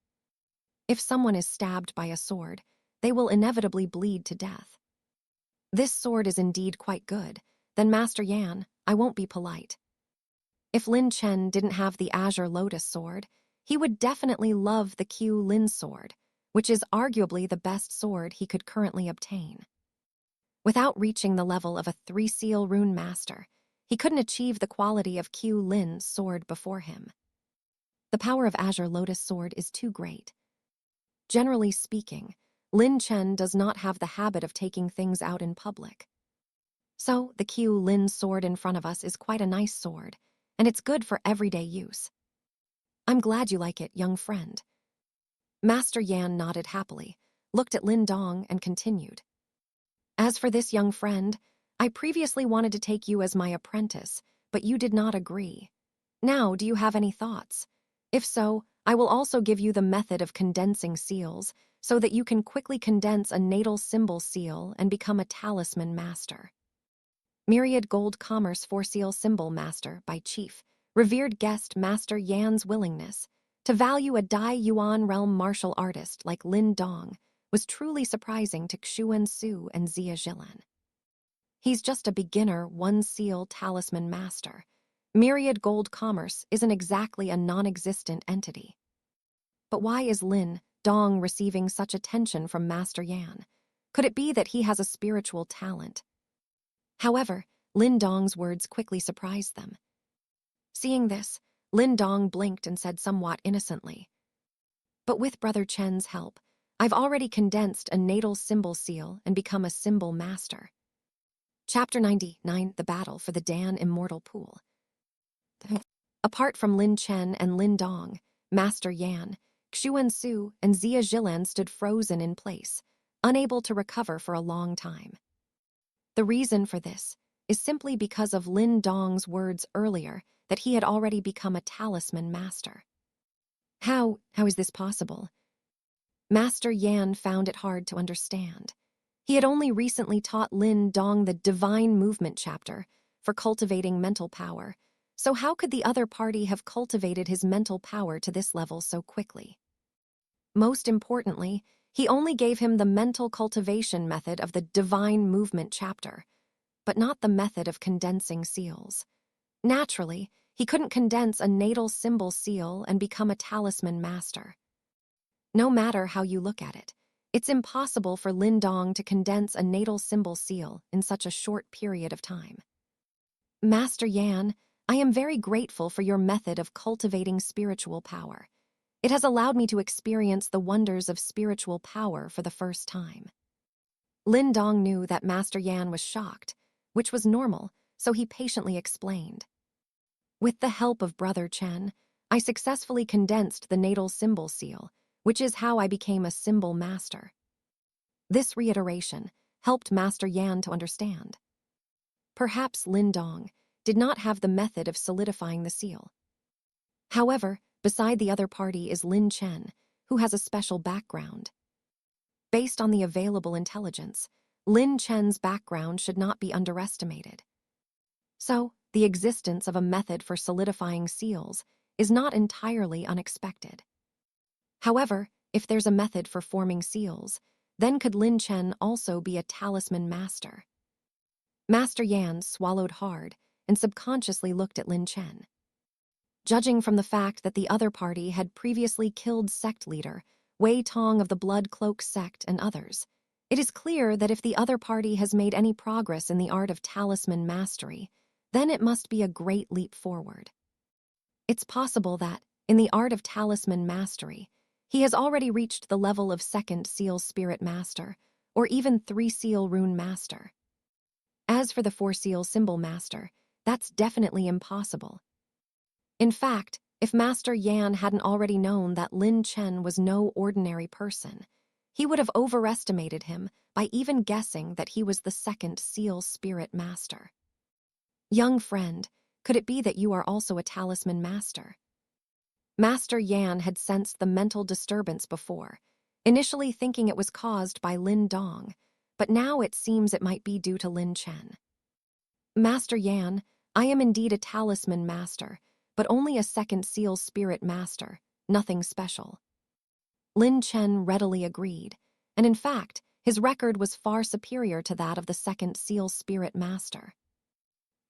If someone is stabbed by a sword, they will inevitably bleed to death. This sword is indeed quite good. Then Master Yan, I won't be polite. If Lin Chen didn't have the Azure Lotus sword, he would definitely love the Q Lin sword, which is arguably the best sword he could currently obtain. Without reaching the level of a 3-seal rune master, he couldn't achieve the quality of Q Lin's sword before him. The power of Azure Lotus sword is too great. Generally speaking, Lin Chen does not have the habit of taking things out in public. So, the Q Lin sword in front of us is quite a nice sword, and it's good for everyday use. I'm glad you like it, young friend. Master Yan nodded happily, looked at Lin Dong, and continued. As for this young friend, I previously wanted to take you as my apprentice, but you did not agree. Now, do you have any thoughts? If so, I will also give you the method of condensing seals, so that you can quickly condense a natal symbol seal and become a talisman master. Myriad Gold Commerce 4-seal symbol master by Chief, revered guest Master Yan's willingness to value a Dai Yuan realm martial artist like Lin Dong was truly surprising to Xuan Su and Zia Zhilan. He's just a beginner 1-seal talisman master. Myriad Gold Commerce isn't exactly a non-existent entity. But why is Lin Dong receiving such attention from Master Yan? Could it be that he has a spiritual talent? However, Lin Dong's words quickly surprised them. Seeing this, Lin Dong blinked and said somewhat innocently, "But with Brother Chen's help, I've already condensed a natal symbol seal and become a symbol master." Chapter 99, The Battle for the Dan Immortal Pool. Apart from Lin Chen and Lin Dong, Master Yan, Xuan Su, and Zia Zhilan stood frozen in place, unable to recover for a long time. The reason for this is simply because of Lin Dong's words earlier that he had already become a talisman master. How is this possible? Master Yan found it hard to understand. He had only recently taught Lin Dong the Divine Movement chapter for cultivating mental power, so how could the other party have cultivated his mental power to this level so quickly? Most importantly, he only gave him the mental cultivation method of the Divine Movement chapter, but not the method of condensing seals. Naturally, he couldn't condense a natal symbol seal and become a talisman master. No matter how you look at it, it's impossible for Lin Dong to condense a natal symbol seal in such a short period of time. Master Yan, I am very grateful for your method of cultivating spiritual power. It has allowed me to experience the wonders of spiritual power for the first time. Lin Dong knew that Master Yan was shocked, which was normal, so he patiently explained. With the help of Brother Chen, I successfully condensed the natal symbol seal, which is how I became a symbol master. This reiteration helped Master Yan to understand. Perhaps Lin Dong did not have the method of solidifying the seal. However, beside the other party is Lin Chen, who has a special background. Based on the available intelligence, Lin Chen's background should not be underestimated. So, the existence of a method for solidifying seals is not entirely unexpected. However, if there's a method for forming seals, then could Lin Chen also be a talisman master? Master Yan swallowed hard and subconsciously looked at Lin Chen. Judging from the fact that the other party had previously killed sect leader Wei Tong of the Blood Cloak sect and others, it is clear that if the other party has made any progress in the art of talisman mastery, then it must be a great leap forward. It's possible that, in the art of talisman mastery, he has already reached the level of 2nd Seal Spirit Master, or even 3 Seal Rune Master. As for the 4 Seal Symbol Master, that's definitely impossible. In fact, if Master Yan hadn't already known that Lin Chen was no ordinary person, he would have overestimated him by even guessing that he was the 2nd Seal Spirit Master. Young friend, could it be that you are also a talisman master? Master Yan had sensed the mental disturbance before, initially thinking it was caused by Lin Dong, but now it seems it might be due to Lin Chen. Master Yan, I am indeed a talisman master, but only a 2nd Seal Spirit Master, nothing special. Lin Chen readily agreed, and in fact, his record was far superior to that of the 2nd Seal Spirit Master.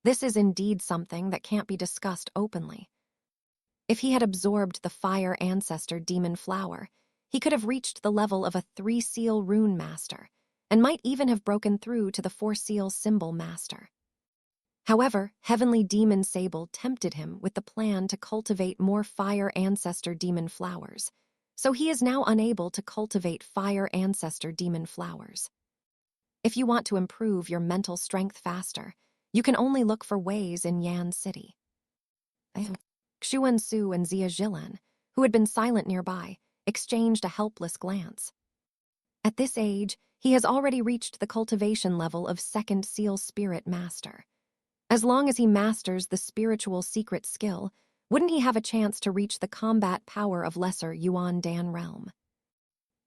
This is indeed something that can't be discussed openly. If he had absorbed the Fire Ancestor Demon Flower, he could have reached the level of a 3 Seal Rune Master, and might even have broken through to the 4 Seal Symbol Master. However, Heavenly Demon Sable tempted him with the plan to cultivate more Fire Ancestor Demon Flowers, so he is now unable to cultivate Fire Ancestor Demon Flowers. If you want to improve your mental strength faster, you can only look for ways in Yan City. Xuan Su and Zia Zhilan, who had been silent nearby, exchanged a helpless glance. At this age, he has already reached the cultivation level of 2nd Seal Spirit Master. As long as he masters the spiritual secret skill, wouldn't he have a chance to reach the combat power of lesser Yuan Dan realm?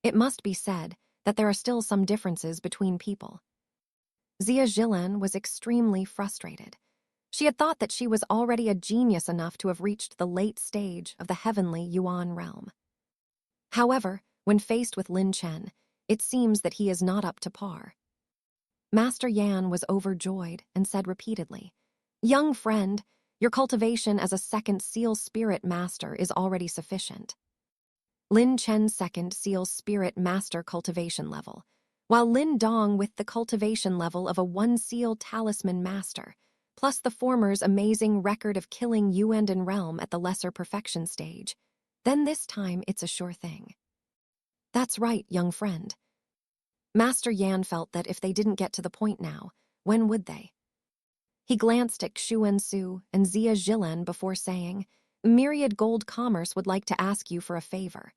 It must be said that there are still some differences between people. Zia Zhilan was extremely frustrated. She had thought that she was already a genius enough to have reached the late stage of the heavenly Yuan realm. However, when faced with Lin Chen, it seems that he is not up to par. Master Yan was overjoyed and said repeatedly, "Young friend, your cultivation as a 2nd Seal Spirit Master is already sufficient." Lin Chen's 2nd Seal Spirit Master cultivation level while Lin Dong with the cultivation level of a one-seal talisman master, plus the former's amazing record of killing Yuan and Realm at the lesser perfection stage, then this time it's a sure thing. That's right, young friend. Master Yan felt that if they didn't get to the point now, when would they? He glanced at Xu Su and Zia Zhilan before saying, Myriad Gold Commerce would like to ask you for a favor.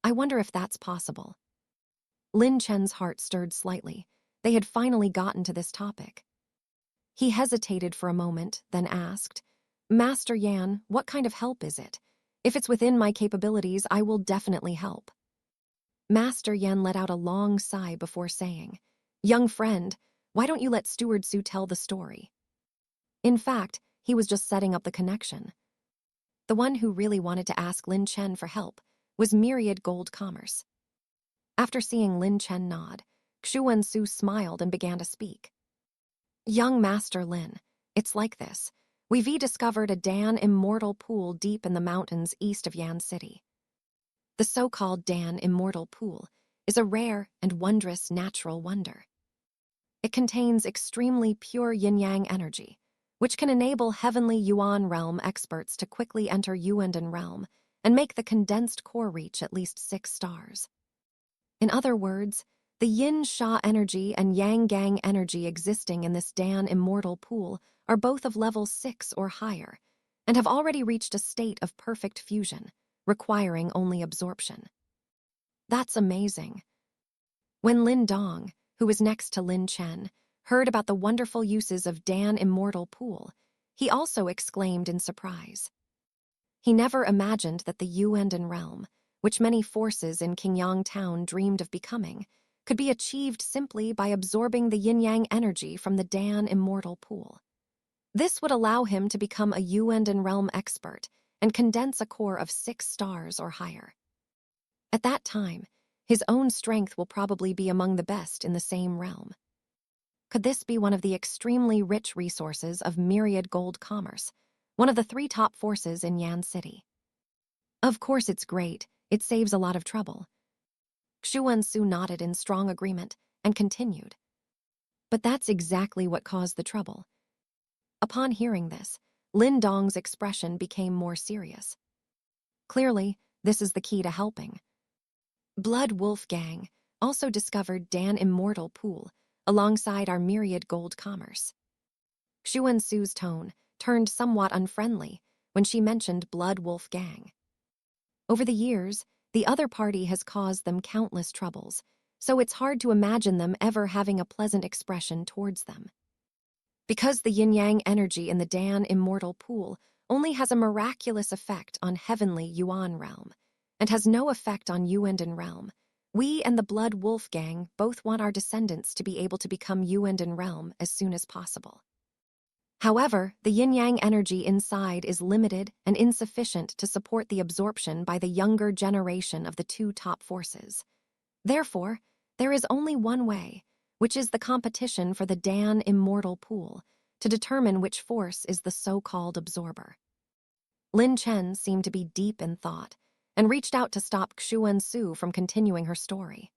I wonder if that's possible. Lin Chen's heart stirred slightly. They had finally gotten to this topic. He hesitated for a moment, then asked, Master Yan, what kind of help is it? If it's within my capabilities, I will definitely help. Master Yan let out a long sigh before saying, Young friend, why don't you let Steward Su tell the story? In fact, he was just setting up the connection. The one who really wanted to ask Lin Chen for help was Myriad Gold Commerce. After seeing Lin Chen nod, Xu Su smiled and began to speak. Young Master Lin, it's like this. We've discovered a Dan Immortal pool deep in the mountains east of Yan City. The so-called Dan Immortal pool is a rare and wondrous natural wonder. It contains extremely pure yin-yang energy, which can enable heavenly Yuan realm experts to quickly enter Yuan realm and make the condensed core reach at least 6 stars. In other words, the yin-sha energy and yang-gang energy existing in this Dan Immortal pool are both of level 6 or higher, and have already reached a state of perfect fusion, requiring only absorption. That's amazing. When Lin Dong, who was next to Lin Chen, heard about the wonderful uses of Dan Immortal pool, he also exclaimed in surprise. He never imagined that the Yuan realm, which many forces in Qingyang town dreamed of becoming, could be achieved simply by absorbing the yin-yang energy from the Dan Immortal pool. This would allow him to become a Yuan realm expert and condense a core of 6 stars or higher. At that time, his own strength will probably be among the best in the same realm. Could this be one of the extremely rich resources of Myriad Gold Commerce, one of the 3 top forces in Yan City? Of course it's great. It saves a lot of trouble. Xu Su nodded in strong agreement and continued. But that's exactly what caused the trouble. Upon hearing this, Lin Dong's expression became more serious. Clearly, this is the key to helping. Blood Wolf Gang also discovered Dan Immortal pool alongside our Myriad Gold Commerce. Xu Su's tone turned somewhat unfriendly when she mentioned Blood Wolf Gang. Over the years, the other party has caused them countless troubles, so it's hard to imagine them ever having a pleasant expression towards them. Because the yin-yang energy in the Dan Immortal pool only has a miraculous effect on heavenly Yuan realm, and has no effect on Yuan realm, we and the Blood Wolf Gang both want our descendants to be able to become Yuan realm as soon as possible. However, the yin-yang energy inside is limited and insufficient to support the absorption by the younger generation of the 2 top forces. Therefore, there is only one way, which is the competition for the Dan Immortal pool, to determine which force is the so-called absorber. Lin Chen seemed to be deep in thought, and reached out to stop Xu Su from continuing her story.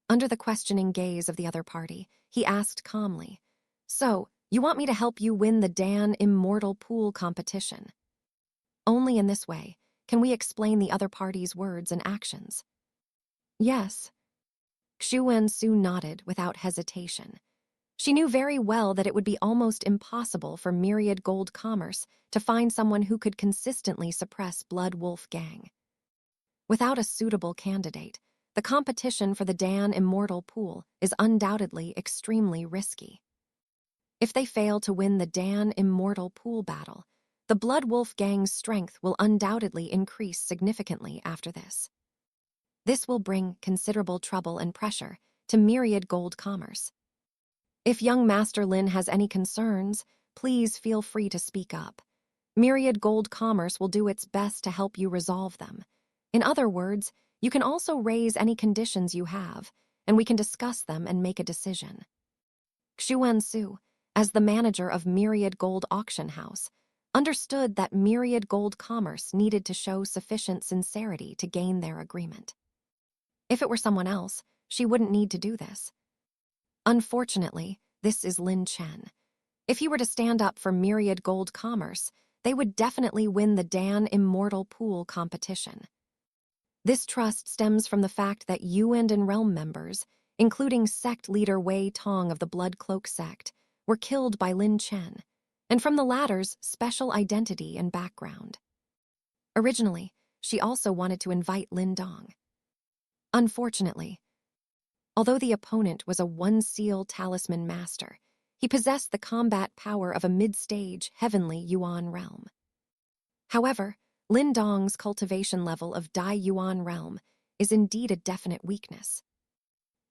Under the questioning gaze of the other party, he asked calmly, So, you want me to help you win the Dan Immortal pool competition? Only in this way can we explain the other party's words and actions. Yes. Xu Su nodded without hesitation. She knew very well that it would be almost impossible for Myriad Gold Commerce to find someone who could consistently suppress Blood Wolf Gang. Without a suitable candidate, the competition for the Dan Immortal pool is undoubtedly extremely risky. If they fail to win the Dan Immortal pool battle, the Blood Wolf Gang's strength will undoubtedly increase significantly after this. This will bring considerable trouble and pressure to Myriad Gold Commerce. If young Master Lin has any concerns, please feel free to speak up. Myriad Gold Commerce will do its best to help you resolve them. In other words, you can also raise any conditions you have, and we can discuss them and make a decision. Xu Su, as the manager of Myriad Gold Auction House, understood that Myriad Gold Commerce needed to show sufficient sincerity to gain their agreement. If it were someone else, she wouldn't need to do this. Unfortunately, this is Lin Chen. If he were to stand up for Myriad Gold Commerce, they would definitely win the Dan Immortal Pool competition. This trust stems from the fact that Yuan and Realm members, including sect leader Wei Tong of the Blood Cloak sect, were killed by Lin Chen, and from the latter's special identity and background. Originally, she also wanted to invite Lin Dong. Unfortunately, although the opponent was a one-seal talisman master, he possessed the combat power of a mid-stage heavenly Yuan realm. However, Lin Dong's cultivation level of Dai Yuan realm is indeed a definite weakness.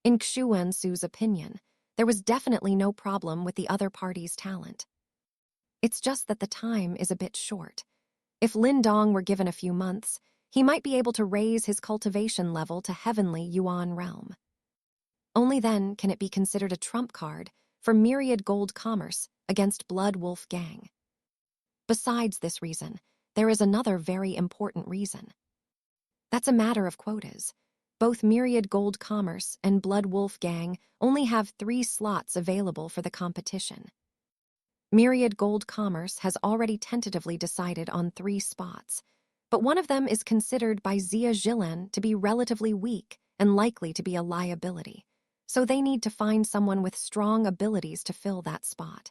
In Xu Wensu's opinion, there was definitely no problem with the other party's talent. It's just that the time is a bit short. If Lin Dong were given a few months, he might be able to raise his cultivation level to heavenly Yuan realm. Only then can it be considered a trump card for Myriad Gold Commerce against Blood Wolf Gang. Besides this reason, there is another very important reason. That's a matter of quotas. Both Myriad Gold Commerce and Blood Wolf Gang only have 3 slots available for the competition. Myriad Gold Commerce has already tentatively decided on 3 spots, but one of them is considered by Xia Zhilan to be relatively weak and likely to be a liability, so they need to find someone with strong abilities to fill that spot.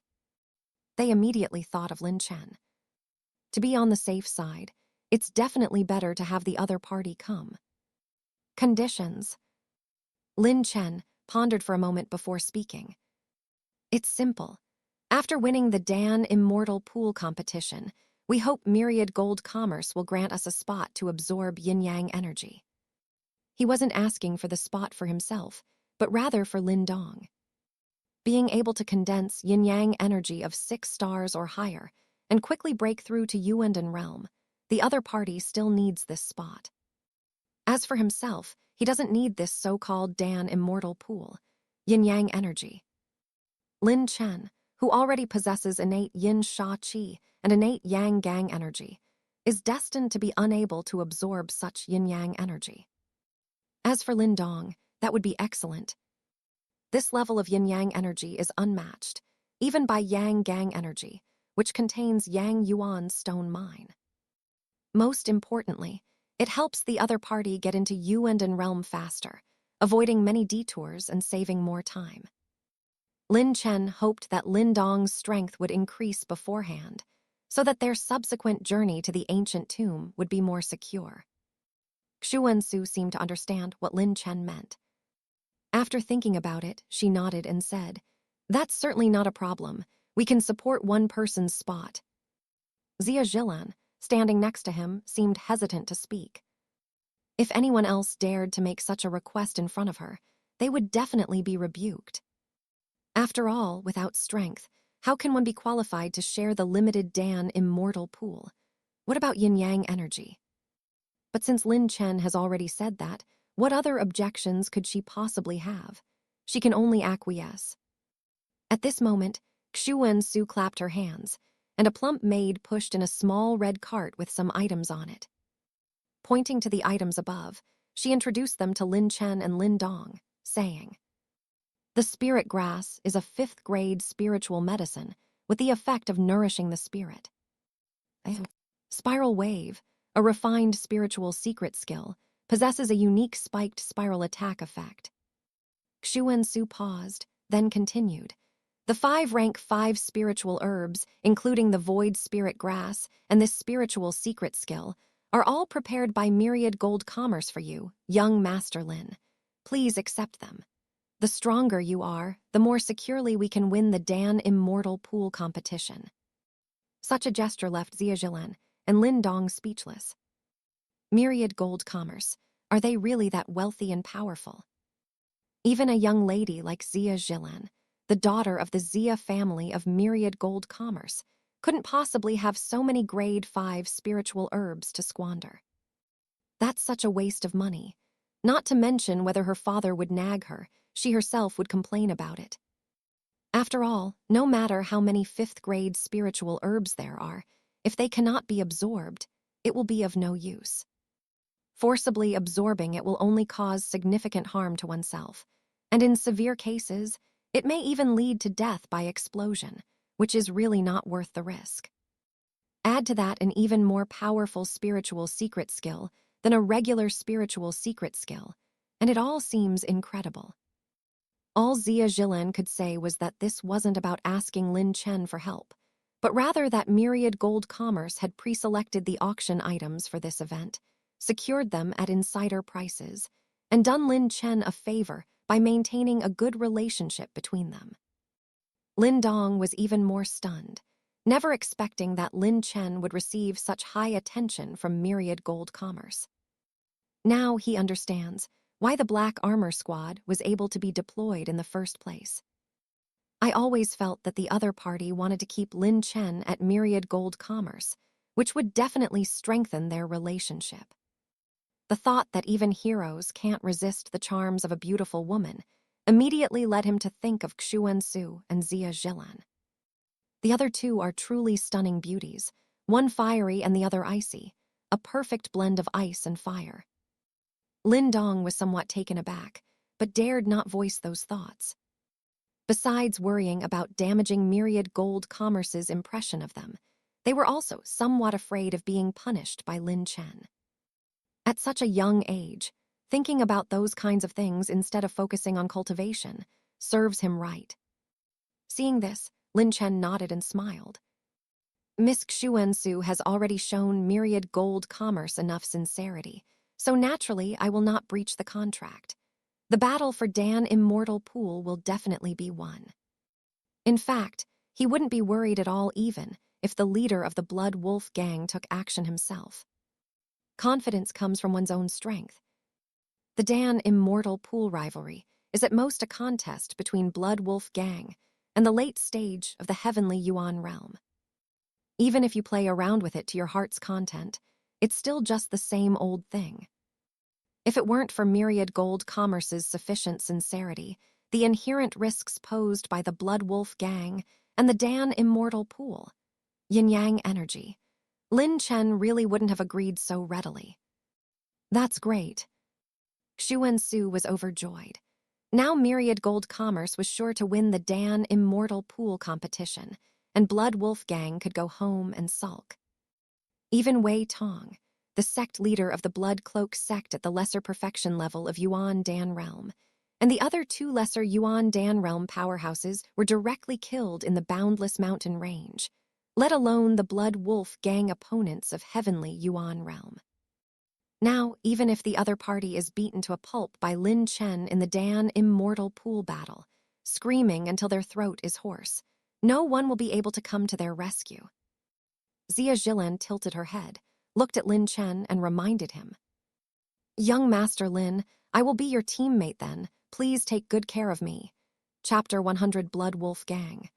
They immediately thought of Lin Chen. To be on the safe side, it's definitely better to have the other party come. Conditions. Lin Chen pondered for a moment before speaking. It's simple. After winning the Dan Immortal Pool competition, we hope Myriad Gold Commerce will grant us a spot to absorb yin-yang energy. He wasn't asking for the spot for himself, but rather for Lin Dong. Being able to condense yin-yang energy of 6 stars or higher and quickly break through to Yuan and Realm, the other party still needs this spot. As for himself, he doesn't need this so-called Dan Immortal Pool, yin-yang energy. Lin Chen, who already possesses innate yin sha qi and innate yang gang energy, is destined to be unable to absorb such yin-yang energy. As for Lin Dong, that would be excellent. This level of yin-yang energy is unmatched, even by yang gang energy, which contains Yang Yuan's stone mine. Most importantly, it helps the other party get into Yuan and Realm faster, avoiding many detours and saving more time. Lin Chen hoped that Lin Dong's strength would increase beforehand, so that their subsequent journey to the ancient tomb would be more secure. Xu Wensu seemed to understand what Lin Chen meant. After thinking about it, she nodded and said, "That's certainly not a problem. We can support one person's spot." Xia Zhilan, standing next to him, seemed hesitant to speak. If anyone else dared to make such a request in front of her, they would definitely be rebuked. After all, without strength, how can one be qualified to share the limited Dan Immortal Pool? What about yin-yang energy? But since Lin Chen has already said that, what other objections could she possibly have? She can only acquiesce. At this moment, Xu Wensu clapped her hands, and a plump maid pushed in a small red cart with some items on it. Pointing to the items above, she introduced them to Lin Chen and Lin Dong, saying, "The spirit grass is a 5th-grade spiritual medicine with the effect of nourishing the spirit. Spiral Wave, a refined spiritual secret skill, possesses a unique spiked spiral attack effect." Xu Wensu paused, then continued. "The 5 rank 5 spiritual herbs, including the void spirit grass and this spiritual secret skill, are all prepared by Myriad Gold Commerce for you, young Master Lin. Please accept them. The stronger you are, the more securely we can win the Dan Immortal Pool competition." Such a gesture left Xia Zhilan and Lin Dong speechless. Myriad Gold Commerce, are they really that wealthy and powerful? Even a young lady like Xia Zhilan, the daughter of the Xia family of Myriad Gold Commerce, couldn't possibly have so many grade 5 spiritual herbs to squander. That's such a waste of money. Not to mention whether her father would nag her, she herself would complain about it. After all, no matter how many 5th-grade spiritual herbs there are, if they cannot be absorbed, it will be of no use. Forcibly absorbing it will only cause significant harm to oneself, and in severe cases, it may even lead to death by explosion, which is really not worth the risk. Add to that an even more powerful spiritual secret skill than a regular spiritual secret skill, and it all seems incredible. All Zia Jilin could say was that this wasn't about asking Lin Chen for help, but rather that Myriad Gold Commerce had pre-selected the auction items for this event, secured them at insider prices, and done Lin Chen a favor by maintaining a good relationship between them. Lin Dong was even more stunned, never expecting that Lin Chen would receive such high attention from Myriad Gold Commerce. Now he understands why the Black Armor Squad was able to be deployed in the first place. I always felt that the other party wanted to keep Lin Chen at Myriad Gold Commerce, which would definitely strengthen their relationship. The thought that even heroes can't resist the charms of a beautiful woman immediately led him to think of Xuan Su and Zia Jilin. The other two are truly stunning beauties, one fiery and the other icy, a perfect blend of ice and fire. Lin Dong was somewhat taken aback, but dared not voice those thoughts. Besides worrying about damaging Myriad Gold Commerce's impression of them, they were also somewhat afraid of being punished by Lin Chen. At such a young age, thinking about those kinds of things instead of focusing on cultivation serves him right. Seeing this, Lin Chen nodded and smiled. Miss Xuansu has already shown Myriad Gold Commerce enough sincerity, so naturally I will not breach the contract. The battle for Dan Immortal Pool will definitely be won. In fact, he wouldn't be worried at all even if the leader of the Blood Wolf gang took action himself. Confidence comes from one's own strength. The Dan Immortal Pool rivalry is at most a contest between Blood Wolf gang and the late stage of the Heavenly Yuan realm. Even if you play around with it to your heart's content, it's still just the same old thing. If it weren't for Myriad Gold Commerce's sufficient sincerity, the inherent risks posed by the Blood Wolf gang and the Dan Immortal Pool, yin-yang energy, Lin Chen really wouldn't have agreed so readily. That's great. Xuan Su was overjoyed. Now Myriad Gold Commerce was sure to win the Dan Immortal Pool competition, and Blood Wolf gang could go home and sulk. Even Wei Tong, the sect leader of the Blood Cloak sect at the lesser perfection level of Yuan Dan Realm, and the other two lesser Yuan Dan Realm powerhouses were directly killed in the Boundless Mountain Range, let alone the Blood Wolf gang opponents of Heavenly Yuan Realm. Now, even if the other party is beaten to a pulp by Lin Chen in the Dan Immortal Pool battle, screaming until their throat is hoarse, no one will be able to come to their rescue. Zia Jilin tilted her head, looked at Lin Chen and reminded him. Young Master Lin, I will be your teammate then. Please take good care of me. Chapter 100 Blood Wolf Gang.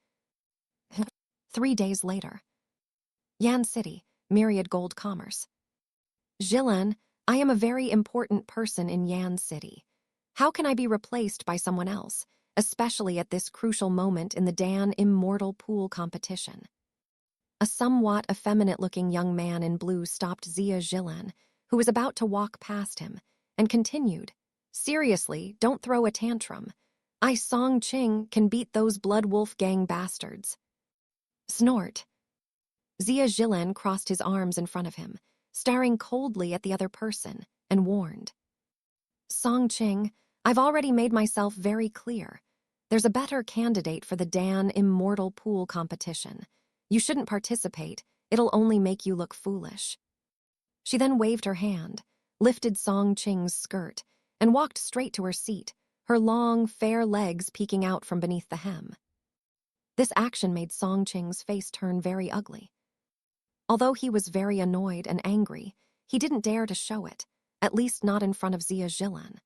3 days later. Yan City, Myriad Gold Commerce. Jilin, I am a very important person in Yan City. How can I be replaced by someone else, especially at this crucial moment in the Dan Immortal Pool competition? A somewhat effeminate-looking young man in blue stopped Zia Jilin, who was about to walk past him, and continued, Seriously, don't throw a tantrum. I Song Qing can beat those Blood Wolf gang bastards. Snort. Zia Jilin crossed his arms in front of him, staring coldly at the other person, and warned. Song Qing, I've already made myself very clear. There's a better candidate for the Dan Immortal Pool competition. You shouldn't participate, it'll only make you look foolish. She then waved her hand, lifted Song Qing's skirt, and walked straight to her seat, her long, fair legs peeking out from beneath the hem. This action made Song Qing's face turn very ugly. Although he was very annoyed and angry, he didn't dare to show it, at least not in front of Zia Jilin.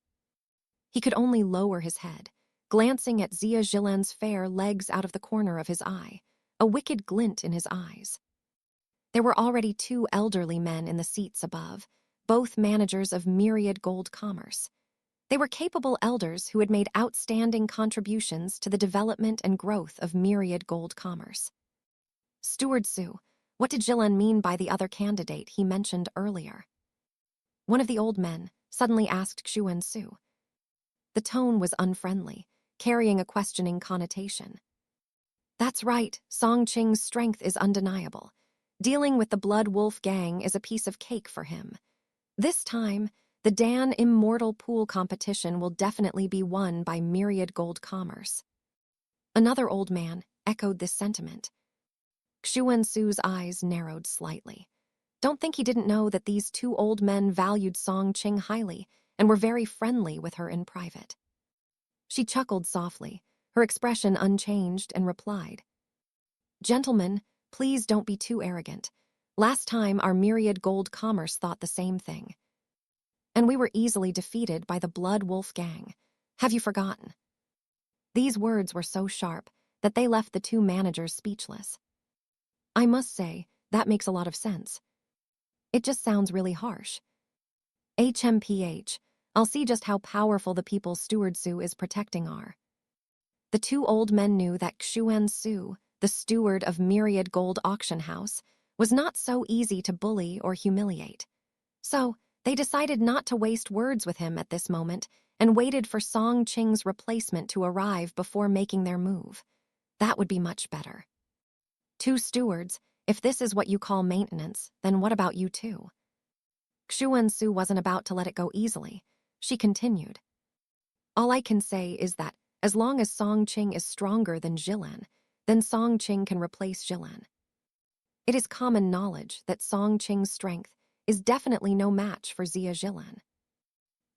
He could only lower his head, glancing at Zia Jilin's fair legs out of the corner of his eye, a wicked glint in his eyes. There were already 2 elderly men in the seats above, both managers of Myriad Gold Commerce. They were capable elders who had made outstanding contributions to the development and growth of Myriad Gold Commerce. Steward Su, what did Jilin mean by the other candidate he mentioned earlier? One of the old men suddenly asked Xu. The tone was unfriendly, carrying a questioning connotation. That's right, Song Qing's strength is undeniable. Dealing with the Blood Wolf gang is a piece of cake for him. This time, the Dan Immortal pool competition will definitely be won by Myriad Gold Commerce. Another old man echoed this sentiment. Xuansu's eyes narrowed slightly. Don't think he didn't know that these two old men valued Song Qing highly and were very friendly with her in private. She chuckled softly, her expression unchanged, and replied, "Gentlemen, please don't be too arrogant. Last time our Myriad Gold Commerce thought the same thing. And we were easily defeated by the Blood Wolf gang. Have you forgotten?" These words were so sharp that they left the two managers speechless. I must say, that makes a lot of sense. It just sounds really harsh. HMPH, I'll see just how powerful the people's stewardsu is protecting our. The two old men knew that Xuansu, the steward of Myriad Gold Auction House, was not so easy to bully or humiliate. So, they decided not to waste words with him at this moment and waited for Song Qing's replacement to arrive before making their move. That would be much better. Two stewards, if this is what you call maintenance, then what about you two? Xuansu wasn't about to let it go easily. She continued. All I can say is that as long as Song Qing is stronger than Jilin, then Song Qing can replace Jilin. It is common knowledge that Song Qing's strength is definitely no match for Zia Jilin.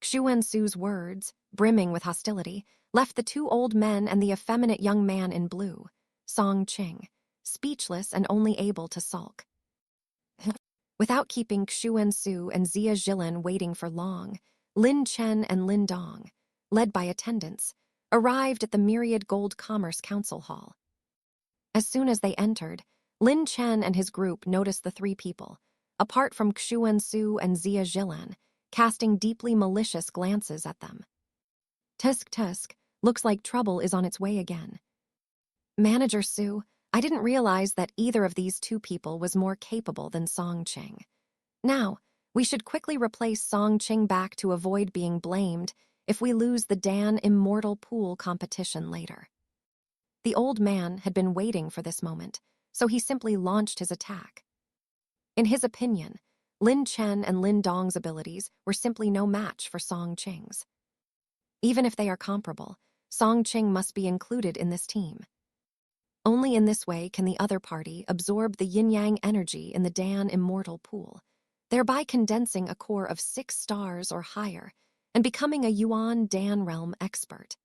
Xuansu's words, brimming with hostility, left the two old men and the effeminate young man in blue, Song Qing, speechless and only able to sulk. Without keeping Xuansu and Zia Jilin waiting for long, Lin Chen and Lin Dong, led by attendants, arrived at the Myriad Gold Commerce Council Hall. As soon as they entered, Lin Chen and his group noticed the three people, apart from Xuansu and Zia Jilin, casting deeply malicious glances at them. Tusk, looks like trouble is on its way again. Manager Su, I didn't realize that either of these two people was more capable than Song Qing. Now, we should quickly replace Song Qing back to avoid being blamed if we lose the Dan Immortal pool competition later. The old man had been waiting for this moment, so he simply launched his attack. In his opinion, Lin Chen and Lin Dong's abilities were simply no match for Song Qing's. Even if they are comparable, Song Qing must be included in this team. Only in this way can the other party absorb the yin-yang energy in the Dan Immortal pool, thereby condensing a core of 6 stars or higher and becoming a Yuan Dan realm expert.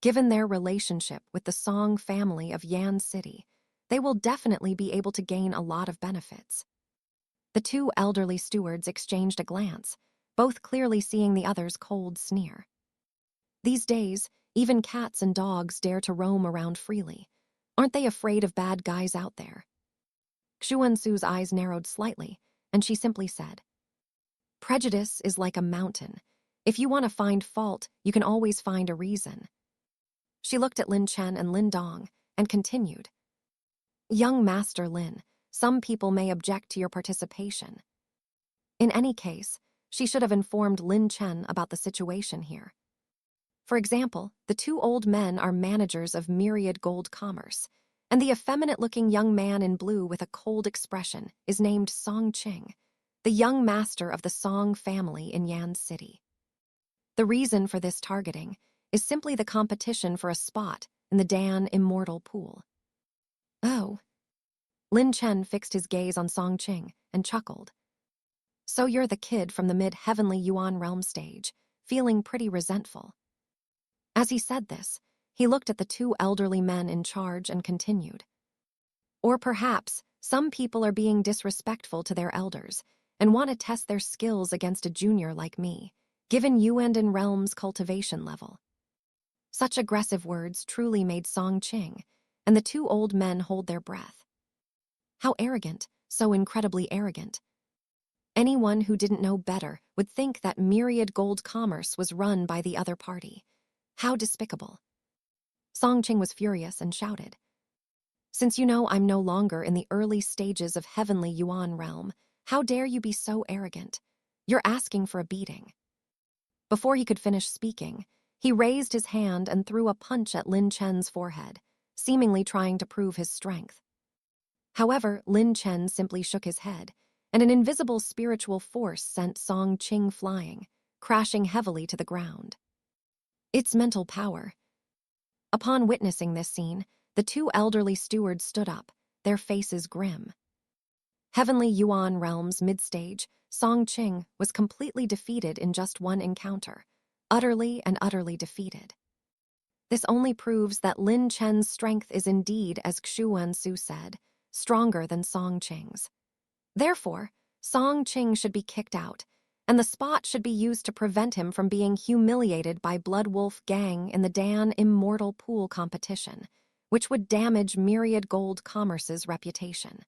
Given their relationship with the Song family of Yan City, they will definitely be able to gain a lot of benefits. The two elderly stewards exchanged a glance, both clearly seeing the other's cold sneer. These days, even cats and dogs dare to roam around freely. Aren't they afraid of bad guys out there? Xuansu's eyes narrowed slightly, and she simply said, "Prejudice is like a mountain. If you want to find fault, you can always find a reason." She looked at Lin Chen and Lin Dong and continued, "Young Master Lin, some people may object to your participation." In any case, she should have informed Lin Chen about the situation here. For example, the two old men are managers of Myriad Gold Commerce, and the effeminate-looking young man in blue with a cold expression is named Song Qing, the young master of the Song family in Yan City. The reason for this targeting is simply the competition for a spot in the Dan Immortal pool. Oh. Lin Chen fixed his gaze on Song Qing and chuckled. So you're the kid from the mid-heavenly Yuan realm stage, feeling pretty resentful. As he said this, he looked at the two elderly men in charge and continued. Or perhaps some people are being disrespectful to their elders and want to test their skills against a junior like me, given Yuan realm's cultivation level. Such aggressive words truly made Song Qing and the two old men hold their breath. How arrogant, so incredibly arrogant. Anyone who didn't know better would think that Myriad Gold Commerce was run by the other party. How despicable. Song Qing was furious and shouted, "Since you know I'm no longer in the early stages of heavenly Yuan realm, how dare you be so arrogant? You're asking for a beating." Before he could finish speaking, he raised his hand and threw a punch at Lin Chen's forehead, seemingly trying to prove his strength. However, Lin Chen simply shook his head, and an invisible spiritual force sent Song Qing flying, crashing heavily to the ground. It's mental power. Upon witnessing this scene, the two elderly stewards stood up, their faces grim. Heavenly Yuan Realm's mid-stage, Song Qing was completely defeated in just one encounter, utterly and utterly defeated. This only proves that Lin Chen's strength is indeed, as Xu Wensu said, stronger than Song Qing's. Therefore, Song Qing should be kicked out, and the spot should be used to prevent him from being humiliated by Blood Wolf Gang in the Dan Immortal pool competition, which would damage Myriad Gold Commerce's reputation.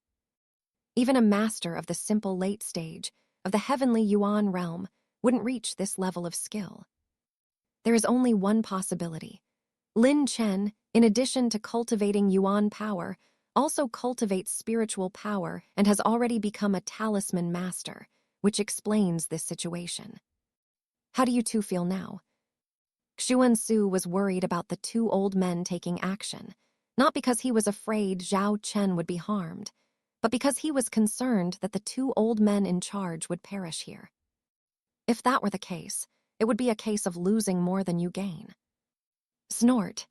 Even a master of the simple late stage of the Heavenly Yuan realm wouldn't reach this level of skill. There is only one possibility. Lin Chen, in addition to cultivating Yuan power, also cultivates spiritual power and has already become a talisman master, which explains this situation. How do you two feel now? Xu Su was worried about the two old men taking action, not because he was afraid Zhao Chen would be harmed, but because he was concerned that the two old men in charge would perish here. If that were the case, it would be a case of losing more than you gain. Snort.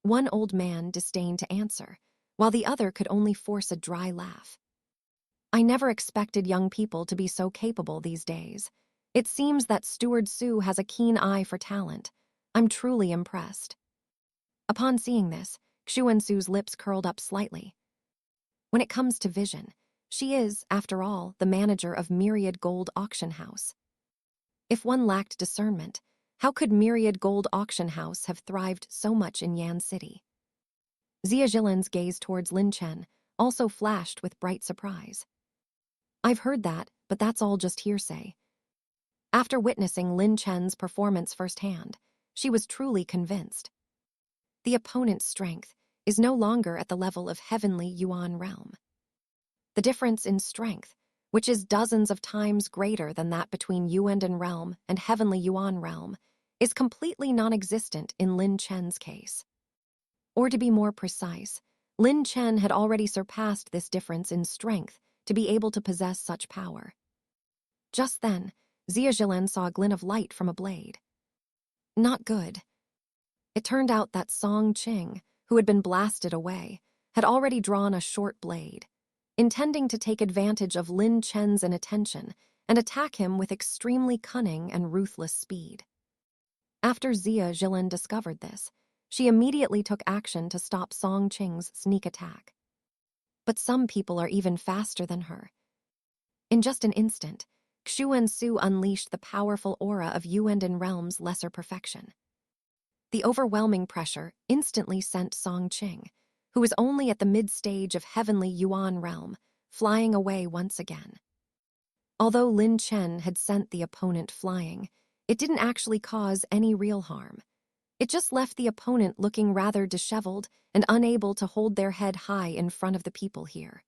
One old man disdained to answer, while the other could only force a dry laugh. I never expected young people to be so capable these days. It seems that Steward Su has a keen eye for talent. I'm truly impressed. Upon seeing this, Xu Su's lips curled up slightly. When it comes to vision, she is, after all, the manager of Myriad Gold Auction House. If one lacked discernment, how could Myriad Gold Auction House have thrived so much in Yan City? Xia Zhilan's gaze towards Lin Chen also flashed with bright surprise. I've heard that, but that's all just hearsay. After witnessing Lin Chen's performance firsthand, she was truly convinced. The opponent's strength is no longer at the level of Heavenly Yuan Realm. The difference in strength, which is dozens of times greater than that between Yuan Realm and Heavenly Yuan Realm, is completely non-existent in Lin Chen's case. Or to be more precise, Lin Chen had already surpassed this difference in strength to be able to possess such power. Just then, Xia Zhilan saw a glint of light from a blade. Not good. It turned out that Song Qing, who had been blasted away, had already drawn a short blade, intending to take advantage of Lin Chen's inattention and attack him with extremely cunning and ruthless speed. After Xia Zhilan discovered this, she immediately took action to stop Song Qing's sneak attack. But some people are even faster than her. In just an instant, Xu Su unleashed the powerful aura of Yuan Realm's lesser perfection. The overwhelming pressure instantly sent Song Qing, who was only at the mid-stage of Heavenly Yuan Realm, flying away once again. Although Lin Chen had sent the opponent flying, it didn't actually cause any real harm. It just left the opponent looking rather disheveled and unable to hold their head high in front of the people here.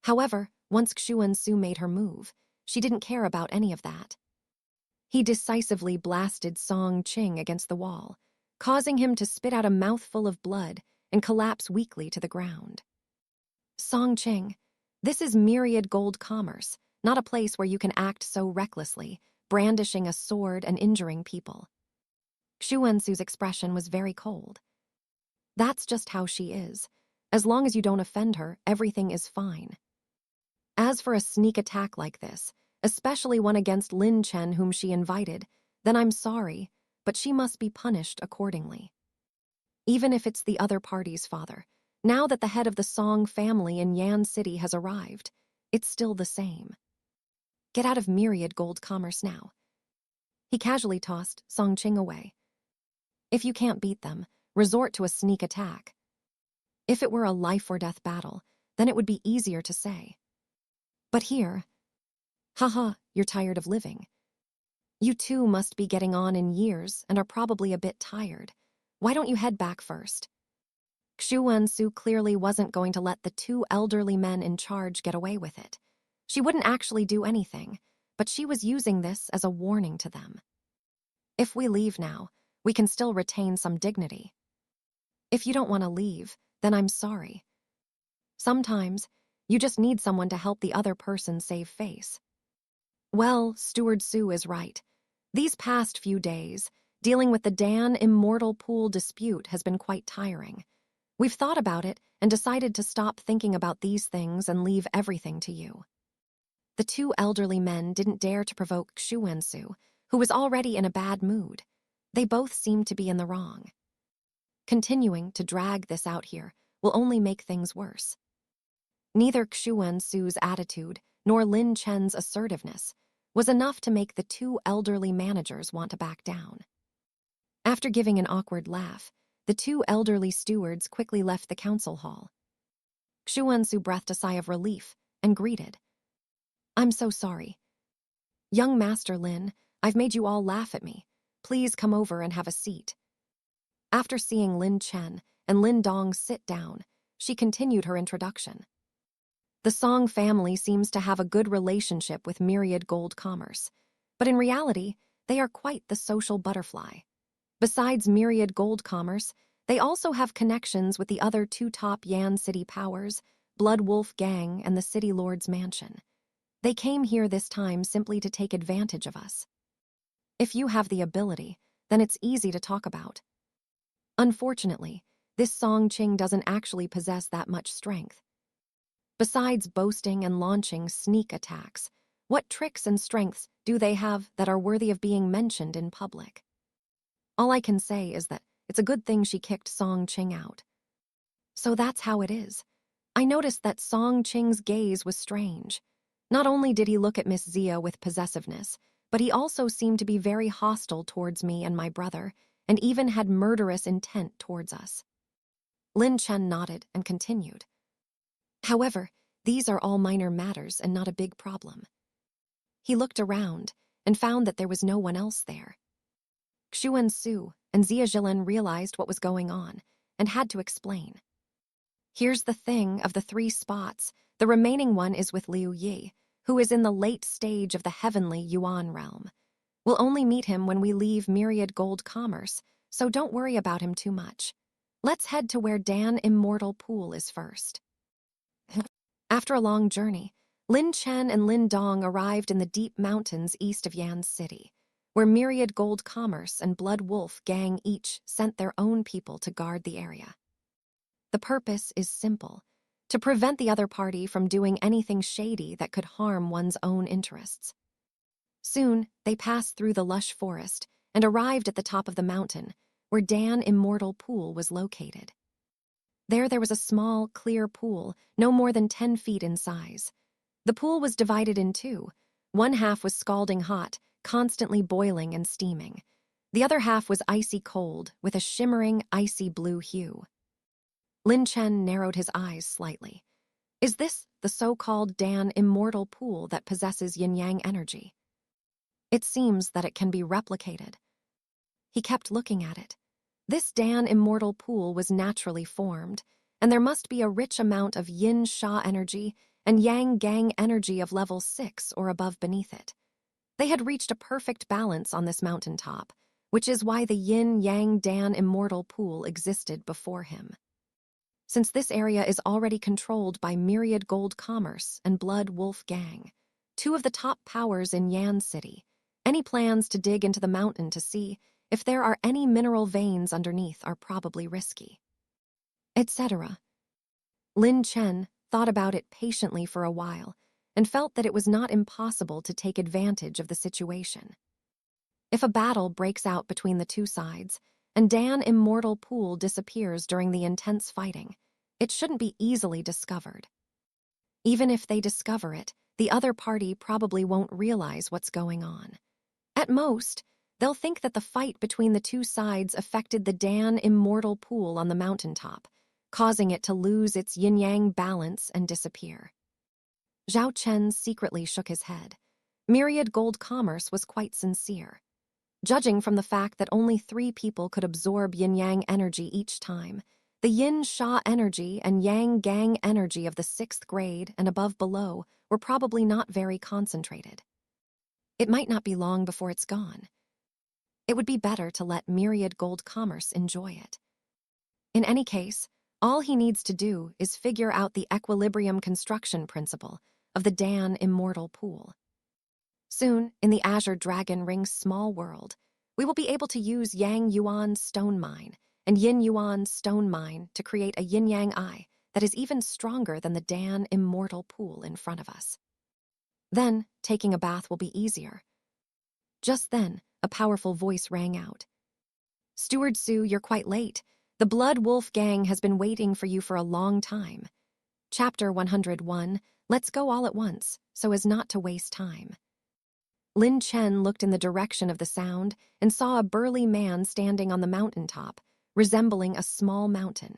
However, once Xu Su made her move, she didn't care about any of that. He decisively blasted Song Qing against the wall, causing him to spit out a mouthful of blood and collapse weakly to the ground. Song Qing, this is Myriad Gold Commerce, not a place where you can act so recklessly, brandishing a sword and injuring people. Xu Su's expression was very cold. That's just how she is. As long as you don't offend her, everything is fine. As for a sneak attack like this, especially one against Lin Chen whom she invited, then I'm sorry, but she must be punished accordingly. Even if it's the other party's father, now that the head of the Song family in Yan City has arrived, it's still the same. Get out of Myriad Gold Commerce now. He casually tossed Song Qing away. If you can't beat them, resort to a sneak attack. If it were a life-or-death battle, then it would be easier to say. But here, haha, you're tired of living. You two must be getting on in years and are probably a bit tired. Why don't you head back first? Xu Su clearly wasn't going to let the two elderly men in charge get away with it. She wouldn't actually do anything, but she was using this as a warning to them. If we leave now, we can still retain some dignity. If you don't want to leave, then I'm sorry. Sometimes, you just need someone to help the other person save face. Well, Steward Sue is right. These past few days, dealing with the Dan Immortal pool dispute has been quite tiring. We've thought about it and decided to stop thinking about these things and leave everything to you. The two elderly men didn't dare to provoke Xuansu, who was already in a bad mood. They both seemed to be in the wrong. Continuing to drag this out here will only make things worse. Neither Xuansu's attitude nor Lin Chen's assertiveness was enough to make the two elderly managers want to back down. After giving an awkward laugh, the two elderly stewards quickly left the council hall. Xuansu breathed a sigh of relief and greeted. I'm so sorry. Young Master Lin, I've made you all laugh at me. Please come over and have a seat. After seeing Lin Chen and Lin Dong sit down, she continued her introduction. The Song family seems to have a good relationship with Myriad Gold Commerce, but in reality, they are quite the social butterfly. Besides Myriad Gold Commerce, they also have connections with the other two top Yan City powers, Blood Wolf Gang and the City Lord's Mansion. They came here this time simply to take advantage of us. If you have the ability, then it's easy to talk about. Unfortunately, this Song Qing doesn't actually possess that much strength. Besides boasting and launching sneak attacks, what tricks and strengths do they have that are worthy of being mentioned in public? All I can say is that it's a good thing she kicked Song Qing out. So that's how it is. I noticed that Song Qing's gaze was strange. Not only did he look at Miss Zia with possessiveness, but he also seemed to be very hostile towards me and my brother, and even had murderous intent towards us. Lin Chen nodded and continued. However, these are all minor matters and not a big problem. He looked around and found that there was no one else there. Xuansu and Zia Zhilin realized what was going on and had to explain. Here's the thing, of the 3 spots, the remaining one is with Liu Yi, who is in the late stage of the heavenly Yuan realm. We'll only meet him when we leave Myriad Gold Commerce, so don't worry about him too much. Let's head to where Dan Immortal Pool is first. After a long journey, Lin Chen and Lin Dong arrived in the deep mountains east of Yan City, where Myriad Gold Commerce and Blood Wolf Gang each sent their own people to guard the area. The purpose is simple: to prevent the other party from doing anything shady that could harm one's own interests. Soon, they passed through the lush forest and arrived at the top of the mountain, where Dan Immortal Pool was located. There was a small, clear pool, no more than 10 feet in size. The pool was divided in two. One half was scalding hot, constantly boiling and steaming. The other half was icy cold, with a shimmering, icy blue hue. Lin Chen narrowed his eyes slightly. Is this the so-called Dan Immortal Pool that possesses yin-yang energy? It seems that it can be replicated. He kept looking at it. This Dan Immortal Pool was naturally formed, and there must be a rich amount of yin-sha energy and yang-gang energy of level 6 or above beneath it. They had reached a perfect balance on this mountaintop, which is why the yin-yang Dan Immortal Pool existed before him. Since this area is already controlled by Myriad Gold Commerce and Blood Wolf Gang, 2 of the top powers in Yan City, any plans to dig into the mountain to see if there are any mineral veins underneath are probably risky, etc. Lin Chen thought about it patiently for a while and felt that it was not impossible to take advantage of the situation. If a battle breaks out between the two sides, and Dan Immortal Pool disappears during the intense fighting, it shouldn't be easily discovered. Even if they discover it, the other party probably won't realize what's going on. At most, they'll think that the fight between the two sides affected the Dan Immortal Pool on the mountaintop, causing it to lose its yin-yang balance and disappear. Zhao Chen secretly shook his head. Myriad Gold Commerce was quite sincere. Judging from the fact that only 3 people could absorb yin-yang energy each time, the yin-sha energy and yang-gang energy of the 6th grade and above below were probably not very concentrated. It might not be long before it's gone. It would be better to let Myriad Gold Commerce enjoy it. In any case, all he needs to do is figure out the equilibrium construction principle of the Dan Immortal pool. Soon, in the Azure Dragon Ring's small world, we will be able to use Yang Yuan's stone mine and Yin Yuan's stone mine to create a yin-yang eye that is even stronger than the Dan Immortal pool in front of us. Then, taking a bath will be easier. Just then, a powerful voice rang out. "Steward Sue, you're quite late. The Blood Wolf Gang has been waiting for you for a long time." Chapter 101, Let's Go All at Once, so as not to waste time. Lin Chen looked in the direction of the sound and saw a burly man standing on the mountaintop, resembling a small mountain.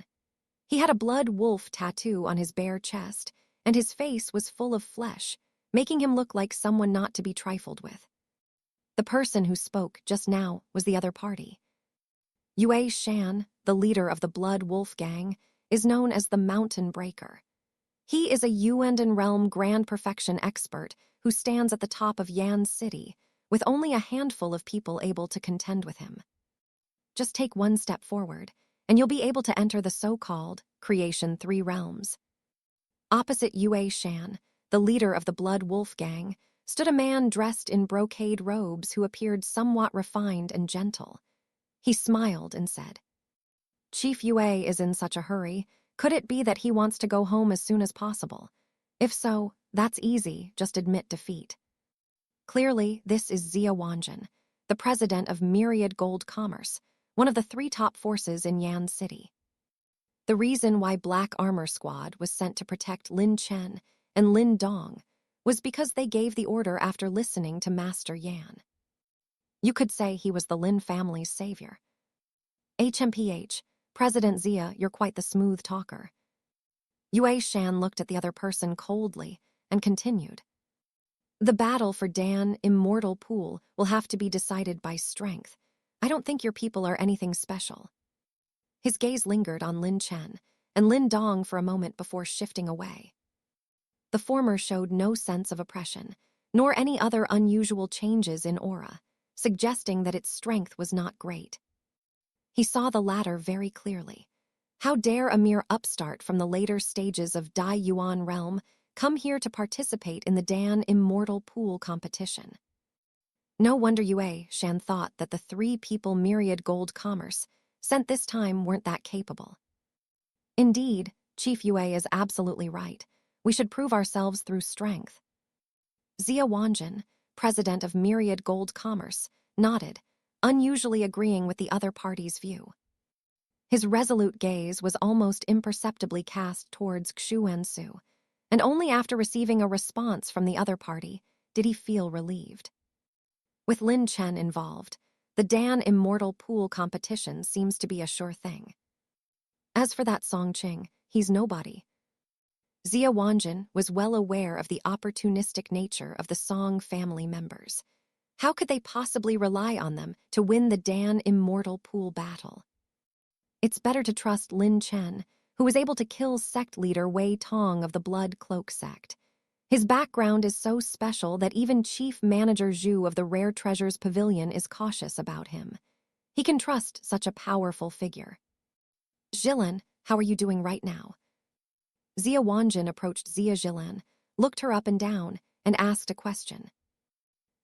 He had a blood wolf tattoo on his bare chest, and his face was full of flesh, making him look like someone not to be trifled with. The person who spoke just now was the other party. Yue Shan, the leader of the Blood Wolf Gang, is known as the Mountain Breaker. He is a Yuan realm grand perfection expert who stands at the top of Yan City, with only a handful of people able to contend with him. Just take one step forward, and you'll be able to enter the so-called Creation 3 realms. Opposite Yue Shan, the leader of the Blood Wolf Gang, stood a man dressed in brocade robes who appeared somewhat refined and gentle. He smiled and said, "Chief Yue is in such a hurry. Could it be that he wants to go home as soon as possible? If so, that's easy, just admit defeat." Clearly, this is Zia Wanjin, the president of Myriad Gold Commerce, one of the 3 top forces in Yan City. The reason why Black Armor Squad was sent to protect Lin Chen and Lin Dong was because they gave the order after listening to Master Yan. You could say he was the Lin family's savior. HMPH, President Zia, you're quite the smooth talker. Yue Shan looked at the other person coldly and continued. The battle for Dan Immortal Pool will have to be decided by strength. I don't think your people are anything special. His gaze lingered on Lin Chen and Lin Dong for a moment before shifting away. The former showed no sense of oppression, nor any other unusual changes in aura, suggesting that its strength was not great. He saw the latter very clearly. How dare a mere upstart from the later stages of Dai Yuan realm come here to participate in the Dan Immortal Pool competition? No wonder Yue Shan thought that the 3 people Myriad Gold Commerce sent this time weren't that capable. Indeed, Chief Yue is absolutely right. We should prove ourselves through strength. Zia Wanjin, president of Myriad Gold Commerce, nodded, unusually agreeing with the other party's view. His resolute gaze was almost imperceptibly cast towards Xu Wensu, and only after receiving a response from the other party did he feel relieved. With Lin Chen involved, the Dan Immortal Pool competition seems to be a sure thing. As for that Song Qing, he's nobody. Zia Wanjin was well aware of the opportunistic nature of the Song family members. How could they possibly rely on them to win the Dan Immortal Pool battle? It's better to trust Lin Chen, who was able to kill sect leader Wei Tong of the Blood Cloak sect. His background is so special that even Chief Manager Zhu of the Rare Treasures Pavilion is cautious about him. He can trust such a powerful figure. "Jilin, how are you doing right now?" Zia Wanjin approached Zia Jilin, looked her up and down, and asked a question.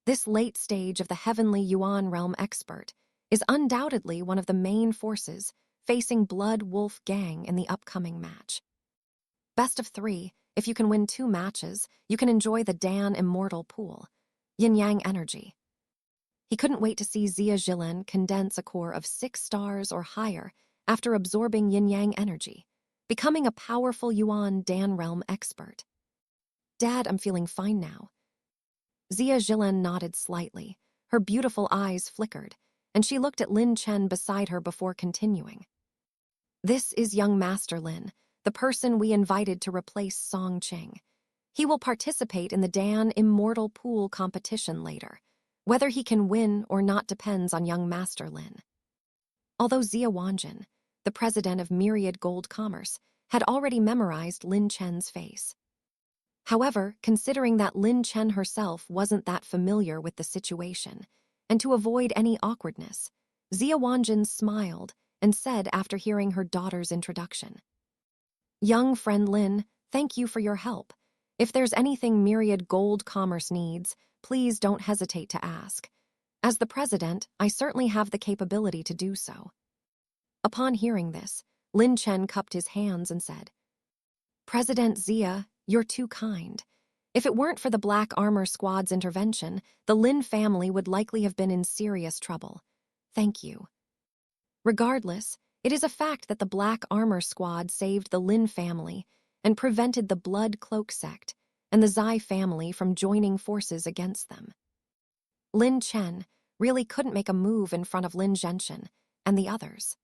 This late stage of the Heavenly Yuan realm expert is undoubtedly one of the main forces facing Blood Wolf Gang in the upcoming match. Best of 3, if you can win 2 matches, you can enjoy the Dan Immortal Pool, yin-yang energy. He couldn't wait to see Zia Jilin condense a core of 6 stars or higher after absorbing yin-yang energy, becoming a powerful Yuan Dan realm expert. "Dad, I'm feeling fine now." Zia Jilin nodded slightly, her beautiful eyes flickered, and she looked at Lin Chen beside her before continuing. "This is young Master Lin, the person we invited to replace Song Qing. He will participate in the Dan Immortal Pool competition later. Whether he can win or not depends on young Master Lin." Although Zia Wanjin, the president of Myriad Gold Commerce, had already memorized Lin Chen's face. However, considering that Lin Chen herself wasn't that familiar with the situation, and to avoid any awkwardness, Zia Wanjin smiled and said after hearing her daughter's introduction, "Young friend Lin, thank you for your help. If there's anything Myriad Gold Commerce needs, please don't hesitate to ask. As the president, I certainly have the capability to do so." Upon hearing this, Lin Chen cupped his hands and said, "President Zia, you're too kind. If it weren't for the Black Armor Squad's intervention, the Lin family would likely have been in serious trouble. Thank you." Regardless, it is a fact that the Black Armor Squad saved the Lin family and prevented the Blood Cloak sect and the Zai family from joining forces against them. Lin Chen really couldn't make a move in front of Lin Zhenshin and the others.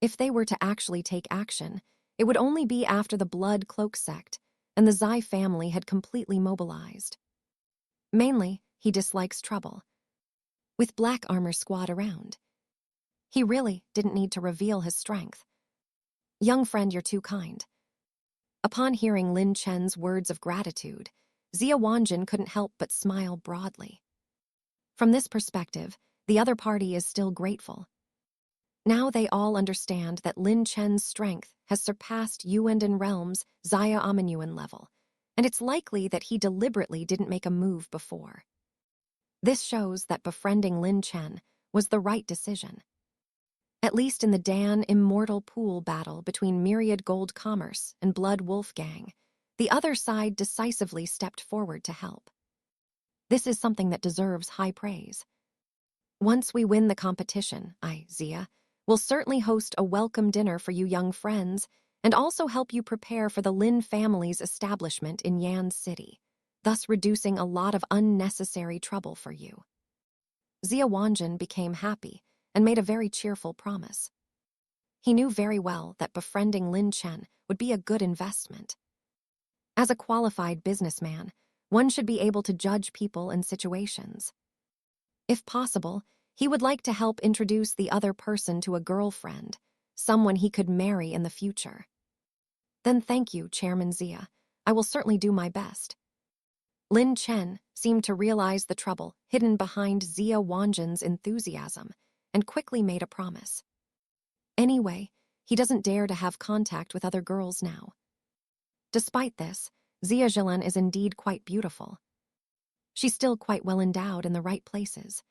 If they were to actually take action, it would only be after the Blood Cloak sect and the Zai family had completely mobilized. Mainly, he dislikes trouble. With Black Armor Squad around, he really didn't need to reveal his strength. "Young friend, you're too kind." Upon hearing Lin Chen's words of gratitude, Zia Wanjin couldn't help but smile broadly. From this perspective, the other party is still grateful. Now they all understand that Lin Chen's strength has surpassed Yuandan Realm's Zaya Amenyuan level, and it's likely that he deliberately didn't make a move before. This shows that befriending Lin Chen was the right decision. At least in the Dan Immortal pool battle between Myriad Gold Commerce and Blood Wolf Gang, the other side decisively stepped forward to help. This is something that deserves high praise. Once we win the competition, Zia, will certainly host a welcome dinner for you young friends and also help you prepare for the Lin family's establishment in Yan City, thus reducing a lot of unnecessary trouble for you. Zia Wanjin became happy and made a very cheerful promise. He knew very well that befriending Lin Chen would be a good investment. As a qualified businessman, one should be able to judge people and situations. If possible, he would like to help introduce the other person to a girlfriend, someone he could marry in the future. Then thank you, Chairman Zia. I will certainly do my best. Lin Chen seemed to realize the trouble hidden behind Zia Wanjin's enthusiasm and quickly made a promise. Anyway, he doesn't dare to have contact with other girls now. Despite this, Zia Zhilan is indeed quite beautiful. She's still quite well endowed in the right places.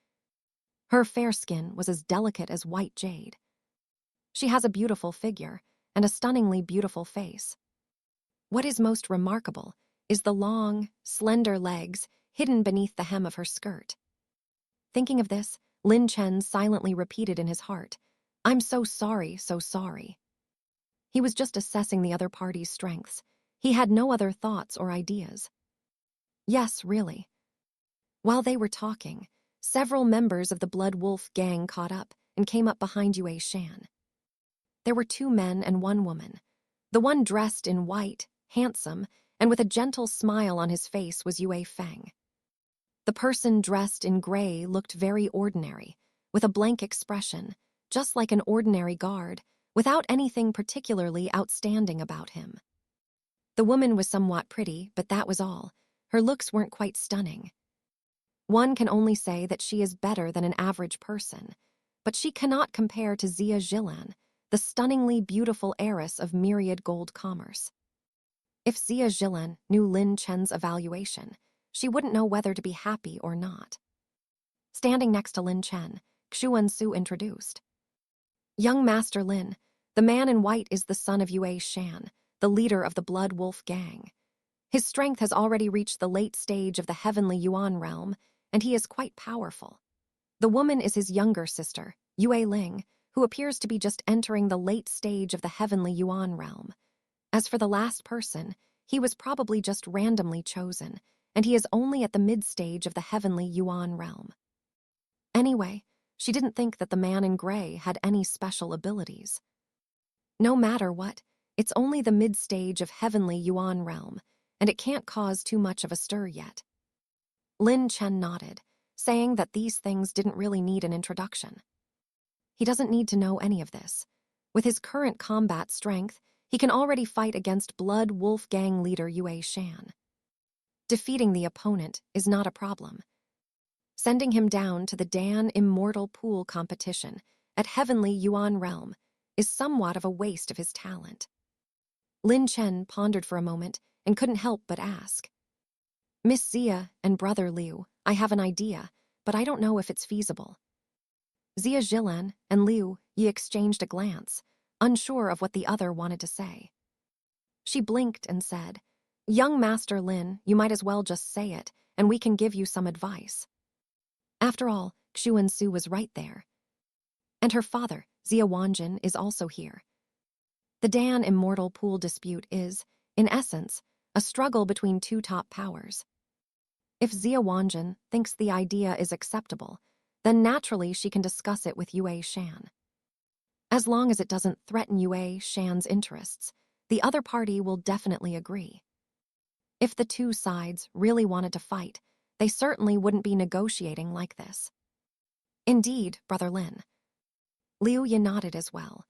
Her fair skin was as delicate as white jade. She has a beautiful figure and a stunningly beautiful face. What is most remarkable is the long, slender legs hidden beneath the hem of her skirt. Thinking of this, Lin Chen silently repeated in his heart, "I'm so sorry, so sorry." He was just assessing the other party's strengths. He had no other thoughts or ideas. Yes, really. While they were talking, several members of the Blood Wolf gang caught up and came up behind Yue Shan. There were 2 men and 1 woman. The one dressed in white, handsome, and with a gentle smile on his face was Yue Feng. The person dressed in gray looked very ordinary, with a blank expression, just like an ordinary guard, without anything particularly outstanding about him. The woman was somewhat pretty, but that was all. Her looks weren't quite stunning. One can only say that she is better than an average person, but she cannot compare to Zia Zhilan, the stunningly beautiful heiress of Myriad Gold Commerce. If Zia Zhilan knew Lin Chen's evaluation, she wouldn't know whether to be happy or not. Standing next to Lin Chen, Xuan Su introduced. "Young Master Lin, the man in white is the son of Yue Shan, the leader of the Blood Wolf gang. His strength has already reached the late stage of the Heavenly Yuan realm, and he is quite powerful. The woman is his younger sister, Yue Ling, who appears to be just entering the late stage of the Heavenly Yuan realm. As for the last person, he was probably just randomly chosen, and he is only at the mid-stage of the Heavenly Yuan realm." Anyway, she didn't think that the man in gray had any special abilities. No matter what, it's only the mid-stage of Heavenly Yuan realm, and it can't cause too much of a stir yet. Lin Chen nodded, saying that these things didn't really need an introduction. He doesn't need to know any of this. With his current combat strength, he can already fight against Blood Wolf Gang leader Yue Shan. Defeating the opponent is not a problem. Sending him down to the Dan Immortal pool competition at Heavenly Yuan Realm is somewhat of a waste of his talent. Lin Chen pondered for a moment and couldn't help but ask. Miss Zia and Brother Liu, I have an idea, but I don't know if it's feasible. Zia Zhilan and Liu Yi exchanged a glance, unsure of what the other wanted to say. She blinked and said, Young Master Lin, you might as well just say it, and we can give you some advice. After all, Xuan Su was right there. And her father, Zia Wanjin, is also here. The Dan Immortal pool dispute is, in essence, a struggle between two top powers. If Zia Wanjin thinks the idea is acceptable, then naturally she can discuss it with Yue Shan. As long as it doesn't threaten Yue Shan's interests, the other party will definitely agree. If the two sides really wanted to fight, they certainly wouldn't be negotiating like this. Indeed, Brother Lin. Liu Yi nodded as well.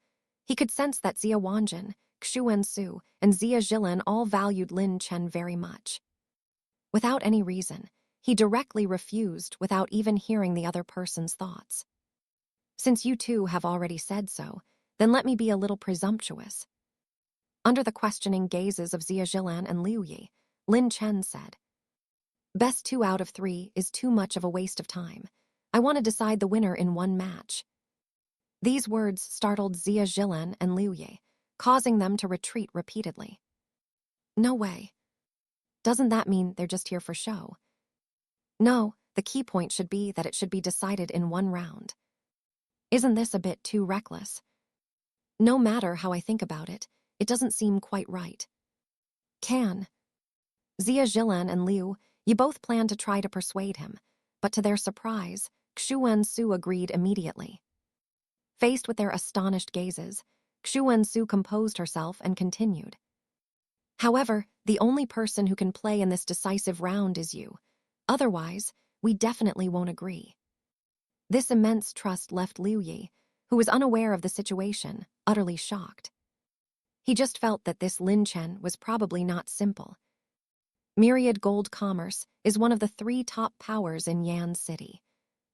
He could sense that Zia Wanjin, Xuan Su, and Zia Zhilan all valued Lin Chen very much. Without any reason, he directly refused without even hearing the other person's thoughts. Since you two have already said so, then let me be a little presumptuous. Under the questioning gazes of Zia Zhilan and Liu Yi, Lin Chen said, Best 2 out of 3 is too much of a waste of time. I want to decide the winner in one match. These words startled Zia Zhilan and Liu Yi, causing them to retreat repeatedly. No way. Doesn't that mean they're just here for show? No, the key point should be that it should be decided in one round. Isn't this a bit too reckless? No matter how I think about it, it doesn't seem quite right. Zia Zhilan and Liu, you both planned to try to persuade him, but to their surprise, Xuan Su agreed immediately. Faced with their astonished gazes, Xuan Su composed herself and continued. However, the only person who can play in this decisive round is you. Otherwise, we definitely won't agree. This immense trust left Liu Yi, who was unaware of the situation, utterly shocked. He just felt that this Lin Chen was probably not simple. Myriad Gold Commerce is one of the 3 top powers in Yan City.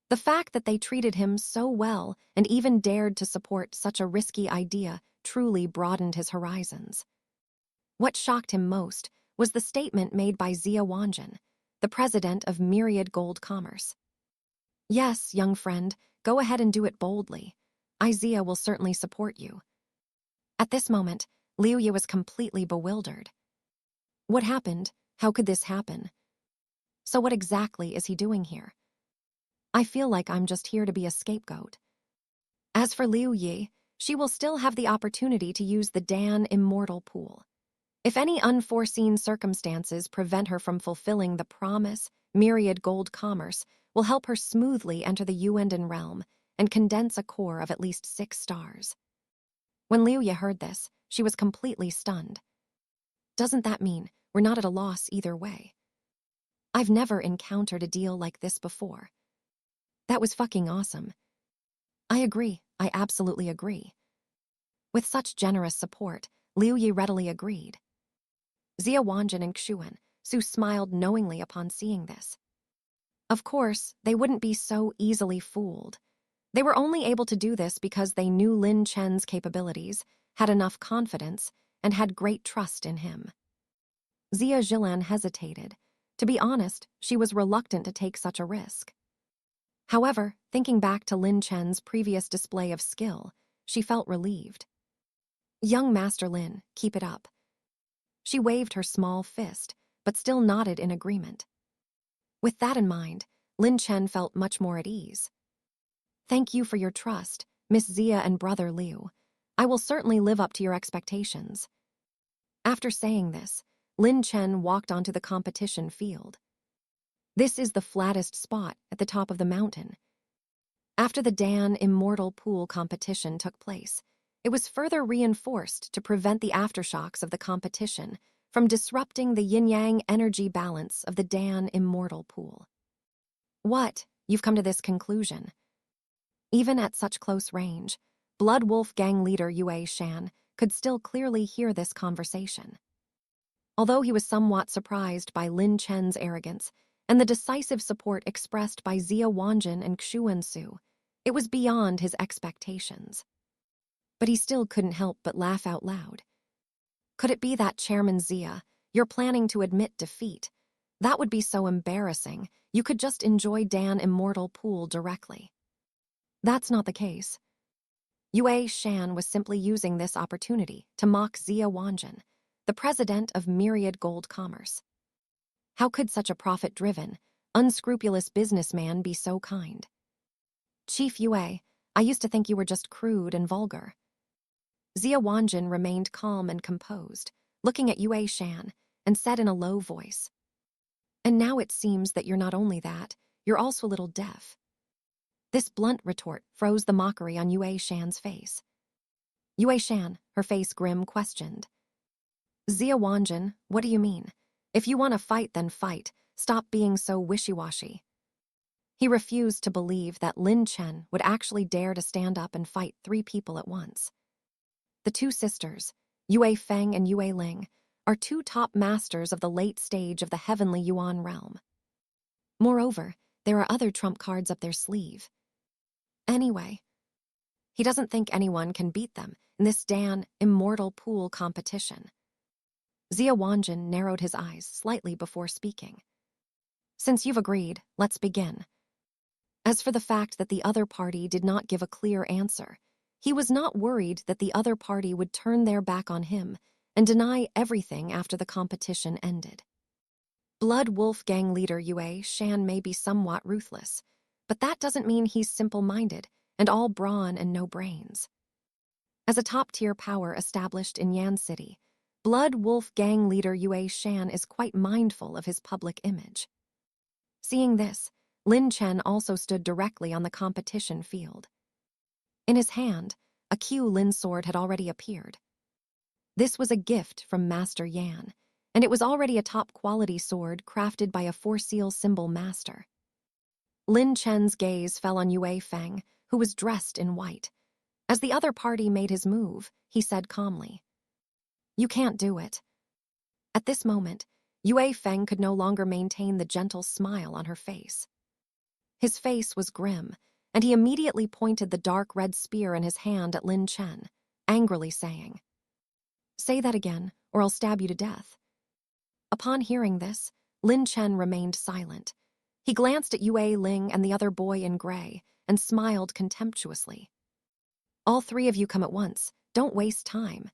The fact that they treated him so well and even dared to support such a risky idea truly broadened his horizons. What shocked him most was the statement made by Zia Wanjin, the president of Myriad Gold Commerce. Yes, young friend, go ahead and do it boldly. Zia will certainly support you. At this moment, Liu Yi was completely bewildered. What happened? How could this happen? So what exactly is he doing here? I feel like I'm just here to be a scapegoat. As for Liu Yi, she will still have the opportunity to use the Dan Immortal pool. If any unforeseen circumstances prevent her from fulfilling the promise, Myriad Gold Commerce will help her smoothly enter the Yuanden realm and condense a core of at least 6 stars. When Liu Yi heard this, she was completely stunned. Doesn't that mean we're not at a loss either way? I've never encountered a deal like this before. That was fucking awesome. I agree, I absolutely agree. With such generous support, Liu Yi readily agreed. Zia Wanjin and Xuan Su smiled knowingly upon seeing this. Of course, they wouldn't be so easily fooled. They were only able to do this because they knew Lin Chen's capabilities, had enough confidence, and had great trust in him. Zia Zhilan hesitated. To be honest, she was reluctant to take such a risk. However, thinking back to Lin Chen's previous display of skill, she felt relieved. Young Master Lin, keep it up. She waved her small fist, but still nodded in agreement. With that in mind, Lin Chen felt much more at ease. Thank you for your trust, Miss Zia and Brother Liu. I will certainly live up to your expectations. After saying this, Lin Chen walked onto the competition field. This is the flattest spot at the top of the mountain. After the Dan Immortal pool competition took place, it was further reinforced to prevent the aftershocks of the competition from disrupting the yin-yang energy balance of the Dan Immortal pool. What? You've come to this conclusion? Even at such close range, Blood Wolf gang leader Yue Shan could still clearly hear this conversation. Although he was somewhat surprised by Lin Chen's arrogance and the decisive support expressed by Zia Wanjin and Xuan Su, it was beyond his expectations. But he still couldn't help but laugh out loud. Could it be that, Chairman Zia, you're planning to admit defeat? That would be so embarrassing. You could just enjoy Dan Immortal pool directly. That's not the case. Yue Shan was simply using this opportunity to mock Zia Wanjin, the president of Myriad Gold Commerce. How could such a profit-driven, unscrupulous businessman be so kind? Chief Yue, I used to think you were just crude and vulgar. Zia Wanjin remained calm and composed, looking at Yue Shan, and said in a low voice, "And now it seems that you're not only that, you're also a little deaf." This blunt retort froze the mockery on Yue Shan's face. Yue Shan, her face grim, questioned, "Zia Wanjin, what do you mean? If you want to fight, then fight. Stop being so wishy-washy." He refused to believe that Lin Chen would actually dare to stand up and fight 3 people at once. The 2 sisters, Yue Feng and Yue Ling, are 2 top masters of the late stage of the heavenly Yuan realm. Moreover, there are other trump cards up their sleeve. Anyway, he doesn't think anyone can beat them in this Dan Immortal pool competition. Zia Wanjin narrowed his eyes slightly before speaking. "Since you've agreed, let's begin." As for the fact that the other party did not give a clear answer, he was not worried that the other party would turn their back on him and deny everything after the competition ended. Blood Wolf Gang leader Yue Shan may be somewhat ruthless, but that doesn't mean he's simple-minded and all brawn and no brains. As a top-tier power established in Yan City, Blood Wolf Gang leader Yue Shan is quite mindful of his public image. Seeing this, Lin Chen also stood directly on the competition field. In his hand, a Q Lin sword had already appeared. This was a gift from Master Yan, and it was already a top-quality sword crafted by a 4-seal symbol master. Lin Chen's gaze fell on Yue Feng, who was dressed in white. As the other party made his move, he said calmly, "You can't do it." At this moment, Yue Feng could no longer maintain the gentle smile on her face. His face was grim, and he immediately pointed the dark red spear in his hand at Lin Chen, angrily saying, "Say that again, or I'll stab you to death." Upon hearing this, Lin Chen remained silent. He glanced at Yue Ling and the other boy in gray and smiled contemptuously. "All 3 of you come at once. Don't waste time."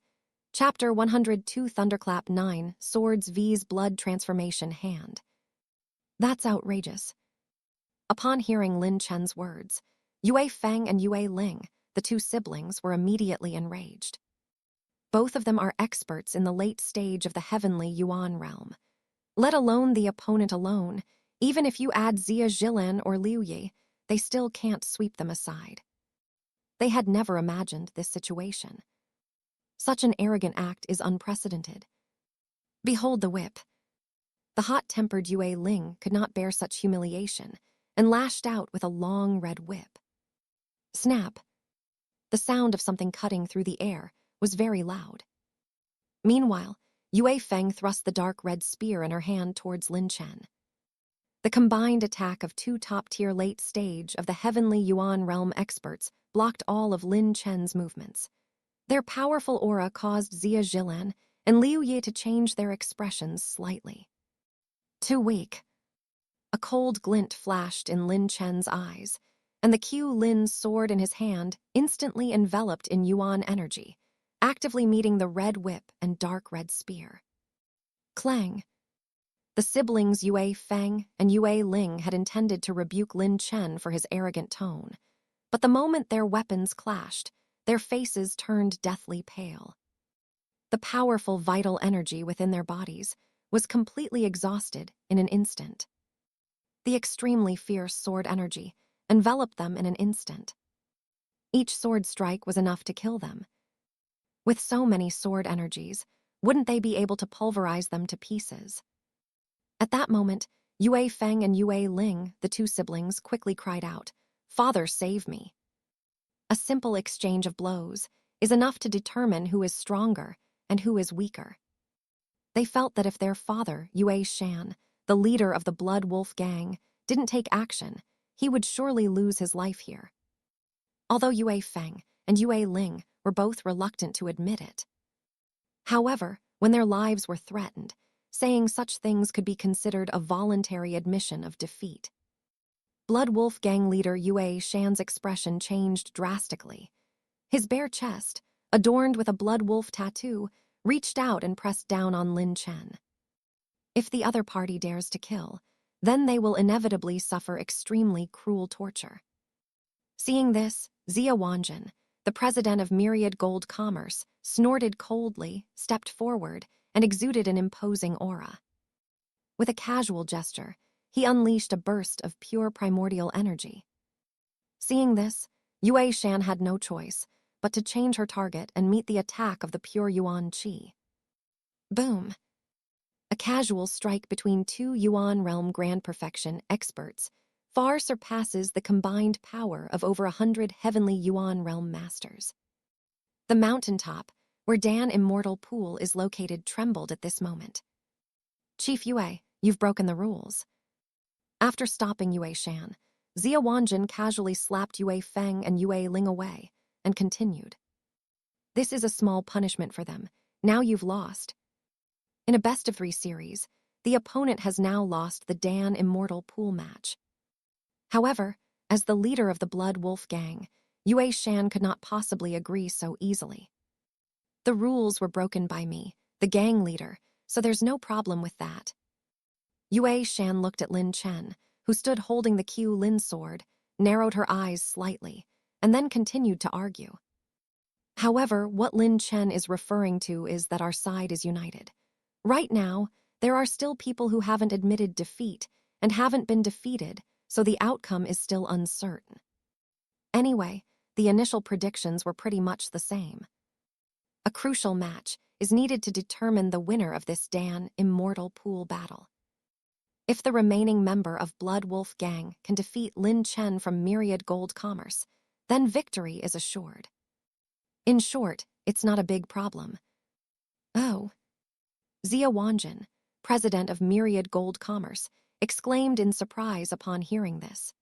Chapter 102 Thunderclap 9 Swords V's Blood Transformation Hand. That's outrageous. Upon hearing Lin Chen's words, Yue Feng and Yue Ling, the 2 siblings, were immediately enraged. Both of them are experts in the late stage of the heavenly Yuan realm. Let alone the opponent alone, even if you add Zia Jilin or Liu Yi, they still can't sweep them aside. They had never imagined this situation. Such an arrogant act is unprecedented. Behold the whip. The hot-tempered Yue Ling could not bear such humiliation and lashed out with a long red whip. Snap! The sound of something cutting through the air was very loud. Meanwhile, Yue Feng thrust the dark red spear in her hand towards Lin Chen. The combined attack of 2 top-tier late stage of the heavenly Yuan realm experts blocked all of Lin Chen's movements. Their powerful aura caused Zia Jilin and Liu Yi to change their expressions slightly. Too weak. A cold glint flashed in Lin Chen's eyes, and the Q Lin's sword in his hand instantly enveloped in Yuan energy, actively meeting the red whip and dark red spear. Clang! The siblings Yue Feng and Yue Ling had intended to rebuke Lin Chen for his arrogant tone, but the moment their weapons clashed, their faces turned deathly pale. The powerful vital energy within their bodies was completely exhausted in an instant. The extremely fierce sword energy enveloped them in an instant. Each sword strike was enough to kill them. With so many sword energies, wouldn't they be able to pulverize them to pieces? At that moment, Yue Feng and Yue Ling, the 2 siblings, quickly cried out, "Father, save me." A simple exchange of blows is enough to determine who is stronger and who is weaker. They felt that if their father, Yue Shan, the leader of the Blood Wolf gang, didn't take action, he would surely lose his life here. Although Yue Feng and Yue Ling were both reluctant to admit it. However, when their lives were threatened, saying such things could be considered a voluntary admission of defeat. Blood Wolf gang leader Yue Shan's expression changed drastically. His bare chest, adorned with a blood wolf tattoo, reached out and pressed down on Lin Chen. If the other party dares to kill, then they will inevitably suffer extremely cruel torture. Seeing this, Zia Wanjin, the president of Myriad Gold Commerce, snorted coldly, stepped forward, and exuded an imposing aura. With a casual gesture, he unleashed a burst of pure primordial energy. Seeing this, Yue Shan had no choice but to change her target and meet the attack of the pure Yuan Qi. Boom! A casual strike between two Yuan realm grand perfection experts far surpasses the combined power of over 100 heavenly Yuan realm masters. The mountaintop, where Dan Immortal Pool is located, trembled at this moment. Chief Yue, you've broken the rules. After stopping Yue Shan, Zia Wanjin casually slapped Yue Feng and Yue Ling away and continued. This is a small punishment for them. Now you've lost. In a best-of-3 series, the opponent has now lost the Dan Immortal Pool match. However, as the leader of the Blood Wolf gang, Yue Shan could not possibly agree so easily. The rules were broken by me, the gang leader, so there's no problem with that. Yue Shan looked at Lin Chen, who stood holding the Q Lin sword, narrowed her eyes slightly, and then continued to argue. However, what Lin Chen is referring to is that our side is united. Right now, there are still people who haven't admitted defeat and haven't been defeated, so the outcome is still uncertain. Anyway, the initial predictions were pretty much the same. A crucial match is needed to determine the winner of this Dan Immortal Pool battle. If the remaining member of Blood Wolf gang can defeat Lin Chen from Myriad Gold Commerce, then victory is assured. In short, it's not a big problem. Oh. Zia Wanjin, president of Myriad Gold Commerce, exclaimed in surprise upon hearing this.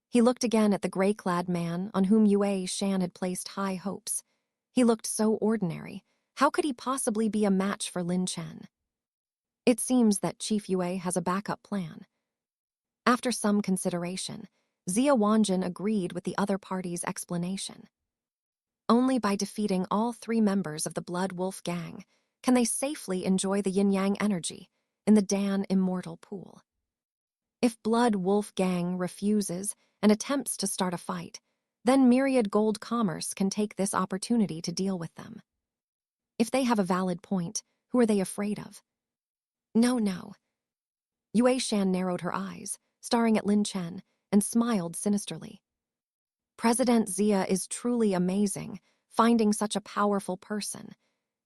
He looked again at the gray-clad man on whom Yue Shan had placed high hopes. He looked so ordinary. How could he possibly be a match for Lin Chen? It seems that Chief Yue has a backup plan. After some consideration, Zia Wanjin agreed with the other party's explanation. Only by defeating all 3 members of the Blood Wolf gang can they safely enjoy the yin-yang energy in the Dan Immortal Pool. If Blood Wolf gang refuses and attempts to start a fight, then Myriad Gold Commerce can take this opportunity to deal with them. If they have a valid point, who are they afraid of? No. Yue Shan narrowed her eyes, staring at Lin Chen, and smiled sinisterly. President Zia is truly amazing, finding such a powerful person.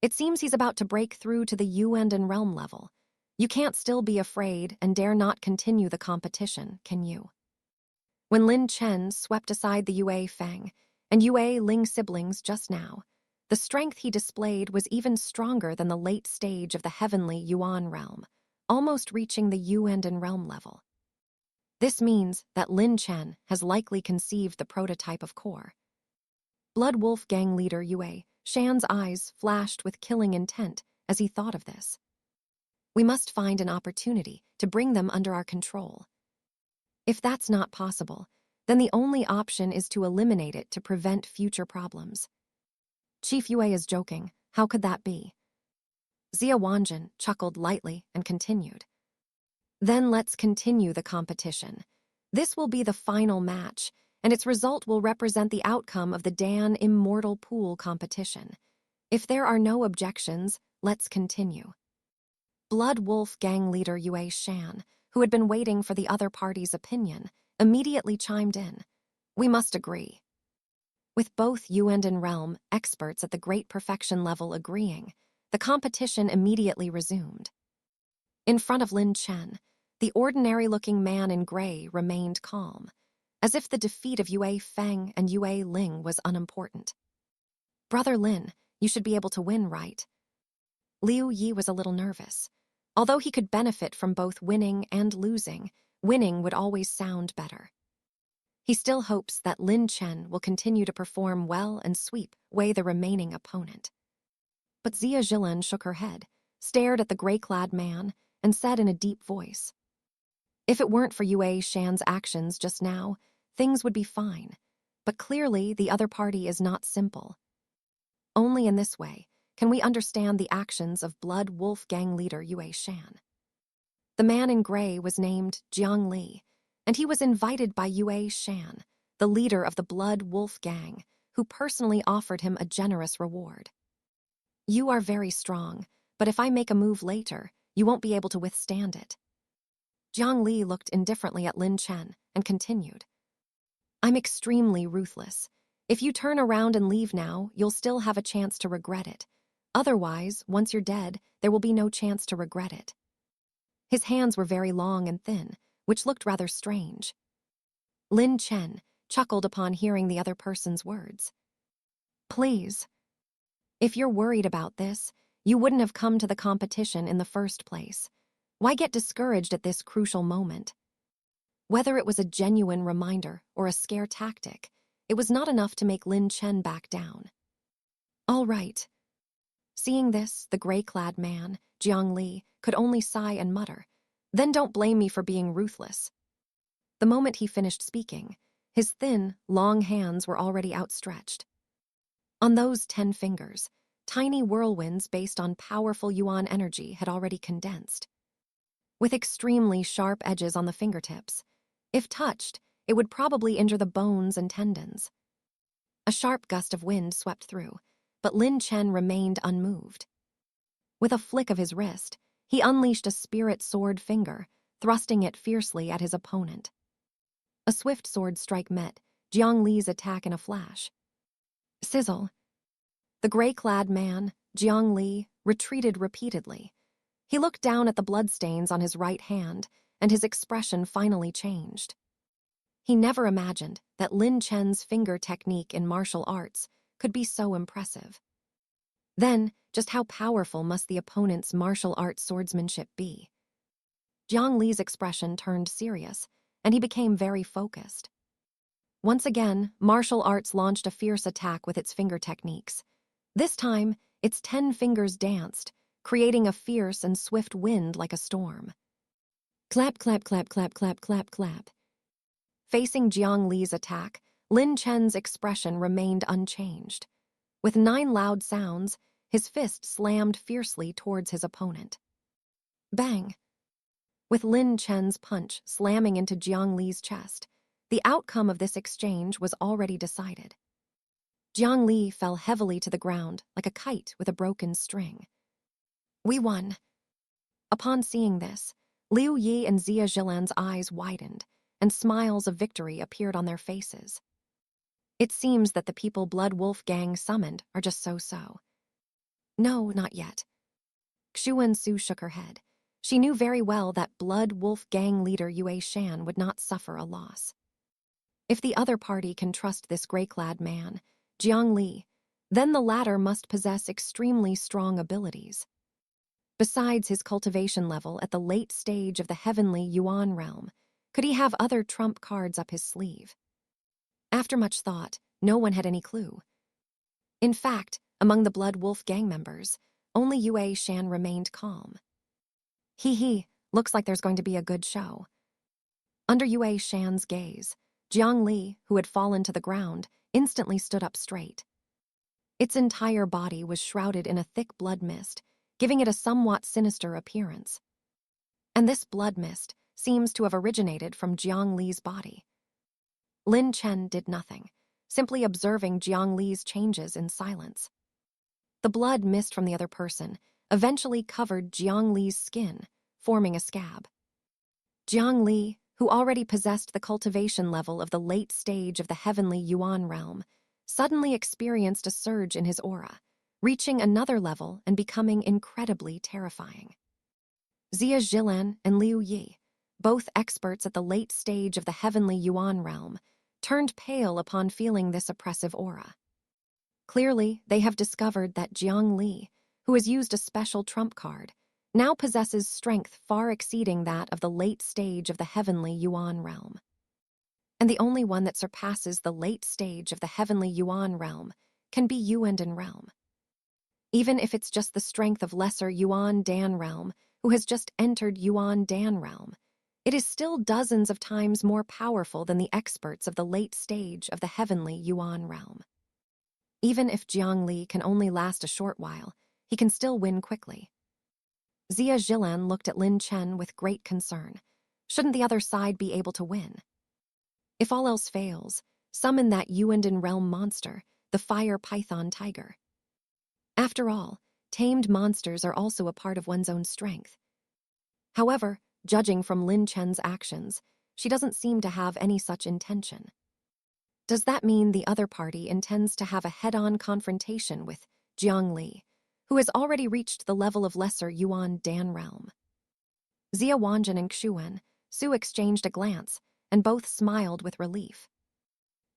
It seems he's about to break through to the Yuan and realm level. You can't still be afraid and dare not continue the competition, can you? When Lin Chen swept aside the Yue Feng and Yue Ling siblings just now, the strength he displayed was even stronger than the late stage of the heavenly Yuan realm, almost reaching the Yuan and realm level. This means that Lin Chen has likely conceived the prototype of core. Blood Wolf gang leader Yue Shan's eyes flashed with killing intent as he thought of this. We must find an opportunity to bring them under our control. If that's not possible, then the only option is to eliminate it to prevent future problems. Chief Yue is joking. How could that be? Zia Wanjin chuckled lightly and continued. Then let's continue the competition. This will be the final match, and its result will represent the outcome of the Dan Immortal Pool competition. If there are no objections, let's continue. Blood Wolf gang leader Yue Shan, who had been waiting for the other party's opinion, immediately chimed in. We must agree. With both Yuan and Realm experts at the Great Perfection level agreeing, the competition immediately resumed. In front of Lin Chen, the ordinary-looking man in gray remained calm, as if the defeat of Yue Feng and Yue Ling was unimportant. Brother Lin, you should be able to win, right? Liu Yi was a little nervous. Although he could benefit from both winning and losing, winning would always sound better. He still hopes that Lin Chen will continue to perform well and sweep away the remaining opponent. But Xia Zhilan shook her head, stared at the gray-clad man, and said in a deep voice, "If it weren't for Yue Shan's actions just now, things would be fine. But clearly the other party is not simple. Only in this way can we understand the actions of Blood Wolf Gang leader Yue Shan." The man in gray was named Jiang Li, and he was invited by Yue Shan, the leader of the Blood Wolf Gang, who personally offered him a generous reward. "You are very strong, but if I make a move later, you won't be able to withstand it." Jiang Li looked indifferently at Lin Chen and continued, "I'm extremely ruthless. If you turn around and leave now, you'll still have a chance to regret it. Otherwise, once you're dead, there will be no chance to regret it." His hands were very long and thin, which looked rather strange. Lin Chen chuckled upon hearing the other person's words. "Please. If you're worried about this, you wouldn't have come to the competition in the first place. Why get discouraged at this crucial moment?" Whether it was a genuine reminder or a scare tactic, it was not enough to make Lin Chen back down. "All right." Seeing this, the gray-clad man, Jiang Li, could only sigh and mutter, "Then don't blame me for being ruthless." The moment he finished speaking, his thin, long hands were already outstretched. On those 10 fingers, tiny whirlwinds based on powerful yuan energy had already condensed. With extremely sharp edges on the fingertips, if touched, it would probably injure the bones and tendons. A sharp gust of wind swept through, but Lin Chen remained unmoved. With a flick of his wrist, he unleashed a spirit sword finger, thrusting it fiercely at his opponent. A swift sword strike met Jiang Li's attack in a flash. Sizzle. The gray-clad man, Jiang Li, retreated repeatedly. He looked down at the bloodstains on his right hand, and his expression finally changed. He never imagined that Lin Chen's finger technique in martial arts could be so impressive. Then, just how powerful must the opponent's martial arts swordsmanship be? Jiang Li's expression turned serious, and he became very focused. Once again, martial arts launched a fierce attack with its finger techniques. This time, its 10 fingers danced, creating a fierce and swift wind like a storm. Clap, clap, clap, clap, clap, clap, clap. Facing Jiang Li's attack, Lin Chen's expression remained unchanged. With 9 loud sounds, his fist slammed fiercely towards his opponent. Bang! With Lin Chen's punch slamming into Jiang Li's chest, the outcome of this exchange was already decided. Jiang Li fell heavily to the ground like a kite with a broken string. "We won." Upon seeing this, Liu Yi and Xia Zhilan's eyes widened, and smiles of victory appeared on their faces. It seems that the people Blood Wolf Gang summoned are just so-so. "No, not yet." Xu Su shook her head. She knew very well that Blood Wolf Gang leader Yue Shan would not suffer a loss. If the other party can trust this gray-clad man, Jiang Li, then the latter must possess extremely strong abilities. Besides his cultivation level at the late stage of the heavenly Yuan realm, could he have other trump cards up his sleeve? After much thought, no one had any clue. In fact, among the Blood Wolf Gang members, only Yue Shan remained calm. He, looks like there's going to be a good show." Under Yue Shan's gaze, Jiang Li, who had fallen to the ground, instantly stood up straight. Its entire body was shrouded in a thick blood mist, giving it a somewhat sinister appearance. And this blood mist seems to have originated from Jiang Li's body. Lin Chen did nothing, simply observing Jiang Li's changes in silence. The blood mist from the other person eventually covered Jiang Li's skin, forming a scab. Jiang Li, who already possessed the cultivation level of the late stage of the heavenly Yuan realm, suddenly experienced a surge in his aura, reaching another level and becoming incredibly terrifying. Xia Zhilan and Liu Yi, both experts at the late stage of the heavenly Yuan realm, turned pale upon feeling this oppressive aura. Clearly, they have discovered that Jiang Li, who has used a special trump card, now possesses strength far exceeding that of the late stage of the heavenly Yuan realm. And the only one that surpasses the late stage of the heavenly Yuan realm can be Yuan realm. Even if it's just the strength of lesser Yuan Dan realm who has just entered Yuan Dan realm, it is still dozens of times more powerful than the experts of the late stage of the heavenly Yuan realm. Even if Jiang Li can only last a short while, he can still win quickly. Xia Zhilan looked at Lin Chen with great concern. Shouldn't the other side be able to win? If all else fails, summon that Yuandan realm monster, the fire python tiger. After all, tamed monsters are also a part of one's own strength. However, judging from Lin Chen's actions, she doesn't seem to have any such intention. Does that mean the other party intends to have a head-on confrontation with Jiang Li, who has already reached the level of lesser Yuan Dan realm? Xia Wanjin and Xuan, Su exchanged a glance, and both smiled with relief.